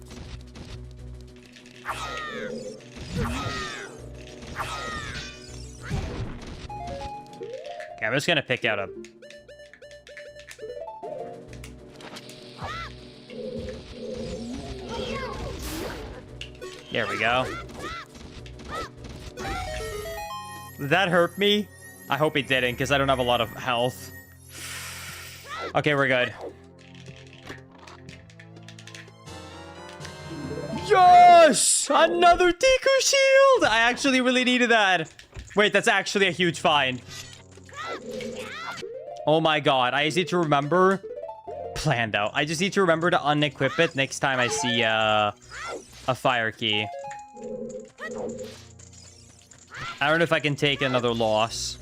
Okay, I'm just gonna pick out a... There we go. Did that hurt me? I hope it didn't, because I don't have a lot of health. Okay, we're good. Yes! Another Deku shield! I actually really needed that. Wait, that's actually a huge find. Oh my god, I just need to remember... Planned out. I just need to remember to unequip it next time I see a fire key. I don't know if I can take another loss.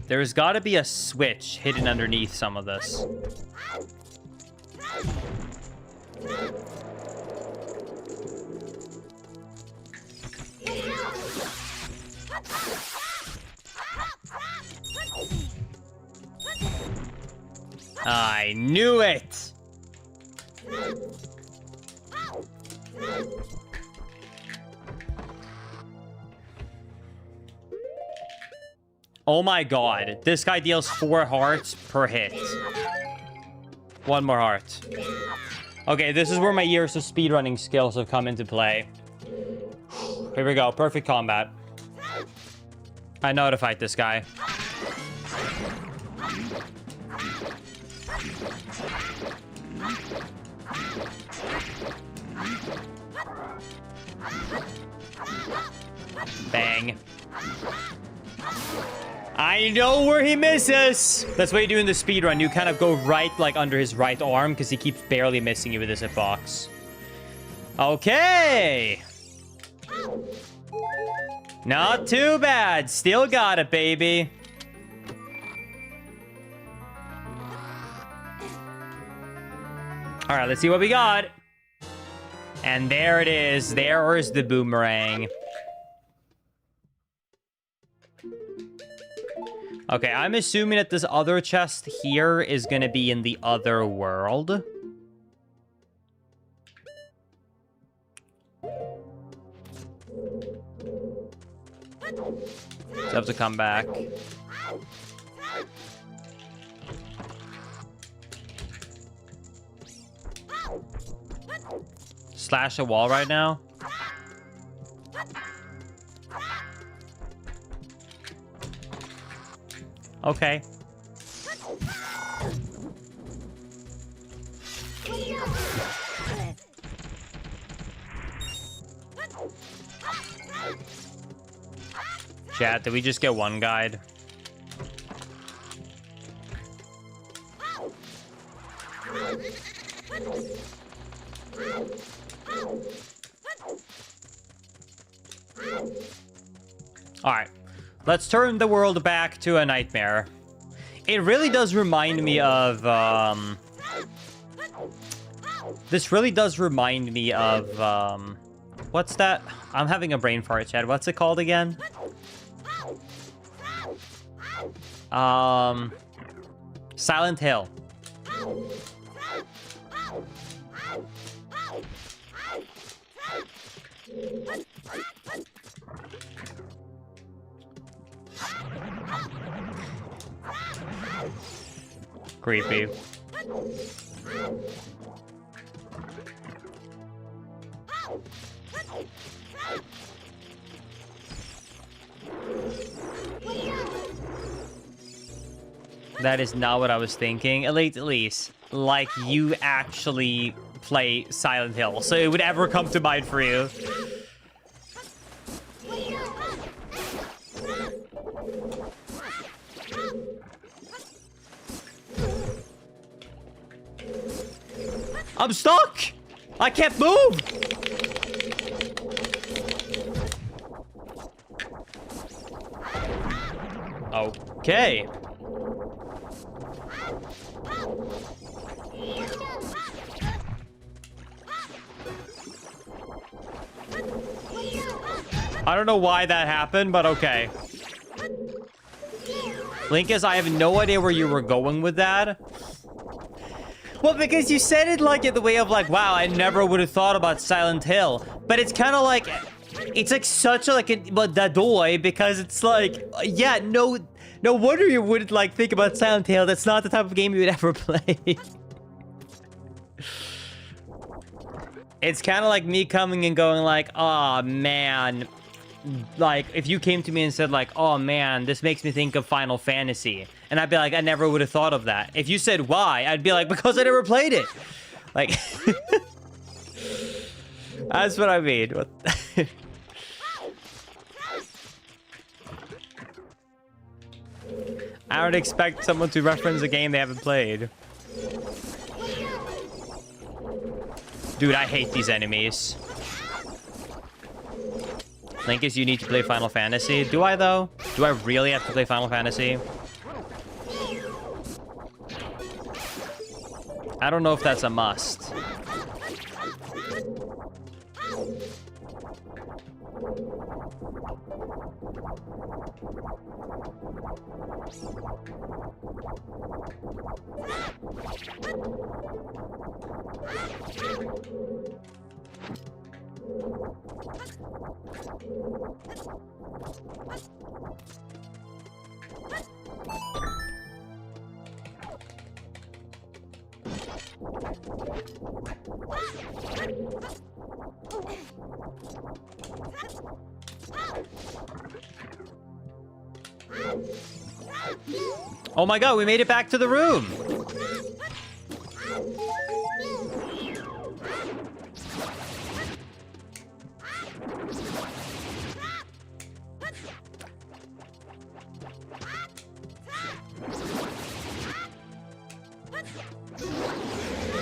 There's got to be a switch hidden underneath some of this. I knew it! Oh my god. This guy deals 4 hearts per hit. 1 more heart. Okay, this is where my years of speedrunning skills have come into play. Here we go. Perfect combat. I know how to fight this guy. Bang. I know where he misses. That's what you do in the speedrun. You kind of go right, like, under his right arm because he keeps barely missing you with his hitbox. Okay. Not too bad. Still got it, baby. All right, let's see what we got. And there it is. There is the boomerang. Okay, I'm assuming that this other chest here is going to be in the other world. So I have to come back. Slash a wall right now. Okay. Chat, did we just get one guide? All right. Let's turn the world back to a nightmare. It really does remind me of, this really does remind me of, what's that? I'm having a brain fart, Chad. What's it called again? Silent Hill. Creepy. That is not what I was thinking. At least, like you actually play Silent Hill, so it would ever come to mind for you. I'm stuck! I can't move! Okay. I don't know why that happened, but okay. Linkus, I have no idea where you were going with that. Well, because you said it like in the way of like, wow, I never would have thought about Silent Hill. But it's kind of like, it's like such a, like, dadoy, because it's like, yeah, no wonder you wouldn't like think about Silent Hill. That's not the type of game you would ever play. It's kind of like me coming and going like, oh man. Like, if you came to me and said like, oh man, this makes me think of Final Fantasy. And I'd be like, I never would have thought of that. If you said why, I'd be like, because I never played it. Like, that's what I mean. What I don't expect someone to reference a game they haven't played. Dude, I hate these enemies. Linkus, you need to play Final Fantasy. Do I, though? Do I really have to play Final Fantasy? I don't know if that's a must. Oh my god, we made it back to the room!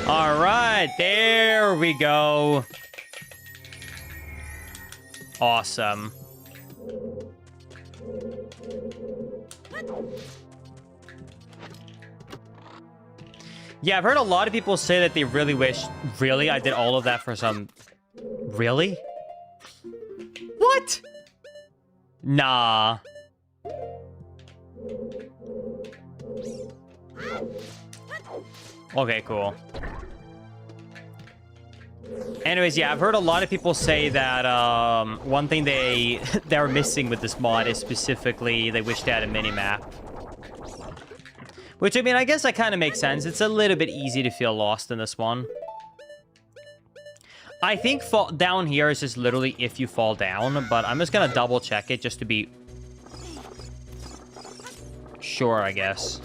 Alright, there we go. Awesome. Yeah, I've heard a lot of people say that they really wish... Really? I did all of that for some... Really? What? Nah. Okay, cool. Anyways, yeah, I've heard a lot of people say that one thing they're missing with this mod is specifically they wish they had a mini-map. Which, I mean, I guess that kind of makes sense. It's a little bit easy to feel lost in this one. I think down here is just literally if you fall down, but I'm just gonna double check it just to be sure, I guess.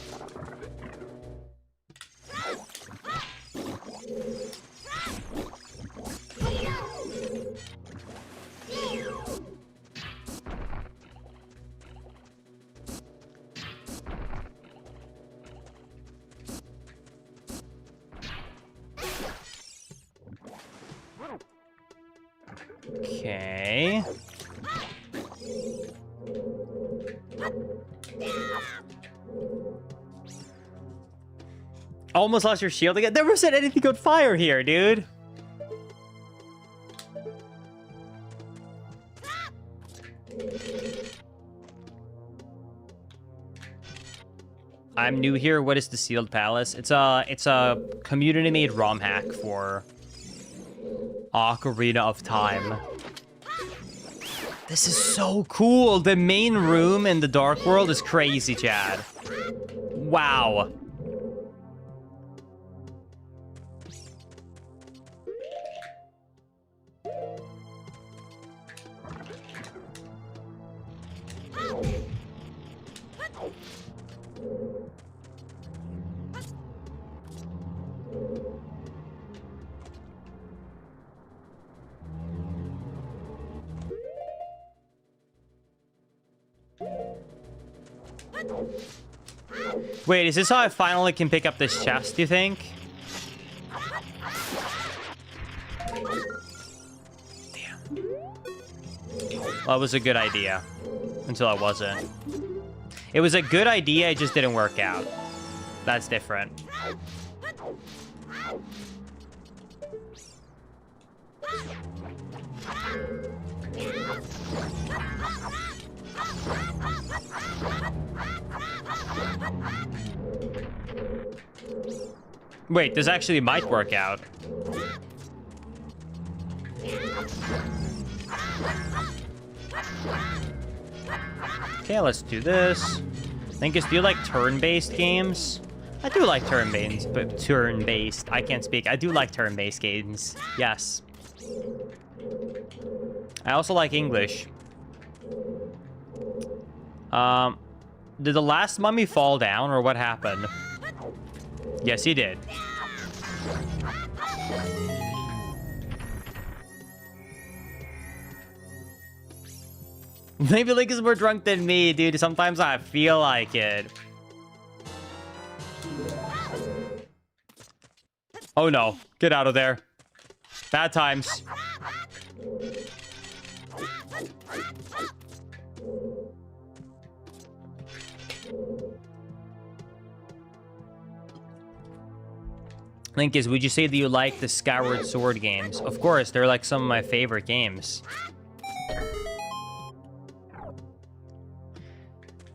Okay. Almost lost your shield again. Never said anything on fire here, dude. I'm new here. What is the Sealed Palace? It's a community-made ROM hack for Ocarina of Time. This is so cool. The main room in the Dark World is crazy, Chad. Wow. Wait, is this how I finally can pick up this chest, do you think? Damn. Well, that was a good idea. Until it wasn't. It was a good idea, it just didn't work out. That's different. Wait, this actually might work out. Okay, let's do this. Linkus, do you like turn-based games? I do like turn-based, but turn-based. I can't speak. I do like turn-based games. Yes. I also like English. Did the last mummy fall down, or what happened? Yes, he did. Maybe Link is more drunk than me, dude. Sometimes I feel like it. Oh no, get out of there. Bad times. Linkus, would you say that you like the Skyward Sword games? Of course, they're like some of my favorite games.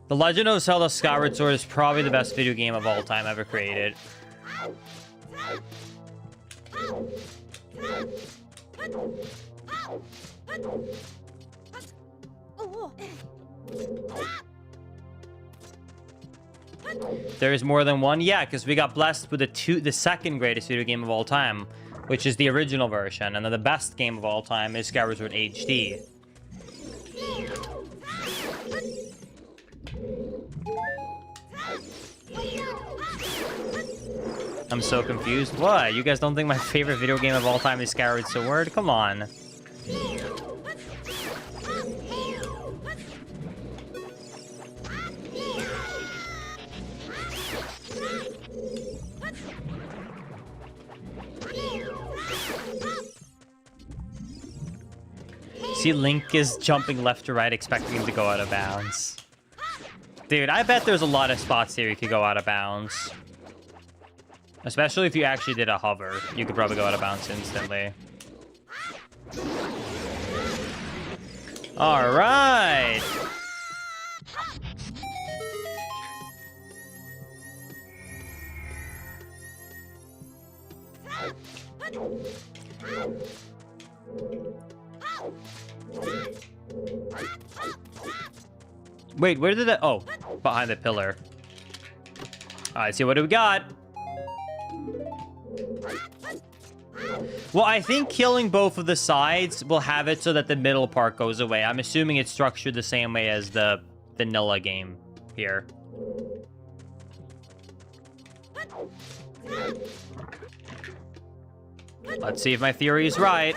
The Legend of Zelda Skyward Sword is probably the best video game of all time ever created. There is more than one? Yeah, because we got blessed with the second greatest video game of all time, which is the original version, and then the best game of all time is Skyward Sword HD. I'm so confused. What? You guys don't think my favorite video game of all time is Skyward Sword? Come on. See, Link is jumping left to right, expecting him to go out of bounds. Dude, I bet there's a lot of spots here you could go out of bounds. Especially if you actually did a hover. You could probably go out of bounds instantly. All right. Wait, where did that... Oh, behind the pillar. All right, see, what do we got? Well, I think killing both of the sides will have it so that the middle part goes away. I'm assuming it's structured the same way as the vanilla game here. Let's see if my theory is right.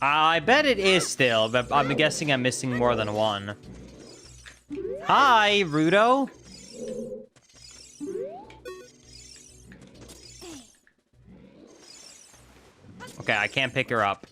I bet it is still, but I'm guessing I'm missing more than one. Hi, Rudo. Okay, I can't pick her up.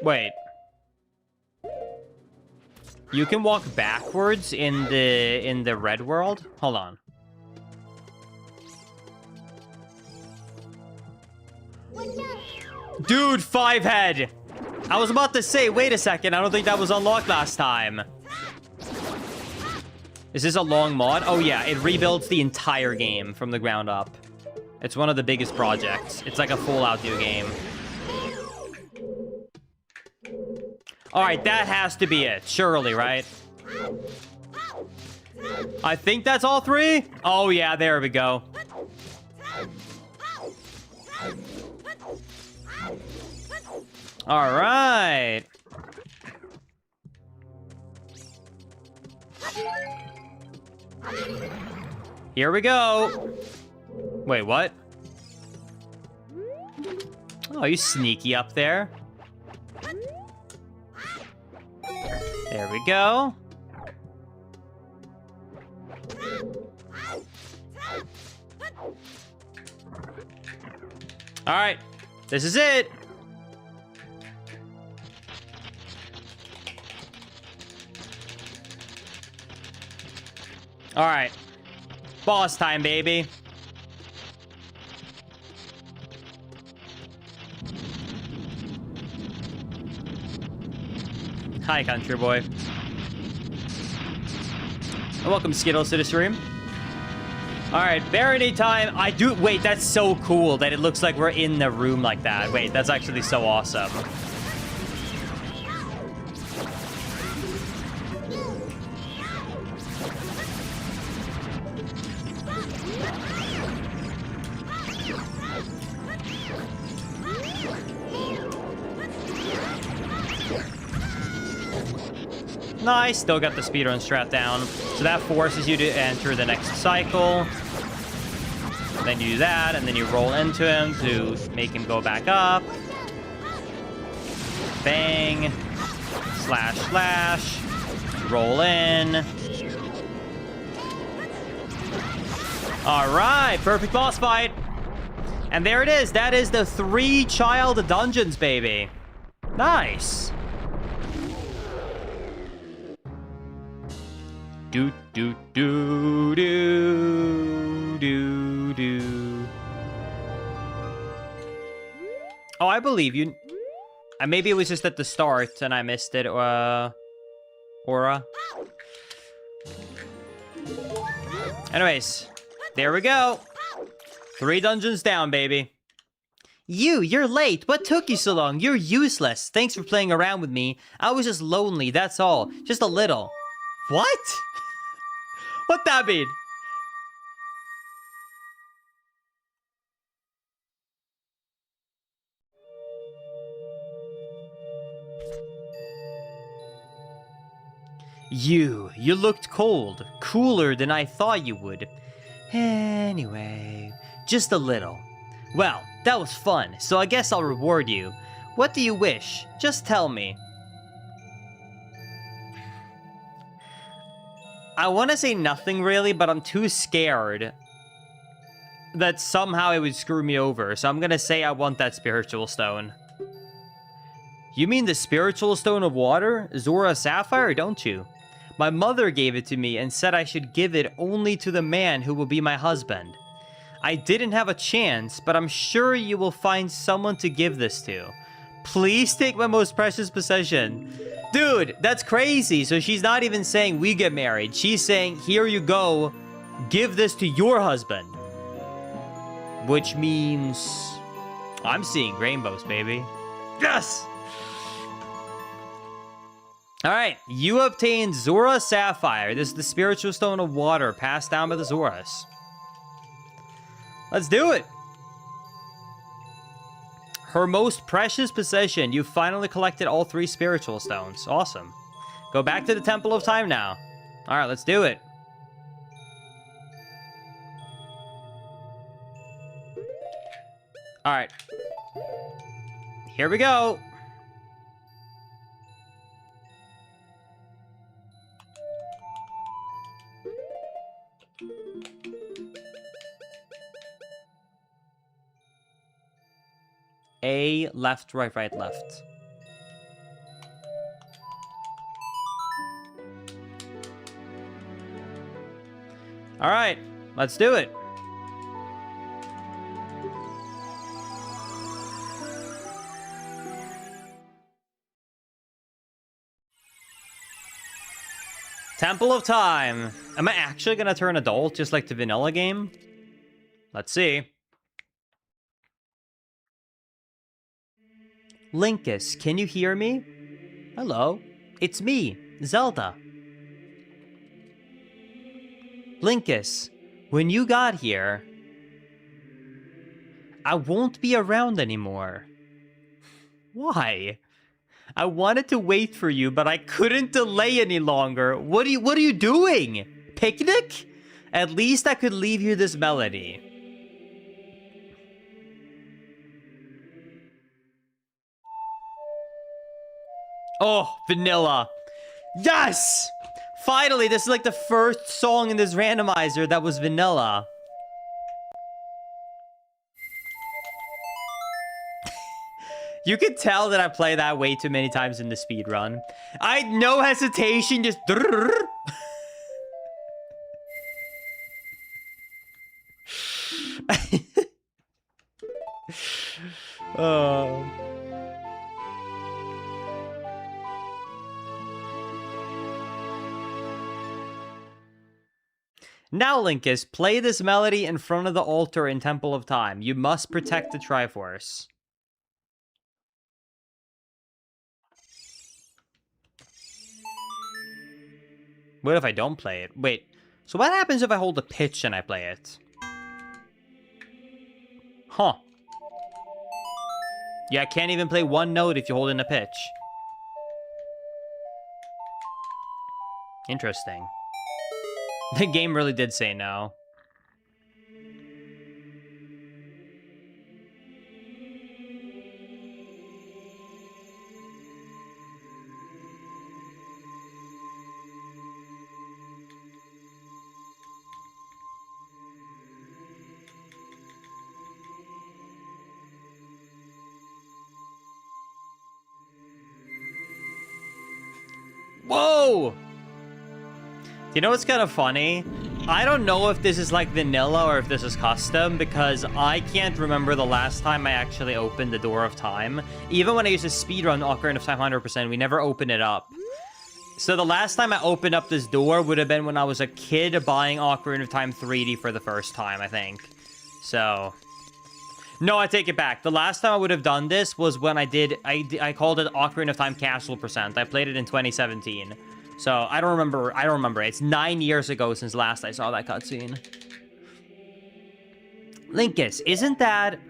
Wait. You can walk backwards in the red world? Hold on. Dude, 5-head! I was about to say, wait a second, I don't think that was unlocked last time. Is this a long mod? Oh yeah, it rebuilds the entire game from the ground up. It's one of the biggest projects. It's like a Fallout new game. Alright, that has to be it. Surely, right? I think that's all 3? Oh yeah, there we go. Alright. Here we go. Wait, what? Oh, you sneaky up there. There we go. All right, this is it. All right, boss time, baby. Hi, country boy. And welcome, Skittles, to the stream. All right, Barony time. Wait, that's so cool that it looks like we're in the room like that. Wait, that's actually so awesome. Nice, still got the speedrun strat down. So that forces you to enter the next cycle. Then you do that, and then you roll into him to make him go back up. Bang. Slash, slash. Roll in. All right, perfect boss fight. And there it is. That is the 3 child dungeons, baby. Nice. Do do do do do do. Oh, I believe you. Maybe it was just at the start and I missed it. Aura. Anyways, there we go. 3 dungeons down, baby. You're late. What took you so long? You're useless. Thanks for playing around with me. I was just lonely, that's all. Just a little. What? What that mean? You looked cold. Cooler than I thought you would. Anyway, just a little. Well, that was fun, so I guess I'll reward you. What do you wish? Just tell me. I want to say nothing really, but I'm too scared that somehow it would screw me over. So I'm going to say I want that spiritual stone. You mean the spiritual stone of water? Zora Sapphire, don't you? My mother gave it to me and said I should give it only to the man who will be my husband. I didn't have a chance, but I'm sure you will find someone to give this to. Please take my most precious possession. Dude, that's crazy. So she's not even saying we get married. She's saying, here you go. Give this to your husband. Which means I'm seeing rainbows, baby. Yes! All right, you obtained Zora Sapphire. This is the spiritual stone of water passed down by the Zoras. Let's do it. Her most precious possession. You finally collected all 3 spiritual stones. Awesome. Go back to the Temple of Time now. All right, let's do it. All right. Here we go. A, left, right, right, left. All right, let's do it. Temple of Time. Am I actually gonna turn adult just like the vanilla game? Let's see. Linkus, can you hear me? Hello, it's me, Zelda. Linkus, when you got here, I won't be around anymore. Why? I wanted to wait for you, but I couldn't delay any longer. What are you doing? Picnic? At least I could leave you this melody. Oh, vanilla. Yes! Finally, this is like the first song in this randomizer that was vanilla. You could tell that I play that way too many times in the speedrun. I had no hesitation, just... Oh... Now, Linkus, play this melody in front of the altar in Temple of Time. You must protect the Triforce. What if I don't play it? Wait, so what happens if I hold a pitch and I play it? Huh. Yeah, I can't even play one note if you hold in a pitch. Interesting. The game really did say no. Whoa! You know what's kind of funny? I don't know if this is like vanilla or if this is custom, because I can't remember the last time I actually opened the Door of Time. Even when I used to speedrun Ocarina of Time 100%, we never opened it up. So the last time I opened up this door would have been when I was a kid buying Ocarina of Time 3D for the first time, I think. So... No, I take it back. The last time I would have done this was when I called it Ocarina of Time Castle Percent. I played it in 2017. So, I don't remember. It's 9 years ago since last I saw that cutscene. Linkus, isn't that...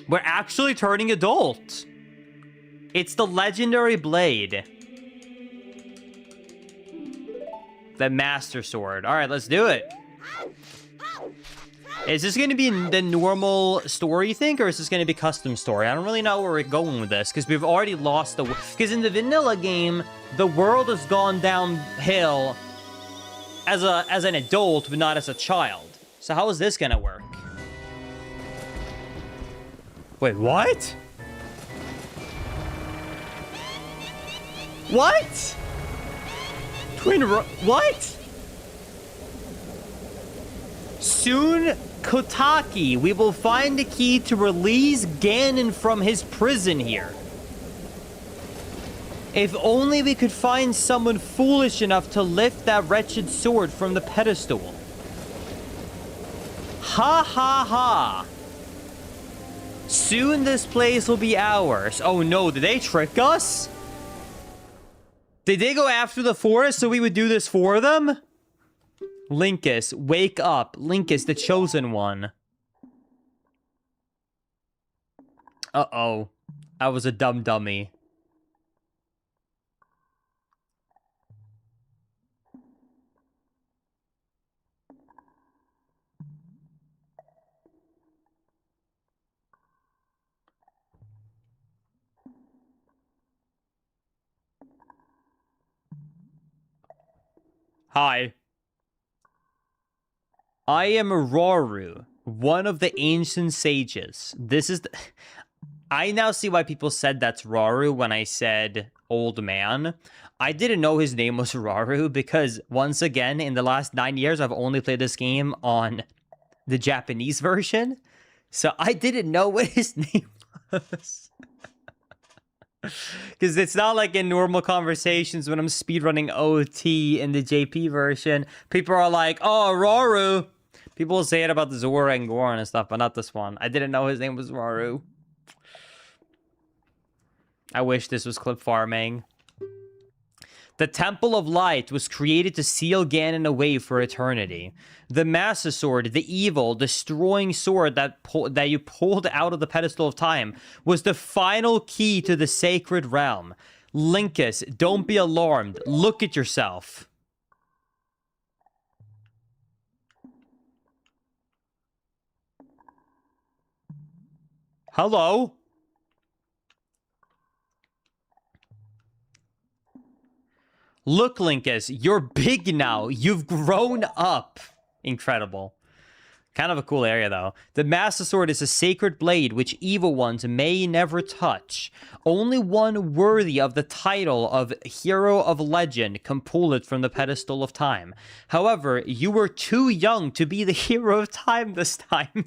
We're actually turning adult. It's the legendary blade. The Master Sword. All right, let's do it. Is this going to be the normal story, you think, or is this going to be custom story? I don't really know where we're going with this, because we've already lost the... Because in the vanilla game, the world has gone downhill as an adult, but not as a child. So how is this going to work? Wait, what? What? What? Soon, Kotaki, we will find the key to release Ganon from his prison here. If only we could find someone foolish enough to lift that wretched sword from the pedestal. Ha ha ha. Soon this place will be ours. Oh no, did they trick us? Did they go after the forest so we would do this for them? Linkus, wake up. Linkus, the chosen one. Uh-oh. I was a dumb dummy. Hi. I am Roru, one of the ancient sages. This is the... I now see why people said that's Rauru when I said old man. I didn't know his name was Rauru because, once again, in the last 9 years, I've only played this game on the Japanese version. So I didn't know what his name was. Because it's not like in normal conversations when I'm speedrunning OT in the JP version. People are like, oh, Rauru. People will say it about the Zora and Goron and stuff, but not this one. I didn't know his name was Rauru. I wish this was clip farming. The Temple of Light was created to seal Ganon away for eternity. The Master Sword, the evil, destroying sword that you pulled out of the pedestal of time, was the final key to the sacred realm. Linkus, don't be alarmed. Look at yourself. Hello? Look, Linkus, you're big now. You've grown up. Incredible. Kind of a cool area, though. The Master Sword is a sacred blade which evil ones may never touch. Only one worthy of the title of Hero of Legend can pull it from the pedestal of time. However, you were too young to be the Hero of Time this time.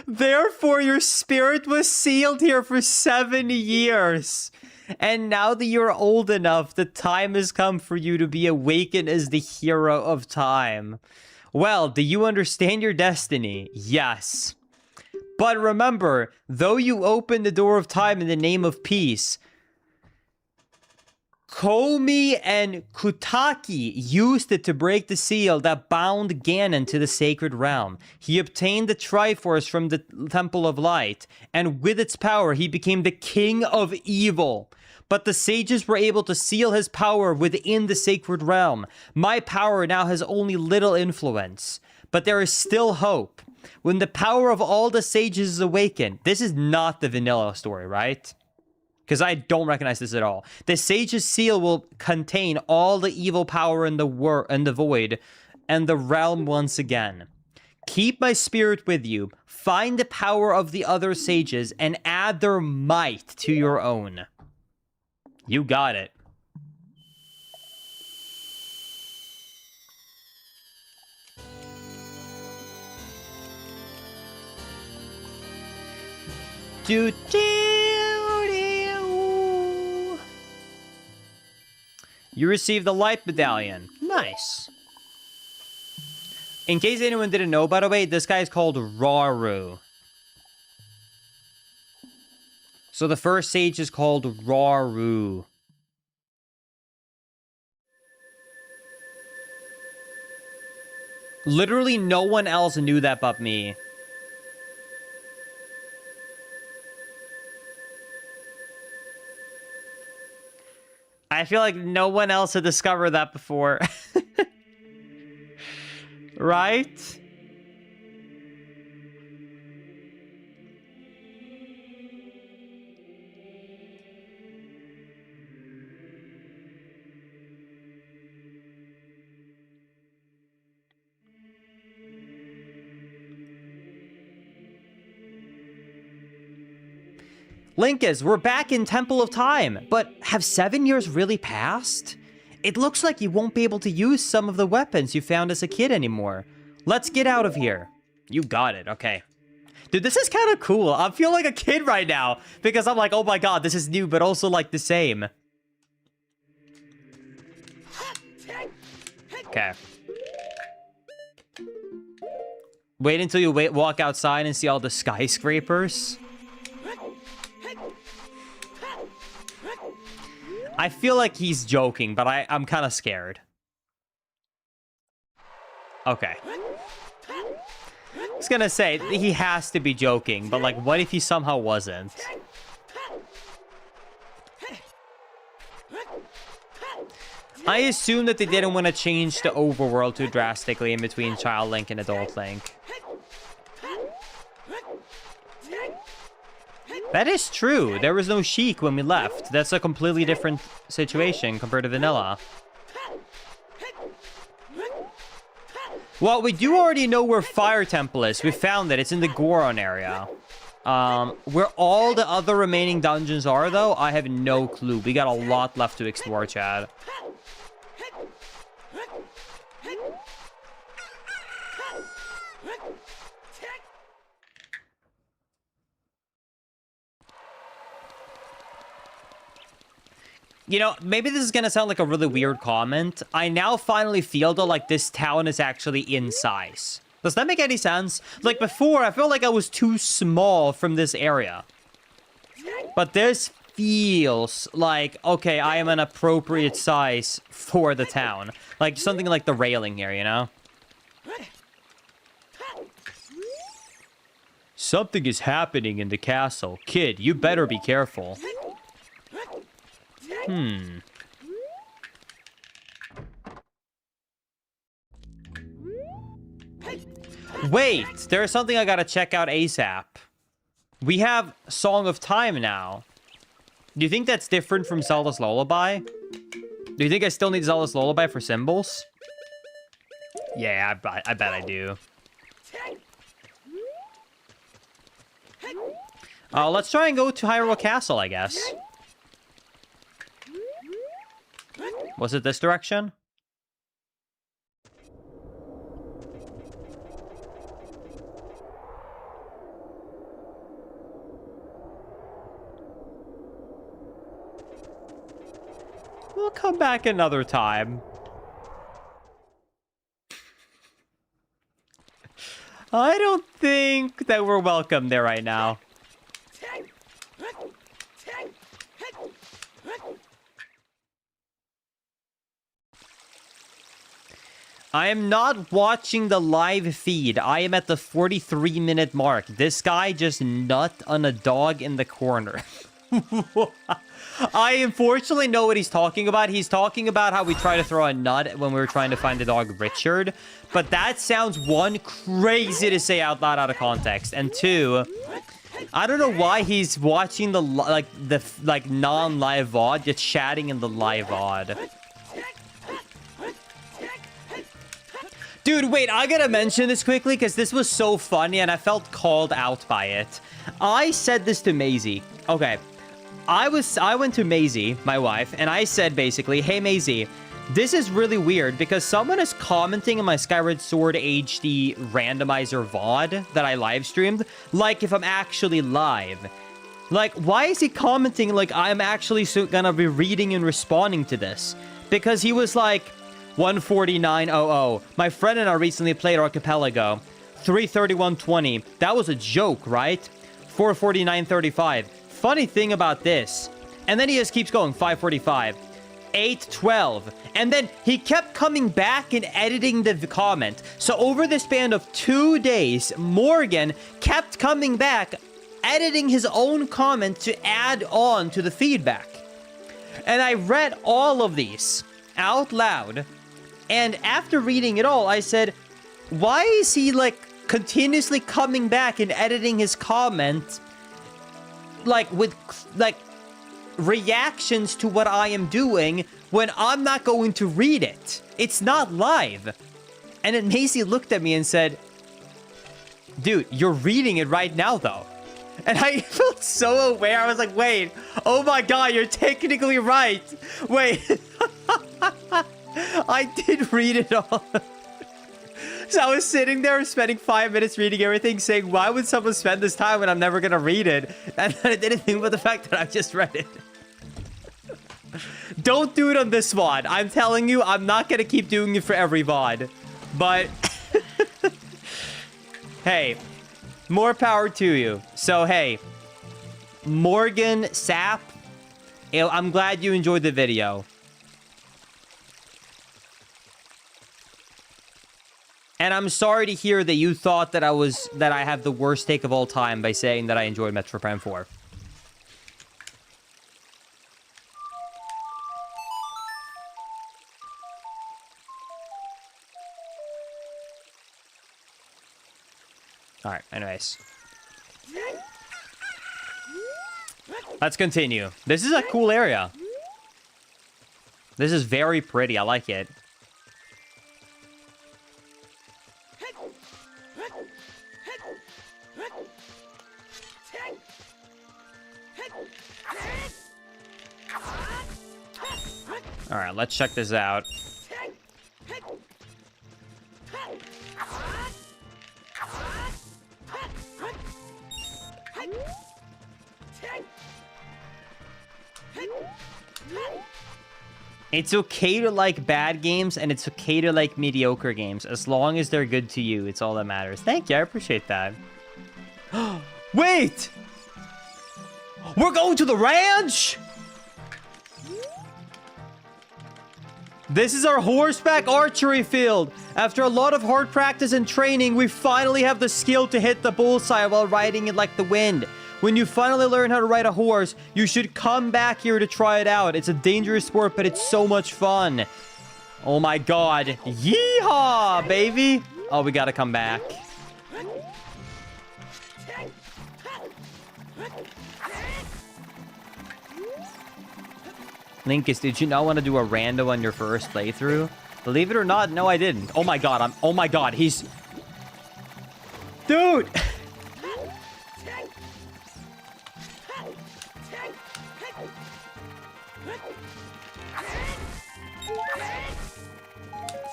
Therefore, your spirit was sealed here for 7 years. And now that you're old enough, the time has come for you to be awakened as the Hero of Time. Well, do you understand your destiny? Yes. But remember, though you opened the door of time in the name of peace, Komi and Kutaki used it to break the seal that bound Ganon to the sacred realm. He obtained the Triforce from the Temple of Light, and with its power, he became the King of Evil. But the sages were able to seal his power within the sacred realm. My power now has only little influence, but there is still hope. When the power of all the sages is awakened, this is not the vanilla story, right? Because I don't recognize this at all. The sage's seal will contain all the evil power in the void and the realm once again. Keep my spirit with you. Find the power of the other sages and add their might to your own. You got it. Do you received the light medallion. Nice. In case anyone didn't know, by the way, this guy is called Rauru. So the first sage is called Rauru. Literally no one else knew that but me. I feel like no one else had discovered that before. Right? Linkus, we're back in Temple of Time, but have 7 years really passed? It looks like you won't be able to use some of the weapons you found as a kid anymore. Let's get out of here. You got it, okay. Dude, this is kind of cool. I feel like a kid right now, because I'm like, oh my god, this is new, but also like the same. Okay. Wait until you walk outside and see all the skyscrapers. I feel like he's joking, but I'm kind of scared. Okay. I was gonna say, he has to be joking, but like, what if he somehow wasn't? I assume that they didn't want to change the overworld too drastically in between Child Link and Adult Link. That is true. There was no Sheik when we left. That's a completely different situation compared to Vanilla. Well, we do already know where Fire Temple is. We found it. It's in the Goron area. Where all the other remaining dungeons are, though, I have no clue. We got a lot left to explore, Chad. You know, maybe this is gonna sound like a really weird comment. I now finally feel, though, like this town is actually in size. Does that make any sense? Like, before, I felt like I was too small from this area. But this feels like, okay, I am an appropriate size for the town. Like, something like the railing here, you know? Something is happening in the castle. Kid, you better be careful. Wait, there's something I gotta check out ASAP. We have Song of Time now. Do you think that's different from Zelda's Lullaby? Do you think I still need Zelda's Lullaby for symbols? Yeah, I bet I do. Let's try and go to Hyrule Castle, I guess. Was it this direction? We'll come back another time. I don't think that we're welcome there right now. I am not watching the live feed. I am at the 43-minute mark. This guy just nut on a dog in the corner. I unfortunately know what he's talking about. He's talking about how we try to throw a nut when we were trying to find the dog Richard. But that sounds, one, crazy to say out loud out of context. And two, I don't know why he's watching the non-live VOD, just chatting in the live VOD. Dude, wait, I gotta mention this quickly because this was so funny and I felt called out by it. I said this to Maisie. Okay. I went to Maisie, my wife, and I said basically, hey Maisie, this is really weird because someone is commenting on my Skyward Sword HD randomizer VOD that I live streamed, like if I'm actually live. Like, why is he commenting like I'm actually gonna be reading and responding to this? Because he was like, 149.00. My friend and I recently played Archipelago. 331.20. That was a joke, right? 449.35. Funny thing about this. And then he just keeps going. 545. 812. And then he kept coming back and editing the comment. So over the span of 2 days, Morgan kept coming back, editing his own comment to add on to the feedback. And I read all of these out loud. And after reading it all, I said, why is he, like, continuously coming back and editing his comment, like, with, like, reactions to what I am doing when I'm not going to read it? It's not live. And then Macy looked at me and said, dude, you're reading it right now, though. And I felt so aware. I was like, wait, oh my God, you're technically right. Wait. I did read it all. So I was sitting there spending 5 minutes reading everything, saying, why would someone spend this time when I'm never going to read it? And then I didn't think about the fact that I just read it. Don't do it on this VOD. I'm telling you, I'm not going to keep doing it for every VOD. But, hey, more power to you. So, hey, Morgan Sapp, I'm glad you enjoyed the video. And I'm sorry to hear that you thought that I have the worst take of all time by saying that I enjoyed Metro Prime 4. Alright, anyways. Let's continue. This is a cool area. This is very pretty. I like it. All right, let's check this out. It's okay to like bad games, and it's okay to like mediocre games. As long as they're good to you, it's all that matters. Thank you, I appreciate that. Wait! We're going to the ranch? This is our horseback archery field. After a lot of hard practice and training, we finally have the skill to hit the bullseye while riding it like the wind. When you finally learn how to ride a horse, you should come back here to try it out. It's a dangerous sport, but it's so much fun. Oh my god. Yeehaw, baby. Oh, we gotta come back. Linkus, did you not want to do a rando on your first playthrough? Believe it or not, no, I didn't. Oh my god, oh my god, he's... Dude!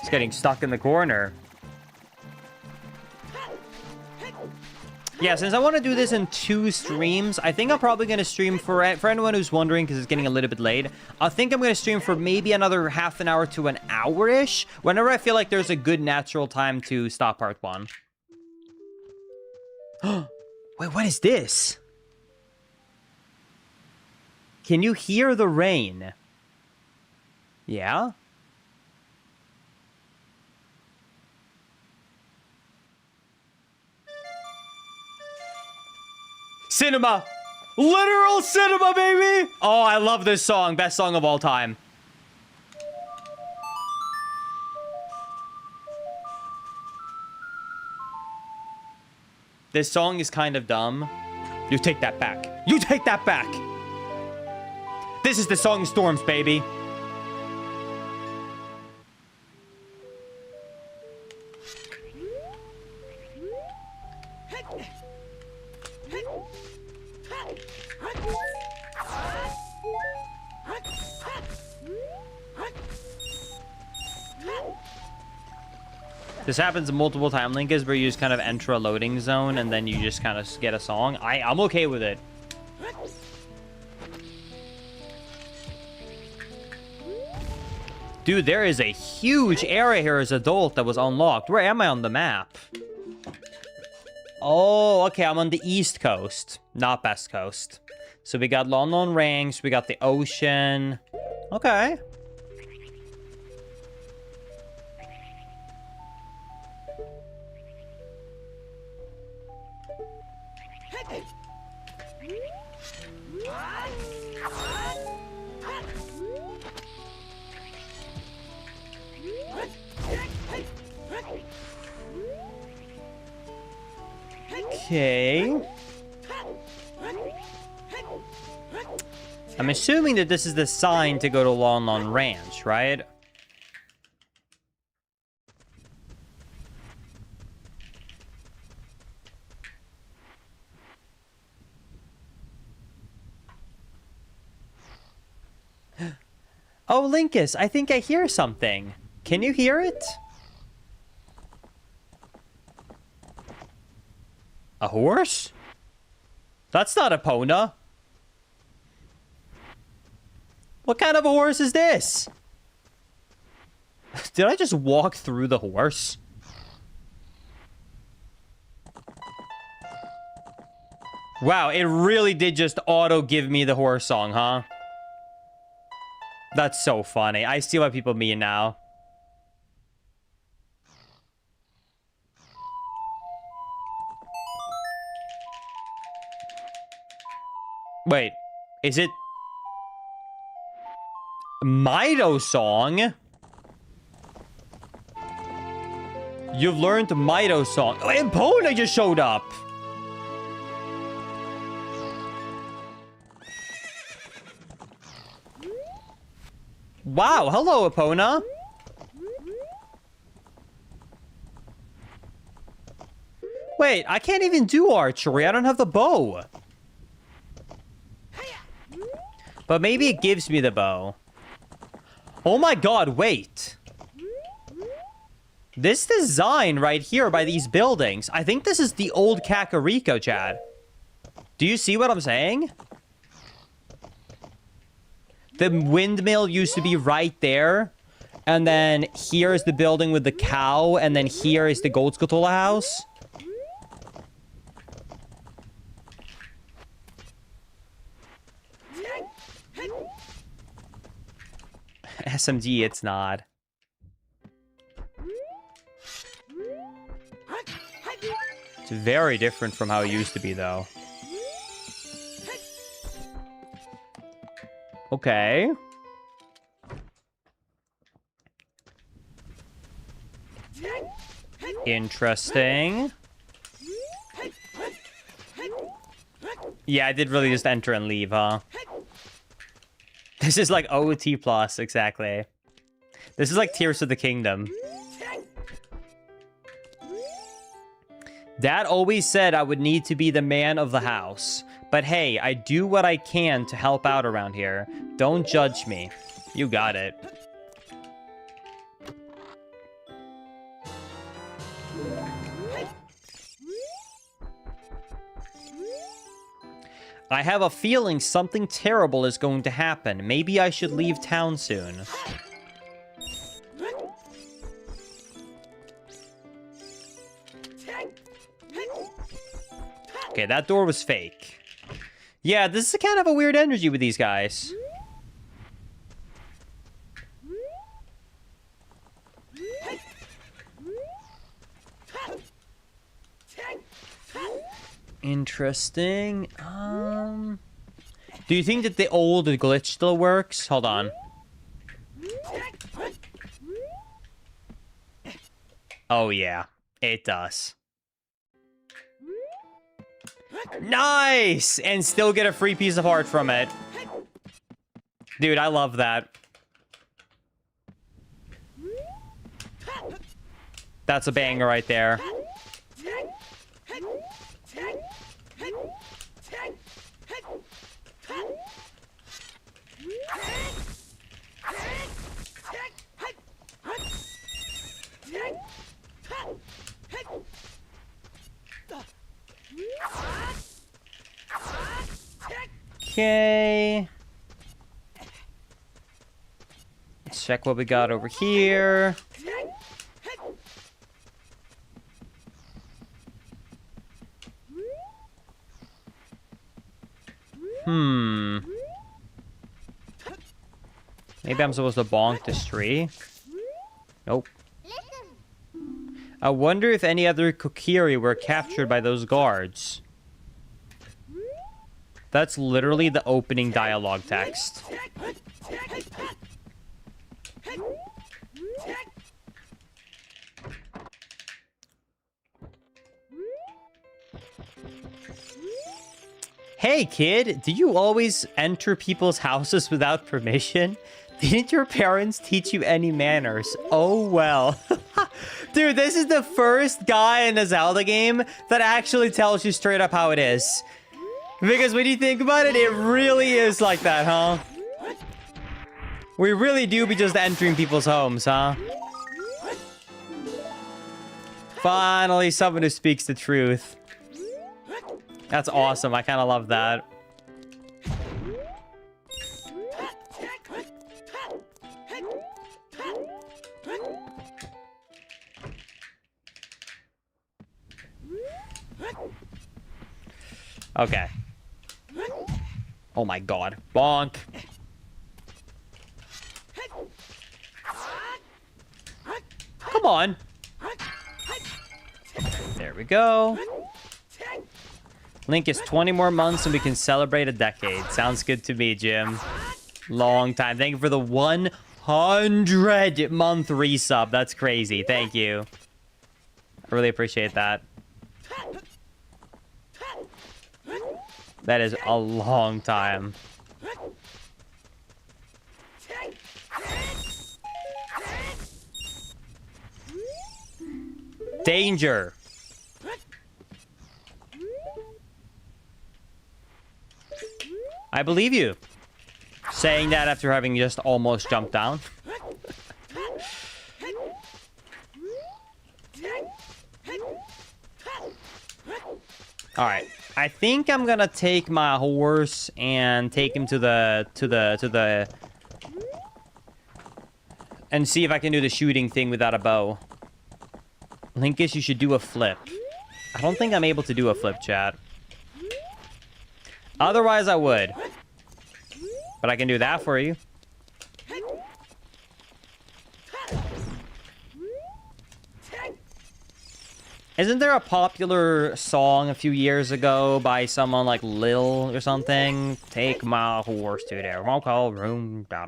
He's getting stuck in the corner. Yeah, since I want to do this in 2 streams, I think I'm probably going to stream for anyone who's wondering, because it's getting a little bit late. I think I'm going to stream for maybe another half an hour to an hour-ish, whenever I feel like there's a good natural time to stop part 1. Wait, what is this? Can you hear the rain? Yeah? Cinema! Literal cinema, baby! Oh, I love this song. Best song of all time. This song is kind of dumb. You take that back. You take that back! This is the song Storms, baby. This happens multiple times, Linkus, where you just kind of enter a loading zone and then you just kind of get a song. I'm okay with it. Dude, there is a huge area here as adult that was unlocked. Where am I on the map? Oh, okay, I'm on the East Coast, not West Coast. So we got Lon Ranks, we got the ocean. Okay. Okay. I'm assuming that this is the sign to go to Lon Ranch, right? Oh, Linkus, I think I hear something. Can you hear it? A horse? That's not a Epona. What kind of a horse is this? Did I just walk through the horse? Wow, it really did just auto give me the horse song, huh? That's so funny. I see what people mean now. Wait, is it Mido song? You've learned Mido song. Oh, and Epona just showed up. Wow, hello, Epona. Wait, I can't even do archery. I don't have the bow. But maybe it gives me the bow. Oh my god, wait. This design right here by these buildings, I think this is the old Kakariko, Chad. Do you see what I'm saying? The windmill used to be right there. And then here is the building with the cow. And then here is the Goatskatola house. SMG, it's not. It's very different from how it used to be, though. Okay. Interesting. Yeah, I did really just enter and leave, huh? This is like OT plus, exactly. This is like Tears of the Kingdom. Dad always said I would need to be the man of the house. But hey, I do what I can to help out around here. Don't judge me. You got it. I have a feeling something terrible is going to happen. Maybe I should leave town soon. Okay, that door was fake. Yeah, this is kind of a weird energy with these guys. Interesting. Do you think that the old glitch still works? Hold on. Oh, yeah. It does. Nice! And still get a free piece of art from it. Dude, I love that. That's a banger right there. Okay. Let's check what we got over here. Maybe I'm supposed to bonk this tree. Nope. I wonder if any other Kokiri were captured by those guards. That's literally the opening dialogue text. Hey kid, do you always enter people's houses without permission? Didn't your parents teach you any manners? Oh well. Dude, this is the first guy in a Zelda game that actually tells you straight up how it is. Because when you think about it, it really is like that, huh? We really do be just entering people's homes, huh? Finally, someone who speaks the truth. That's awesome. I kind of love that. Okay. Oh my god. Bonk. Come on. There we go. Link is 20 more months and we can celebrate a decade. Sounds good to me, Jim. Long time. Thank you for the 100-month resub. That's crazy. Thank you. I really appreciate that. That is a long time. Danger. I believe you. Saying that after having just almost jumped down. All right. I think I'm gonna take my horse and take him to the and see if I can do the shooting thing without a bow. Linkus, you should do a flip. I don't think I'm able to do a flip, chat. Otherwise, I would. But I can do that for you. Isn't there a popular song a few years ago by someone like Lil or something? Take my horse to the local room. Bow,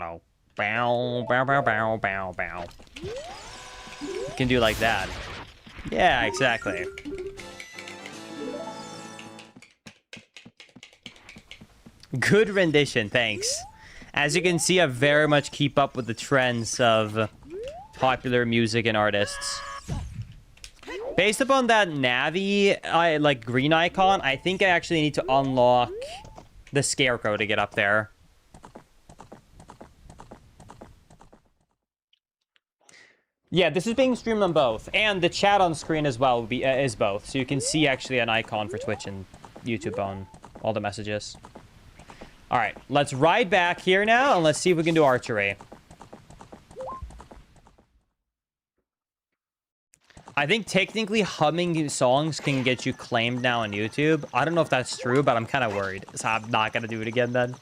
bow, bow, bow, bow, bow, bow. You can do like that. Yeah, exactly. Good rendition, thanks. As you can see, I very much keep up with the trends of popular music and artists. Based upon that Navi, like green icon, I think I actually need to unlock the Scarecrow to get up there. Yeah, this is being streamed on both, and the chat on screen as well will be, is both, so you can see actually an icon for Twitch and YouTube on all the messages. All right, let's ride back here now, and let's see if we can do archery. I think technically humming songs can get you claimed now on YouTube. I don't know if that's true, but I'm kind of worried, so I'm not going to do it again then.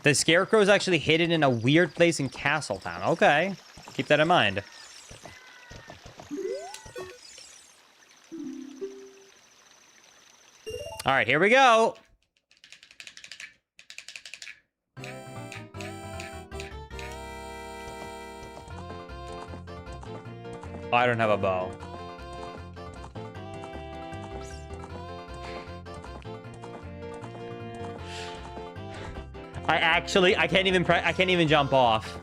The Scarecrow is actually hidden in a weird place in Castletown. Okay, keep that in mind. All right, here we go. I don't have a bow. I can't even jump off.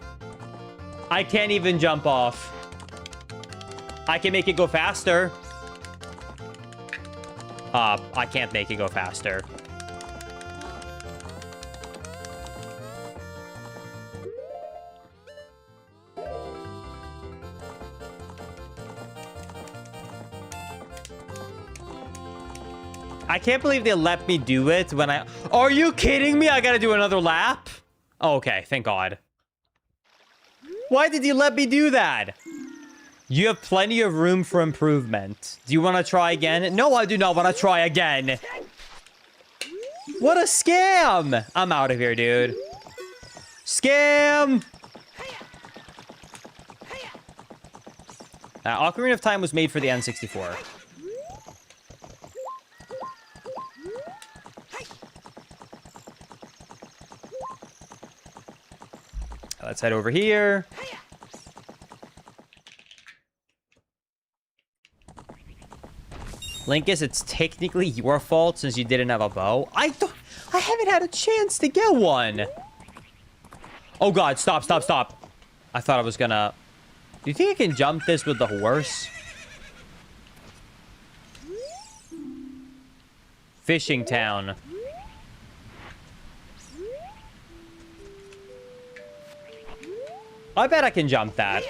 I can't even jump off. I can make it go faster. I can't make it go faster. I can't believe they let me do it when I... Are you kidding me? I gotta do another lap? Okay, thank God. Why did you let me do that? You have plenty of room for improvement. Do you want to try again? No, I do not want to try again. What a scam! I'm out of here, dude. Scam! Ocarina of Time was made for the N64. Let's head over here. Linkus, it's technically your fault since you didn't have a bow. I haven't had a chance to get one. Oh God, stop, stop, stop. I thought I was gonna... Do you think I can jump this with the horse? Fishing town. I bet I can jump that.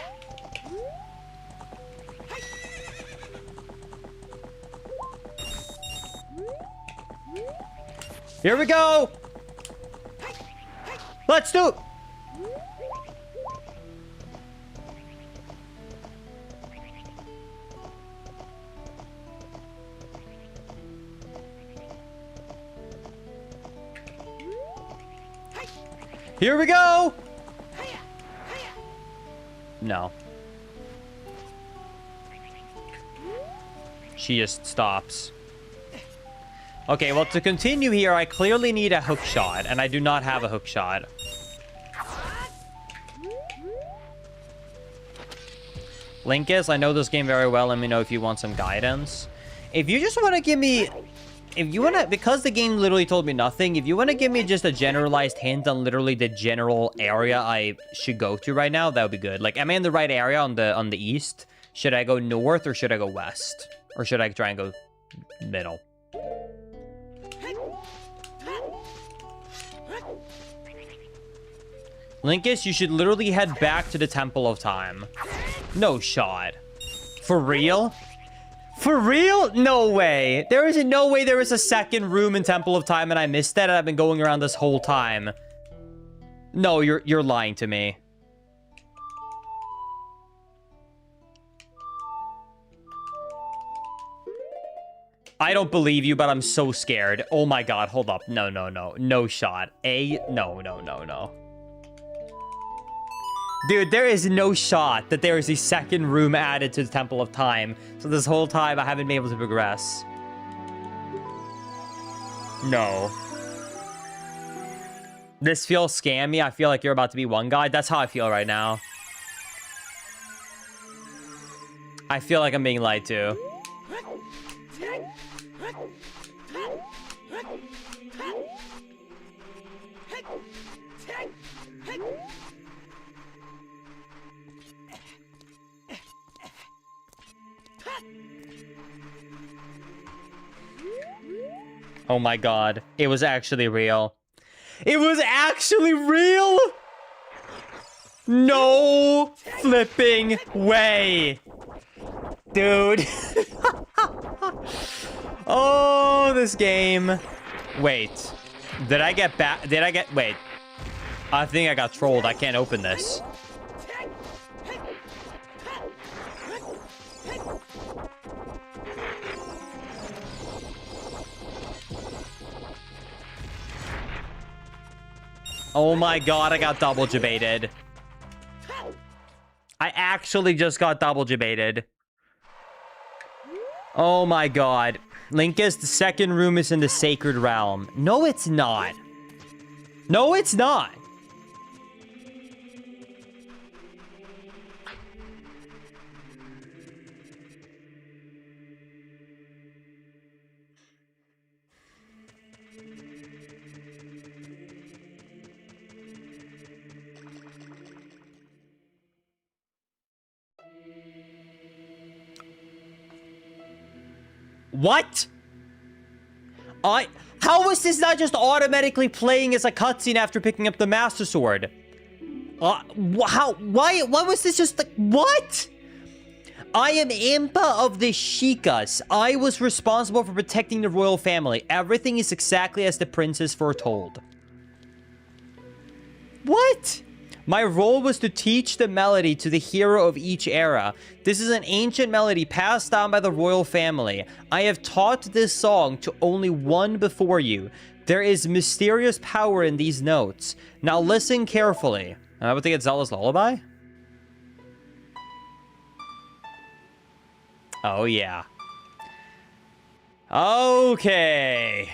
Here we go. Let's do it. Here we go. No. She just stops. Okay, well, to continue here, I clearly need a hook shot, and I do not have a hook shot. Linkus, I know this game very well. Let me know if you want some guidance. If you just want to give me... If you want to... Because the game literally told me nothing, if you want to give me just a generalized hint on literally the general area I should go to right now, that would be good. Like, am I in the right area on the east? Should I go north or should I go west? Or should I try and go middle? Linkus, you should literally head back to the Temple of Time. No shot. For real? For real? No way. There is no way there is a second room in Temple of Time and I missed that and I've been going around this whole time. No, you're lying to me. I don't believe you, but I'm so scared. Oh my god, hold up. No, no, no. No shot. No, no, no, no. Dude, there is no shot that there is a second room added to the Temple of Time. So this whole time, I haven't been able to progress. No. This feels scammy. I feel like you're about to be one guy. That's how I feel right now. I feel like I'm being lied to. Oh my god. It was actually real. It was actually real! No flipping way. Dude. Oh, this game. Wait. Did I get back? Wait. I think I got trolled. I can't open this. Oh my god, I got double debated. I actually just got double debated. Oh my god. Linkus, the second room is in the Sacred Realm. No, it's not. No, it's not. What? How is this not just automatically playing as a cutscene after picking up the Master Sword? Why was this just like, what? I am Impa of the Shikas. I was responsible for protecting the royal family. Everything is exactly as the princess foretold. What? My role was to teach the melody to the hero of each era. This is an ancient melody passed down by the royal family. I have taught this song to only one before you. There is mysterious power in these notes. Now listen carefully. I would think it's Zelda's Lullaby. Oh, yeah. Okay.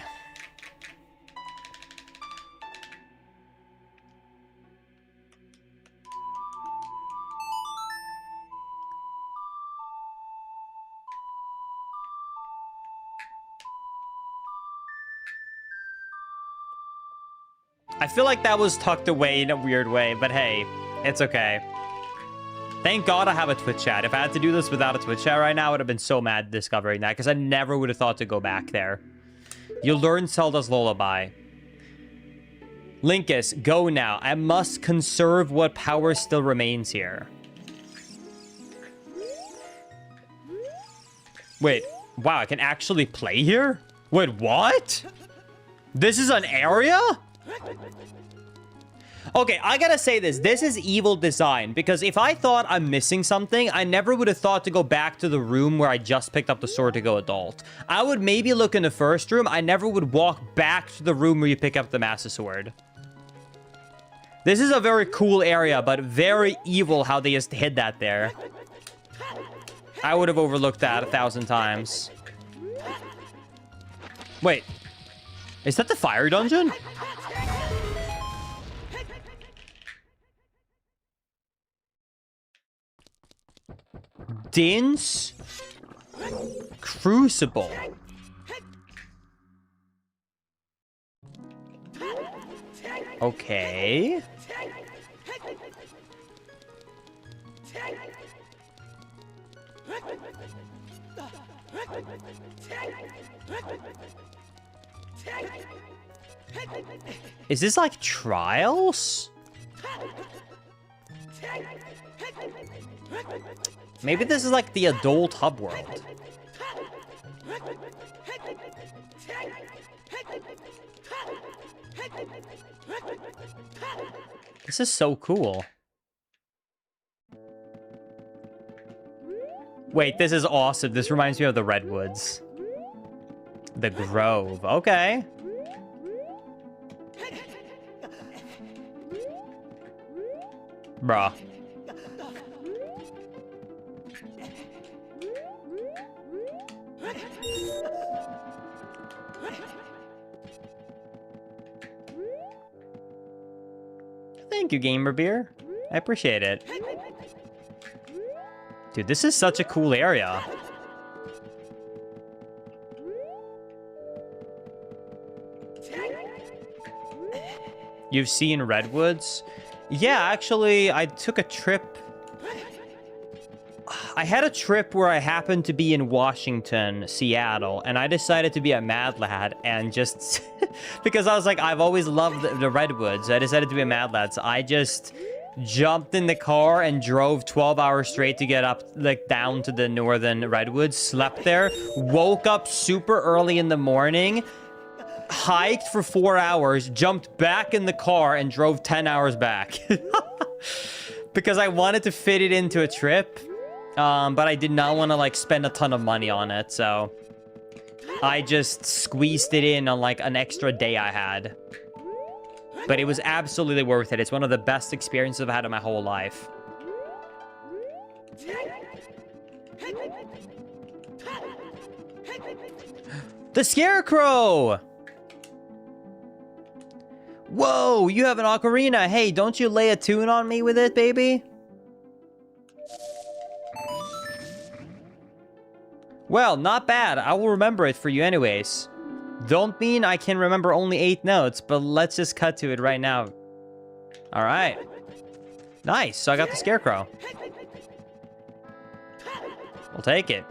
I feel like that was tucked away in a weird way, but hey, it's okay. Thank God I have a Twitch chat. If I had to do this without a Twitch chat right now, I would have been so mad discovering that, because I never would have thought to go back there. You learn Zelda's Lullaby. Linkus, go now. I must conserve what power still remains here. Wait, wow, I can actually play here? Wait, what? This is an area? Okay, I gotta say this. This is evil design, because if I thought I'm missing something, I never would have thought to go back to the room where I just picked up the sword to go adult. I would maybe look in the first room. I never would walk back to the room where you pick up the Master Sword. This is a very cool area, but very evil how they just hid that there. I would have overlooked that 1,000 times. Wait. Is that the fire dungeon? Din's Crucible. Okay. Is this like trials? Maybe this is like the adult hub world. This is so cool. Wait, this is awesome. This reminds me of the Redwoods. The Grove. Okay. Bruh. Thank you, Gamer Beer. I appreciate it. Dude, this is such a cool area. You've seen Redwoods? Yeah, actually, I took a trip. I had a trip where I happened to be in Washington, Seattle, and I decided to be a Mad Lad and just... because I was like, I've always loved the Redwoods. I decided to be a Mad Lad, so I just jumped in the car and drove 12 hours straight to get up, like, down to the northern Redwoods, slept there, woke up super early in the morning, hiked for 4 hours, jumped back in the car, and drove 10 hours back. Because I wanted to fit it into a trip, but I did not want to, like, spend a ton of money on it, so I just squeezed it in on, like, an extra day I had. But it was absolutely worth it. It's one of the best experiences I've had in my whole life. The Scarecrow! Whoa, you have an ocarina. Hey, don't you lay a tune on me with it, baby? Well, not bad. I will remember it for you anyways. Don't mean I can remember only 8 notes, but let's just cut to it right now. All right. Nice, so I got the Scarecrow. We'll take it.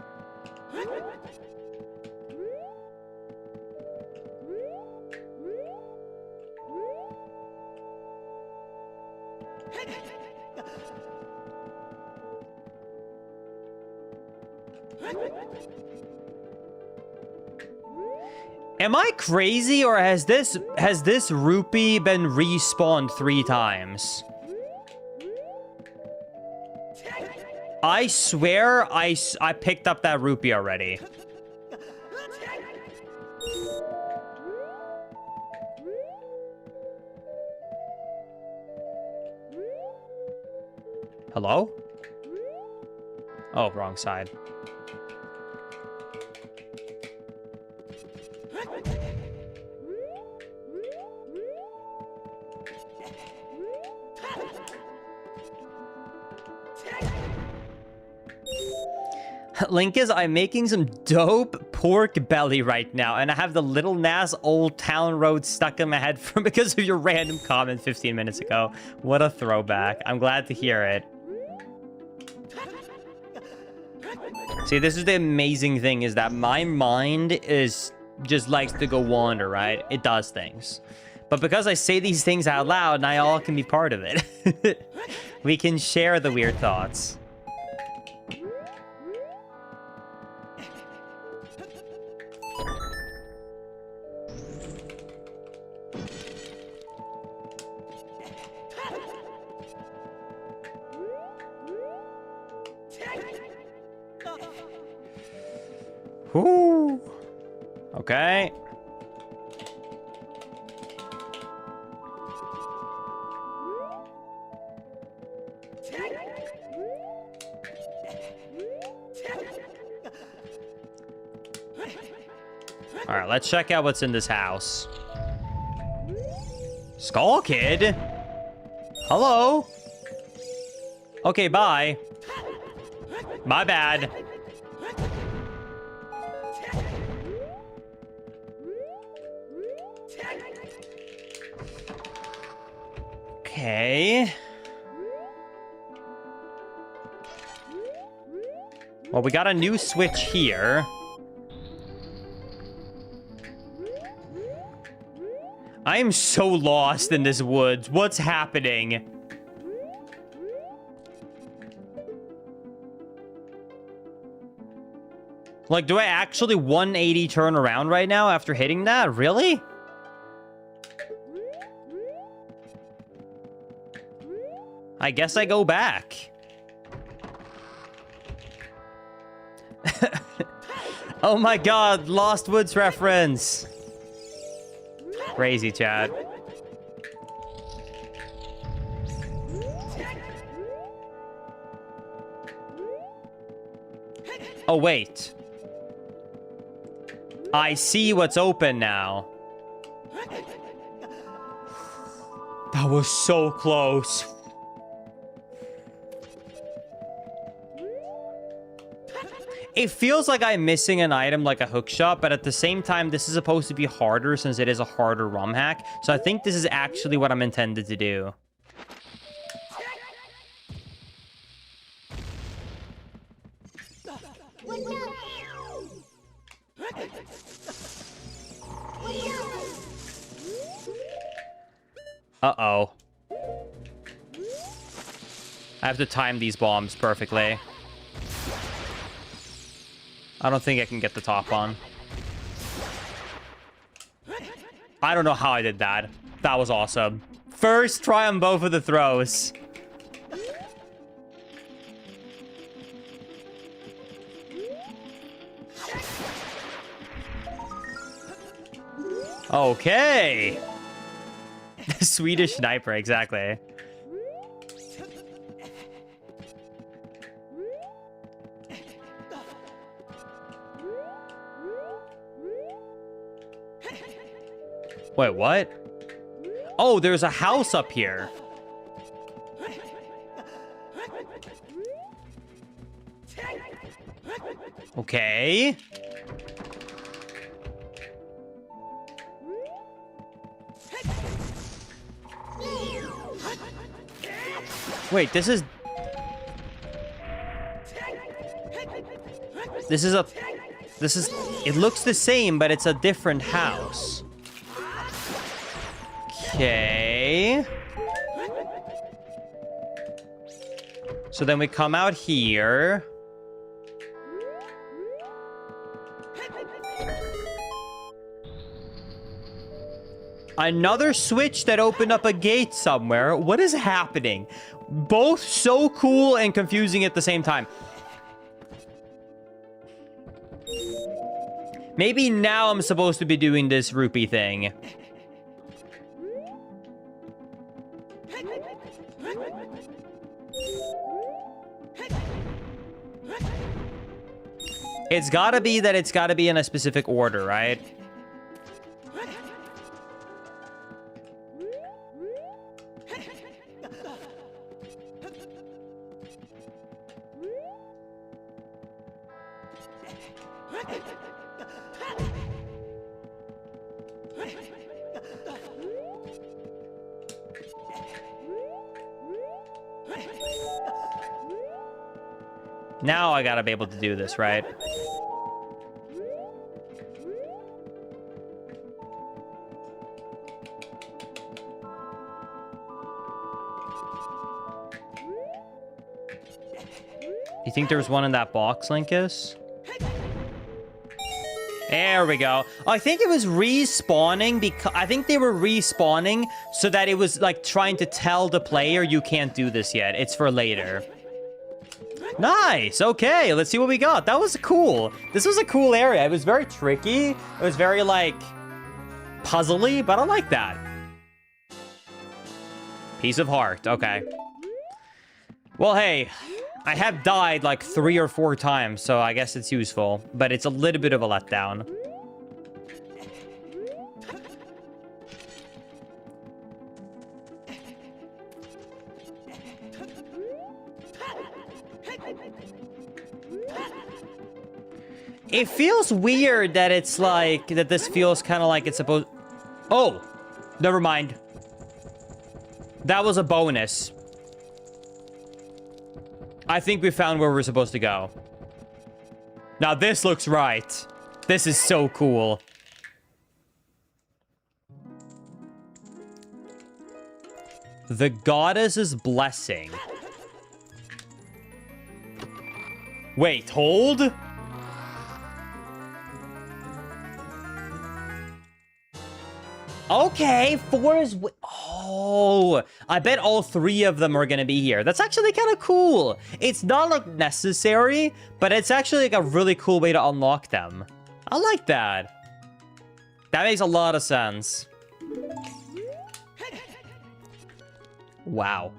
Am I crazy, or has this rupee been respawned 3 times? I swear I picked up that rupee already. Hello? Oh, wrong side. Link is, I'm making some dope pork belly right now, and I have the Little Nas Old Town Road stuck in my head from because of your random comment 15 minutes ago. What a throwback. I'm glad to hear it. See, this is the amazing thing, is that my mind is just likes to go wander, right? It does things. But because I say these things out loud, now y'all can be part of it. We can share the weird thoughts. Whoo! Okay. All right, let's check out what's in this house. Skull Kid? Hello? Okay, bye. My bad. Okay. Well, we got a new switch here. I am so lost in this woods. What's happening? Like, do I actually 180 turn around right now after hitting that? Really? I guess I go back. Oh my god, Lost Woods reference. Crazy, chat. Oh, wait. I see what's open now. That was so close. It feels like I'm missing an item like a hook shot, but at the same time, this is supposed to be harder since it is a harder ROM hack. So I think this is actually what I'm intended to do. Uh-oh. I have to time these bombs perfectly. I don't think I can get the top on. I don't know how I did that. That was awesome. First try on both of the throws. Okay. The Swedish sniper, exactly. Wait, what? Oh, there's a house up here. Okay. Wait, this is... It looks the same, but it's a different house. Okay. So then we come out here. Another switch that opened up a gate somewhere. What is happening? Both so cool and confusing at the same time. Maybe now I'm supposed to be doing this rupee thing. It's gotta be that it's gotta be in a specific order, right? Now I gotta be able to do this, right? You think there's one in that box, Linkus? There we go. I think it was respawning because I think they were respawning so that it was like trying to tell the player you can't do this yet. It's for later. Nice. Okay, let's see what we got. That was cool. This was a cool area. It was very tricky. It was very like puzzly, but I like that. Piece of heart. Okay. Well, hey, I have died like 3 or 4 times, so I guess it's useful, but it's a little bit of a letdown. It feels weird that it's like, that this feels kind of like it's supposed... Oh, never mind. That was a bonus. I think we found where we're supposed to go. Now this looks right. This is so cool. The goddess's blessing. Wait, hold? Okay, 4 is... Oh, I bet all 3 of them are gonna be here. That's actually kind of cool. It's not, like, necessary, but it's actually, like, a really cool way to unlock them. I like that. That makes a lot of sense. Wow.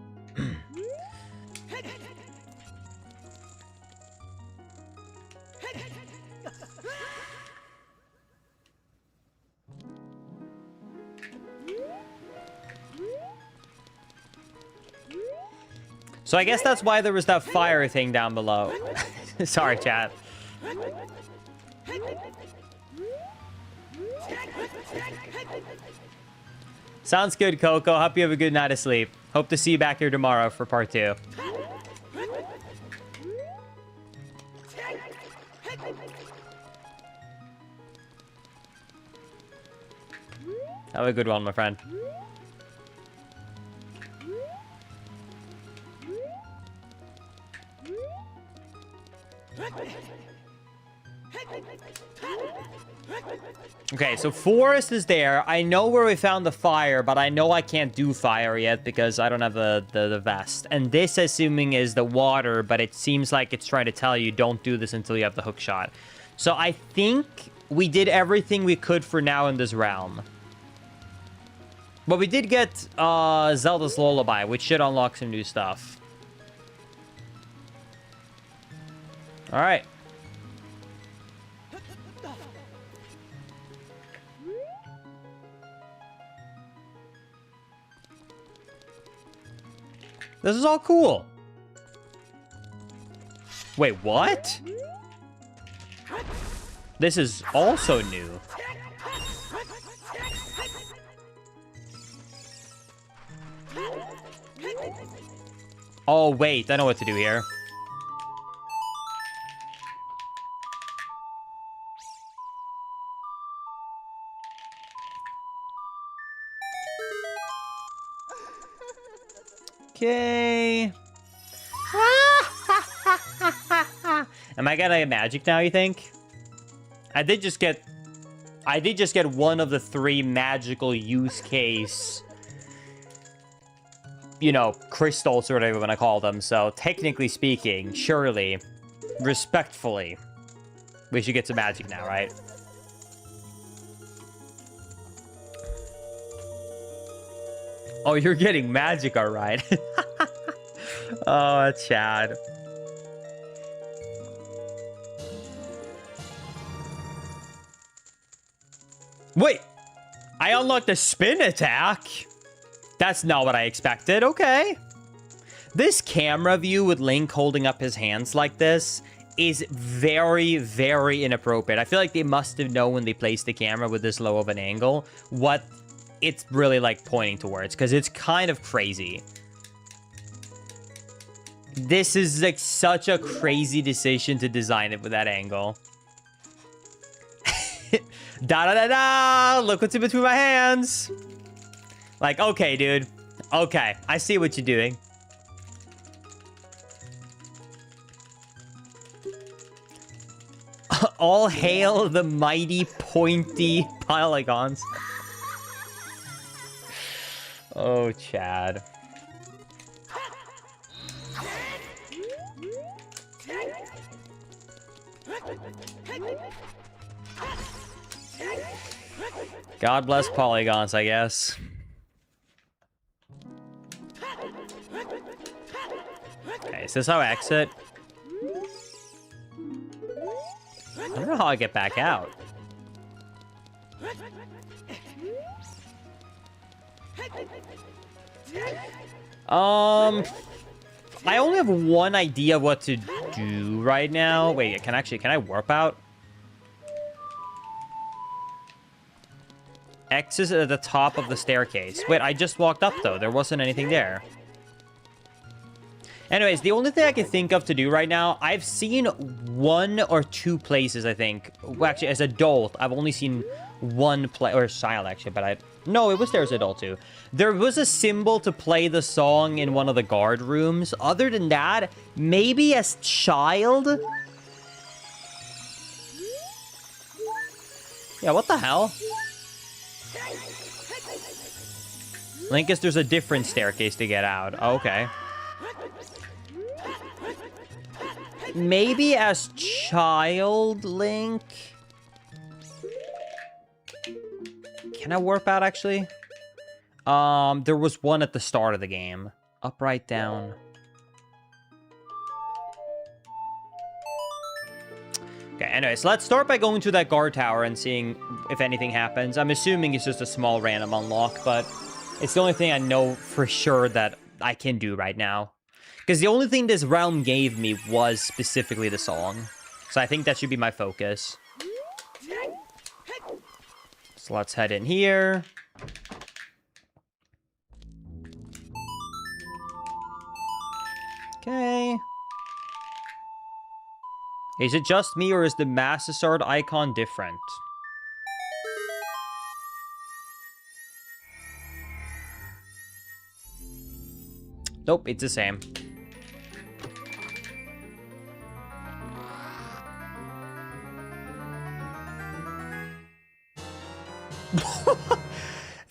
So I guess that's why there was that fire thing down below. Sorry, chat. Sounds good, Coco. Hope you have a good night of sleep. Hope to see you back here tomorrow for part 2. Have a good one, my friend. Okay, so forest is there. I know where we found the fire, but I know I can't do fire yet because I don't have the vest. And this, assuming, is the water, but it seems like it's trying to tell you don't do this until you have the hook shot. So I think we did everything we could for now in this realm. But we did get Zelda's Lullaby, which should unlock some new stuff. All right. This is all cool. Wait, what? This is also new. Oh, wait, I know what to do here. Okay. Am I gonna get magic now, you think? I did just get one of the 3 magical use case, you know, crystals or whatever you want to call them. So technically speaking, surely, respectfully, we should get some magic now, right? Oh, you're getting magic, all right. Oh, Chad. Wait, I unlocked a spin attack? That's not what I expected. Okay. This camera view with Link holding up his hands like this is very, very inappropriate. I feel like they must have known when they placed the camera with this low of an angle what it's really, like, pointing towards, because it's kind of crazy. This is, like, such a crazy decision to design it with that angle. Da-da-da-da! Look what's in between my hands! Like, okay, dude. Okay, I see what you're doing. All hail the mighty, pointy polygons. Oh, Chad. God bless polygons, I guess. Okay, is this how I exit? I don't know how I get back out. I only have one idea of what to do right now. Wait, can I warp out? X is at the top of the staircase. Wait, I just walked up, though. There wasn't anything there. Anyways, the only thing I can think of to do right now, I've seen 1 or 2 places, I think. Well, actually, as adult, I've only seen 1 play, or child, actually, but no, it was there as adult, too. There was a symbol to play the song in one of the guard rooms. Other than that, maybe as child? Yeah, what the hell? Linkus, there's a different staircase to get out. Oh, okay. Maybe as child Link. Can I warp out, actually? There was one at the start of the game. Up, right, down. Okay, anyways, let's start by going to that guard tower and seeing if anything happens. I'm assuming it's just a small random unlock, but it's the only thing I know for sure that I can do right now. Because the only thing this realm gave me was specifically the song. So I think that should be my focus. So let's head in here. Okay. Is it just me, or is the Master Sword icon different? Nope, it's the same.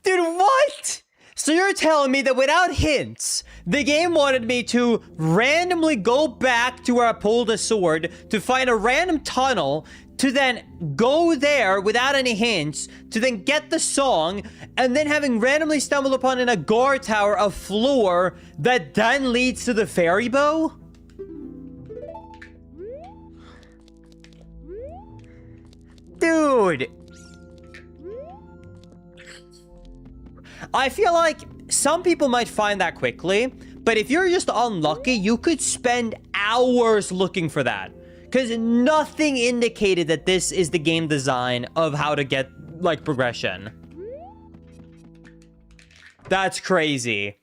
Dude, what? So you're telling me that without hints, the game wanted me to randomly go back to where I pulled a sword to find a random tunnel, to then go there without any hints, to then get the song, and then having randomly stumbled upon in a guard tower a floor that then leads to the fairy bow? Dude. I feel like some people might find that quickly, but if you're just unlucky, you could spend hours looking for that. Because nothing indicated that this is the game design of how to get, like, progression. That's crazy.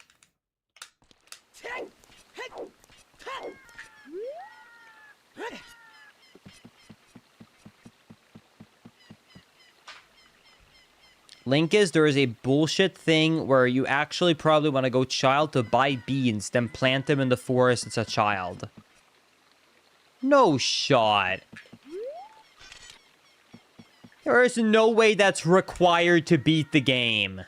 Linkus, there is a bullshit thing where you actually probably want to go child to buy beans, then plant them in the forest as a child. No shot. There is no way that's required to beat the game.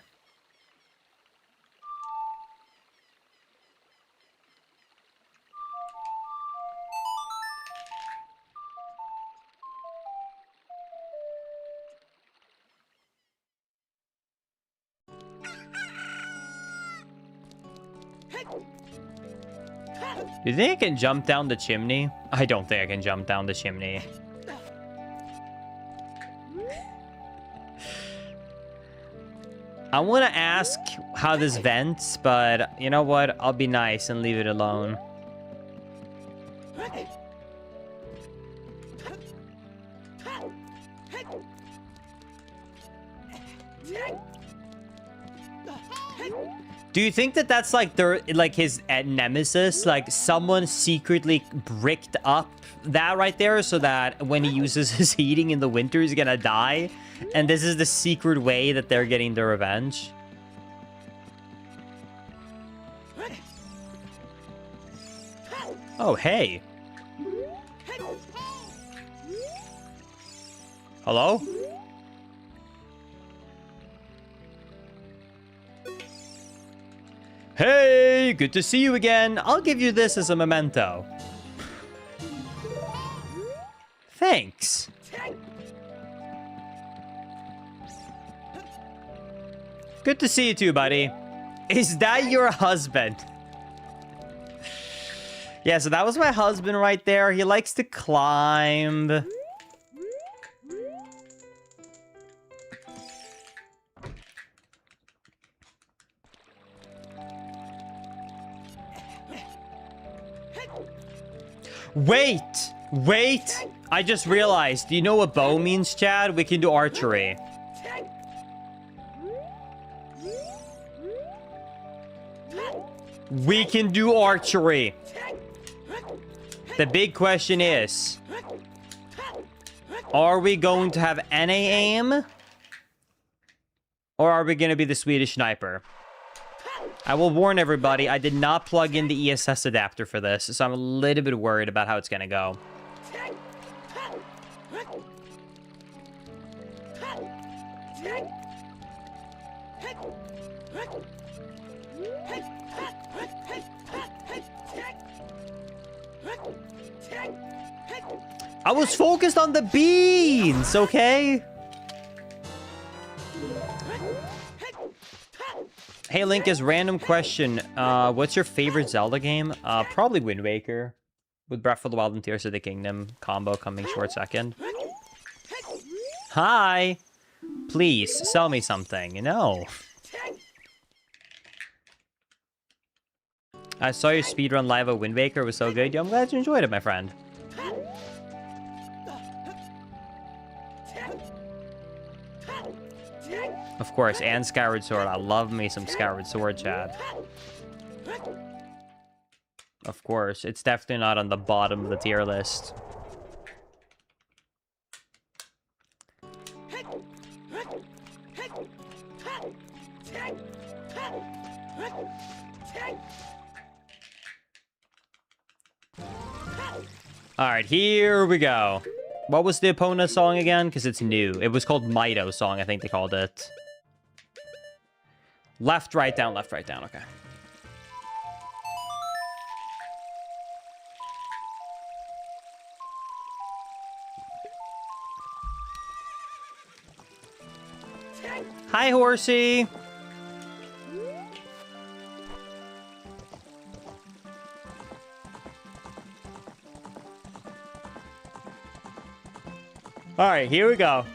Do you think I can jump down the chimney? I don't think I can jump down the chimney. I want to ask how this vents, but you know what? I'll be nice and leave it alone. Do you think that that's like his nemesis? Like someone secretly bricked up that right there so that when he uses his heating in the winter, he's gonna die? And this is the secret way that they're getting their revenge? Oh, hey. Hello? Hey, good to see you again. I'll give you this as a memento. Thanks. Good to see you too, buddy. Is that your husband? Yeah, so that was my husband right there. He likes to climb. Wait! I just realized. Do you know what bow means, Chad? We can do archery. We can do archery. The big question is, are we going to have NA aim? Or are we going to be the Swedish sniper? I will warn everybody, I did not plug in the ESS adapter for this, so I'm a little bit worried about how it's going to go. I was focused on the beans, okay? Hey, Linkus, random question. What's your favorite Zelda game? Probably Wind Waker. With Breath of the Wild and Tears of the Kingdom combo coming short second. Hi! Please, sell me something. No. I saw your speedrun live of Wind Waker. It was so good. Yo, I'm glad you enjoyed it, my friend. Of course, and Skyward Sword. I love me some Skyward Sword, Chad. Of course, it's definitely not on the bottom of the tier list. Alright, here we go. What was the Epona song again? Because it's new. It was called Mido song, I think they called it. Left, right, down, okay. Hi, horsey. All right, here we go.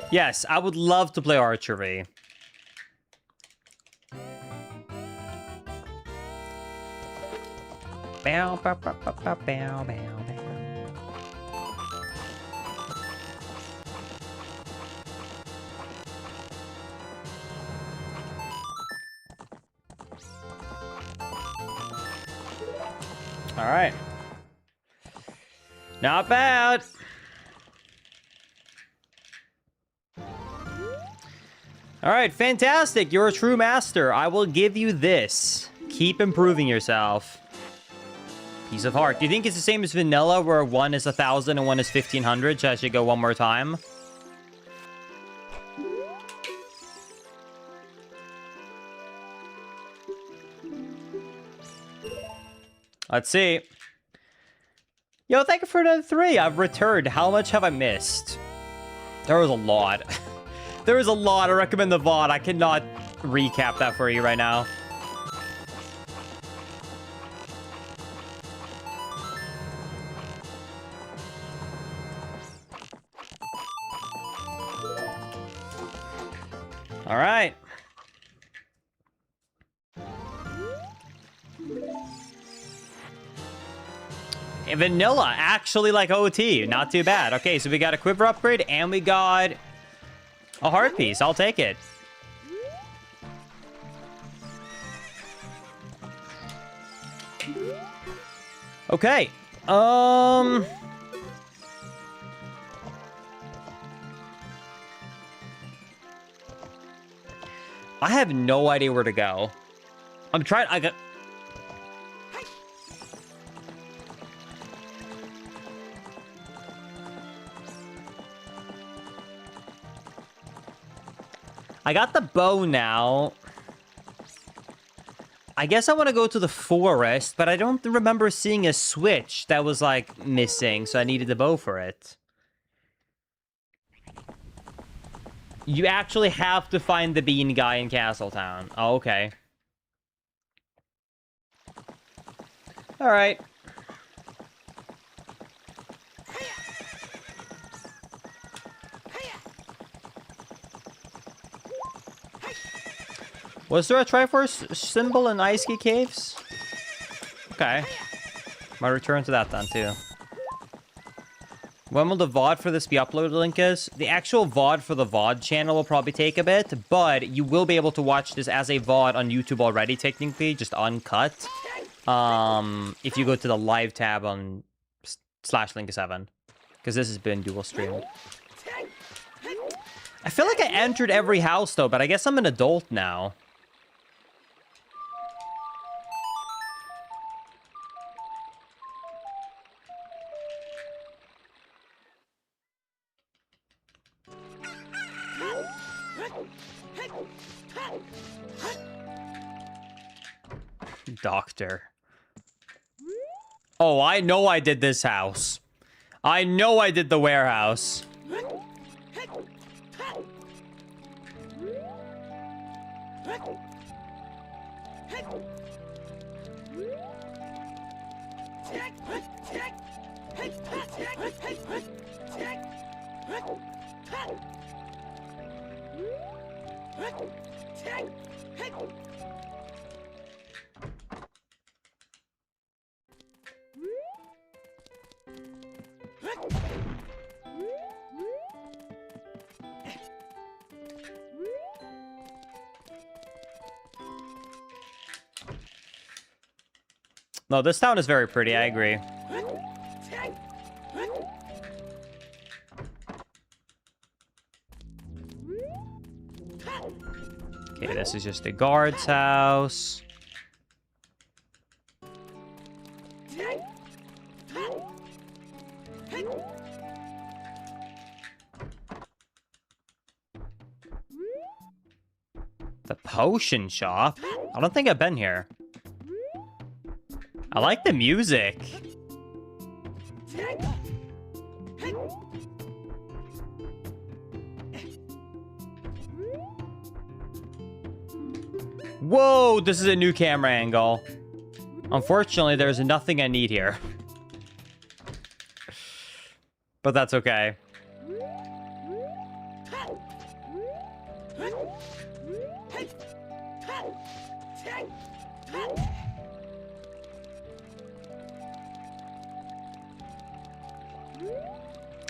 Yes, I would love to play archery. Bow, bow, bow, bow, bow, bow, bow. All right. Not bad. All right, fantastic. You're a true master. I will give you this. Keep improving yourself. Piece of heart. Do you think it's the same as vanilla where one is 1,000 and one is 1,500? So I should go one more time? Let's see. Yo, thank you for another 3. I've returned. How much have I missed? There was a lot. There was a lot. I recommend the VOD. I cannot recap that for you right now. All right. Vanilla, actually like OT. Not too bad. Okay, so we got a quiver upgrade and we got a heart piece. I'll take it. Okay. I have no idea where to go. I'm trying. I got the bow now. I guess I want to go to the forest, but I don't remember seeing a switch that was, like, missing, so I needed the bow for it. You actually have to find the bean guy in Castletown. Oh, okay. All right. Was there a Triforce symbol in Ice Key Caves? Okay. Might return to that then, too. When will the VOD for this be uploaded, Linkus? The actual VOD for the VOD channel will probably take a bit, but you will be able to watch this as a VOD on YouTube already, technically, just uncut. If you go to the live tab on /Linkus7, because this has been dual streamed. I feel like I entered every house, though, but I guess I'm an adult now. Doctor. Oh, I know I did this house. I know I did the warehouse. No, this town is very pretty, I agree. Okay, this is just a guard's house. The potion shop? I don't think I've been here. I like the music. Whoa, this is a new camera angle. Unfortunately, there's nothing I need here. But that's okay.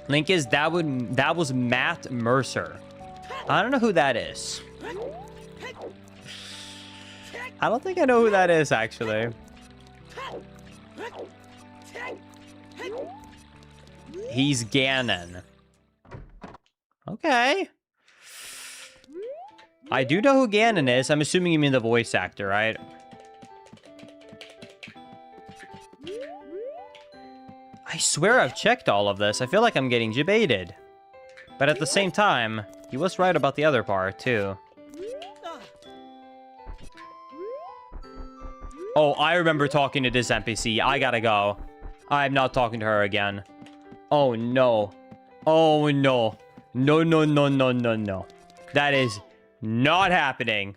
Link is that was Matt Mercer. I don't know who that is. I don't think I know who that is, actually. He's Ganon. Okay. I do know who Ganon is. I'm assuming you mean the voice actor, right? I swear I've checked all of this. I feel like I'm getting debated. But at the same time, he was right about the other part, too. Oh, I remember talking to this NPC. I gotta go. I'm not talking to her again. Oh, no. Oh, no. No, no, no, no, no, no. That is not happening.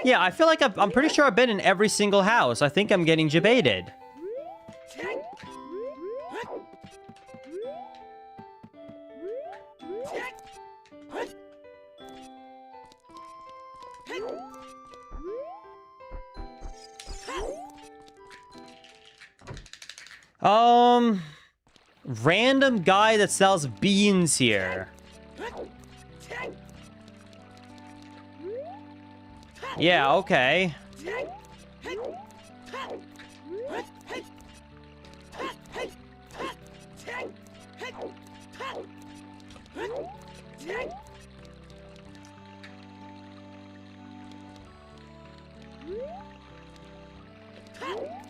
Yeah, I feel like I'm pretty sure I've been in every single house. I think I'm getting debated. Random guy that sells beans here. Yeah, okay.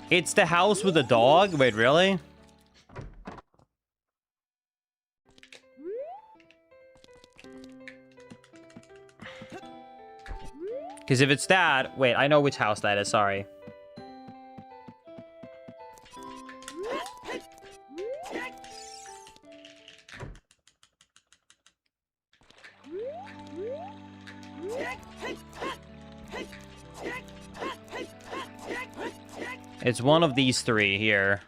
It's the house with the dog? Wait, really? Because if it's that... Wait, I know which house that is, sorry. It's one of these three here.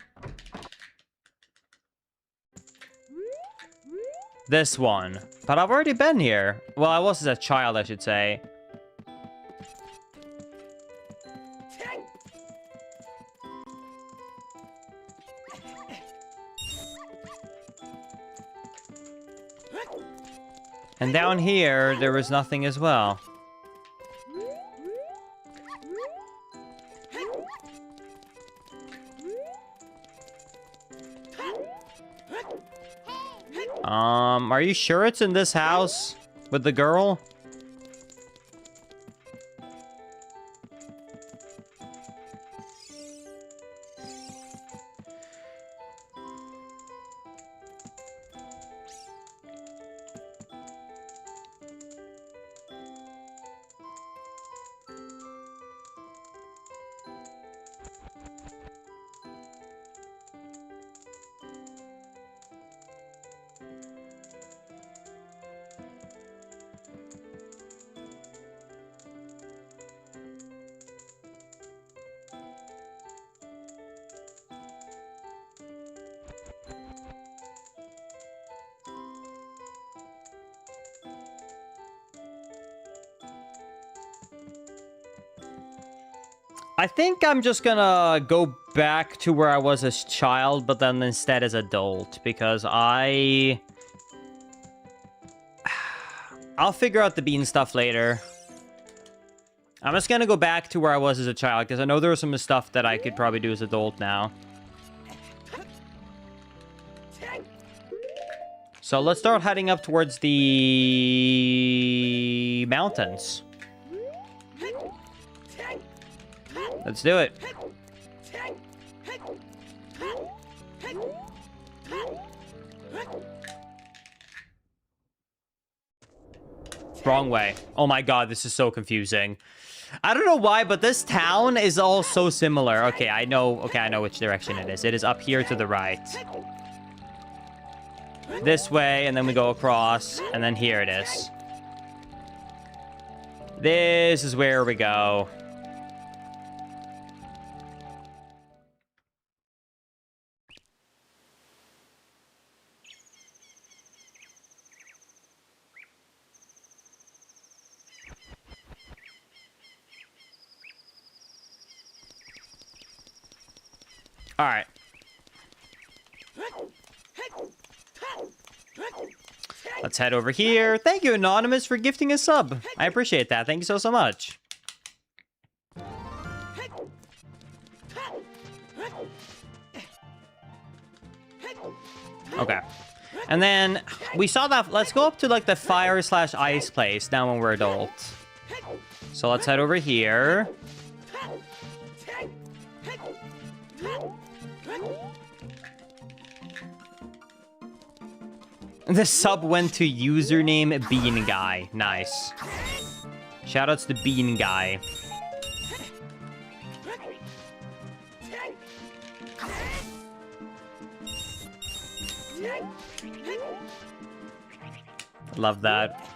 This one. But I've already been here. Well, I was as a child, I should say. And down here, there was nothing as well. Are you sure it's in this house with the girl? I think I'm just gonna go back to where I was as child, but then instead as adult, because I'll figure out the bean stuff later. I'm just gonna go back to where I was as a child, because I know there was some stuff that I could probably do as adult now. So let's start heading up towards the mountains. Let's do it. Wrong way. Oh my god, this is so confusing. I don't know why, but this town is all so similar. Okay, I know which direction it is. It is up here to the right. This way, and then we go across, and then here it is. This is where we go. All right. Let's head over here. Thank you, Anonymous, for gifting a sub. I appreciate that. Thank you so much. Okay. And then we saw that. Let's go up to like the fire/ice place now when we're adult. So let's head over here. The sub went to username Bean Guy. Nice. Shoutouts to Bean Guy. Love that.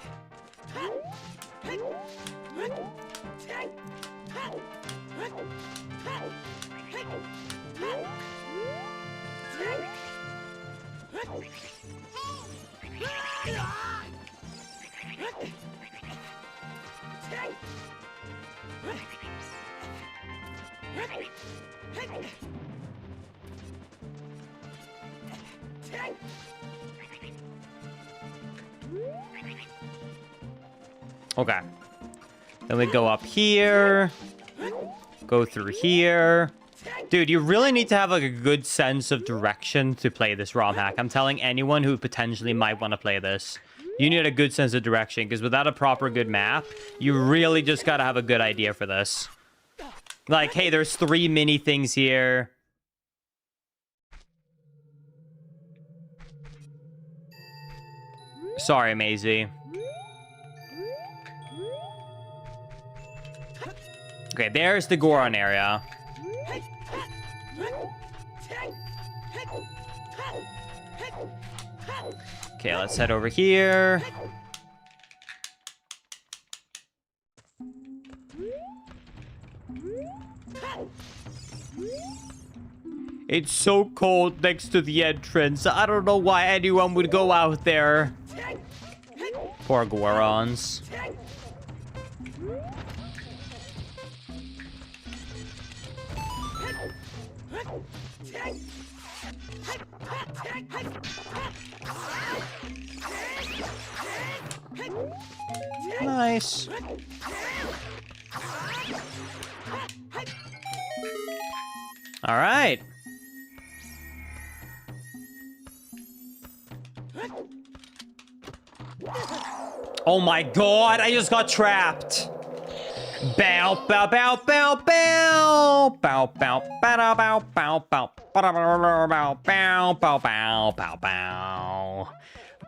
Okay. Then we go up here. Go through here. Dude, you really need to have like a good sense of direction to play this ROM hack. I'm telling anyone who potentially might want to play this. You need a good sense of direction, because without a proper good map, you really just gotta have a good idea for this. Like, hey, there's 3 mini things here. Sorry, Maisie. Okay, there's the Goron area. Okay, let's head over here. It's so cold next to the entrance. I don't know why anyone would go out there. Poor Gorons. Nice. All right. Oh my god, I just got trapped. Bow, bow, bow, bow, bow. Bow, bow, bow, bow, bow, bow, bow, bow, bow, bow, bow.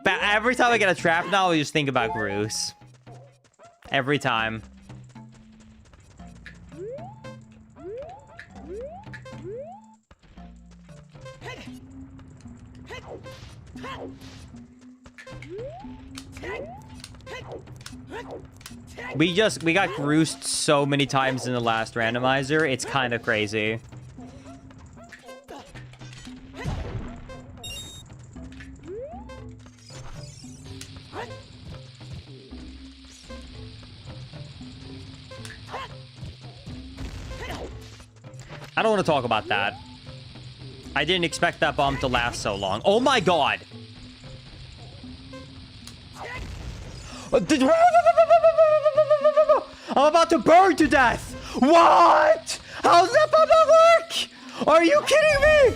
Every time I get a trap now, I just think about Groose. Every time. We got Groosed so many times in the last randomizer. It's kind of crazy. I don't want to talk about that. I didn't expect that bomb to last so long. Oh my god! I'm about to burn to death! What? How's that bomb not work? Are you kidding me?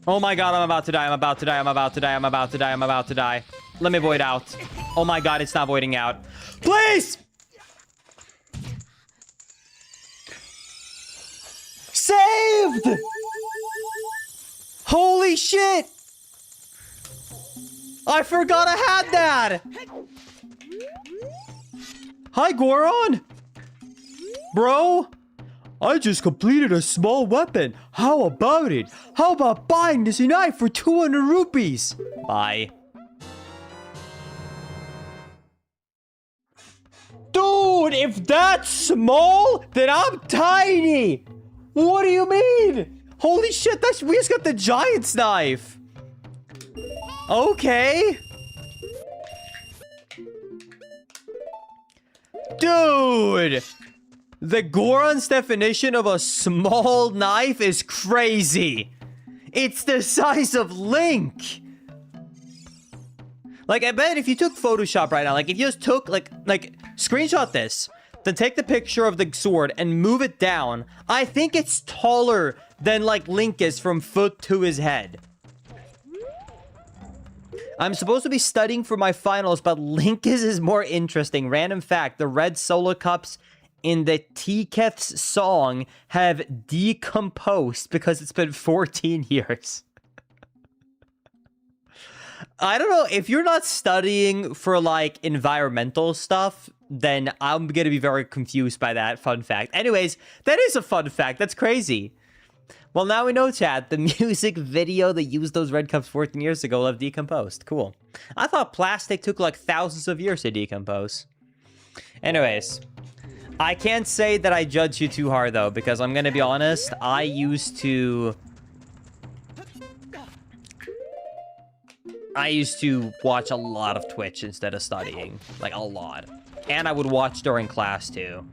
Oh my god, I'm about to die, I'm about to die, I'm about to die, I'm about to die, I'm about to die. Let me void out. Oh my god, it's not voiding out. Please! Saved! Holy shit! I forgot I had that! Hi, Goron! Bro? I just completed a small weapon. How about it? How about buying this knife for 200 rupees? Bye. Dude, if that's small, then I'm tiny! What do you mean? Holy shit, we just got the giant's knife. Okay. Dude. The Goron's definition of a small knife is crazy. It's the size of Link. Like, I bet if you took Photoshop right now, like, if you just took, like, screenshot this, then take the picture of the sword and move it down, I think it's taller than, like, Link is from foot to his head. I'm supposed to be studying for my finals, but Link is more interesting. Random fact, the red solo cups in the Tiketh's song have decomposed because it's been 14 years. I don't know, if you're not studying for, like, environmental stuff, then I'm gonna be very confused by that fun fact. Anyways, that is a fun fact. That's crazy. Well, now we know, chat. The music video that used those red cups 14 years ago have decomposed. Cool. I thought plastic took, like, thousands of years to decompose. Anyways, I can't say that I judge you too hard, though, because I'm gonna be honest, I used to watch a lot of Twitch instead of studying. Like, a lot. And I would watch during class, too.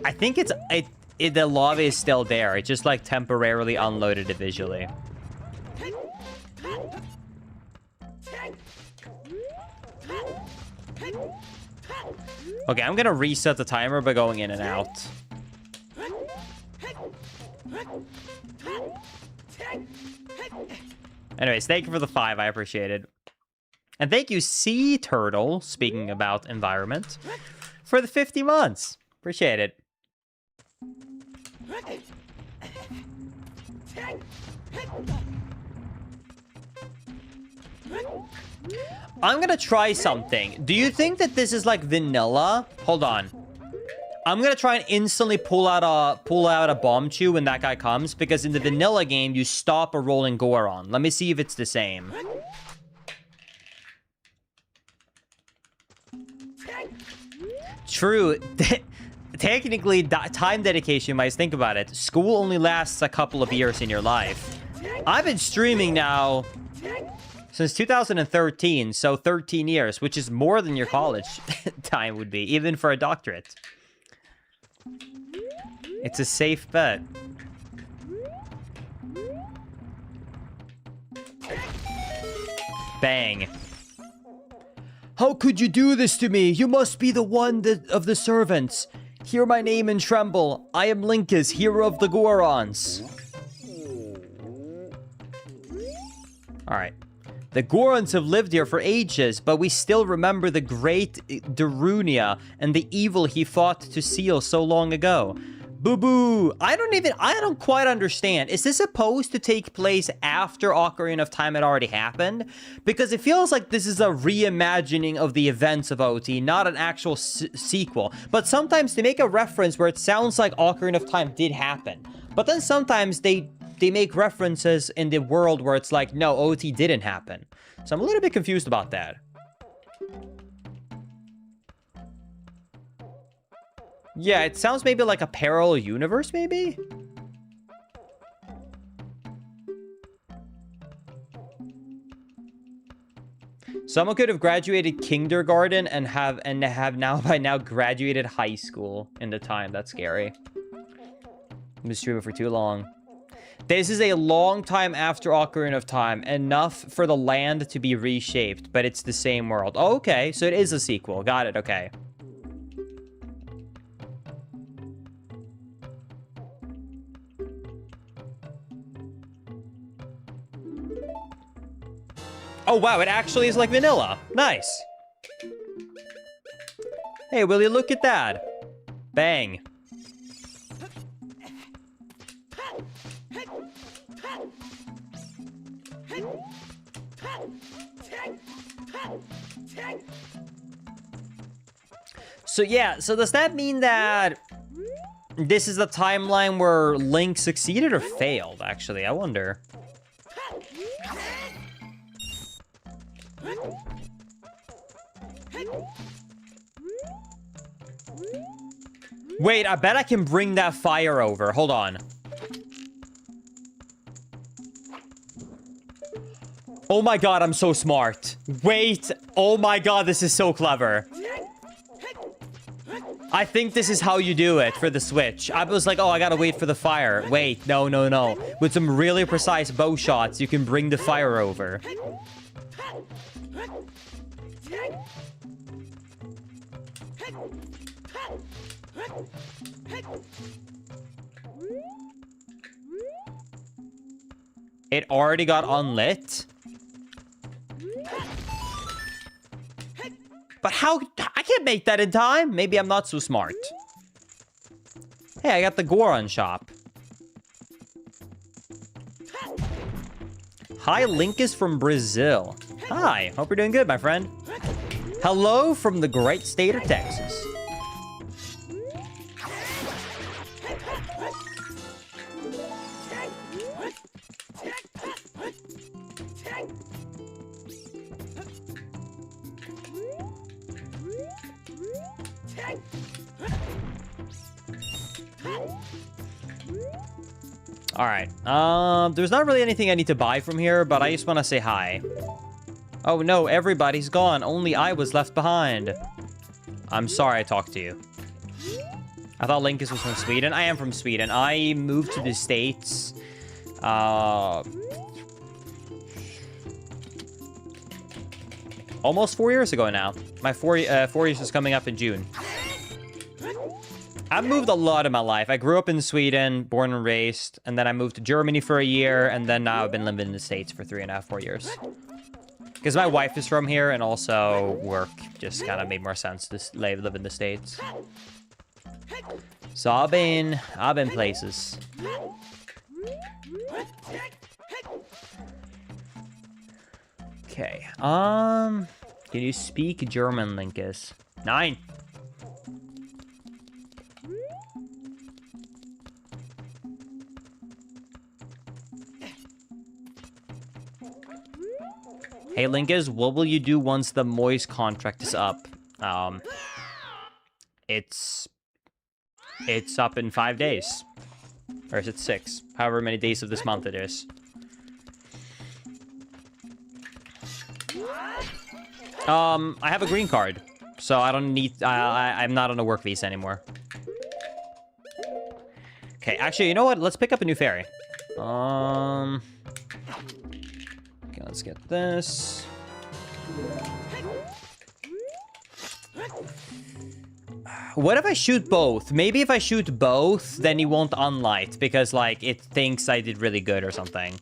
I think the lava is still there. It just, like, temporarily unloaded it visually. Okay, I'm gonna reset the timer by going in and out. Anyways, thank you for the 5. I appreciate it. And thank you, Sea Turtle, speaking about environment, for the 50 months. Appreciate it. I'm gonna try something. Do you think that this is like vanilla? Hold on. I'm gonna try and instantly pull out a bomb chew when that guy comes, because in the vanilla game you stop a rolling Goron. Let me see if it's the same. True. Technically, time dedication, you might think about it. School only lasts a couple of years in your life. I've been streaming now since 2013, so 13 years, which is more than your college time would be, even for a doctorate. It's a safe bet. Bang. How could you do this to me? You must be the one of the servants. Hear my name and tremble. I am Linkus, hero of the Gorons. Alright. The Gorons have lived here for ages, but we still remember the great Darunia and the evil he fought to seal so long ago. Boo-boo! I don't quite understand. Is this supposed to take place after Ocarina of Time had already happened? Because it feels like this is a reimagining of the events of OT, not an actual sequel. But sometimes they make a reference where it sounds like Ocarina of Time did happen. But then sometimes they make references in the world where it's like, no, OT didn't happen. So I'm a little bit confused about that. Yeah, it sounds maybe like a parallel universe, maybe? Someone could have graduated kindergarten and have now by now graduated high school in the time. That's scary. I've been streaming for too long. This is a long time after Ocarina of Time. Enough for the land to be reshaped, but it's the same world. Oh, okay, so it is a sequel. Got it, okay. Oh, wow, it actually is like vanilla. Nice. Hey, will you look at that? Bang. So yeah, so does that mean that this is the timeline where Link succeeded or failed, actually? I wonder. Wait, I bet I can bring that fire over. Hold on. Oh my god, I'm so smart. Wait. Oh my god, this is so clever. I think this is how you do it for the Switch. I was like, oh, I gotta wait for the fire. Wait, no, no, no. With some really precise bow shots, you can bring the fire over. It already got unlit? But how? I can't make that in time. Maybe I'm not so smart. Hey, I got the Goron shop. Hi, Link is from Brazil. Hi, hope you're doing good, my friend. Hello from the great state of Texas. All right. There's not really anything I need to buy from here, but I just want to say hi. Oh no, everybody's gone. Only I was left behind. I'm sorry I talked to you. I thought Linkus was from Sweden. I am from Sweden. I moved to the States. Almost 4 years ago now. My 4 years is coming up in June. I've moved a lot in my life. I grew up in Sweden, born and raised, and then I moved to Germany for a year, and then now I've been living in the States for 3.5, 4 years. Because my wife is from here, and also work just kind of made more sense to live in the States. So I've been places. Okay. Can you speak German, Linkus? 9. Hey, Linkus, what will you do once the Moist contract is up? It's up in 5 days. Or is it 6? However many days of this month it is. I have a green card, so I don't need, I'm not on a work visa anymore. Okay, actually, you know what? Let's pick up a new ferry. Okay, let's get this. What if I shoot both? Maybe if I shoot both, then he won't unlight because, like, it thinks I did really good or something.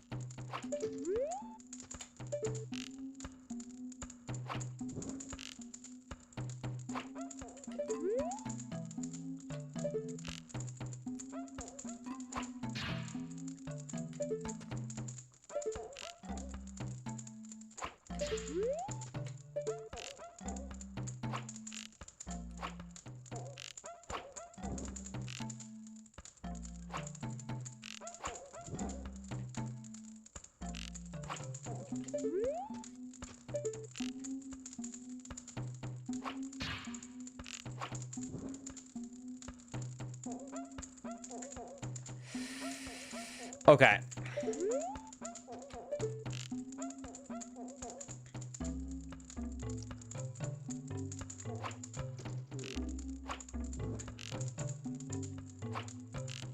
Okay.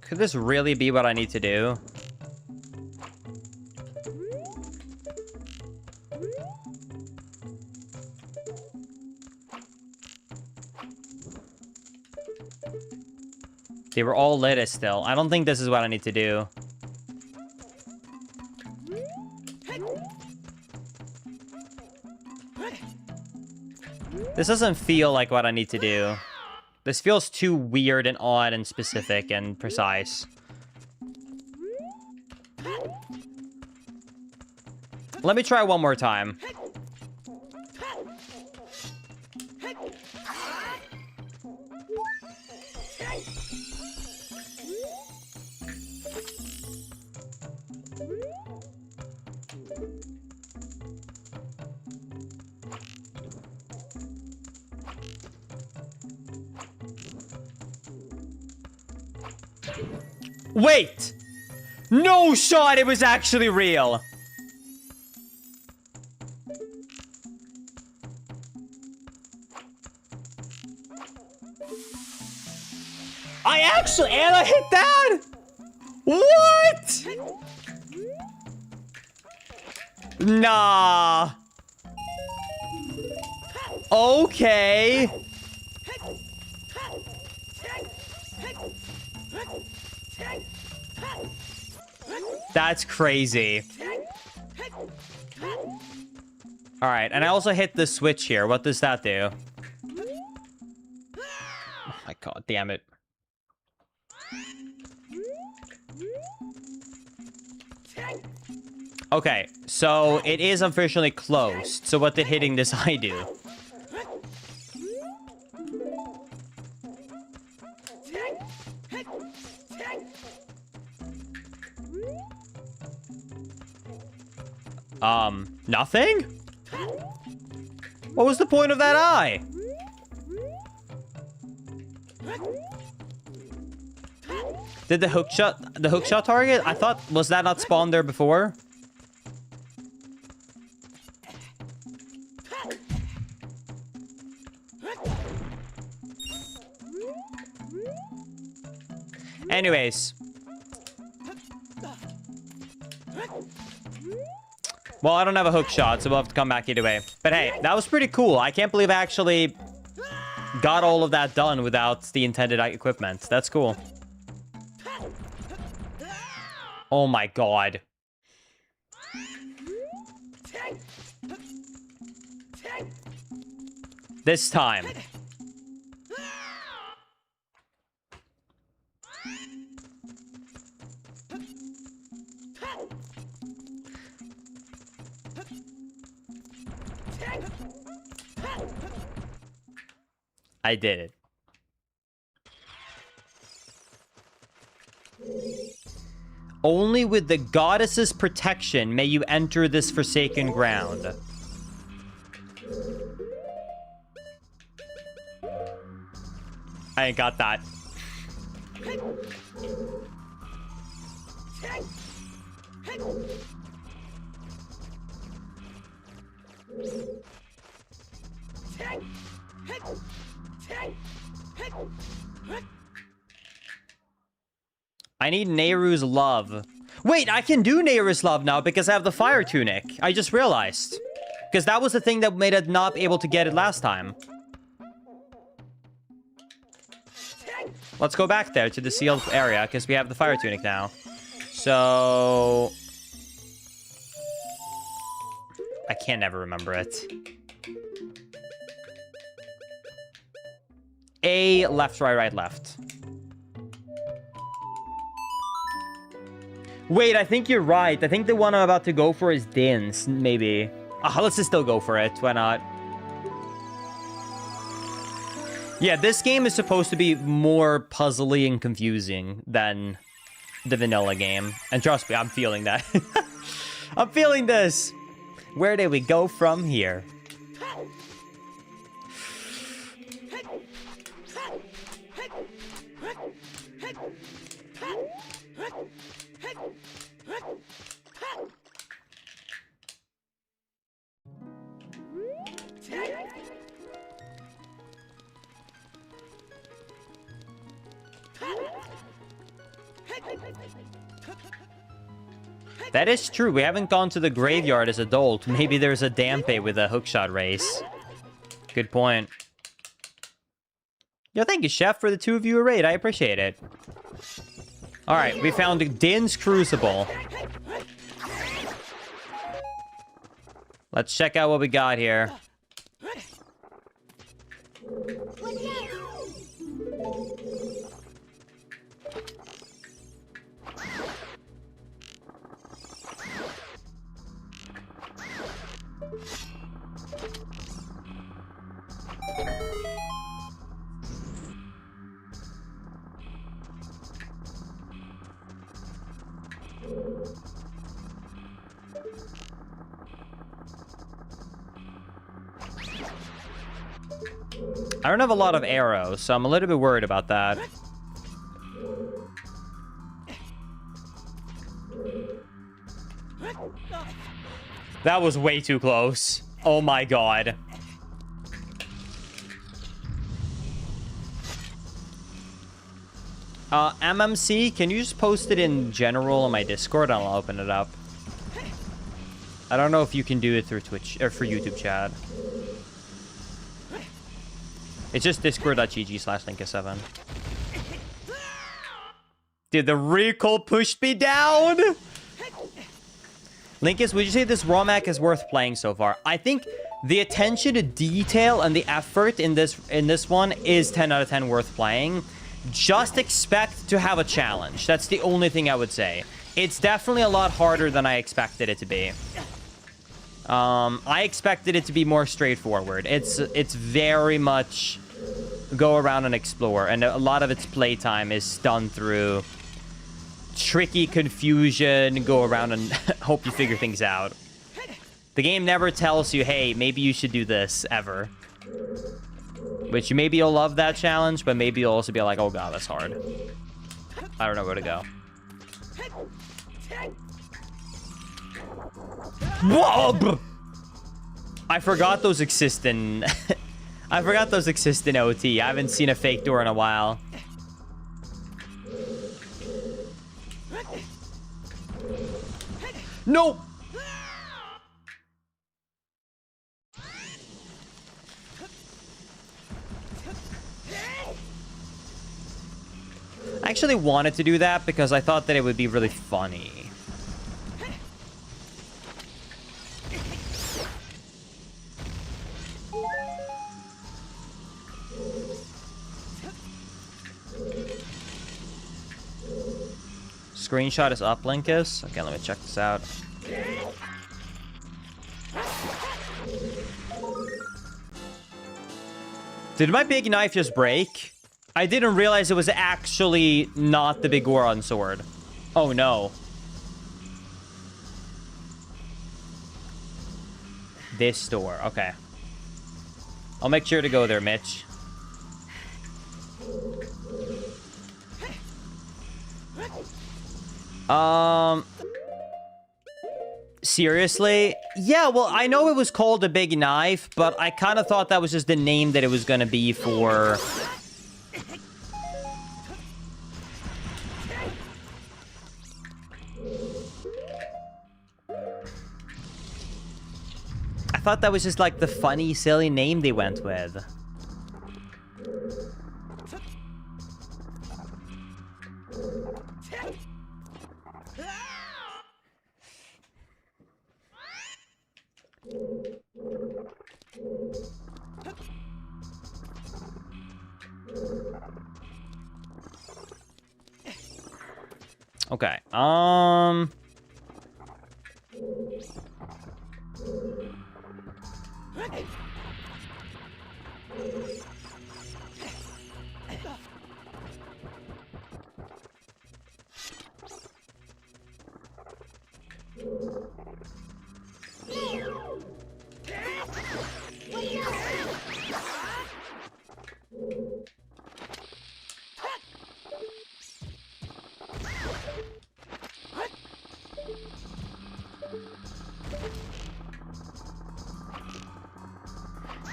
Could this really be what I need to do? They were all lit still. I don't think this is what I need to do. This doesn't feel like what I need to do. This feels too weird and odd and specific and precise. Let me try one more time. Wait! No shot, it was actually real! And I hit that? What? Nah. Okay. That's crazy. All right, and I also hit the switch here. What does that do? Oh my god, damn it. Okay, so it is officially closed. So what did hitting this eye do? Nothing? What was the point of that eye? Did the hookshot target? I thought, was that not spawned there before? Anyways. Well, I don't have a hook shot, so we'll have to come back either way. But hey, that was pretty cool. I can't believe I actually got all of that done without the intended equipment. That's cool. Oh my god. This time. I did it. Only with the goddess's protection may you enter this forsaken ground. I ain't got that. I need Nehru's love. Wait, I can do Nehru's love now because I have the fire tunic. I just realized. Because that was the thing that made it not able to get it last time. let's go back there to the sealed area because we have the fire tunic now. So I can never remember it. A, left, right, right, left. Wait, I think you're right. I think the one I'm about to go for is Din's, maybe. Let's just still go for it. Why not? Yeah, this game is supposed to be more puzzly and confusing than the vanilla game. And trust me, I'm feeling that. I'm feeling this. Where do we go from here? That is true. We haven't gone to the graveyard as adult. Maybe there's a Dampe with a hookshot race. Good point. Yo, thank you, Chef, for the 2 of you raid. I appreciate it. All right, we found Din's Crucible. Let's check out what we got here. I don't have a lot of arrows, so I'm a little bit worried about that. That was way too close. Oh my god. MMC, can you just post it in general on my Discord and I'll open it up? I don't know if you can do it through Twitch or for YouTube chat. It's just discord.gg/Linkus7. Dude, the recoil pushed me down! Linkus, would you say this ROM hack is worth playing so far? I think the attention to detail and the effort in this one is 10 out of 10 worth playing. Just expect to have a challenge. That's the only thing I would say. It's definitely a lot harder than I expected it to be. I expected it to be more straightforward. It's very much go around and explore, and a lot of its playtime is done through tricky confusion, go around and hope you figure things out. The game never tells you, hey, maybe you should do this, ever. Which maybe you'll love that challenge, but maybe you'll also be like, oh god, that's hard. I don't know where to go. Whoa! I forgot those exist in... I forgot those exist in OT. I haven't seen a fake door in a while. No! I actually wanted to do that because I thought that it would be really funny. Screenshot is up, Linkus. Okay, let me check this out. Did my big knife just break? I didn't realize it was actually not the big Goron sword. Oh no. This door, okay. I'll make sure to go there, Mitch. Seriously? Yeah, well, I know it was called a big knife, but I kind of thought that was just the name that it was gonna be for... I thought that was just like the funny, silly name they went with. Okay.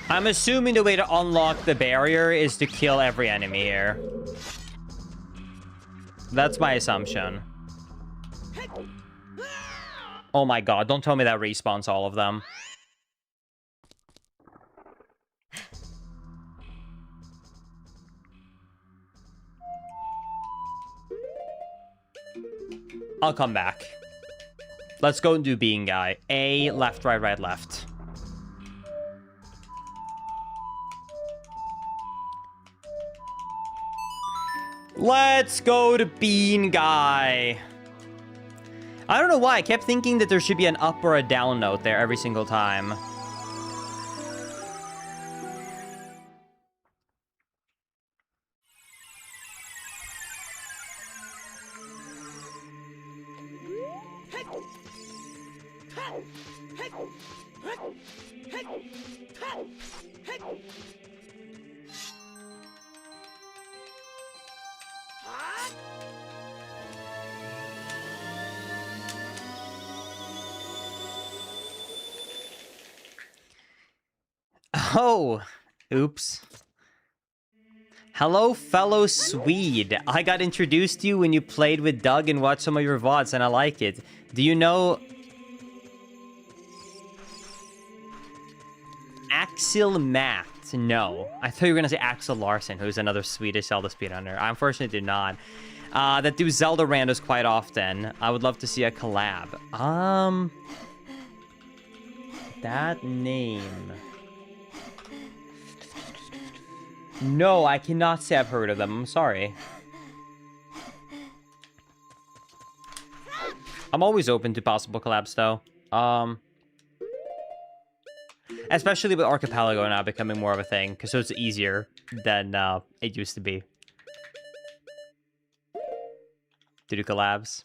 I'm assuming the way to unlock the barrier is to kill every enemy here. That's my assumption. Oh my god, don't tell me that respawns all of them. I'll come back. Let's go and do being guy. A, left, right, right, left. Let's go to Bean Guy. I don't know why. I kept thinking that there should be an up or a down note there every single time. Oh, oops. Hello, fellow Swede. I got introduced to you when you played with Doug and watched some of your VODs, and I like it. Do you know Axel Matt? No. I thought you were going to say Axel Larsen, who's another Swedish Zelda speedrunner. I unfortunately did not. That do Zelda randos quite often. I would love to see a collab. That name... No, I cannot say I've heard of them. I'm sorry. I'm always open to possible collabs, though. Especially with Archipelago now becoming more of a thing, because so it's easier than it used to be. To do collabs.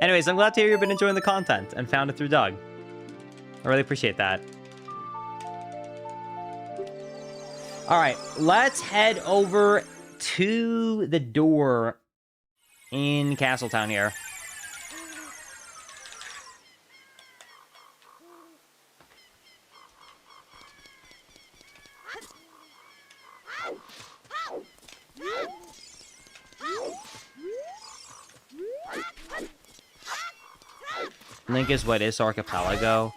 Anyways, I'm glad to hear you've been enjoying the content and found it through Doug. I really appreciate that. All right, let's head over to the door in Castletown here. Link is what is Archipelago.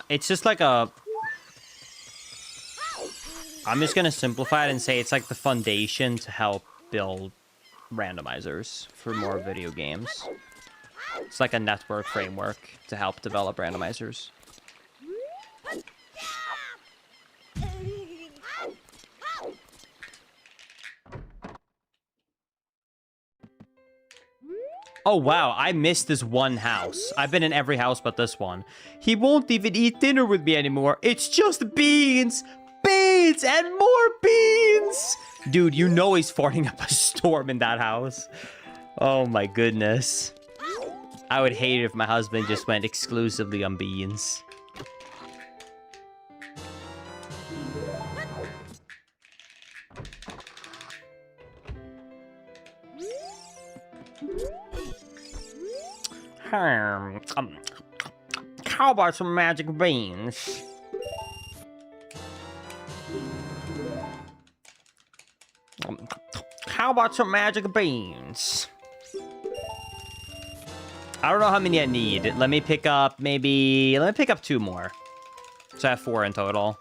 It's just like a... I'm just going to simplify it and say it's like the foundation to help build randomizers for more video games. It's like a network framework to help develop randomizers. Oh, wow, I missed this one house. I've been in every house but this one. He won't even eat dinner with me anymore. It's just beans! Beans and more beans! Dude, you know he's farting up a storm in that house. Oh my goodness. I would hate it if my husband just went exclusively on beans. How about some magic beans? How about some magic beans? I don't know how many I need. Let me pick up maybe... Let me pick up 2 more. So I have 4 in total.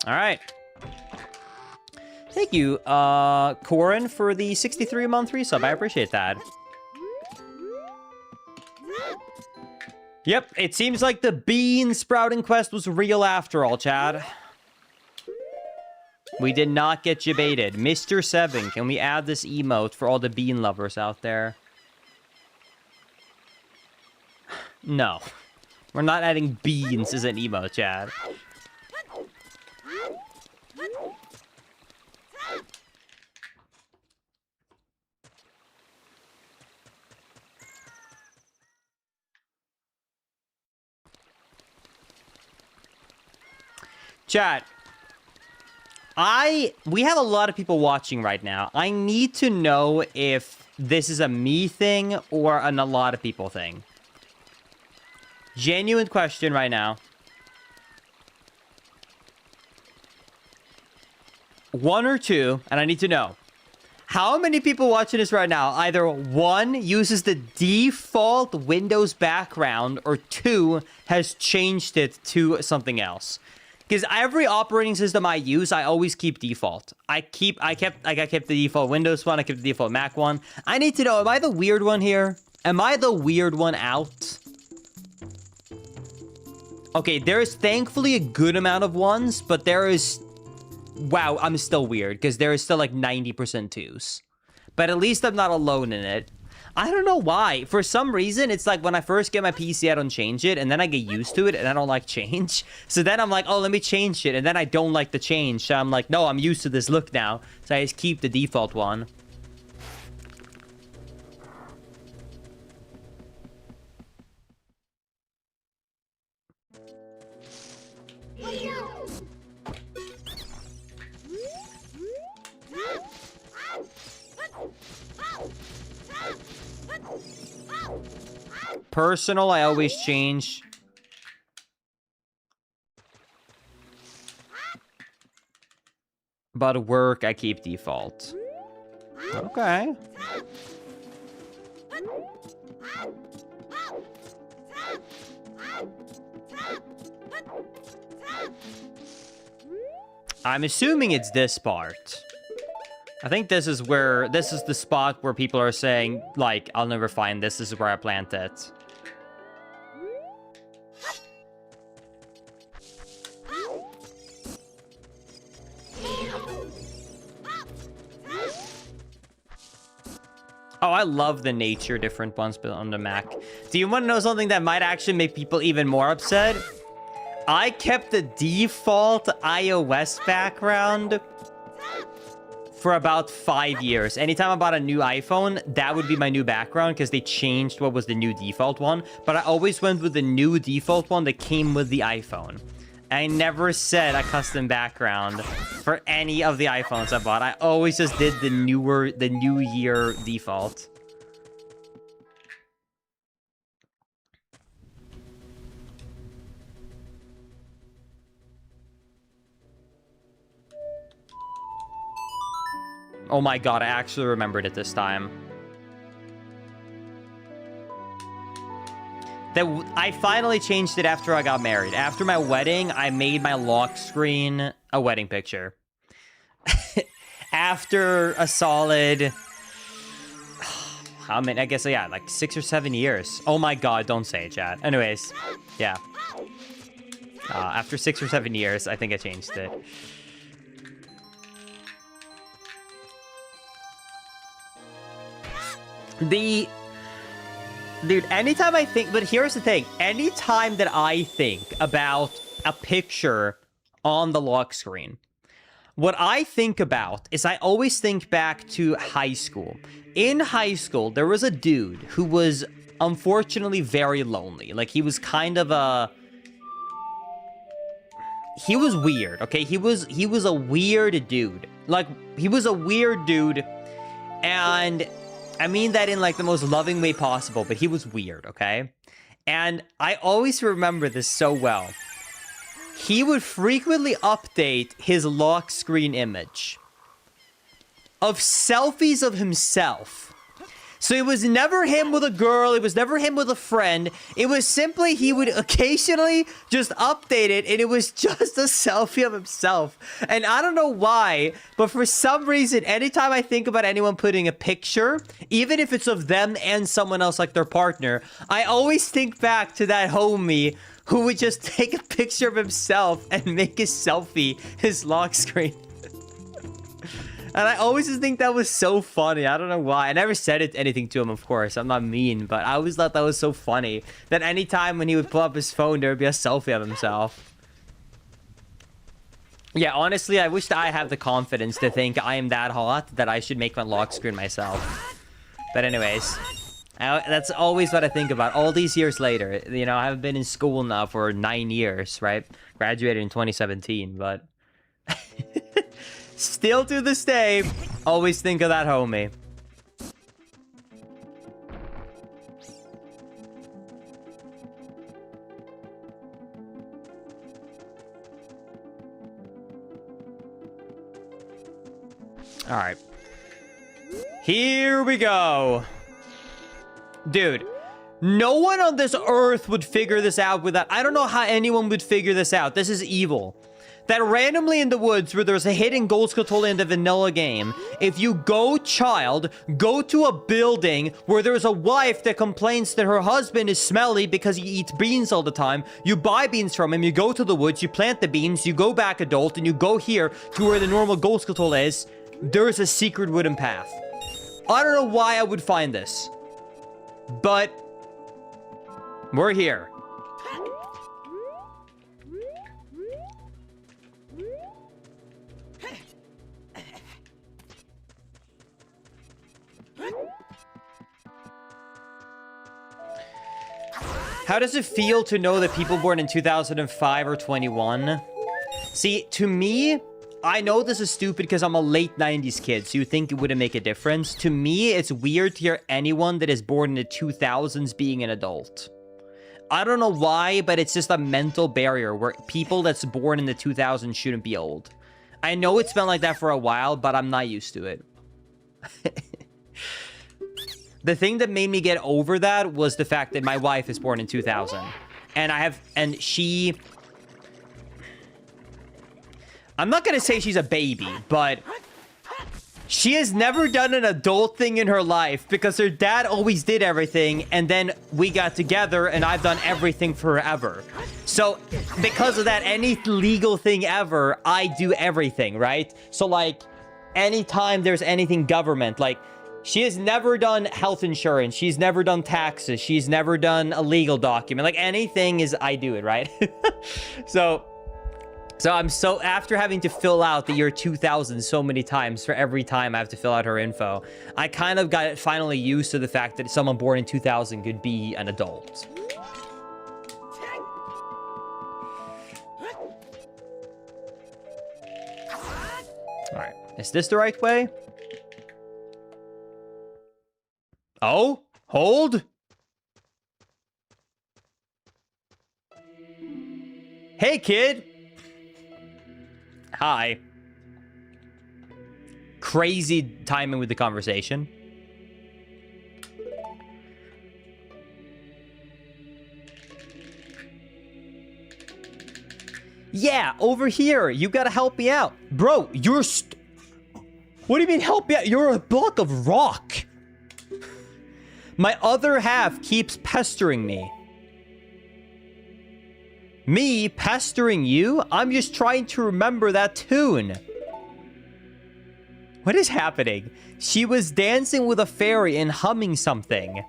All right. Thank you, Corin, for the 63-month resub. I appreciate that. Yep, it seems like the bean sprouting quest was real after all, Chad. We did not get you baited. Mr. 7, can we add this emote for all the bean lovers out there? No. We're not adding beans as an emote, Chad. Chat, we have a lot of people watching right now. I need to know if this is a me thing or a lot of people thing. Genuine question right now. One or two, and I need to know. How many people watching this right now either one uses the default Windows background or two has changed it to something else? Because every operating system I use, I always keep default. I kept the default Windows one, I kept the default Mac one. I need to know, am I the weird one here? Am I the weird one out? Okay, there is thankfully a good amount of ones, but there is... Wow, I'm still weird, because there is still like 90% twos. But at least I'm not alone in it. I don't know why. For some reason, it's like when I first get my PC, I don't change it, and then I get used to it, and I don't like change. So then I'm like, oh, let me change it, and then I don't like the change. So I'm like, no, I'm used to this look now. So I just keep the default one. Personal, I always change. But work, I keep default. Okay. I'm assuming it's this part. I think this is the spot where people are saying, like, I'll never find this. This is where I plant it. Oh, I love the nature different ones but on the Mac. Do you want to know something that might actually make people even more upset? I kept the default iOS background for about 5 years. Anytime I bought a new iPhone, that would be my new background because they changed what was the new default one. But I always went with the new default one that came with the iPhone. I never said a custom background for any of the iPhones I bought. I always just did the new year default. Oh my god, I actually remembered it this time. I finally changed it after I got married. After my wedding, I made my lock screen a wedding picture. After a solid... How many? I guess, yeah, like 6 or 7 years. Oh my god, don't say it, chat. Anyways, yeah. After 6 or 7 years, I think I changed it. Dude, anytime I think... But here's the thing. Anytime that I think about a picture on the lock screen, what I think about is I always think back to high school. In high school, there was a dude who was unfortunately very lonely. Like, he was kind of a... He was weird, okay? He was a weird dude. Like, he was a weird dude, and... I mean that in, like, the most loving way possible, but he was weird, okay? And I always remember this so well. He would frequently update his lock screen image of selfies of himself So it was never him with a girl. It was never him with a friend. It was simply he would occasionally just update it, and it was just a selfie of himself. And I don't know why, but for some reason, anytime I think about anyone putting a picture, even if it's of them and someone else like their partner, I always think back to that homie who would just take a picture of himself and make his selfie his lock screen. And I always just think that was so funny. I don't know why. I never said anything to him, of course. I'm not mean, but I always thought that was so funny. That anytime when he would pull up his phone, there would be a selfie of himself. Yeah, honestly, I wish that I have the confidence to think I am that hot that I should make my lock screen myself. But anyways, that's always what I think about all these years later. You know, I've been in school now for 9 years, right? Graduated in 2017, but... Still to this day, always think of that homie. All right. Here we go. Dude, no one on this earth would figure this out without... I don't know how anyone would figure this out. This is evil. That randomly in the woods where there's a hidden gold scatola in the vanilla game, if you go to a building where there's a wife that complains that her husband is smelly because he eats beans all the time, you buy beans from him, you go to the woods, you plant the beans, you go back adult, and you go here to where the normal gold scatola is, there's a secret wooden path. I don't know why I would find this, but we're here. How does it feel to know that people born in 2005 or 21? See, to me, I know this is stupid because I'm a late 90s kid, so you think it wouldn't make a difference. To me, it's weird to hear anyone that is born in the 2000s being an adult. I don't know why, but it's just a mental barrier where people that's born in the 2000s shouldn't be old. I know it's been like that for a while, but I'm not used to it. The thing that made me get over that was the fact that my wife is born in 2000. And she... I'm not gonna say she's a baby, but... She has never done an adult thing in her life because her dad always did everything, and then we got together and I've done everything forever. So, because of that, any legal thing ever, I do everything, right? So, like, anytime there's anything government, like... She has never done health insurance. She's never done taxes. She's never done a legal document. Like, anything is, I do it, right? So I'm so, after having to fill out the year 2000 so many times for every time I have to fill out her info, I kind of got finally used to the fact that someone born in 2000 could be an adult. All right, is this the right way? Oh, hold. Hey, kid. Hi. Crazy timing with the conversation. Yeah, over here. You gotta help me out. Bro, you're what do you mean help me out? You're a block of rock. My other half keeps pestering me. Me pestering you? I'm just trying to remember that tune. What is happening? She was dancing with a fairy and humming something.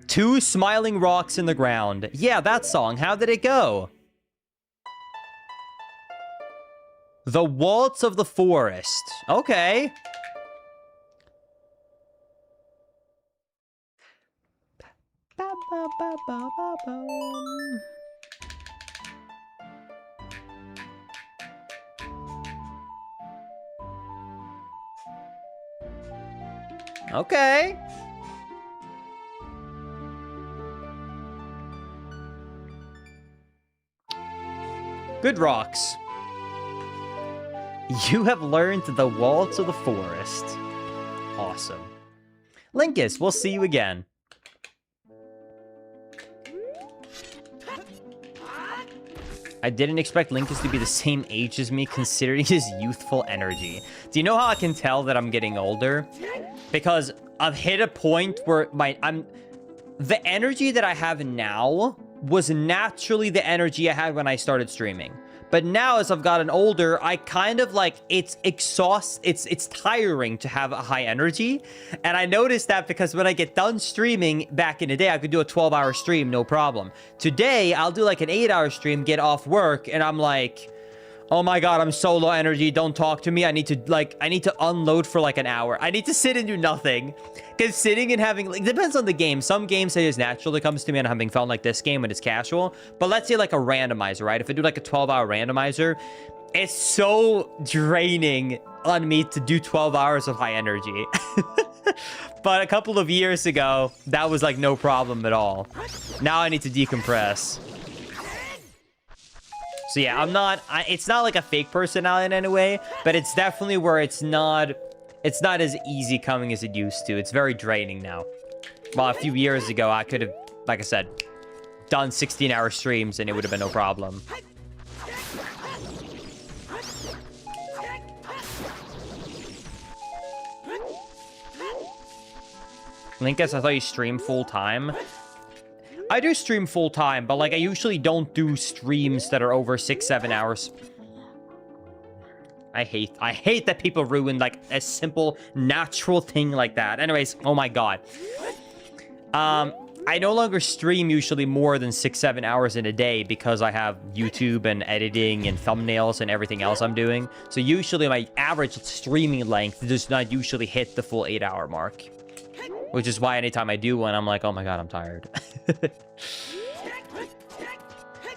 Two smiling rocks in the ground. Yeah, that song. How did it go? The Waltz of the Forest. Okay. Okay. Good rocks. You have learned the Waltz of the Forest. Awesome. Linkus, we'll see you again. I didn't expect Linkus to be the same age as me, considering his youthful energy. Do you know how I can tell that I'm getting older? Because I've hit a point where the energy that I have now was naturally the energy I had when I started streaming. But now, as I've gotten older, I kind of like, it's tiring to have a high energy. And I noticed that because when I get done streaming back in the day, I could do a 12-hour stream, no problem. Today, I'll do like an 8-hour stream, get off work, and I'm like, oh my god, I'm so low energy, don't talk to me. I need to unload for like an hour. I need to sit and do nothing. Because sitting and having, like, depends on the game. Some games it just naturally comes to me and I'm having fun, like this game when it's casual. But let's say like a randomizer, right? If I do like a 12-hour randomizer, it's so draining on me to do 12 hours of high energy. But a couple of years ago, that was like no problem at all. Now I need to decompress. So yeah, it's not like a fake personality in any way, but it's definitely where it's not as easy coming as it used to. It's very draining now. Well, a few years ago, I could have, like I said, done 16-hour streams and it would have been no problem. Linkus, I thought you stream full time. I do stream full time, but like I usually don't do streams that are over 6-7 hours. I hate that people ruin like a simple natural thing like that. Anyways, oh my god. I no longer stream usually more than 6-7 hours in a day because I have YouTube and editing and thumbnails and everything else I'm doing. So usually my average streaming length does not usually hit the full 8-hour mark. Which is why anytime I do one, I'm like, oh my god, I'm tired.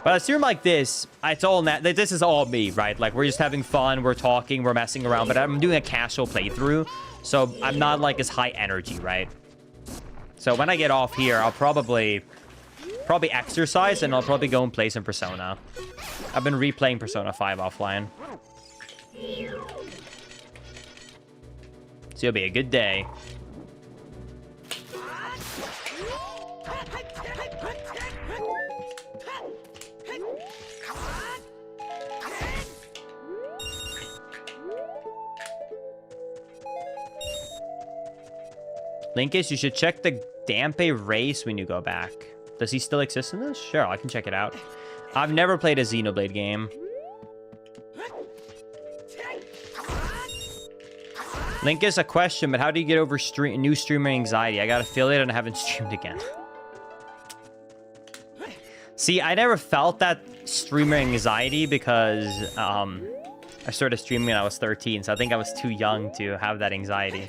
But a stream like this, it's all this is all me, right? Like, we're just having fun, we're talking, we're messing around, but I'm doing a casual playthrough, so I'm not, like, as high energy, right? So when I get off here, I'll probably exercise, and I'll probably go and play some Persona. I've been replaying Persona 5 offline. So it'll be a good day. Linkus, you should check the Dampe race when you go back. Does he still exist in this? Sure, I can check it out. I've never played a Xenoblade game. Linkus, a question, but how do you get over new streamer anxiety? I got affiliate and I haven't streamed again. See, I never felt that streamer anxiety because I started streaming when I was 13, so I think I was too young to have that anxiety.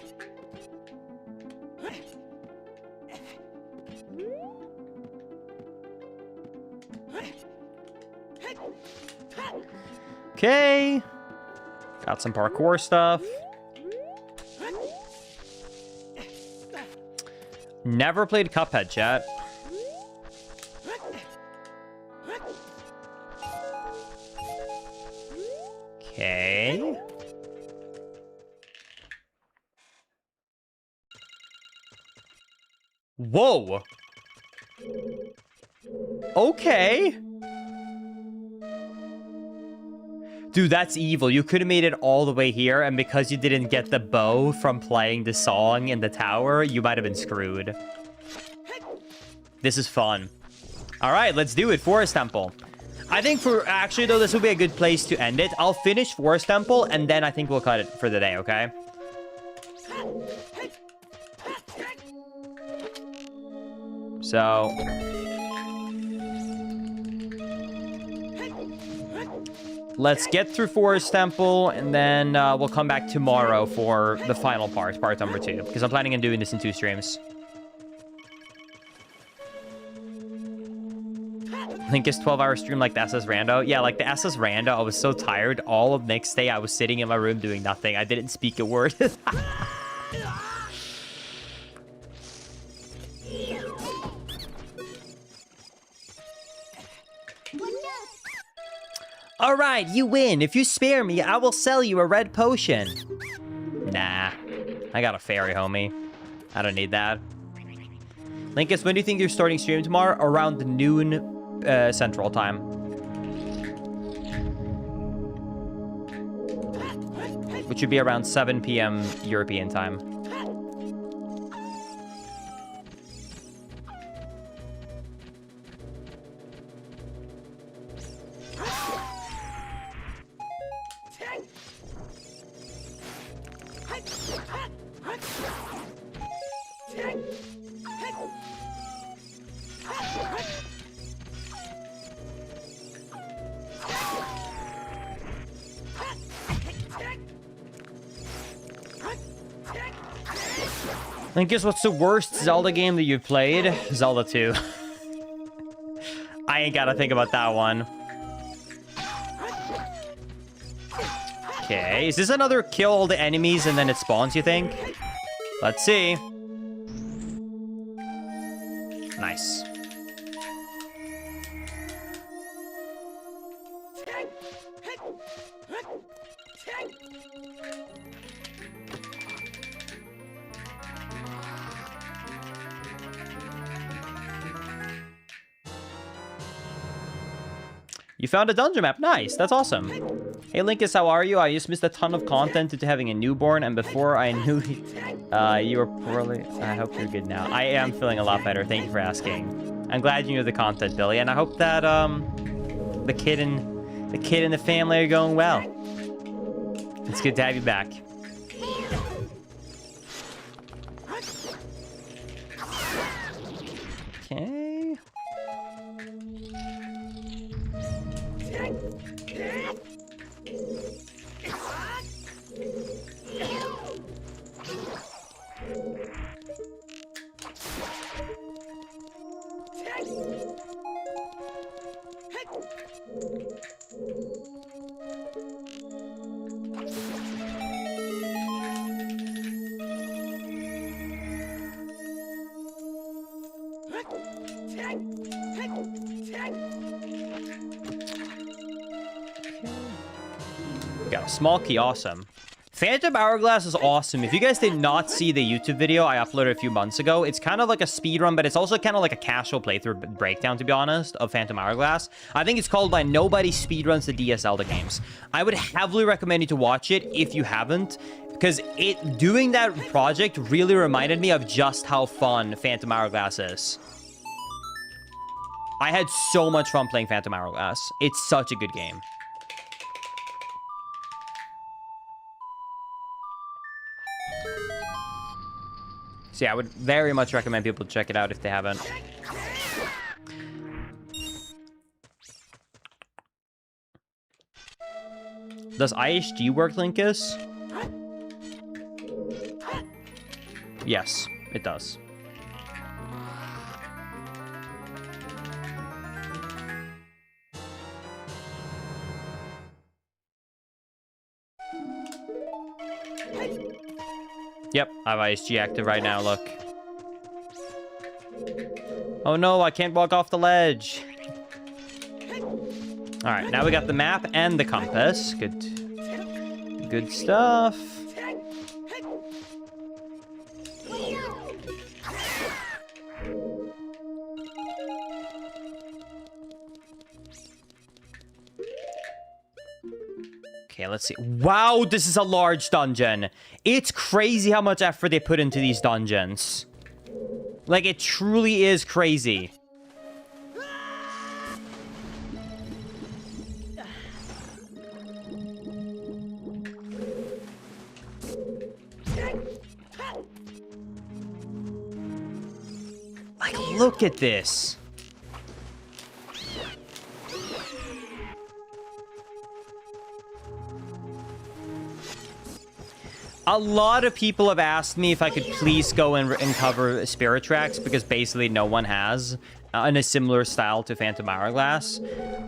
Okay. Got some parkour stuff. Never played Cuphead, chat. Okay. Whoa. Okay. Dude, that's evil. You could have made it all the way here, and because you didn't get the bow from playing the song in the tower, you might have been screwed. This is fun. All right, let's do it. Forest Temple. I think actually, though, this will be a good place to end it. I'll finish Forest Temple, and then I think we'll cut it for the day, okay? So... let's get through Forest Temple, and then we'll come back tomorrow for the final part number 2. Because I'm planning on doing this in 2 streams. Linkus 12-hour stream like the SS Rando. Yeah, like the SS Rando, I was so tired. All of next day, I was sitting in my room doing nothing. I didn't speak a word. All right, you win. If you spare me, I will sell you a red potion. Nah, I got a fairy, homie. I don't need that. Linkus, when do you think you're starting stream tomorrow? Around noon Central Time. Which would be around 7 p.m. European time. Linkus, what's the worst Zelda game that you've played? Zelda 2. I ain't gotta think about that one. Okay, is this another kill all the enemies and then it spawns, you think? Let's see. Nice. You found a dungeon map. Nice. That's awesome. Hey, Linkus, how are you? I just missed a ton of content due to having a newborn, and before I knew you were poorly. I hope you're good now. I am feeling a lot better. Thank you for asking. I'm glad you knew the content, Billy, and I hope that the kid and the family are going well. It's good to have you back. Okay. Got a small key, awesome. Phantom Hourglass is awesome. If you guys did not see the YouTube video I uploaded a few months ago, it's kind of like a speedrun, but it's also kind of like a casual playthrough breakdown, to be honest, of Phantom Hourglass. I think it's called by Nobody Speedruns the DS Zelda games. I would heavily recommend you to watch it if you haven't, because doing that project really reminded me of just how fun Phantom Hourglass is. I had so much fun playing Phantom Hourglass. It's such a good game. So yeah, I would very much recommend people check it out if they haven't. Does IHG work, Linkus? Yes, it does. Yep, I have ISG active right now, look. Oh no, I can't walk off the ledge. Alright, now we got the map and the compass. Good stuff. Okay, let's see. Wow, this is a large dungeon. It's crazy how much effort they put into these dungeons. Like, it truly is crazy. Like, look at this. A lot of people have asked me if I could please go and cover Spirit Tracks, because basically no one has in a similar style to Phantom Hourglass.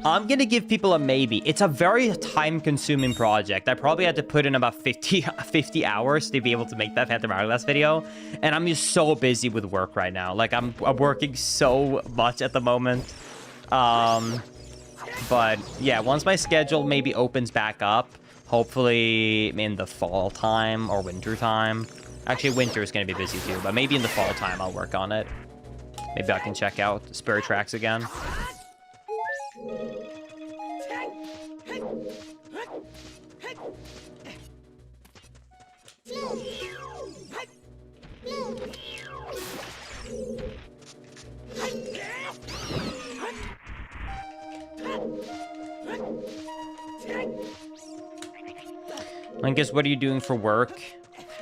I'm gonna give people a maybe. It's a very time-consuming project. I probably had to put in about 50 hours to be able to make that Phantom Hourglass video, and I'm just so busy with work right now. Like, I'm working so much at the moment. But yeah, once my schedule maybe opens back up, hopefully in the fall time or winter time, Actually, winter is going to be busy too, but maybe in the fall time I'll work on it. Maybe I can check out Spirit Tracks again. Linkus, what are you doing for work?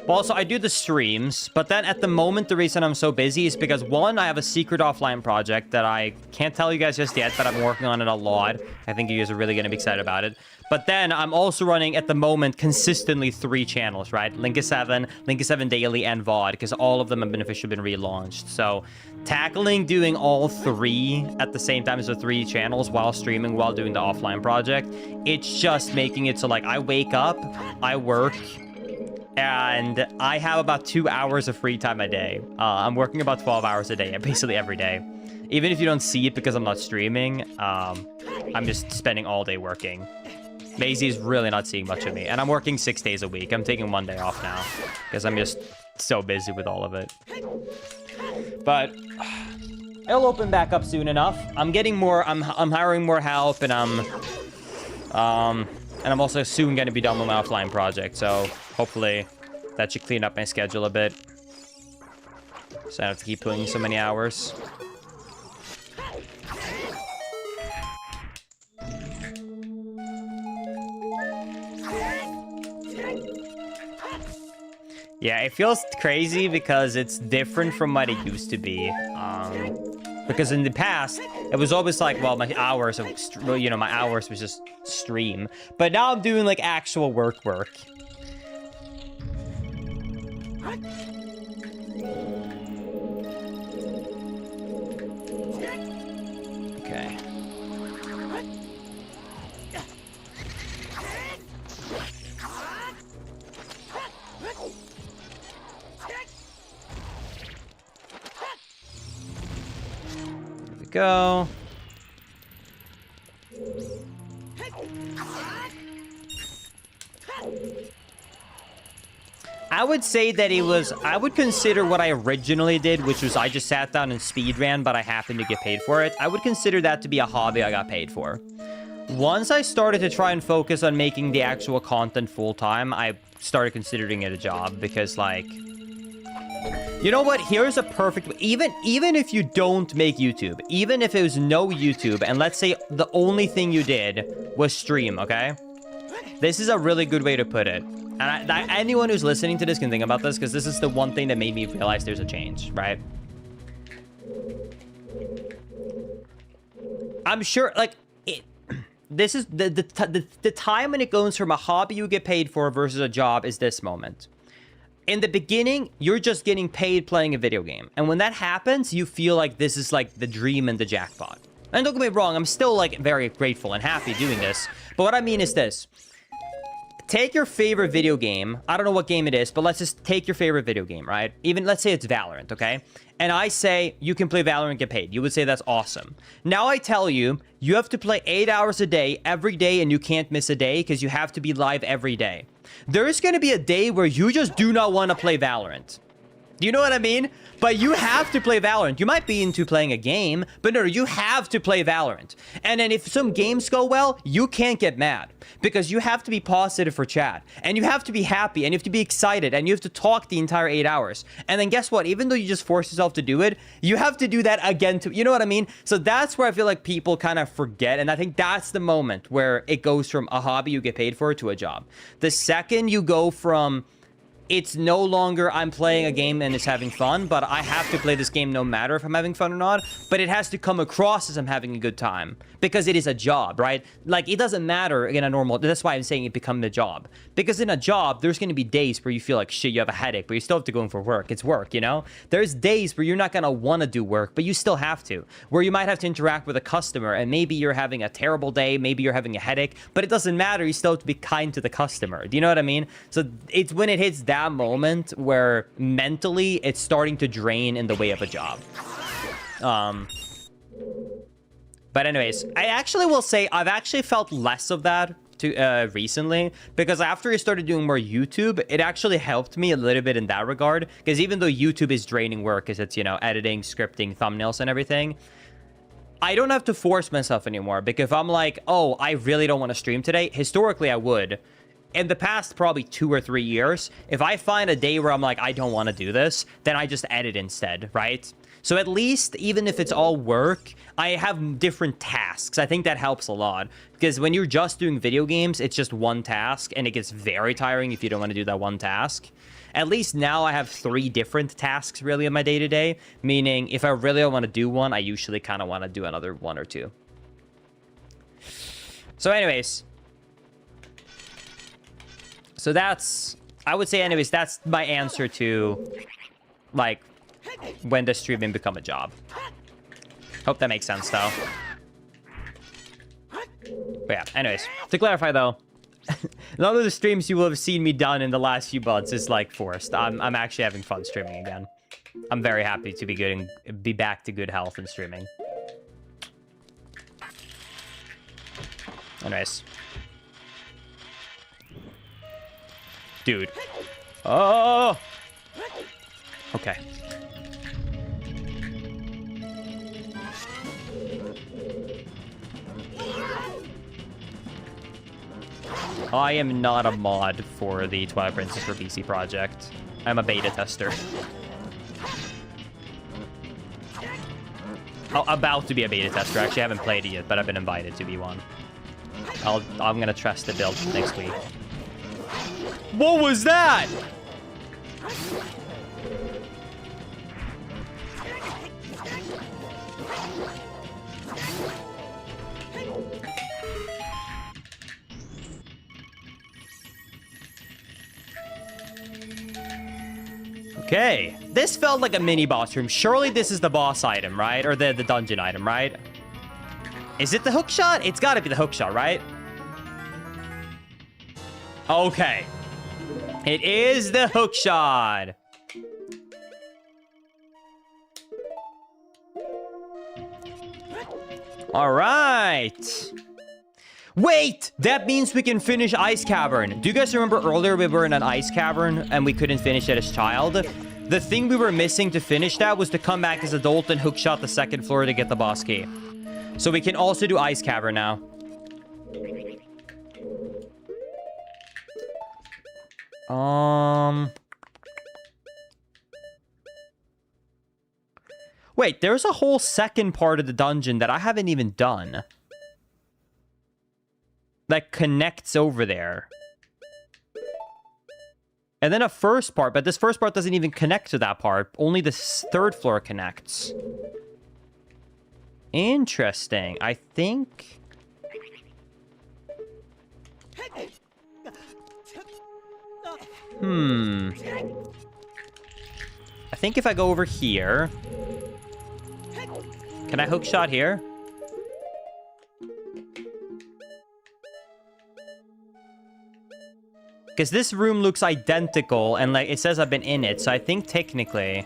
Well, so I do the streams, but then at the moment, the reason I'm so busy is because, one, I have a secret offline project that I can't tell you guys just yet, but I'm working on it a lot. I think you guys are really going to be excited about it. But then I'm also running, at the moment, consistently 3 channels, right? Linkus 7 Daily, and VOD, because all of them have been officially been relaunched. So tackling doing all 3 at the same time as the 3 channels while streaming, while doing the offline project, it's just making it so, like, I wake up, I work, and I have about 2 hours of free time a day. I'm working about 12 hours a day, basically every day. Even if you don't see it because I'm not streaming, I'm just spending all day working. Maisie's really not seeing much of me. And I'm working 6 days a week. I'm taking 1 day off now because I'm just so busy with all of it. But it'll open back up soon enough. I'm getting more, I'm hiring more help, and I'm also soon going to be done with my offline project, so hopefully that should clean up my schedule a bit. So I don't have to keep putting so many hours. Yeah, it feels crazy because it's different from what it used to be. Because in the past, it was always like, well, my hours of, my hours was just stream. But now I'm doing, like, actual work. Okay. Go. I would say that it was, I would consider what I originally did, which was I just sat down and speed ran, but I happened to get paid for it. I would consider that to be a hobby I got paid for. Once I started to try and focus on making the actual content full-time, I started considering it a job because, like, you know what? Here's a perfect... Even if you don't make YouTube, even if it was no YouTube, and let's say the only thing you did was stream, okay? This is a really good way to put it. And anyone who's listening to this can think about this, because this is the one thing that made me realize there's a change, right? I'm sure, like... This is... The time when it goes from a hobby you get paid for versus a job is this moment. In the beginning, you're just getting paid playing a video game. And when that happens, you feel like this is like the dream and the jackpot. And don't get me wrong, I'm still like very grateful and happy doing this. But what I mean is this. Take your favorite video game. I don't know what game it is, but let's just take your favorite video game, right? Even let's say it's Valorant, okay? And I say you can play Valorant and get paid. You would say that's awesome. Now I tell you, you have to play 8 hours a day, every day, and you can't miss a day because you have to be live every day. There's going to be a day where you just do not want to play Valorant. Do you know what I mean? But you have to play Valorant. You might be into playing a game, but no, you have to play Valorant. And then if some games go well, you can't get mad because you have to be positive for chat and you have to be happy and you have to be excited and you have to talk the entire 8 hours. And then guess what? Even though you just force yourself to do it, you have to do that again too. You know what I mean? So that's where I feel like people kind of forget. And I think that's the moment where it goes from a hobby you get paid for to a job. The second you go from... It's no longer I'm playing a game and it's having fun, but I have to play this game no matter if I'm having fun or not. But it has to come across as I'm having a good time because it is a job, right? Like, it doesn't matter in a normal... That's why I'm saying it become a job. Because in a job, there's going to be days where you feel like, shit, you have a headache, but you still have to go in for work. It's work, you know? There's days where you're not going to want to do work, but you still have to. Where you might have to interact with a customer, and maybe you're having a terrible day, maybe you're having a headache, but it doesn't matter. You still have to be kind to the customer. Do you know what I mean? So it's when it hits that moment where mentally it's starting to drain in the way of a job. But anyways, I actually will say I've actually felt less of that recently, because after I started doing more YouTube, it actually helped me a little bit in that regard. Because even though YouTube is draining work, because it's, you know, editing, scripting, thumbnails, and everything, I don't have to force myself anymore. Because if I'm like, oh, I really don't want to stream today, historically I would. In the past probably 2 or 3 years, if I find a day where I'm like, I don't want to do this, then I just edit instead, right? So at least, even if it's all work, I have different tasks. I think that helps a lot. Because when you're just doing video games, it's just one task, and it gets very tiring if you don't want to do that one task. At least now I have 3 different tasks, really, in my day-to-day. Meaning, if I really don't want to do one, I usually kind of want to do another 1 or 2. So anyways... So that's, I would say anyways, that's my answer to, like, when does streaming become a job? Hope that makes sense, though. But yeah, anyways, to clarify, though, none of the streams you will have seen me done in the last few months is, like, forced. I'm actually having fun streaming again. I'm very happy to be good and be back to good health and streaming. Anyways. Dude. Oh! Okay. I am not a mod for the Twilight Princess for PC project. I'm a beta tester. Oh, about to be a beta tester. Actually, I haven't played it yet, but I've been invited to be one. I'm gonna trust the build next week. What was that? Okay, this felt like a mini boss room. Surely this is the boss item, right? Or the dungeon item, right? Is it the hookshot? It's gotta be the hookshot, right? Okay. It is the hookshot. All right. Wait, that means we can finish Ice Cavern. Do you guys remember earlier we were in an Ice Cavern and we couldn't finish it as child? The thing we were missing to finish that was to come back as adult and hookshot the 2nd floor to get the boss key. So we can also do Ice Cavern now. Wait, there's a whole second part of the dungeon that I haven't even done. That connects over there. And then a first part, but this first part doesn't even connect to that part. Only the 3rd floor connects. Interesting. I think... I think if I go over here... Can I hookshot here? Because this room looks identical, and like it says I've been in it, so I think technically...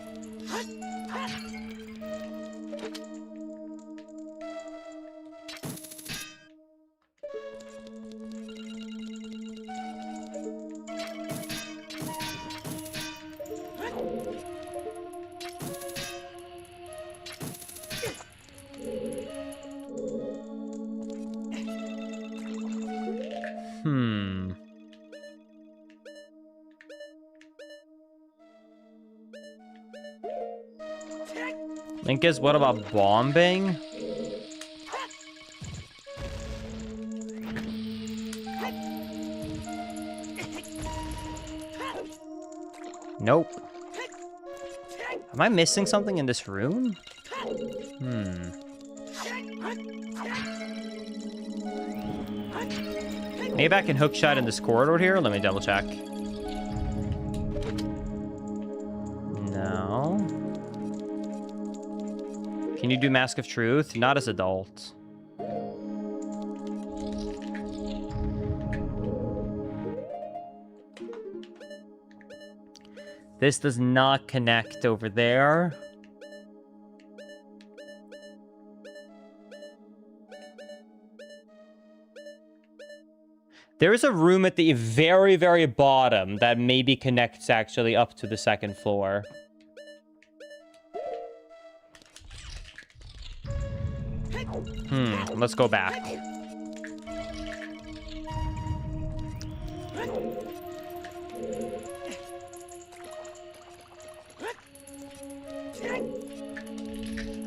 Linkus, what about bombing? Nope. Am I missing something in this room? Maybe I can hookshot in this corridor here? Let me double check. No. Can you do Mask of Truth? Not as adult. This does not connect over there. There is a room at the very, very bottom that maybe connects actually up to the second floor. Let's go back.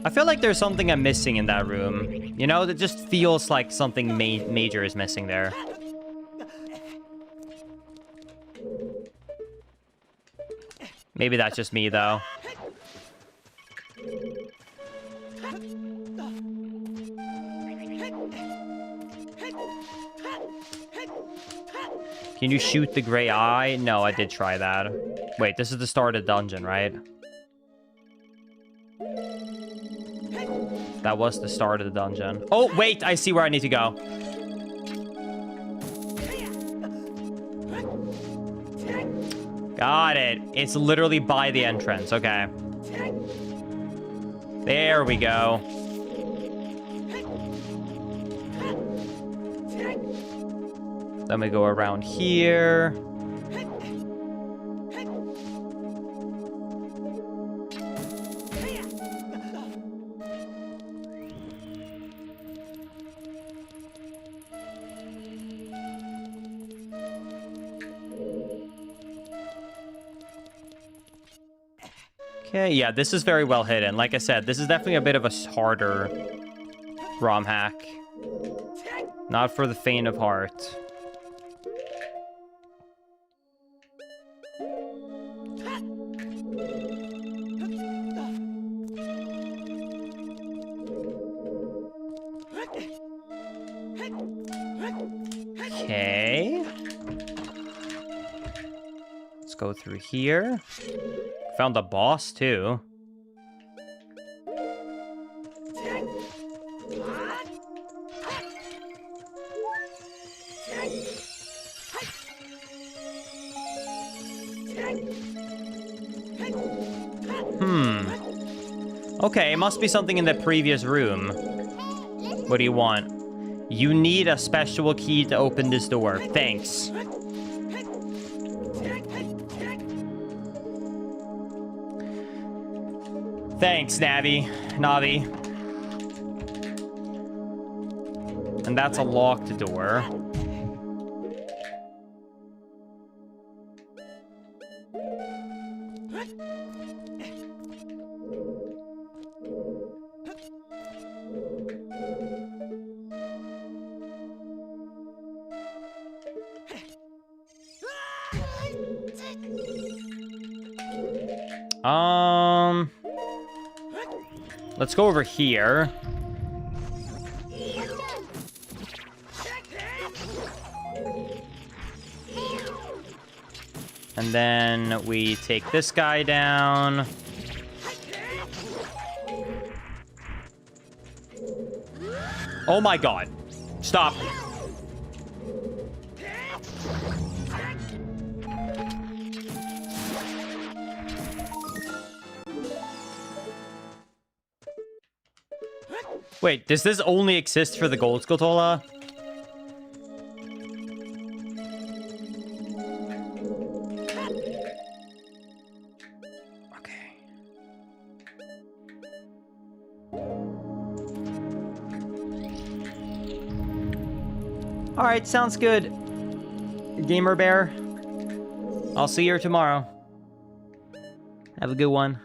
I feel like there's something I'm missing in that room. You know, it just feels like something major is missing there. Maybe that's just me, though. Can you shoot the gray eye? No, I did try that. Wait, this is the start of the dungeon, right? That was the start of the dungeon. Oh, wait, I see where I need to go. Got it. It's literally by the entrance. Okay. There we go. Then we go around here. Okay, yeah, this is very well hidden. Like I said, this is definitely a bit of a harder ROM hack. Not for the faint of heart. Okay. Let's go through here. Found the boss, too. Okay, it must be something in the previous room. What do you want? You need a special key to open this door. Thanks. Thanks, Navi. And that's a locked door. Let's go over here. And then we take this guy down. Oh my god. Stop. Wait, does this only exist for the Gold Skulltula? Okay. Alright, sounds good. Gamer Bear. I'll see you tomorrow. Have a good one.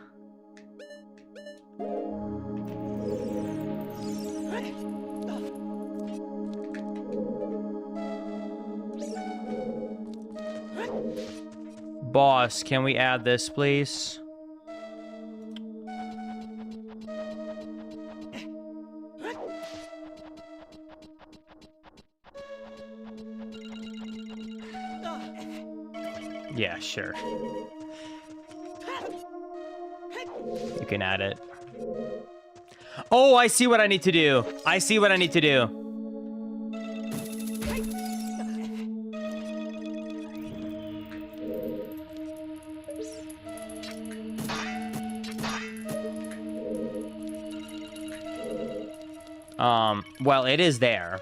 Boss, can we add this, please? Yeah, sure. You can add it. Oh, I see what I need to do. I see what I need to do. Well, it is there.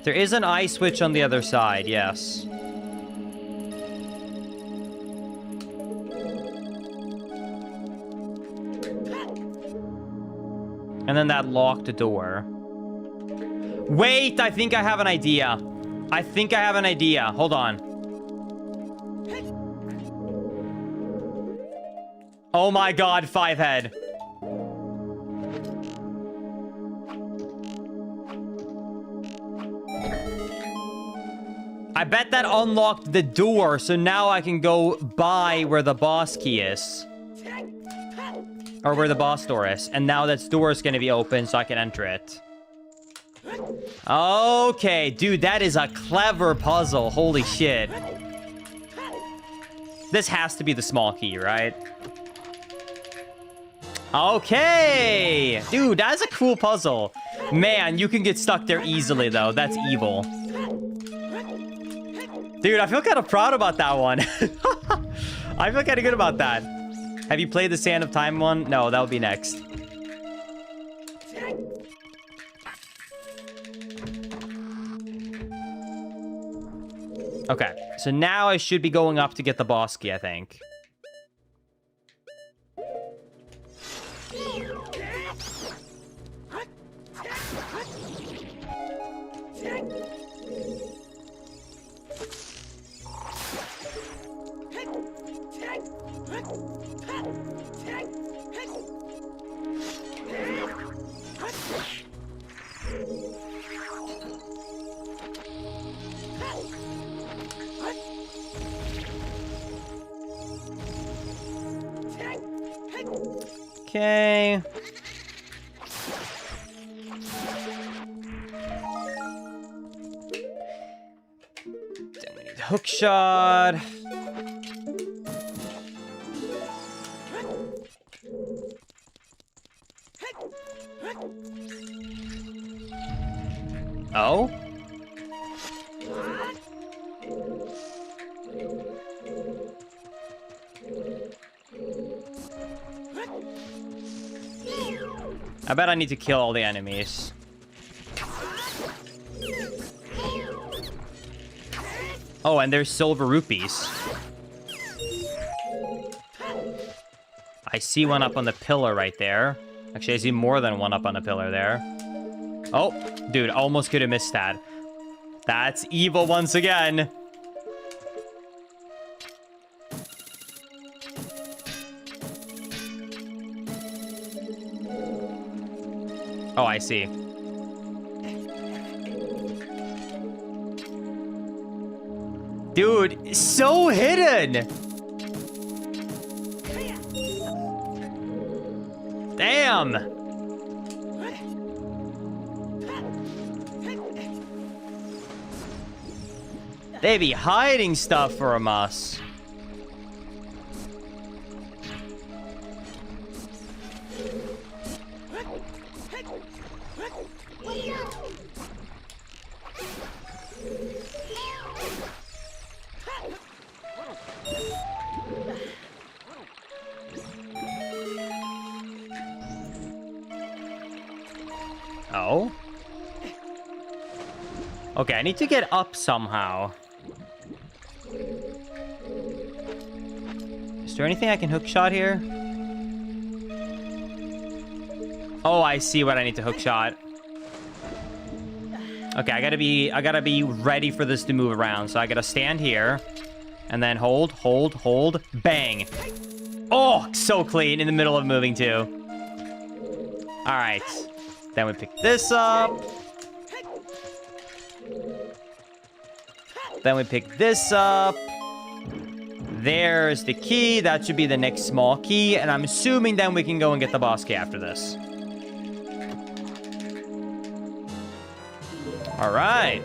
There is an eye switch on the other side, yes. And then that locked door. Wait, I think I have an idea. I think I have an idea. Hold on. Oh my god, 5 head. I bet that unlocked the door, so now I can go by where the boss key is. Or where the boss door is. And now that door is going to be open, so I can enter it. Okay, dude, that is a clever puzzle. Holy shit. This has to be the small key, right? Okay. Dude, that's a cool puzzle. Man, you can get stuck there easily, though. That's evil. Dude, I feel kind of proud about that one. I feel kind of good about that. Have you played the Sand of Time one? No, that would be next. Okay, so now I should be going up to get the boss key, I think. Okay. Then we need hook shot. Oh? I bet I need to kill all the enemies. Oh, and there's silver rupees. I see one up on the pillar right there. Actually, I see more than one up on the pillar there. Oh, dude, almost could have missed that. That's evil once again. Oh, I see. Dude, so hidden. Damn. They be hiding stuff from us. Oh? Okay, I need to get up somehow. Is there anything I can hookshot here? Oh, I see what I need to hookshot. Okay, I gotta be ready for this to move around. So I gotta stand here and then hold, bang. Oh, so clean in the middle of moving too. All right. Then we pick this up. Then we pick this up. There's the key. That should be the next small key. And I'm assuming then we can go and get the boss key after this. All right.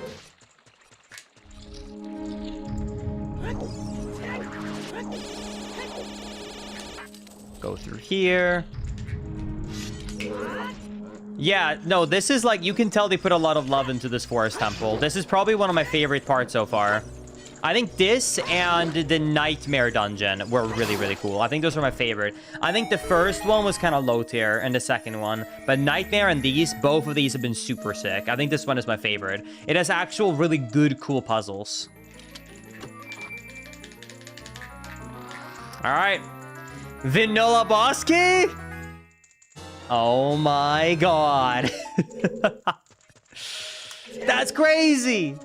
Go through here. Yeah, no, this is like, you can tell they put a lot of love into this forest temple. This is probably one of my favorite parts so far. I think this and the Nightmare Dungeon were really, really cool. I think those were my favorite. I think the first one was kind of low tier, and the second one. But Nightmare and these, both of these have been super sick. I think this one is my favorite. It has actual really good, cool puzzles. All right. Vanilla Boss Key? Oh my god. That's crazy.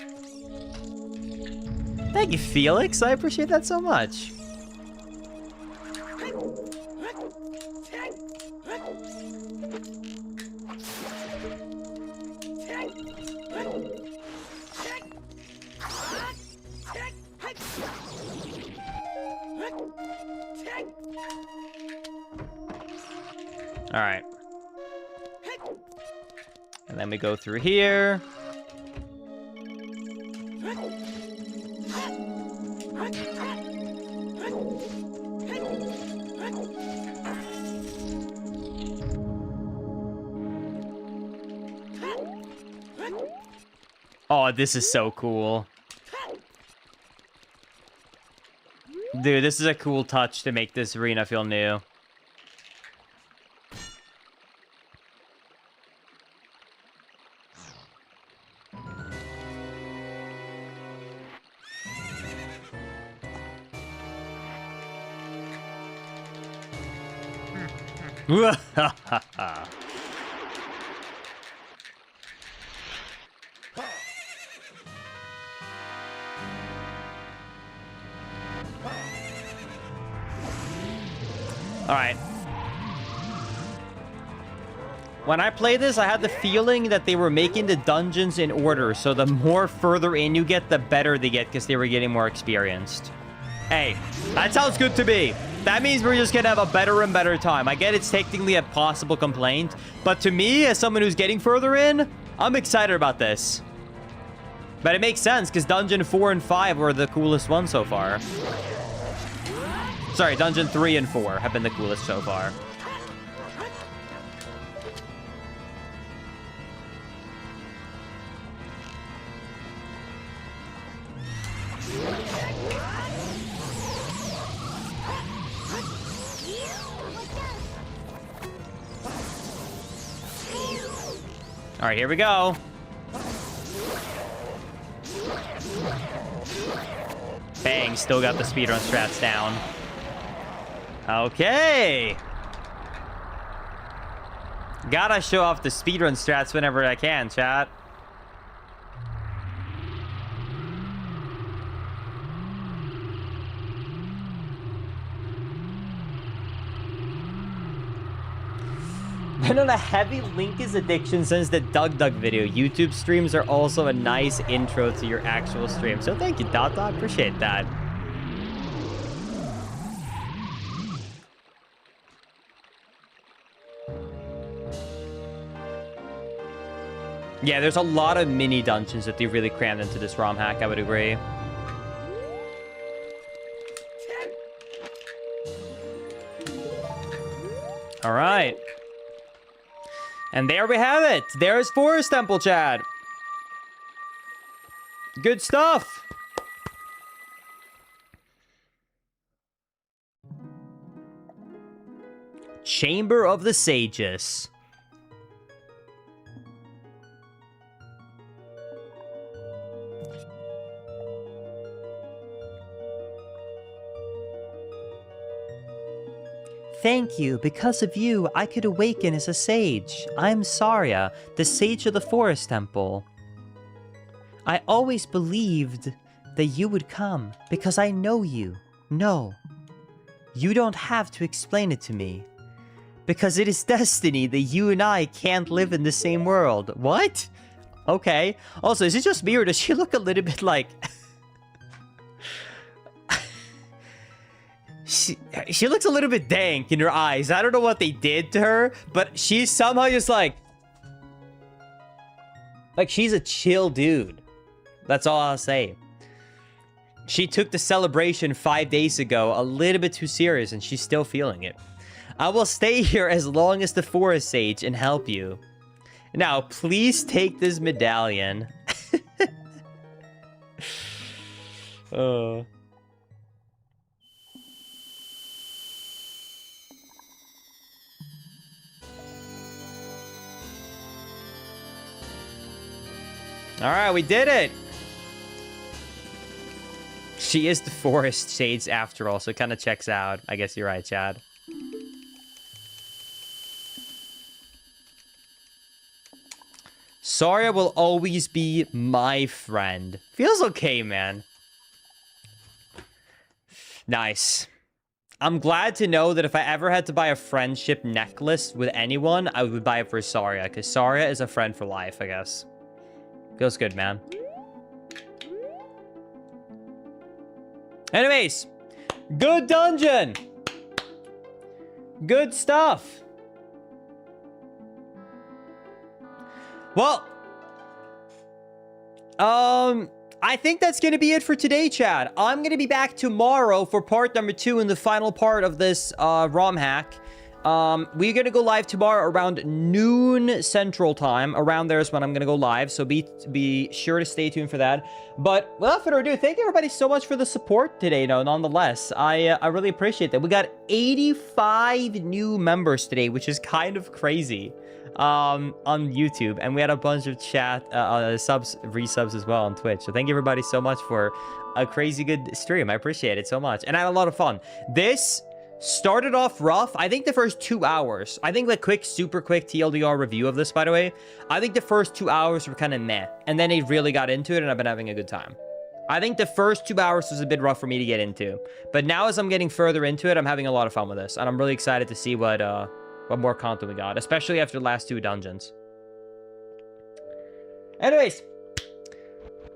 Thank you, Felix. I appreciate that so much. All right. And then we go through here. Oh, this is so cool. Dude, this is a cool touch to make this arena feel new. All right. When I played this, I had the feeling that they were making the dungeons in order, so the more further in you get, the better they get, because they were getting more experienced. Hey, that sounds good to me. That means we're just gonna have a better and better time. I get it's technically a possible complaint, but to me, as someone who's getting further in, I'm excited about this. But it makes sense, because Dungeon 4 and 5 were the coolest ones so far. Sorry, Dungeon 3 and 4 have been the coolest so far. All right, here we go. Bang, still got the speedrun strats down. Okay. Gotta show off the speedrun strats whenever I can, chat. Been on a heavy Linkus addiction since the Dug Dug video. YouTube streams are also a nice intro to your actual stream. So thank you, Dot Dot. Appreciate that. Yeah, there's a lot of mini dungeons that they really crammed into this ROM hack, I would agree. All right. And there we have it. There's Forest Temple, Chad. Good stuff. Chamber of the Sages. Thank you. Because of you, I could awaken as a sage. I'm Sarya, the sage of the Forest Temple. I always believed that you would come, because I know you. No. You don't have to explain it to me. Because it is destiny that you and I can't live in the same world. What? Okay. Also, is it just me, or does she look a little bit like... She looks a little bit dank in her eyes. I don't know what they did to her, but she's somehow just like she's a chill dude. That's all I'll say. She took the celebration 5 days ago a little bit too serious, and she's still feeling it. I will stay here as long as the Forest Sage and help you. Now, please take this medallion. Oh. All right, we did it. She is the forest shades after all, so it kind of checks out. I guess you're right, Chad. Saria will always be my friend. Feels okay, man. Nice. I'm glad to know that if I ever had to buy a friendship necklace with anyone, I would buy it for Saria, because Saria is a friend for life, I guess. Feels good, man. Anyways, good dungeon. Good stuff. Well, I think that's going to be it for today, Chad. I'm going to be back tomorrow for part number 2 and the final part of this ROM hack. We're going to go live tomorrow around noon Central Time. Around there is when I'm going to go live, so be sure to stay tuned for that. But without further ado, thank you everybody so much for the support today, nonetheless. I really appreciate that. We got 85 new members today, which is kind of crazy on YouTube, and we had a bunch of resubs as well on Twitch. So thank you everybody so much for a crazy good stream. I appreciate it so much, and I had a lot of fun. This started off rough. I think the first 2 hours, I think the super quick TLDR review of this, by the way, I think the first 2 hours were kind of meh, and then it really got into it, and I've been having a good time. I think the first 2 hours was a bit rough for me to get into, but now as I'm getting further into it, I'm having a lot of fun with this, and I'm really excited to see what more content we got, especially after the last 2 dungeons. Anyways,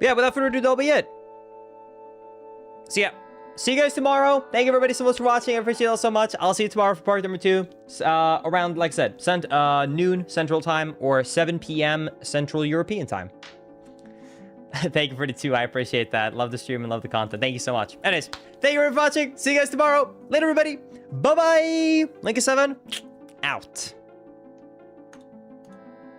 yeah, without further ado, that'll be it. So yeah, see you guys tomorrow. Thank you everybody so much for watching. I appreciate it all so much. I'll see you tomorrow for part number 2, around, like I said, noon Central Time or 7 p.m. Central European Time. Thank you for the 2. I appreciate that. Love the stream and love the content. Thank you so much. Anyways, thank you for watching. See you guys tomorrow. Later, everybody. Bye-bye. Link is 7. Out.